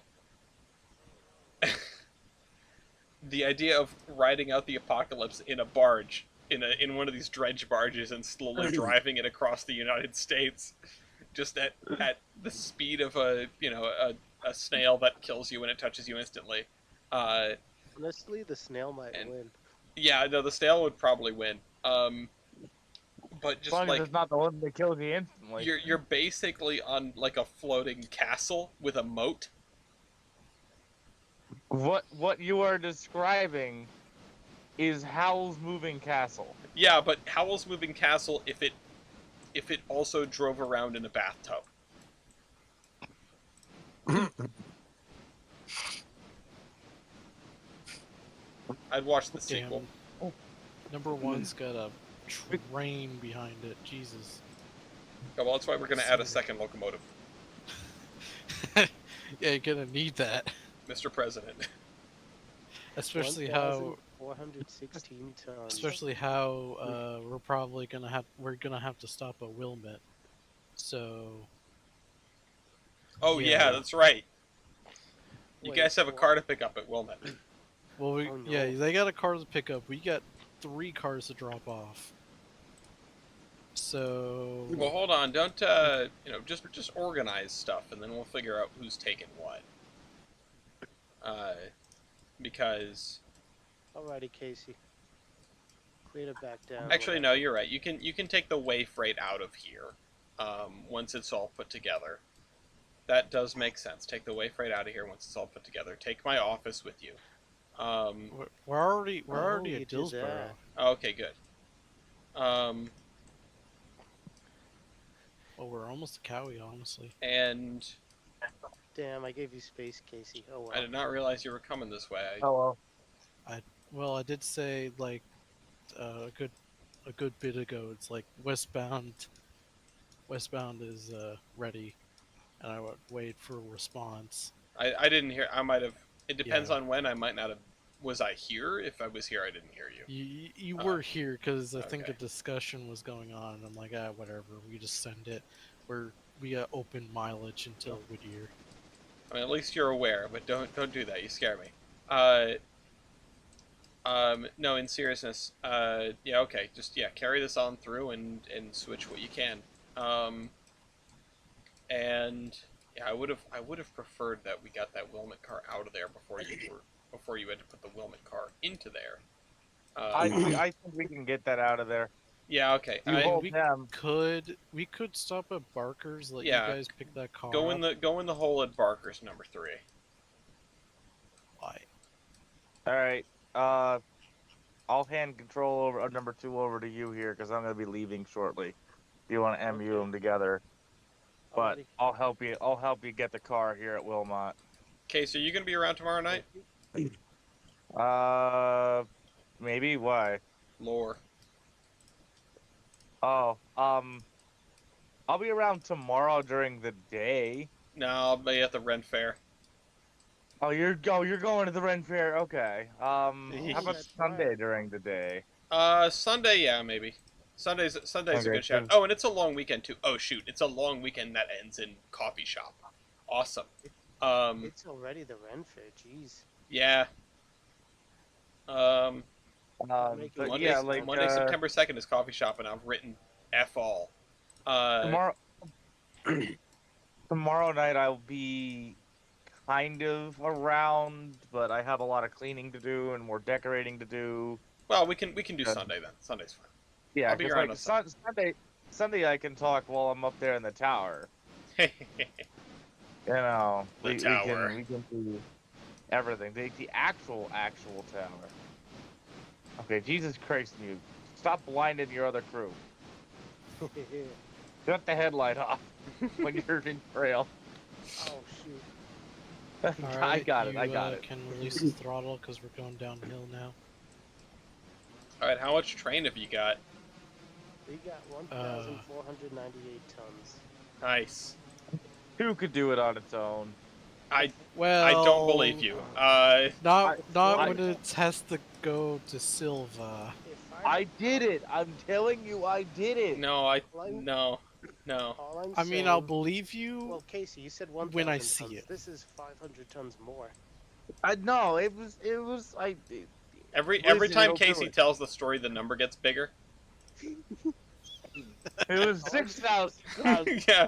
the idea of riding out the apocalypse in a barge, in one of these dredge barges, and slowly driving it across the United States, just at the speed of a snail that kills you when it touches you instantly. honestly, the snail might And win. yeah, no, the snail would probably win. But As just long as like it's not the one that kills you instantly. you're basically on like a floating castle with a moat. What you are describing is Howl's Moving Castle. Yeah, but Howl's Moving Castle if it also drove around in a bathtub. I'd watch the sequel. Damn. Number one's got a train behind it. Jesus. Yeah, well, that's why we're going to add a second locomotive, Yeah, you're gonna need that. Mr. President. Especially how 1,416 tons. Especially how we're gonna have to stop a Wilmot. So. Oh yeah, that's right. You Wait, guys have a what? car to pick up at Wilmot. Well, Oh, no. yeah, they got a car to pick up. We got 3 cars to drop off. So. Well, hold on. Don't just organize stuff, and then we'll figure out who's taking what. Because Alrighty, Casey. Clear it back down. actually, no, you're right. You can take the way freight out of here. Once it's all put together. That does make sense. Take the way freight out of here once it's all put together. Take my office with you. We're already you at did Dillsboro. that. Okay, good. Well, we're almost to Cowie, honestly. And Damn, I gave you space, Casey. Oh well. I did not realize you were coming this way. Oh well. I did say like a good bit ago. It's like westbound. Westbound is ready, and I would wait for a response. I didn't hear. I might have. It depends Yeah. on when. I might not have. Was I here? If I was here, I didn't hear you. You were here because I think okay. a discussion was going on. And I'm like, whatever. We just send it. We got open mileage until Whittier. I mean, at least you're aware, but don't do that. You scare me. No, in seriousness. Yeah, okay. Just carry this on through and switch what you can. And yeah, I would have preferred that we got that Wilmot car out of there before you had to put the Wilmot car into there. I think we can get that out of there. Yeah, okay. You hold we them. We could stop at Barker's. Let Yeah. you guys pick that car. Go up. in the hole at Barker's number 3. Why? All right. I'll hand control over number 2 over to you here because I'm gonna be leaving shortly. If you want to MU them together, but Alrighty. I'll help you. I'll help you get the car here at Wilmot. Okay, so you gonna be around tomorrow night? Maybe. Why? Lore. Oh, I'll be around tomorrow during the day. No, I'll be at the Rent Fair. You're going to the Ren Fair. Okay. How about That's Sunday right. during the day? Sunday, yeah, maybe. Sunday's a Okay. good shout. Oh, and it's a long weekend too. Oh shoot, it's a long weekend that ends in coffee shop. Awesome. It's already the Ren Fair. Jeez. Yeah. Um, Making But me Monday, yeah, small like Monday, September 2nd is coffee shop, and I've written F all. tomorrow, tomorrow night I'll be kind of around, but I have a lot of cleaning to do and more decorating to do. Well, we can do Uh, Sunday then. Sunday's fine. Yeah, I'll be because around like on Sunday. Sunday I can talk while I'm up there in the tower. You know, The we tower. we can do everything. The actual tower. Okay, Jesus Christ, you stop blinding your other crew. Shut the headlight off when you're in trail. Oh shoot. I got it. I got it. Can release the throttle because we're going downhill now. All right, how much train have you got? We got 1,498 tons. Nice. Two could do it on its own. I don't believe you. Not I- when it has to go to Silva. I did it. I'm telling you, I did it. No. All I'm I mean, saying, I'll believe you. Well, Casey, you said 1,000 when I tons. see it. This is 500 tons more. No, it was Every Listen, time it'll do Casey it. tells the story, the number gets bigger. It was 6,000 tons. Yeah.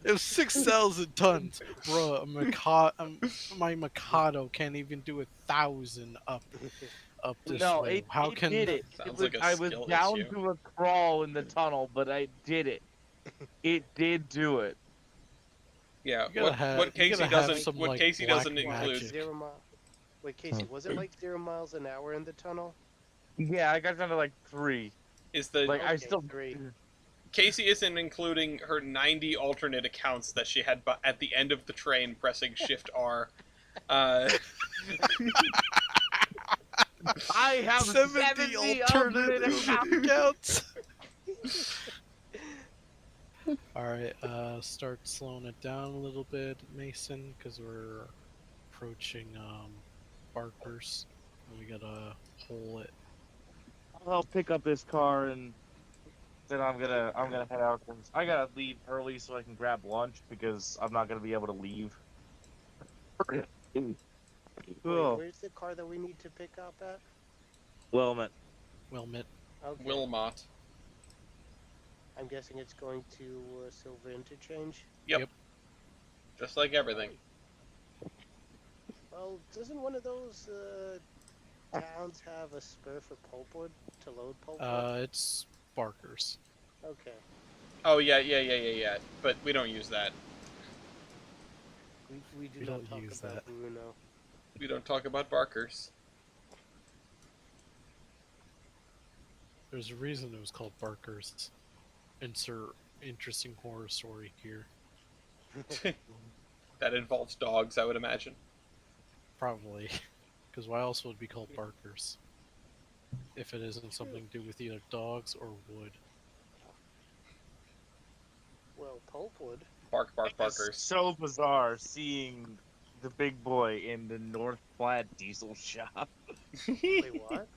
It was 6,000 tons, bro. My Mikado can't even do 1,000 up this No, way. it How can did it. Sounds It was, like a I was skill down issue. to a crawl in the tunnel, but I did it. It did do it. Yeah. You gotta have- What you Casey gotta have doesn't some, what like, Casey black doesn't magic. include. 0 mile. Wait, Casey, was it like 0 miles an hour in the tunnel? Yeah, I got down to like 3. Is the Like I Okay, still 3. Casey isn't including her 90 alternate accounts that she had at the end of the train pressing Shift R. I have 70 alternate accounts. Alright, start slowing it down a little bit, Mason, because we're approaching Barker's. We gotta hole it. I'll pick up this car and then I'm gonna head out. 'Cause I gotta leave early so I can grab lunch because I'm not gonna be able to leave. Wait, Oh, where's the car that we need to pick up at? Wilmot. Wilmot. Okay. Wilmot. I'm guessing it's going to Silver Interchange. Yep. Just like everything. Well, doesn't one of those towns have a spur for pulpwood to load pulpwood? It's Barker's. Okay. Oh yeah. But we don't use that. We do We not don't talk use about that. Bruno. We don't talk about Barkers. There's a reason it was called Barker's. Insert interesting horror story here. That involves dogs, I would imagine. Probably. Because why else would it be called Barker's? If it isn't something to do with either dogs or wood. Well, pulpwood. Bark, It's Barkers. so bizarre seeing the big boy in the North Platte diesel shop. Wait, what?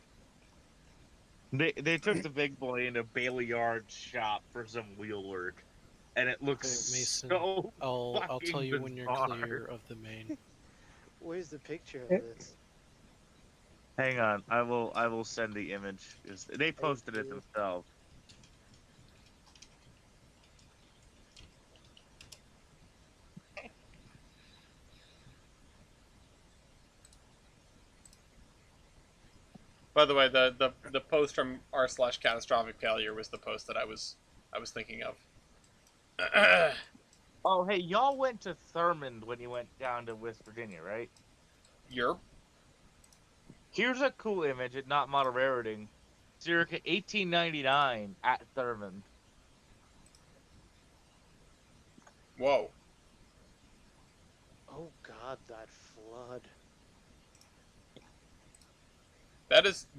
They took the big boy into Bailey Yard's shop for some wheel work, and it looks Okay, Mason, so I'll fucking tell you when you're bizarre. clear of the main. Where's the picture of this? Hang on, I will send the image. They posted it you. themselves. By the way, the post from r/catastrophic failure was the post that I was thinking of. Oh, hey, y'all went to Thurmond when you went down to West Virginia, right? Yerp. Here's a cool image at Not Model Rating. Circa 1899 at Thurmond. Whoa. Oh god, that flood.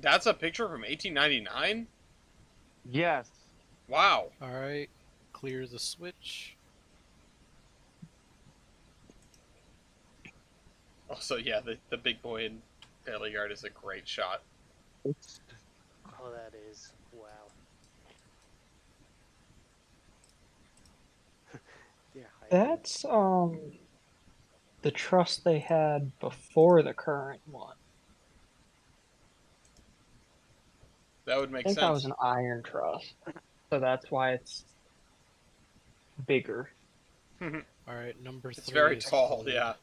That's a picture from 1899? Yes. Wow. Alright, clear the switch. Also, yeah, the big boy in Bailey Yard is a great shot. Oh, that is. Wow. They're hiding. That's the trust they had before the current one. That would I make think that was sense. an iron trust, so that's why it's bigger. All right, number It's 3 very is tall, hold. yeah.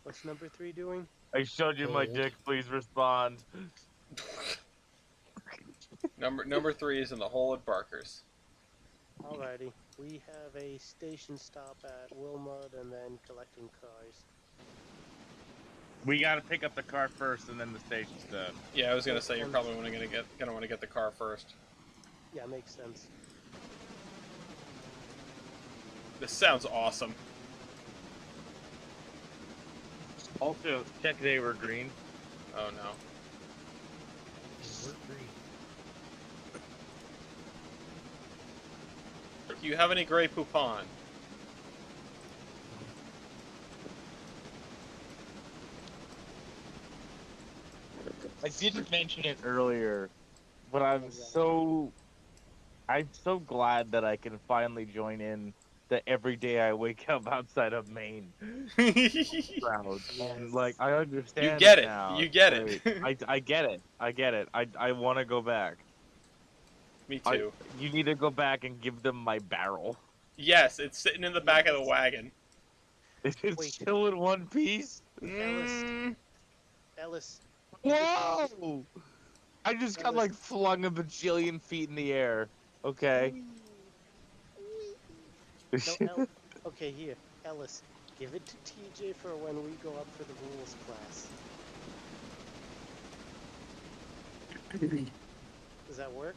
What's number 3 doing? I showed you my Hold. dick. Please respond. Number 3 is in the hole at Barker's. Alrighty. We have a station stop at Wilmot and then collecting cars. We gotta pick up the car first, and then the station stuff. Yeah, I was gonna say you're probably gonna want to get the car first. Yeah, makes sense. This sounds awesome. Also, check they were green. Oh no. We're green. Do you have any Grey Poupon? I didn't mention it earlier, but I'm so glad that I can finally join in the every day I wake up outside of Maine crowd. And like I understand You get it. now. You get it. I get it. I get it. I want to go back. Me too. You need to go back and give them my barrel. Yes, it's sitting in the back of the wagon. It's still in one piece. Ellis. Whoa! I just got like flung a bajillion feet in the air. Okay. No, okay, here, Ellis. Give it to TJ for when we go up for the rules class. Does that work?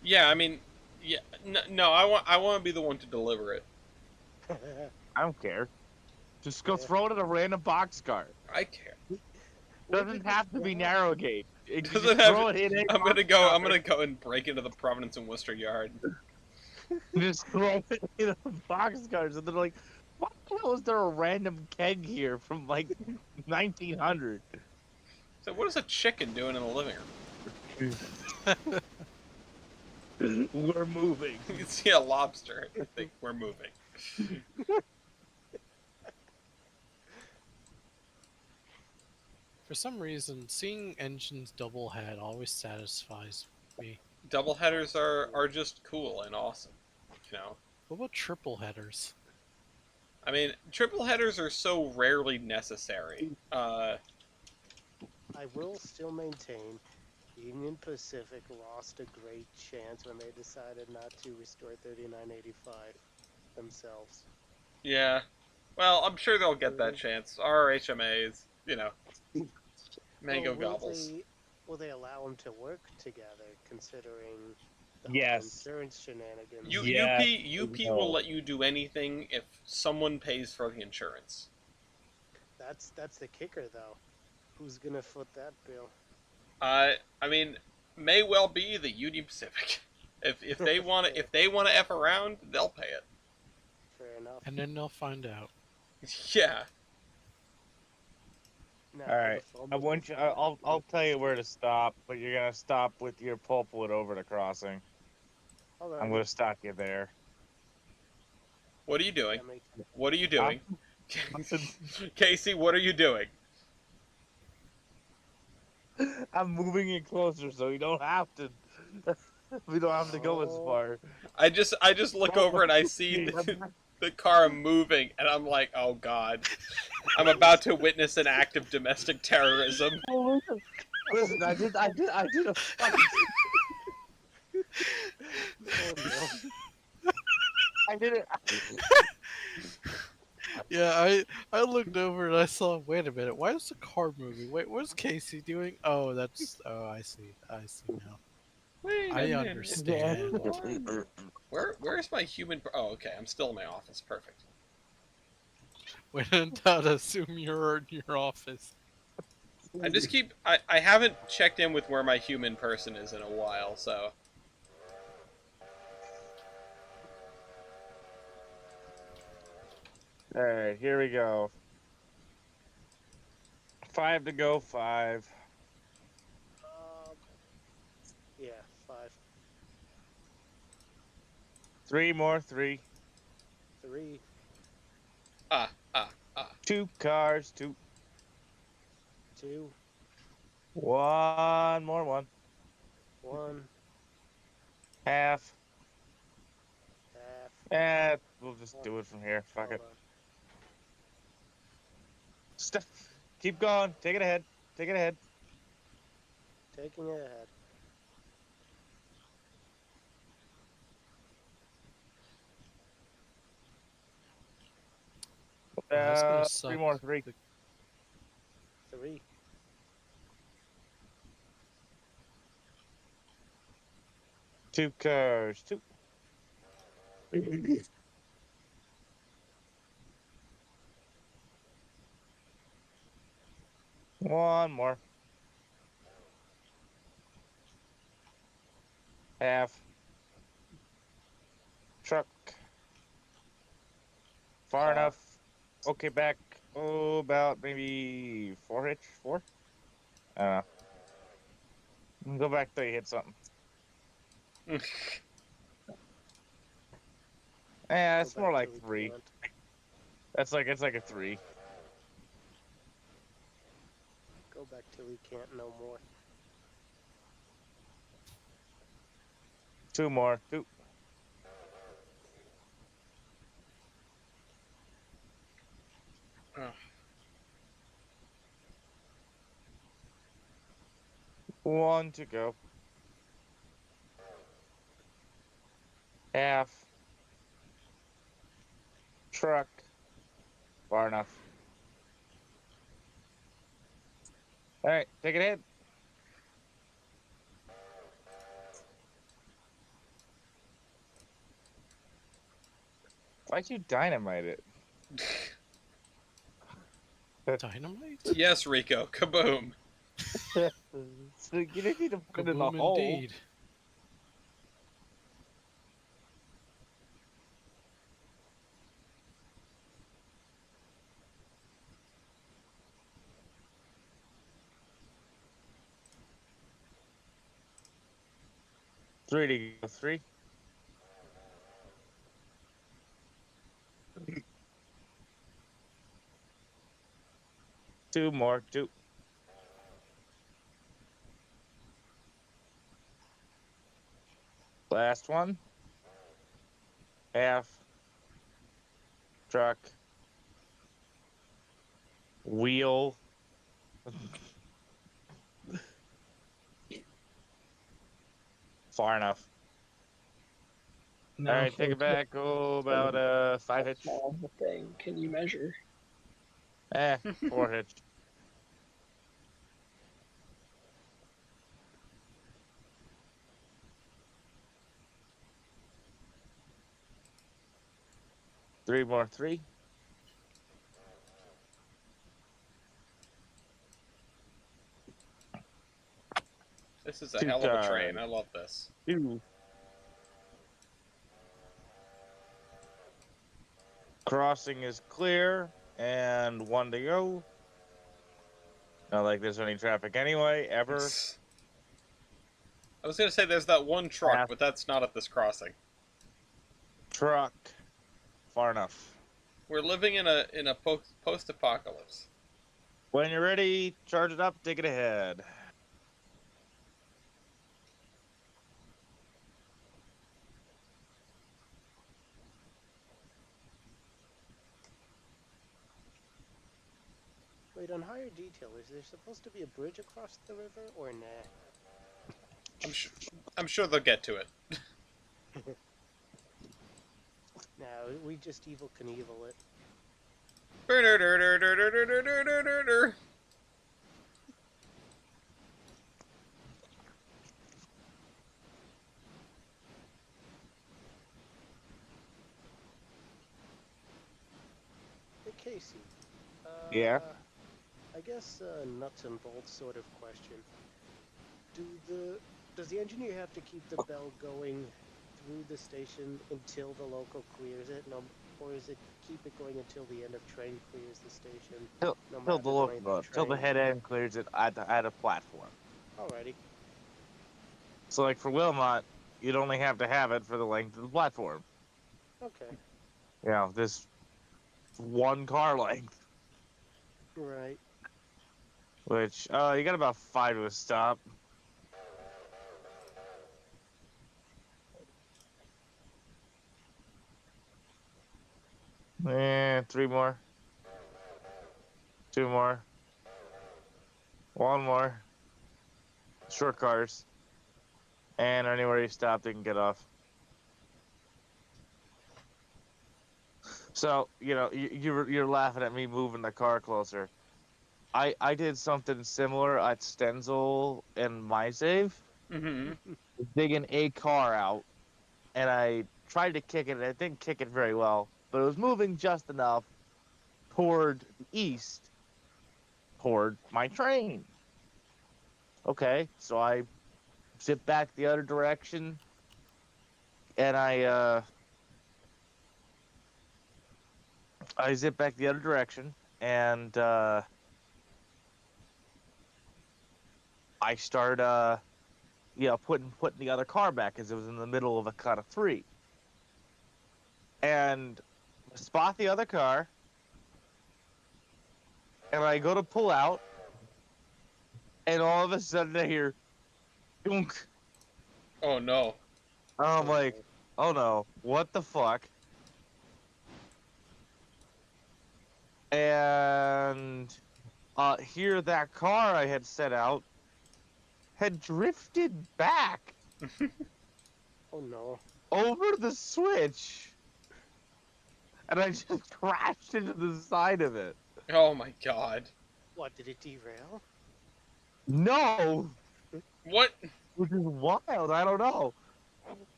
Yeah, I mean, yeah, no, I want to be the one to deliver it. I don't care. Just go throw it in a random boxcar. I care. Doesn't have to be narrow gauge. Doesn't have. I'm gonna go and break into the Providence and Worcester yard. Just throw it in a boxcars, and they're like, "What the hell is there a random keg here from like 1900?" So what is a chicken doing in the living room? We're moving. You can see a lobster. I think we're moving. For some reason, seeing engines double head always satisfies me. Double headers are just cool and awesome. You know. What about triple headers? I mean, triple headers are so rarely necessary. I will still maintain Union Pacific lost a great chance when they decided not to restore 3985 themselves. Yeah. Well, I'm sure they'll get that chance. Our HMAs, you know, mango gobbles. Will they allow them to work together, considering the Yes. insurance shenanigans? UP will let you do anything if someone pays for the insurance. That's the kicker, though. Who's gonna foot that bill? I mean, may well be the Union Pacific. If they want to f around, they'll pay it. Fair enough. And then they'll find out. Yeah. All right, I want you. I'll tell you where to stop, but you're gonna stop with your pulpwood over the crossing. Alright. I'm gonna stop you there. What are you doing? What are you doing? Casey, what are you doing? I'm moving it closer, so you don't have to. We don't have to go as far. I just look over and I see the car moving, and I'm like, oh god, I'm about to witness an act of domestic terrorism. Listen, I did a fucking. I did it. Yeah, I looked over and I saw. Wait a minute, why is the car moving? Wait, what's Casey doing? Oh, that's. Oh, I see now. Wait I a minute. understand. Where's my human? Oh, okay, I'm still in my office. Perfect. When in doubt, assume you're in your office. I haven't checked in with where my human person is in a while, so. All right, here we go. 5 to go. 5. Yeah, 5. 3 more. 3. 3. 2 cars. 2. 2. 1 more. 1. 1. Half. Half. We'll just do it from here. Fuck Hold it. on. Step. Keep going. Take it ahead. Take it ahead. Taking it ahead. That's gonna 3 suck. more. 3. 3. 2 cars. 2. 1 more. Half. Truck. Far enough. Okay, back. Oh, about maybe 4 hitch. 4? I don't know. Go back till you hit something. Yeah, it's Go more back like till we 3. can't. It's like a 3. Go back till we can't no more. 2 more. 2. Ugh. 1 to go. Half. Truck. Far enough. All right, take it ahead. Why'd you dynamite it? Dynamite? Yes, Rico. Kaboom. So you didn't need to put it in the Kaboom hole. indeed. Three to go. 3. Two more. 2. Last one. Half. Truck. Wheel. Far enough. Now All right, for take the it back. Oh, about 5 hitch. small of a thing. Can you measure? 4 hitch. Three more. 3. This is a 2 hell of a train. cars. I love this. 2. Crossing is clear, and 1 to go. Not like there's any traffic anyway, ever. I was gonna say there's that one truck, but that's not at this crossing. Truck. Far enough. We're living in a post-apocalypse. When you're ready, charge it up, take it ahead. Wait, on higher detail, is there supposed to be a bridge across the river, or nah? I'm sure they'll get to it. No, we just evil Knievel it. Hey, Casey. Yeah? I guess nuts and bolts sort of question. Does the engineer have to keep the bell going through the station until the local clears it, or is it keep it going until the end of train clears the station, Till, no till matter the the length of locomotive, till the train? head end clears it at a platform. Alrighty. So, like for Wilmot, you'd only have to have it for the length of the platform. Okay. You know, this one car length, Right. which you got about 5 to a stop. And 3 more, 2 more, 1 more. Short cars, and anywhere you stop, they can get off. So you know you're laughing at me moving the car closer. I did something similar at Stenzel and my save, Mm-hmm. digging a car out, and I tried to kick it, and I didn't kick it very well, but it was moving just enough toward the east, toward my train. Okay, so I zip back the other direction, and I zip back the other direction, and I start putting the other car back because it was in the middle of a cut of 3. And I spot the other car, and I go to pull out, and all of a sudden I hear dunk. Oh no. I'm like, oh no, what the fuck? And here that car I had set out had drifted back Oh no. over the switch, and I just crashed into the side of it. Oh my god. What, did it derail? No, What? which is wild. I don't know.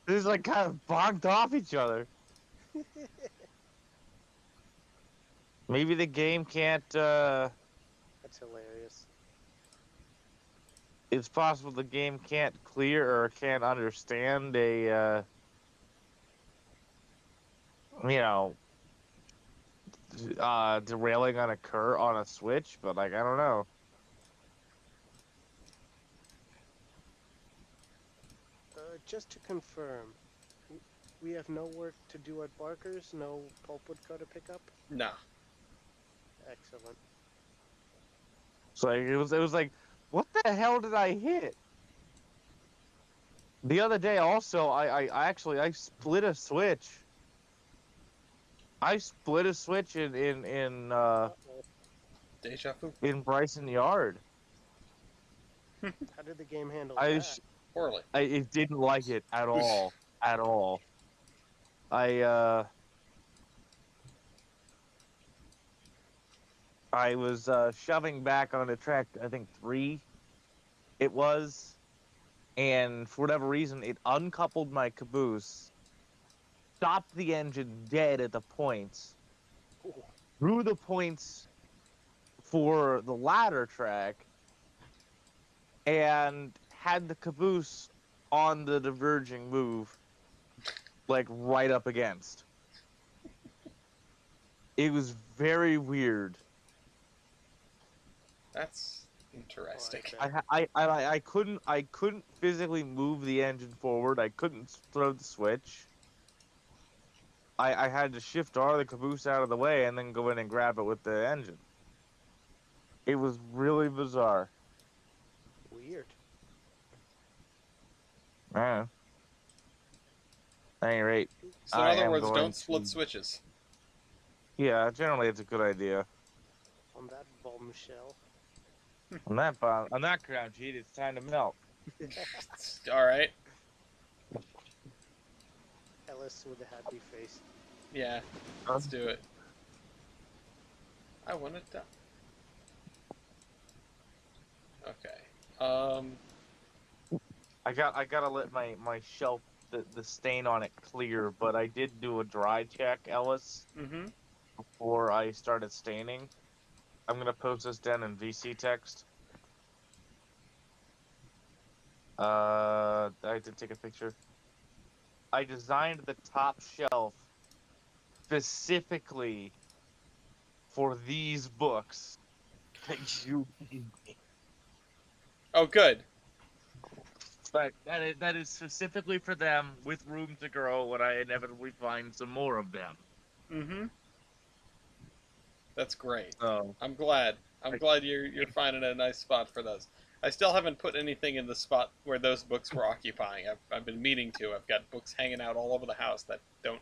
They just like kind of bonked off each other. Maybe the game can't. That's hilarious. It's possible the game can't clear or can't understand a. You know, derailing on a switch, but like I don't know. Just to confirm, we have no work to do at Barker's, no pulpwood car to pick up? Nah. Excellent. So like, it was like, what the hell did I hit? The other day also, I actually I split a switch. I split a switch Uh-oh. Deja vu. in Bryson Yard. How did the game handle I, that? sh- Poorly. I it didn't like it at all, at all. I I was shoving back on the track. I think 3 it was, and for whatever reason, it uncoupled my caboose, stopped the engine dead at the points, Ooh. threw the points for the ladder track, and had the caboose on the diverging move, like right up against. It was very weird. That's interesting. I couldn't physically move the engine forward. I couldn't throw the switch. I had to shift all the caboose out of the way and then go in and grab it with the engine. It was really bizarre. Weird. Man. At any rate, So in I other am words, going don't split to. switches. Yeah, generally it's a good idea. On that bombshell. On that ground sheet, it's time to melt. Alright. Ellis with a happy face. Yeah. Let's do it. I want it done. Okay. I gotta let my shelf the stain on it clear, but I did do a dry check, Ellis, Mm-hmm. before I started staining. I'm gonna post this down in VC text. I did take a picture. I designed the top shelf specifically for these books that you gave me. Oh, good. But that is specifically for them with room to grow when I inevitably find some more of them. Mm-hmm. That's great. So I'm glad. I'm glad you're finding a nice spot for those. I still haven't put anything in the spot where those books were occupying. I've been meaning to. I've got books hanging out all over the house that don't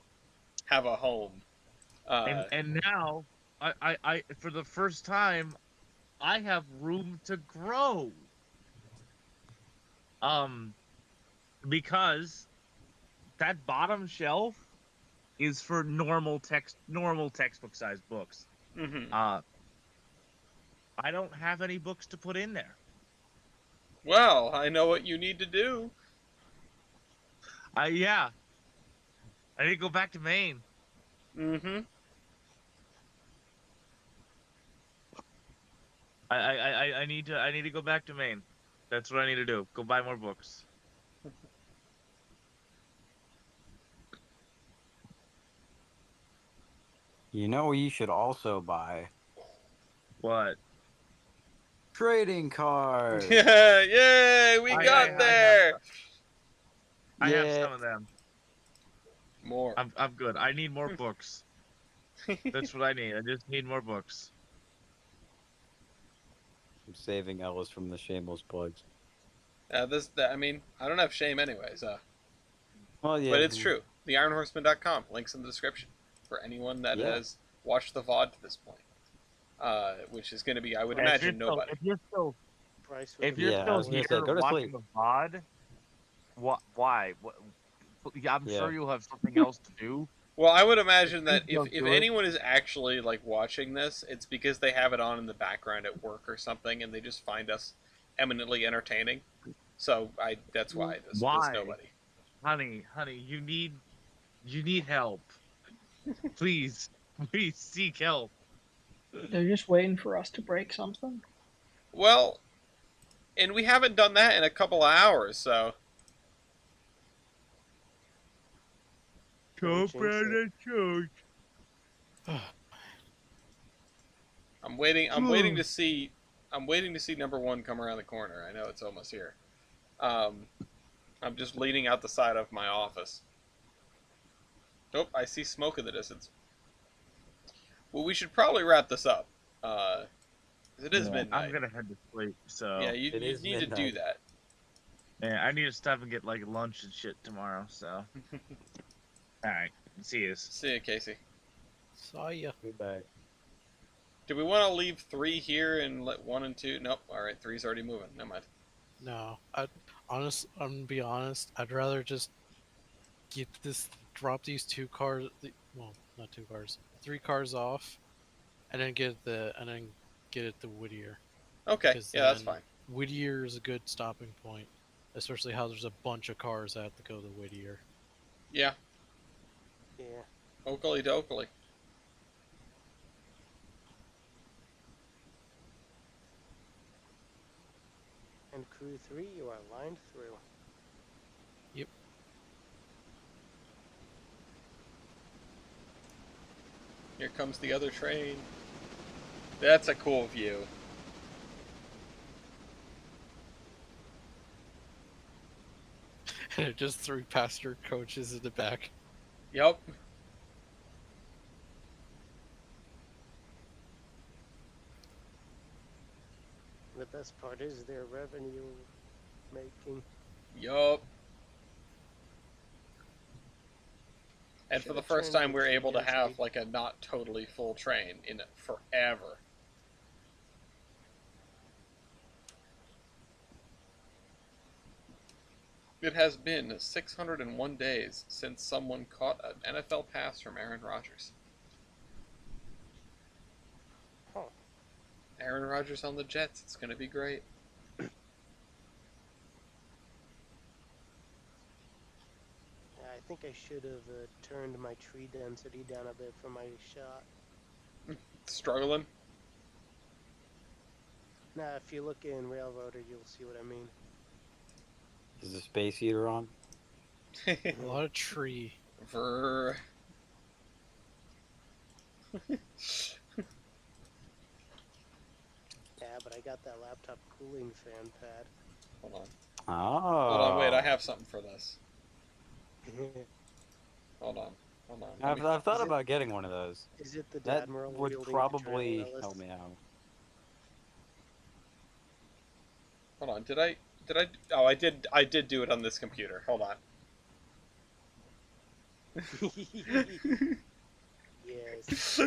have a home. and now I for the first time I have room to grow. Because that bottom shelf is for normal textbook sized books. Mm-hmm. I don't have any books to put in there. Well, I know what you need to do. Yeah. I need to go back to Maine. Mm-hmm. I need to go back to Maine. That's what I need to do. Go buy more books. You know, you should also buy What? trading cards. Yeah, yay, we got there. I have some of them. More. I'm good. I need more books. That's what I need. I just need more books. I'm saving Ellis from the shameless plugs. I mean, I don't have shame anyways. Well, yeah. But it's true. TheIronHorseman.com. Links in the description for anyone that has watched the VOD to this point. Which is going to be, I would imagine, nobody. If you're still say, here go to watching sleep. the VOD, why? I'm sure you'll have something else to do. Well, I would imagine that Please if don't do it. anyone is actually like watching this, it's because they have it on in the background at work or something, and they just find us eminently entertaining. So that's why there's nobody. Honey, you need help. Please seek help. They're just waiting for us to break something. Well, and we haven't done that in a couple of hours, so. Don't jinx I'm waiting to see number one come around the corner. I know it's almost here. I'm just leaning out the side of my office. Oh, I see smoke in the distance. Well, we should probably wrap this up. It is midnight. I'm gonna head to sleep, so yeah, you need to do that. Yeah, I need to stop and get like lunch and shit tomorrow. So, all right, see you. See you, Casey. Saw ya. Goodbye. Do we want to leave 3 here and let 1 and 2? Nope. All right, 3's already moving. Never mind. No, I'm gonna be honest. I'd rather just drop these 2 cars. Well, not 2 cars, 3 cars off, and then get it to Whittier. Okay. Yeah, that's fine. Whittier is a good stopping point, especially how there's a bunch of cars that have to go to Whittier. Yeah. Yeah. Oakley dokley. And crew 3, you are lined through. Yep. Here comes the other train. That's a cool view. And it just 3 passenger coaches in the back. Yep. The best part is their revenue making. Yup. And for the first time, we're able to have like a not totally full train in forever. It has been 601 days since someone caught an NFL pass from Aaron Rodgers. Huh. Aaron Rodgers on the Jets. It's going to be great. I think I should have turned my tree density down a bit for my shot. Struggling? Now, if you look in Railroader, you'll see what I mean. Is the space heater on? A lot of tree. Vrr. Yeah, but I got that laptop cooling fan pad. Hold on. Oh. Hold on, wait, I have something for this. Hold on. Hold on. Let me... I've thought about getting one of those. Is it the That Admiral would wielding probably Paternal help me out. Hold on. Did I? Oh, I did. I did do it on this computer. Hold on. Yes.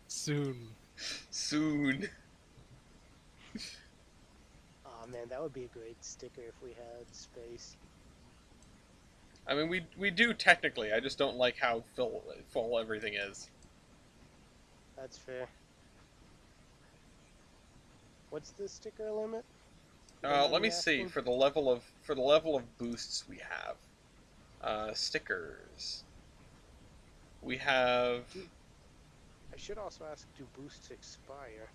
Soon. Soon. Oh man, that would be a great sticker if we had space. I mean, we do technically. I just don't like how full everything is. That's fair. What's the sticker limit? Let me see for the level of boosts we have. Stickers. We have. I should also ask, do boosts expire?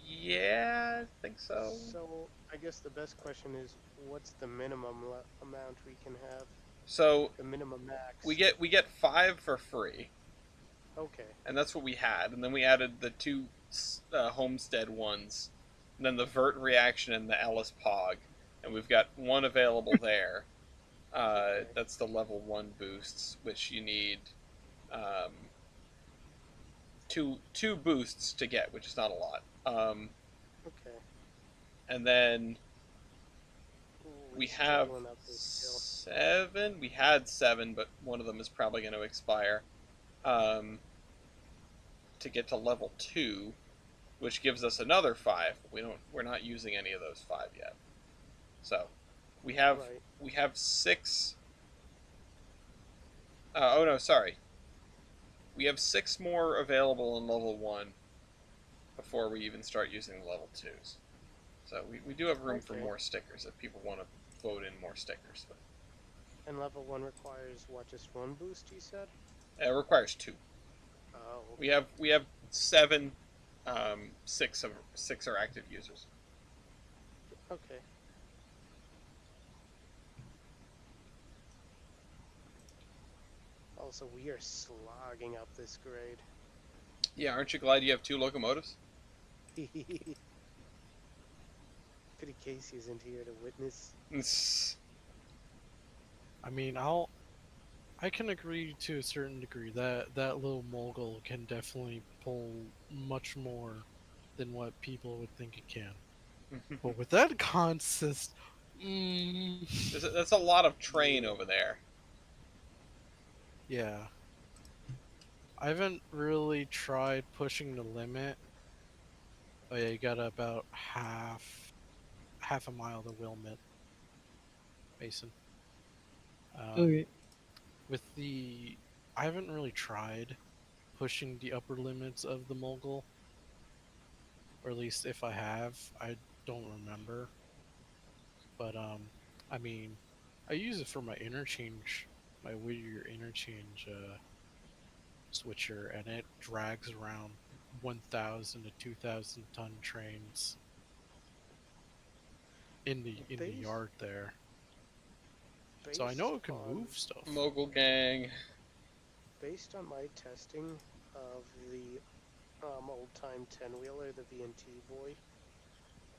Yeah, I think so. So I guess the best question is, what's the minimum amount we can have? So the minimum max. we get 5 for free. Okay. And that's what we had, and then we added the 2 homestead ones, and then the Vert reaction and the Ellis Pog, and we've got 1 available there. Okay. That's the level 1 boosts, which you need two boosts to get, which is not a lot. Okay. And then we have struggling up this hill. 7. We had 7, but one of them is probably going to expire. To get to level 2, which gives us another 5. We're not using any of those 5 yet. So we have Right. we have 6. Oh no, sorry. We have 6 more available in level 1 before we even start using the level 2s. So we do have room for Okay. more stickers if people want to vote in more stickers. But And level 1 requires what, just 1 boost, you said? it requires 2. Oh. We have 7. 6 are active users. Okay. Also, we are slogging up this grade. Yeah, aren't you glad you have 2 locomotives? Pity Casey isn't here to witness. I mean, I can agree to a certain degree that that little mogul can definitely pull much more than what people would think it can. But with that consist, That's a lot of train over there. yeah. I haven't really tried pushing the limit. Oh yeah, you got about half a mile to Wilmot, Mason. Okay. With the, I haven't really tried pushing the upper limits of the mogul, or at least if I have, I don't remember. But I mean, I use it for my interchange, my Whittier interchange switcher, and it drags around 1,000 to 2,000 ton trains in the yard there. So I know it can move stuff. Mogul gang. Based on my testing of the old-time 10-wheeler, the V&T boy,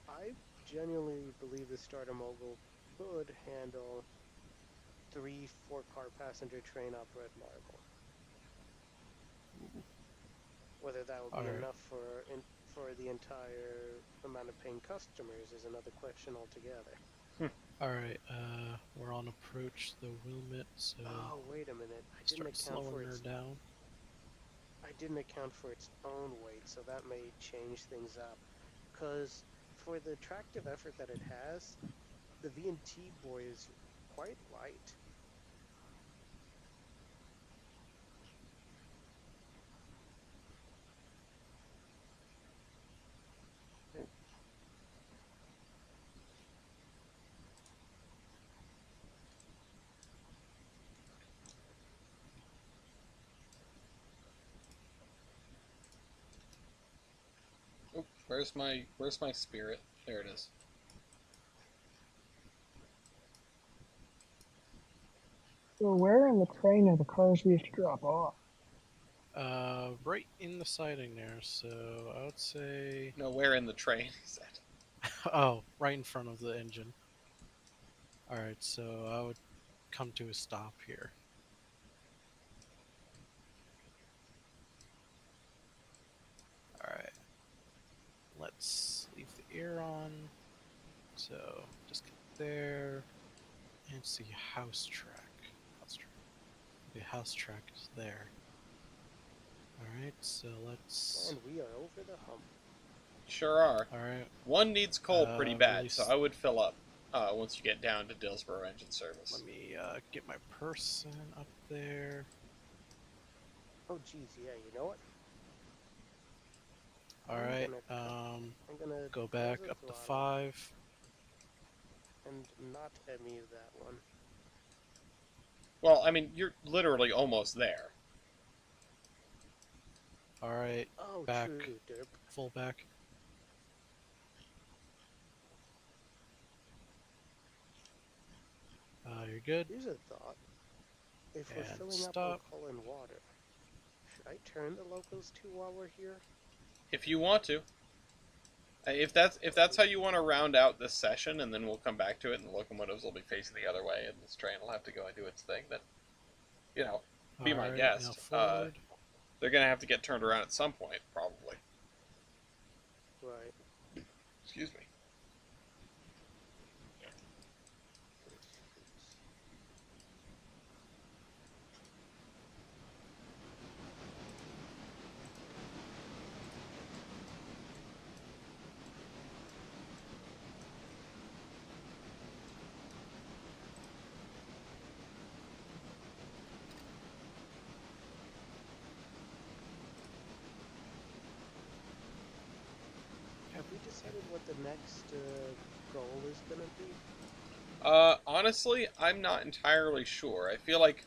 I genuinely believe the starter mogul could handle 3 4-car passenger train up Red Marble. Whether that would be enough for the entire amount of paying customers is another question altogether. Alright, we're on approach the Wilmot, so... Oh, wait a minute. I didn't start account for slowing her its... down. I didn't account for its own weight, so that may change things up. Because for the tractive effort that it has, the V&T boy is quite light. Oh, where's my spirit? There it is. So where in the train are the cars we have to drop off? Right in the siding there. So I would say. No, where in the train is that? Oh, right in front of the engine. All right, so I would come to a stop here. All right. Let's leave the air on. So just get there and see house track. House track. The house track is there. All right, so let's. And we are over the hump. Sure are. All right. One needs coal pretty bad, release- so I would fill up once you get down to Dillsborough Engine Service. Let me get my person up there. Oh, geez, yeah. You know what? All I'm right. I'm gonna Go close back the up to throttle 5. and not MU that one. Well, I mean, you're literally almost there. All right. Oh, back. true, derp. Full back. You're good. Here's a thought. If we're And filling up stop. on coal and water, should I turn the locals to while we're here? If you want to. If that's how you want to round out this session, and then we'll come back to it, and the locomotives will be facing the other way, and this train will have to go and do its thing, then, you know, be my Alright, guest. now forward. They're going to have to get turned around at some point, probably. Right. Excuse me. Have we decided what the next goal is gonna be? Honestly, I'm not entirely sure. I feel like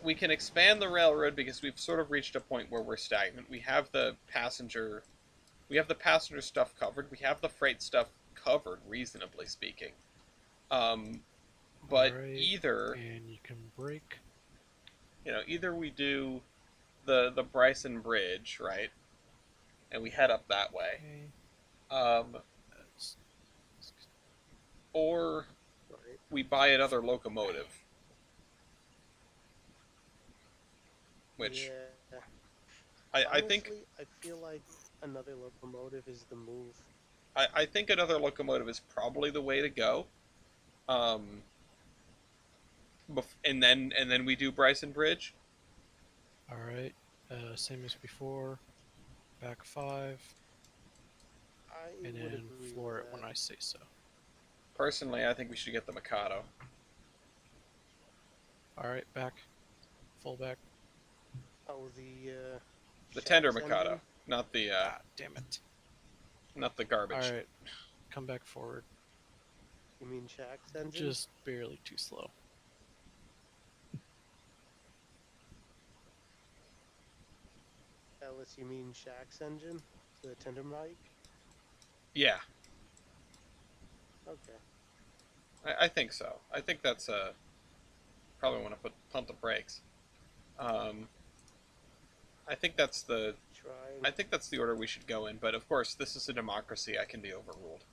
we can expand the railroad because we've sort of reached a point where we're stagnant. We have the passenger stuff covered. We have the freight stuff covered, reasonably speaking. But Alright, either and you can break. either we do the Bryson Bridge, right, and we head up that way, That's- or Right. we buy another locomotive. Which Yeah. I think Honestly, I feel like another locomotive is the move. I think another locomotive is probably the way to go. And then we do Bryson Bridge. Alright, same as before. Back 5, I and would then agree floor with it that. when I say so. Personally, I think we should get the Mikado. Alright, back. Full back. Oh, The tender Shax Mikado, engine? not the Damn it. not the garbage. Alright, come back forward. You mean Shax engine? Just barely too slow. Ellis, you mean Shax engine? The tender mic? Yeah, Okay. I think so. I think that's probably want to pump the brakes. I think that's the order we should go in. But of course, this is a democracy. I can be overruled.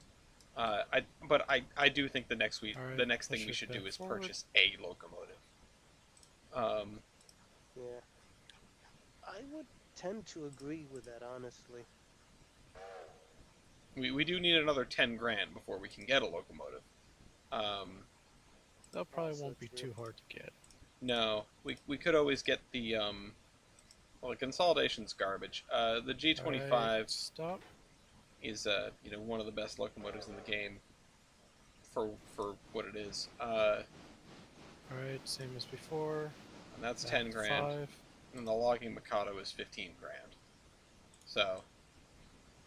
I do think the next Alright, the next thing push we it should back do is forward. purchase a locomotive. Yeah. I would tend to agree with that, honestly. We do need another 10 grand before we can get a locomotive. That probably Also won't be true. too hard to get. No, we could always get the well, the consolidation's garbage. The G25 Alright, stop. is one of the best locomotives in the game for what it is. Alright, same as before. And that's Back 10 to grand. 5. And the logging Mikado is 15 grand. So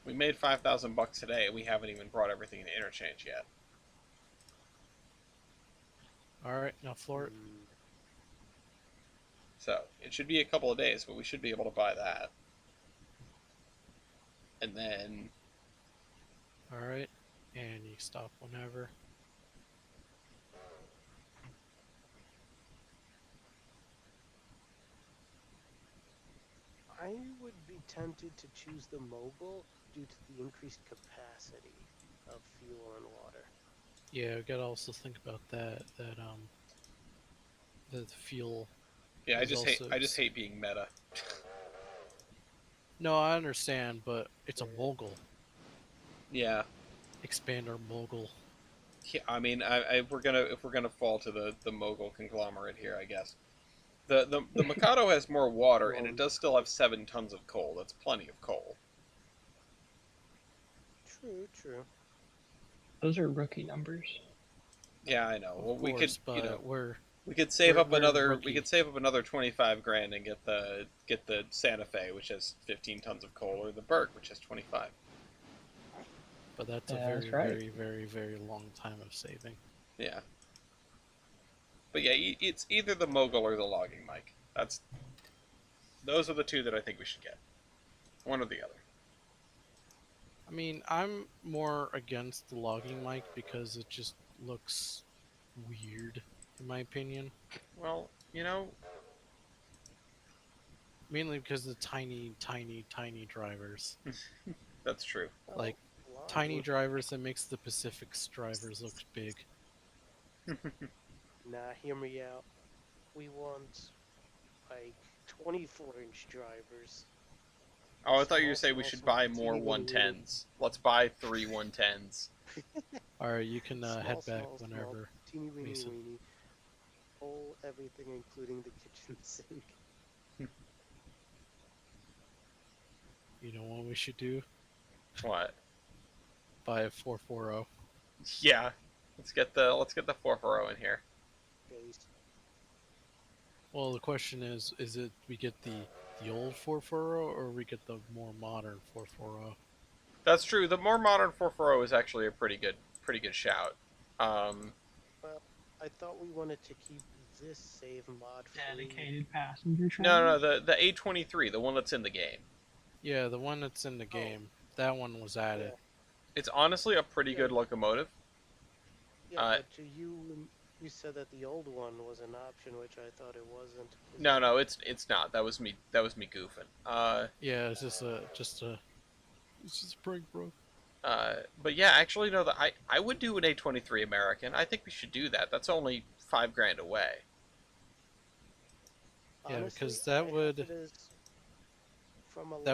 we made $5,000 today. We haven't even brought everything into interchange yet. Alright, now floor it. So it should be a couple of days, but we should be able to buy that. And then Alright, and you stop whenever. tempted to choose the mogul due to the increased capacity of fuel and water. Yeah, we gotta also think about that. The fuel. Yeah, is also I just hate being meta. No, I understand, but it's a mogul. Yeah. Expand our mogul. Yeah, I mean, if we're gonna fall to the mogul conglomerate here, I guess. The Mikado has more water, and it does still have 7 tons of coal. That's plenty of coal. True, true. Those are rookie numbers. Yeah, I know. Well, we could, but you know, we're we could save up we're another. rookie. We could save up another 25 grand and get the Santa Fe, which has 15 tons of coal, or the Berg, which has 25. But that's a That's very, right. very, very, very long time of saving. Yeah. But yeah, it's either the mogul or the logging mic. Those are the two that I think we should get. One or the other. I mean, I'm more against the logging mic because it just looks weird, in my opinion. Well, you know, mainly because of the tiny, tiny, tiny drivers. That's true. Like tiny drivers that makes the Pacific's drivers look big. Nah, hear me out. We want like 24-inch drivers. Oh, I thought you were saying we should buy more teeny weeny 110s. Let's buy 3 110s. Alright, you can head back small, whenever. teeny weeny Mason. weeny. Whole everything, including the kitchen sink. You know what we should do? What? Buy a 440. Yeah. Let's get the 440 in here. Well, the question is it we get the old 440 or we get the more modern 440? That's true. The more modern 440 is actually a pretty good shout. Well, I thought we wanted to keep this save mod free. Dedicated passenger train. No, the A23, the one that's in the game. Yeah, the one that's in the game. That one was added. It's honestly a pretty good locomotive. Yeah, but to you said that the old one was an option, which I thought it wasn't. No, it's not. That was me goofing. Yeah, it's just a prank, bro. But yeah, actually, no. I would do an A23 American. I think we should do that. That's only $5 grand away. Yeah, because that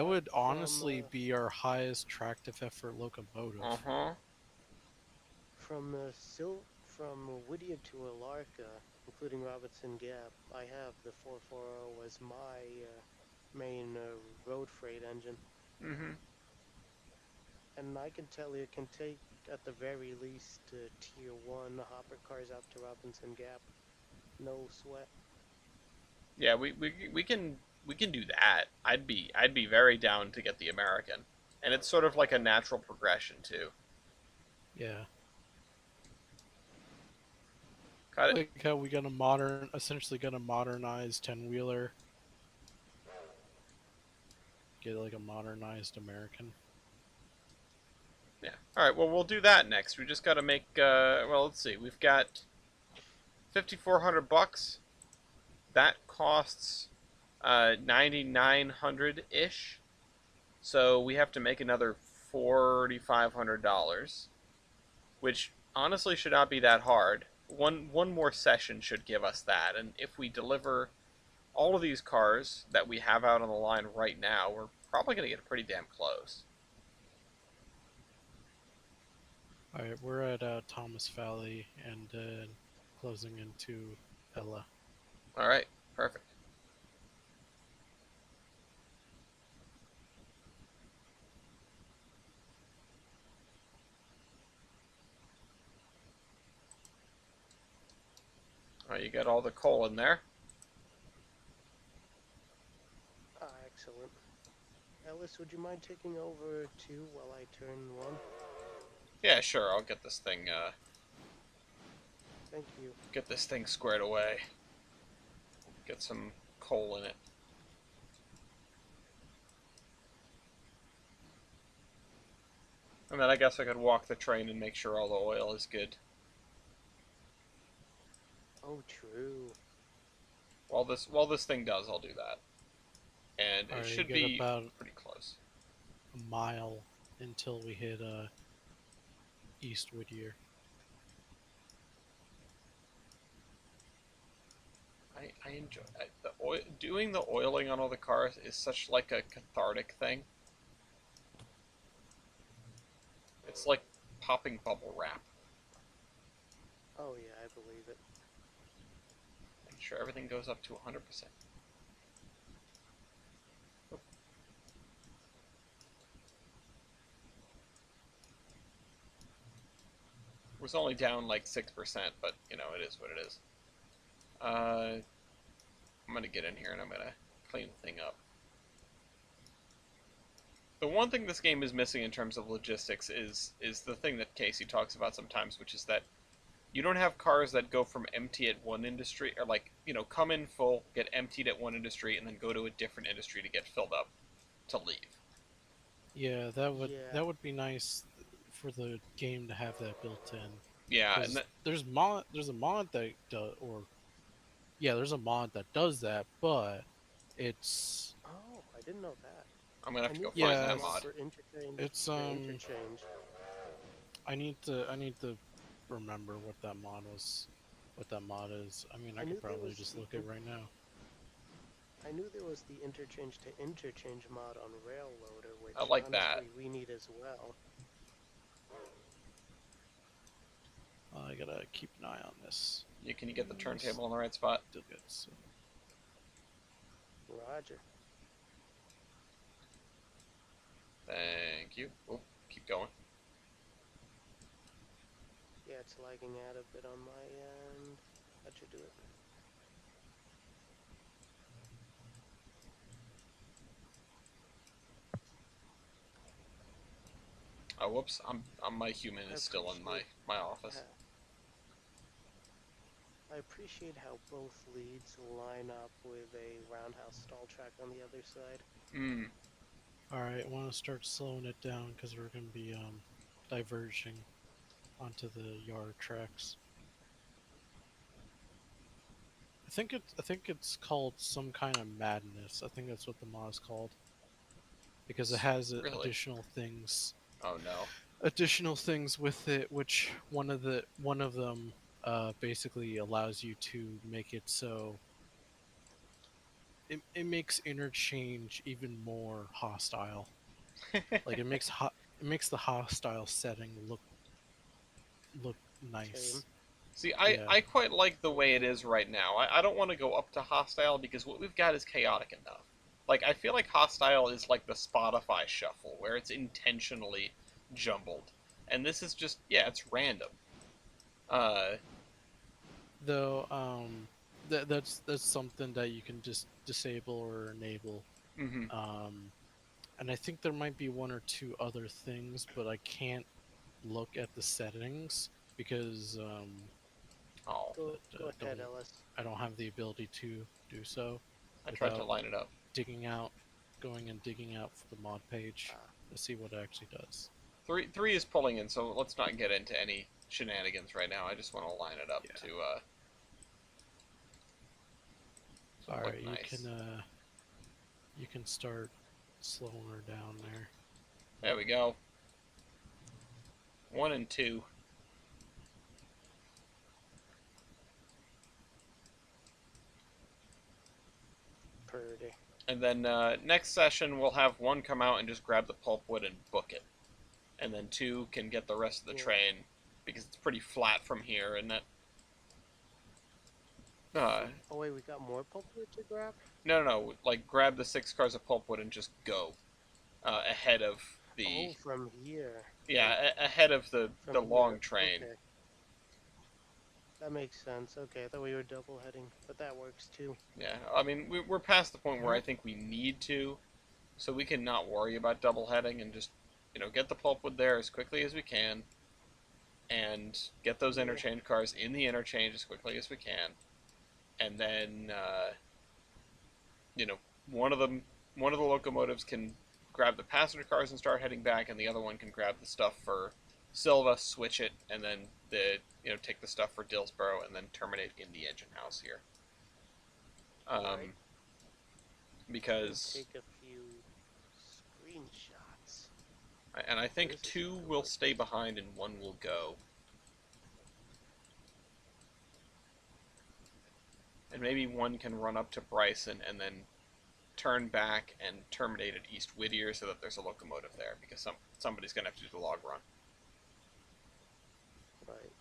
would honestly be our highest tractive effort locomotive. From Whittier to Alarka, including Robertson Gap, I have the 440 as my main road freight engine. And I can tell you, it can take at the very least tier 1 hopper cars up to Robinson Gap. No sweat. Yeah, we can do that. I'd be very down to get the American, and it's sort of like a natural progression too. Yeah. Got it. Like how we essentially gonna modernize 10-wheeler. Get like a modernized American. Yeah. All right. Well, we'll do that next. We just got to make. Well, let's see. We've got $5,400. That costs 9,900 ish. So we have to make another $4,500, which honestly should not be that hard. One more session should give us that, and if we deliver all of these cars that we have out on the line right now, we're probably going to get pretty damn close. Alright, we're at Thomas Valley and closing into Ella. Alright, perfect. Alright, you got all the coal in there. Excellent. Ellis, would you mind taking over 2 while I turn 1? Yeah, sure. I'll get this thing. Thank you. Get this thing squared away. Get some coal in it. And then I guess I could walk the train and make sure all the oil is good. Oh, true. While this thing does, I'll do that. and it Alright, should you got be about pretty close. a mile until we hit East Whittier. I enjoy the oil. Doing the oiling on all the cars is such like a cathartic thing. It's like popping bubble wrap. Oh yeah, I believe it. Make sure everything goes up to 100%. It was only down like 6%, but you know, it is what it is. I'm gonna get in here and I'm gonna clean the thing up. The one thing this game is missing in terms of logistics is the thing that Casey talks about sometimes, which is that you don't have cars that go from empty at one industry, or like, you know, come in full, get emptied at one industry, and then go to a different industry to get filled up to leave. Yeah, that would be nice for the game to have that built in. Yeah, and Because there's a mod that there's a mod that does that, but it's Oh, I didn't know that. I'm gonna have to go I find knew there that was one mod. for interchange. it's the interchange. I need to remember what that mod is. I mean, I knew could there probably was just the look it right now. I knew there was the interchange to interchange mod on Railroader, which I like that. honestly we need as well. I gotta keep an eye on this. Can you get the turntable in the right spot? Still good. So. Roger. Thank you. Oh, keep going. Yeah, it's lagging out a bit on my end. That should do it. Oh, whoops! my human is still in my office. I appreciate how both leads line up with a roundhouse stall track on the other side. Hmm. Alright, I want to start slowing it down because we're going to be diverging onto the yard tracks. I think it's called some kind of madness. I think that's what the mod is called. Because it has Really? additional things. Oh no. Additional things with it, which one of them basically allows you to make it so it makes interchange even more hostile. Like it makes the hostile setting look nice. Tame. See, Yeah. I quite like the way it is right now. I don't want to go up to hostile because what we've got is chaotic enough. Like, I feel like hostile is like the Spotify shuffle, where it's intentionally jumbled. And this is just, yeah, it's random. Though, that's something that you can just disable or enable. Mm-hmm. And I think there might be one or two other things, but I can't look at the settings because Go ahead, Ellis. I don't have the ability to do so. I tried to line it up. Going and digging out for the mod page to see what it actually does. Three is pulling in, so let's not get into any shenanigans right now. I just want to line it up to Alright, nice. you can start slowing her down there. There we go. 1 and 2. Pretty. And then next session we'll have 1 come out and just grab the pulpwood and book it. And then 2 can get the rest of the train because it's pretty flat from here, and that. Oh wait, we got more pulpwood to grab? No. Like grab the 6 cars of pulpwood and just go ahead of the. Oh, from here. Yeah, ahead of the long train. Okay. That makes sense. Okay, I thought we were double heading, but that works too. Yeah, I mean we're past the point where I think we need to, so we can not worry about double heading and just get the pulpwood there as quickly as we can, and get those interchange cars in the interchange as quickly as we can, and then one of the locomotives can grab the passenger cars and start heading back, and the other one can grab the stuff for Silva, switch it, and then take the stuff for Dillsborough, and then terminate in the engine house here. because Take a few screenshots. and I think This is 2 good. will stay behind and 1 will go. And maybe 1 can run up to Bryson and then turn back and terminate at East Whittier so that there's a locomotive there, because somebody's going to have to do the log run. Right.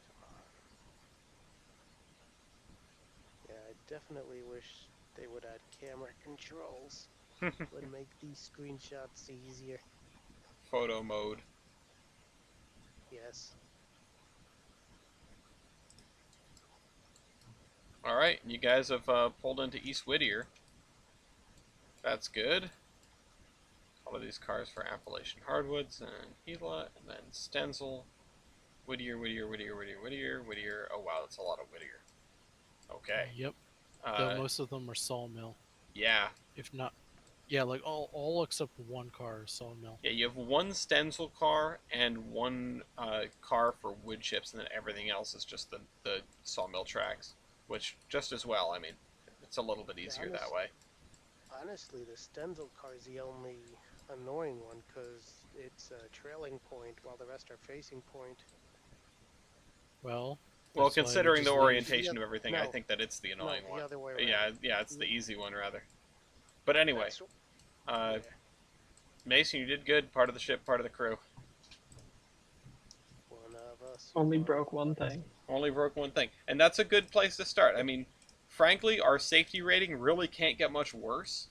Come on. Yeah, I definitely wish they would add camera controls. Would make these screenshots easier. Photo mode. Yes. Alright, you guys have pulled into East Whittier. That's good. All of these cars for Appalachian Hardwoods and Gila, and then Stenzel. Whittier, Whittier, Whittier, Whittier, Whittier, Whittier. Oh wow, that's a lot of Whittier. Okay. Yep. Though most of them are sawmill. Yeah. If not, yeah, like all except one car is sawmill. Yeah, you have 1 Stenzel car and 1 car for wood chips, and then everything else is just the sawmill tracks, which just as well. I mean, it's a little bit easier that way. Honestly, the Stenzel car is the only annoying one because it's a trailing point while the rest are facing point. Well, considering the orientation of everything, I No. think that it's the annoying the one. other way around. Yeah, it's the easy one rather. But anyway, Mason, you did good. Part of the ship, part of the crew. One of us. Only broke one thing. Only broke one thing, and that's a good place to start. I mean, frankly, our safety rating really can't get much worse.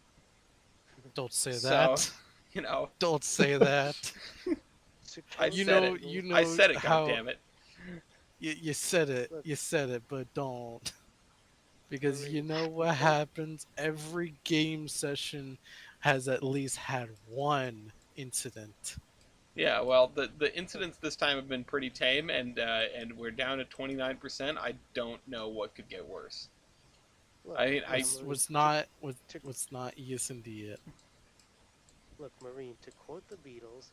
Don't say that. You know. Don't say that. I said it. I said it. Goddammit. You said it. You said it, but don't. Because you know what happens? Every game session has at least had one incident. Yeah, well, the incidents this time have been pretty tame, and we're down at 29%. I don't know what could get worse. Look, was not ESND yet. Look, Marine, to quote the Beatles,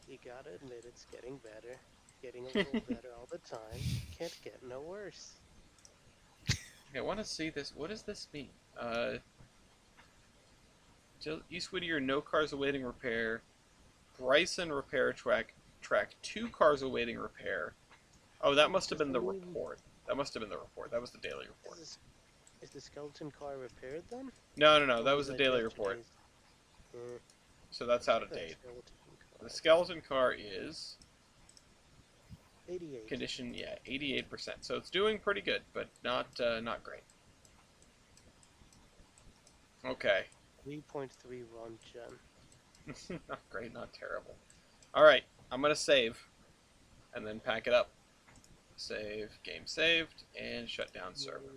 you gotta admit it's getting better. Getting a little better all the time. Can't get no worse. I want to see this. What does this mean? East Whittier, no cars awaiting repair. Bryson repair track 2 cars awaiting repair. Oh, that must have been the report. That must have been the report. That was the daily report. Is the skeleton car repaired then? No. That was the daily report. So that's out of date. The skeleton car is 88. condition, 88%. So it's doing pretty good, but not great. Okay. 3.3 run gen. Not great, not terrible. All right, I'm gonna save, and then pack it up. Save, game saved, and shut down server.